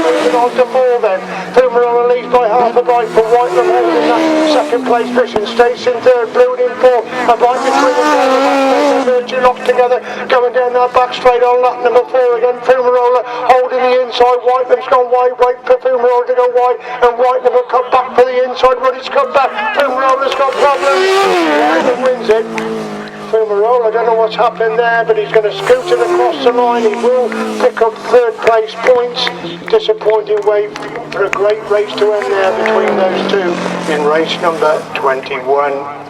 moving on to four then. Fumarola leads by half a bite for Whiteland holding that second place position. Stace in third, Blewett in fourth, a bite between them, they're two locked together, going down that back straight on lap number 4 again. Fumarola holding the inside, Whiteland's gone wide, wait for Fumarola to go wide, and Whiteland will cut back for the inside run, it's cut back, Fumarola's got problems, Whiteland wins it. Fumarola, I don't know what's happening there, but he's going to scoot it across the line. He will pick up third place points. Disappointing way for a great race to end there between those two in race number 21.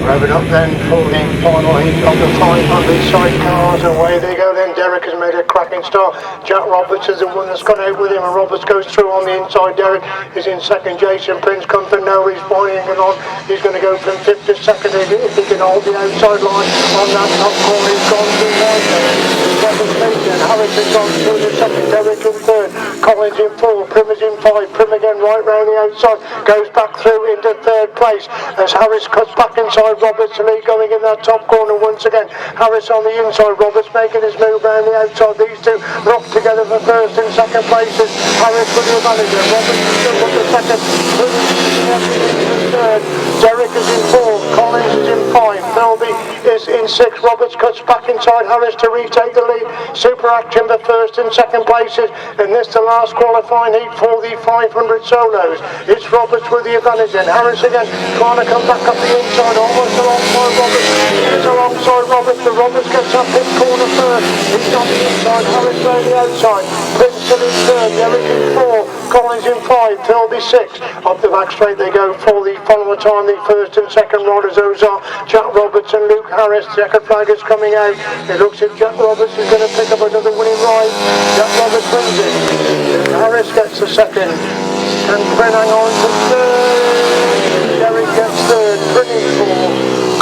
Revving up then for the final heat of the 500 sidecars. Away they go then. Derek has made a cracking start. Jack Roberts is the one that's gone out with him, and Roberts goes through on the inside. Derek is in second. Jason Prince comes for now. He's buying it on. He's going to go from fifth to second if he can hold the outside line on that top corner. He's gone through right there. He's got the station. Harris has gone through the second. Derek in third. Collins in fourth. Prim is in five. Prim again right round the outside. Goes back through into third place as Harris cuts back inside. Roberts lead going in that top corner once again. Harris on the inside, Roberts making his move around the outside. These two locked together for first and second places. Harris with the manager, Roberts is still with the second, third. Derek is in fourth, Collins is in five, Philby is in sixth. Roberts cuts back inside Harris to retake the lead. Super Action for first and second places, and this the last qualifying heat for the 500 solos. It's Roberts with the advantage, and Harris again trying to come back up the inside, almost alongside Roberts. He is alongside Roberts, but Roberts gets up his corner first. He's on the inside, Harris round the outside. Princeton in third, Derek in four, Collins in five, Philby six. Up the back straight they go for the following time. The first and second riders, those are Jack Roberts and Luke Harris. Checkered flag is coming out. It looks like Jack Roberts is going to pick up another winning ride. Jack Roberts wins it. Luke Harris gets the second. And Bryn hang on to third. Derek gets third. Bryn in four.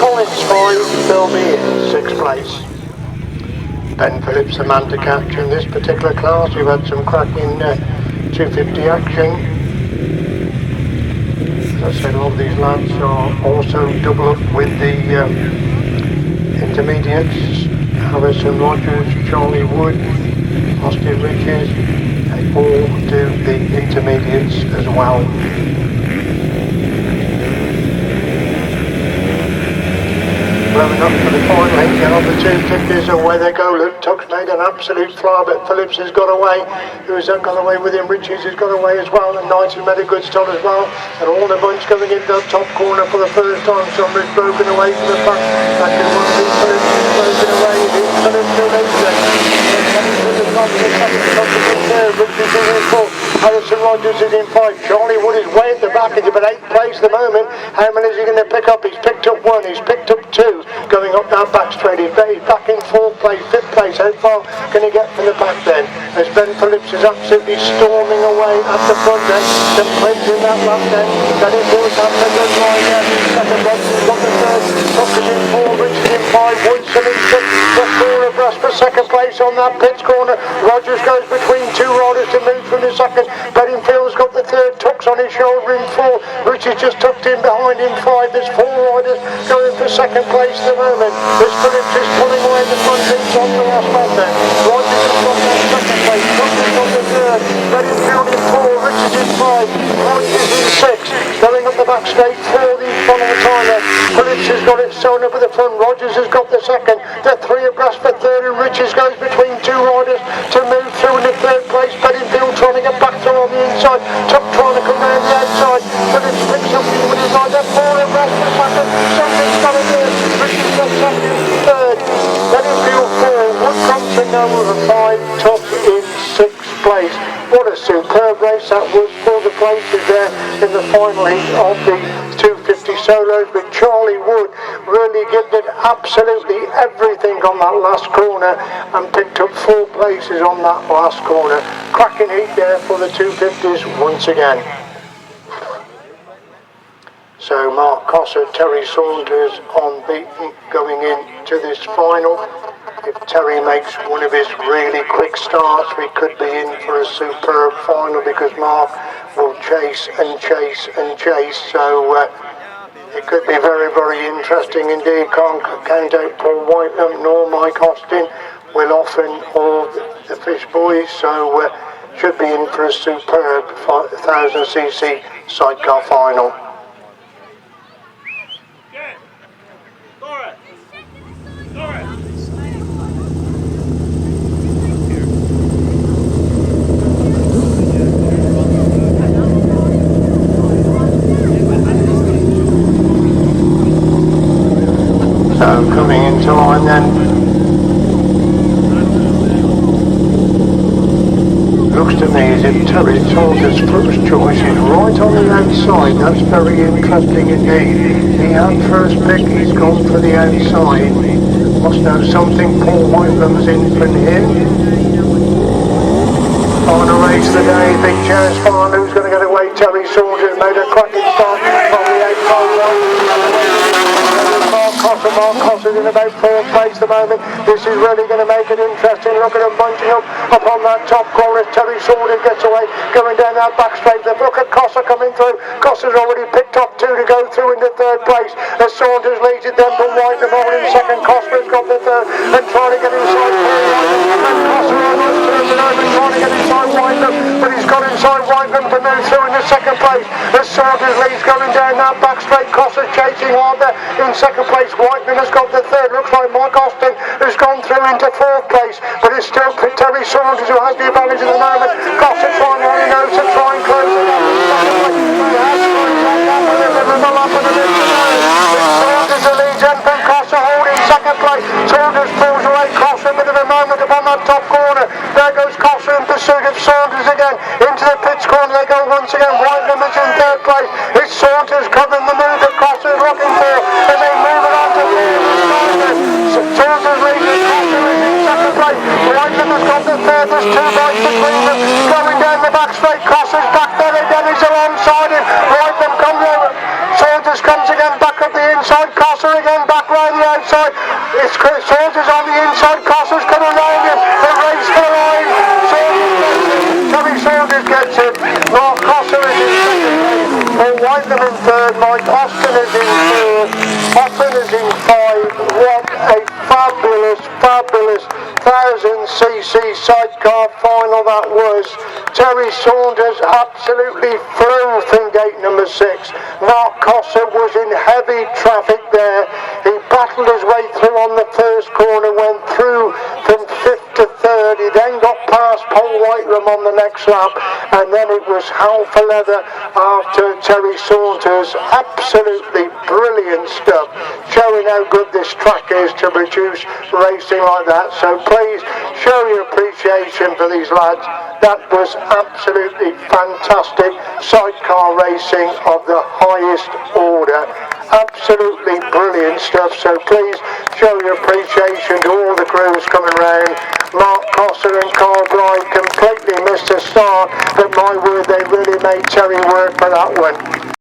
Collins 5, Philby 6th place. Ben Phillips, the man to catch in this particular class. We've had some cracking 250 action. As I said, all of these lads are also double up with the intermediates. Harrison Rogers, Charlie Wood, Austin Riches, they all do the intermediates as well. Revving up for the final heat of the 250s, away they go. Luke Tuck's made an absolute fly, but Phillips has got away. Who's that got away with him? Riches has got away as well, and Knights has made a good start as well. And all the bunch going into the top corner for the first time. Somebody's broken away from the back. That can one be Phillips is broken away. It's Phillips still into it. Riches is in fourth. Harrison Rogers is in five. Charlie Wood is way at the back. He's about 8th place at the moment. How many is he going to pick up? He's picked up one. He's picked up two. Going up that back straight. He's back in 4th place, 5th place. How far can he get from the back then? As Ben Phillips is absolutely storming away at the front then. Some plenty in that lap then. Then it goes up the good line there. Second Roberts got the third. Tucker's in 4, Richard in 5, Woodson in 6. Just 4 abreast for second place on that pitch corner. Rogers goes between two riders to move from the second. Bedingfield's got the third. Tuck's on his shoulder in 4. Richard's just tucked in behind him 5. There's 4 riders going for second place at the moment. This Phillips is pulling away the front seats on the last man there. Rogers has got that second place. Tuck is on the third. Bedingfield in 4. Richards in 5. Rogers in 6. Going up the back straight for the following timer. Phillips has got it sewn up at the front. Rogers has got the second. They're 3 abreast for third, and Richards goes between 2 riders to move through in the third place. Bedingfield trying to get back through on the inside. Tuck trying to come round the outside. Phillips picks up the winning ride. They're 4 abreast for second. Second's got it in. Richards got second, third. Bedingfield 4. Wood comes in number 5. Tuck in 6th place. What a superb race that was for the places there in the final heat of the 250 solos, but Charlie Wood really gave it absolutely everything on that last corner and picked up 4 places on that last corner. Cracking heat there for the 250s once again. So Mark Cossar, Terry Saunters unbeaten going into this final. If Terry makes one of his really quick starts, we could be in for a superb final, because Mark will chase and chase and chase. So it could be very, very interesting indeed. Can't count out Paul Whitelam nor Mike Austin. Will often all the Fish Boys, so should be in for a superb 1000cc sidecar final. So coming into line then. Looks to me as if Terry Saunters' first choice is right on the outside. That's very interesting indeed. He had first pick, he's gone for the outside. Must know something. Paul Whitelam's in for him. On a race today, big chance for who's going to get away. Terry Saunters made a cracking start on the outside. Mark Cossar in about 4th place at the moment. This is really going to make it interesting. Look at him bunching up on that top corner. Terry Saunters gets away, going down that back straight. Look at Cossar coming through. Cossar's already picked up 2 to go through into 3rd place. As Saunters leads it then from Whitelam over in 2nd. Cossar's got the 3rd and trying to get inside Whitelam. Cossar almost turns it over, trying to get inside Whitelam, but he's got inside Whitelam to move through into 2nd place. As Saunters leads going down that back straight. Cossar chasing hard there in 2nd place. Whitelam has got the 3rd. Looks like Mike Austin has gone through into 4th place, but it's still Terry Saunters who has the advantage at the moment. Cossar trying on the nose to try and close it down. Saunters the leads in from Cossar, holding 2nd place. Saunters pulls away Cossar a bit of a moment upon that top corner. There goes Cossar in pursuit of Saunters again. Into the pits corner they go once again. Whitelam is in 3rd place. It's Saunters covering the move that Cossar is looking for as they move it on to Saunters leading. Cossar is in 2nd place. Whitelam has got the 3rd. There's 2 bikes between them. Going down the back straight. Cossar's back there again. He's alongside him. Whitelam comes over. Saunters comes again back up the inside. Cossar again back round the outside. It's Saunters on the inside. Cossar's coming round him. The race for the line. Terry Saunters gets it. Mark Cossar is in 2nd. Paul Whitelam in 3rd. Mike Austin is in 4th. Austin is in 5. What a fabulous 1000cc sidecar final that was. Terry Saunters absolutely flew from gate number 6. Mark Cossar was in heavy traffic there. He battled his way through on the 1st corner, went through from 5th to 3rd. He then got past Paul Whitelam on the next lap, and then it was hell for leather after Terry Saunters. Absolutely brilliant stuff, showing how good this track is to produce racing like that. So please show your appreciation for these lads. That was absolutely fantastic sidecar racing of the highest order. Absolutely brilliant stuff. So please show your appreciation to all the crews coming round. Mark Cossar and Carl Blyth completely missed a start, but my word, they really made Terry work for that one.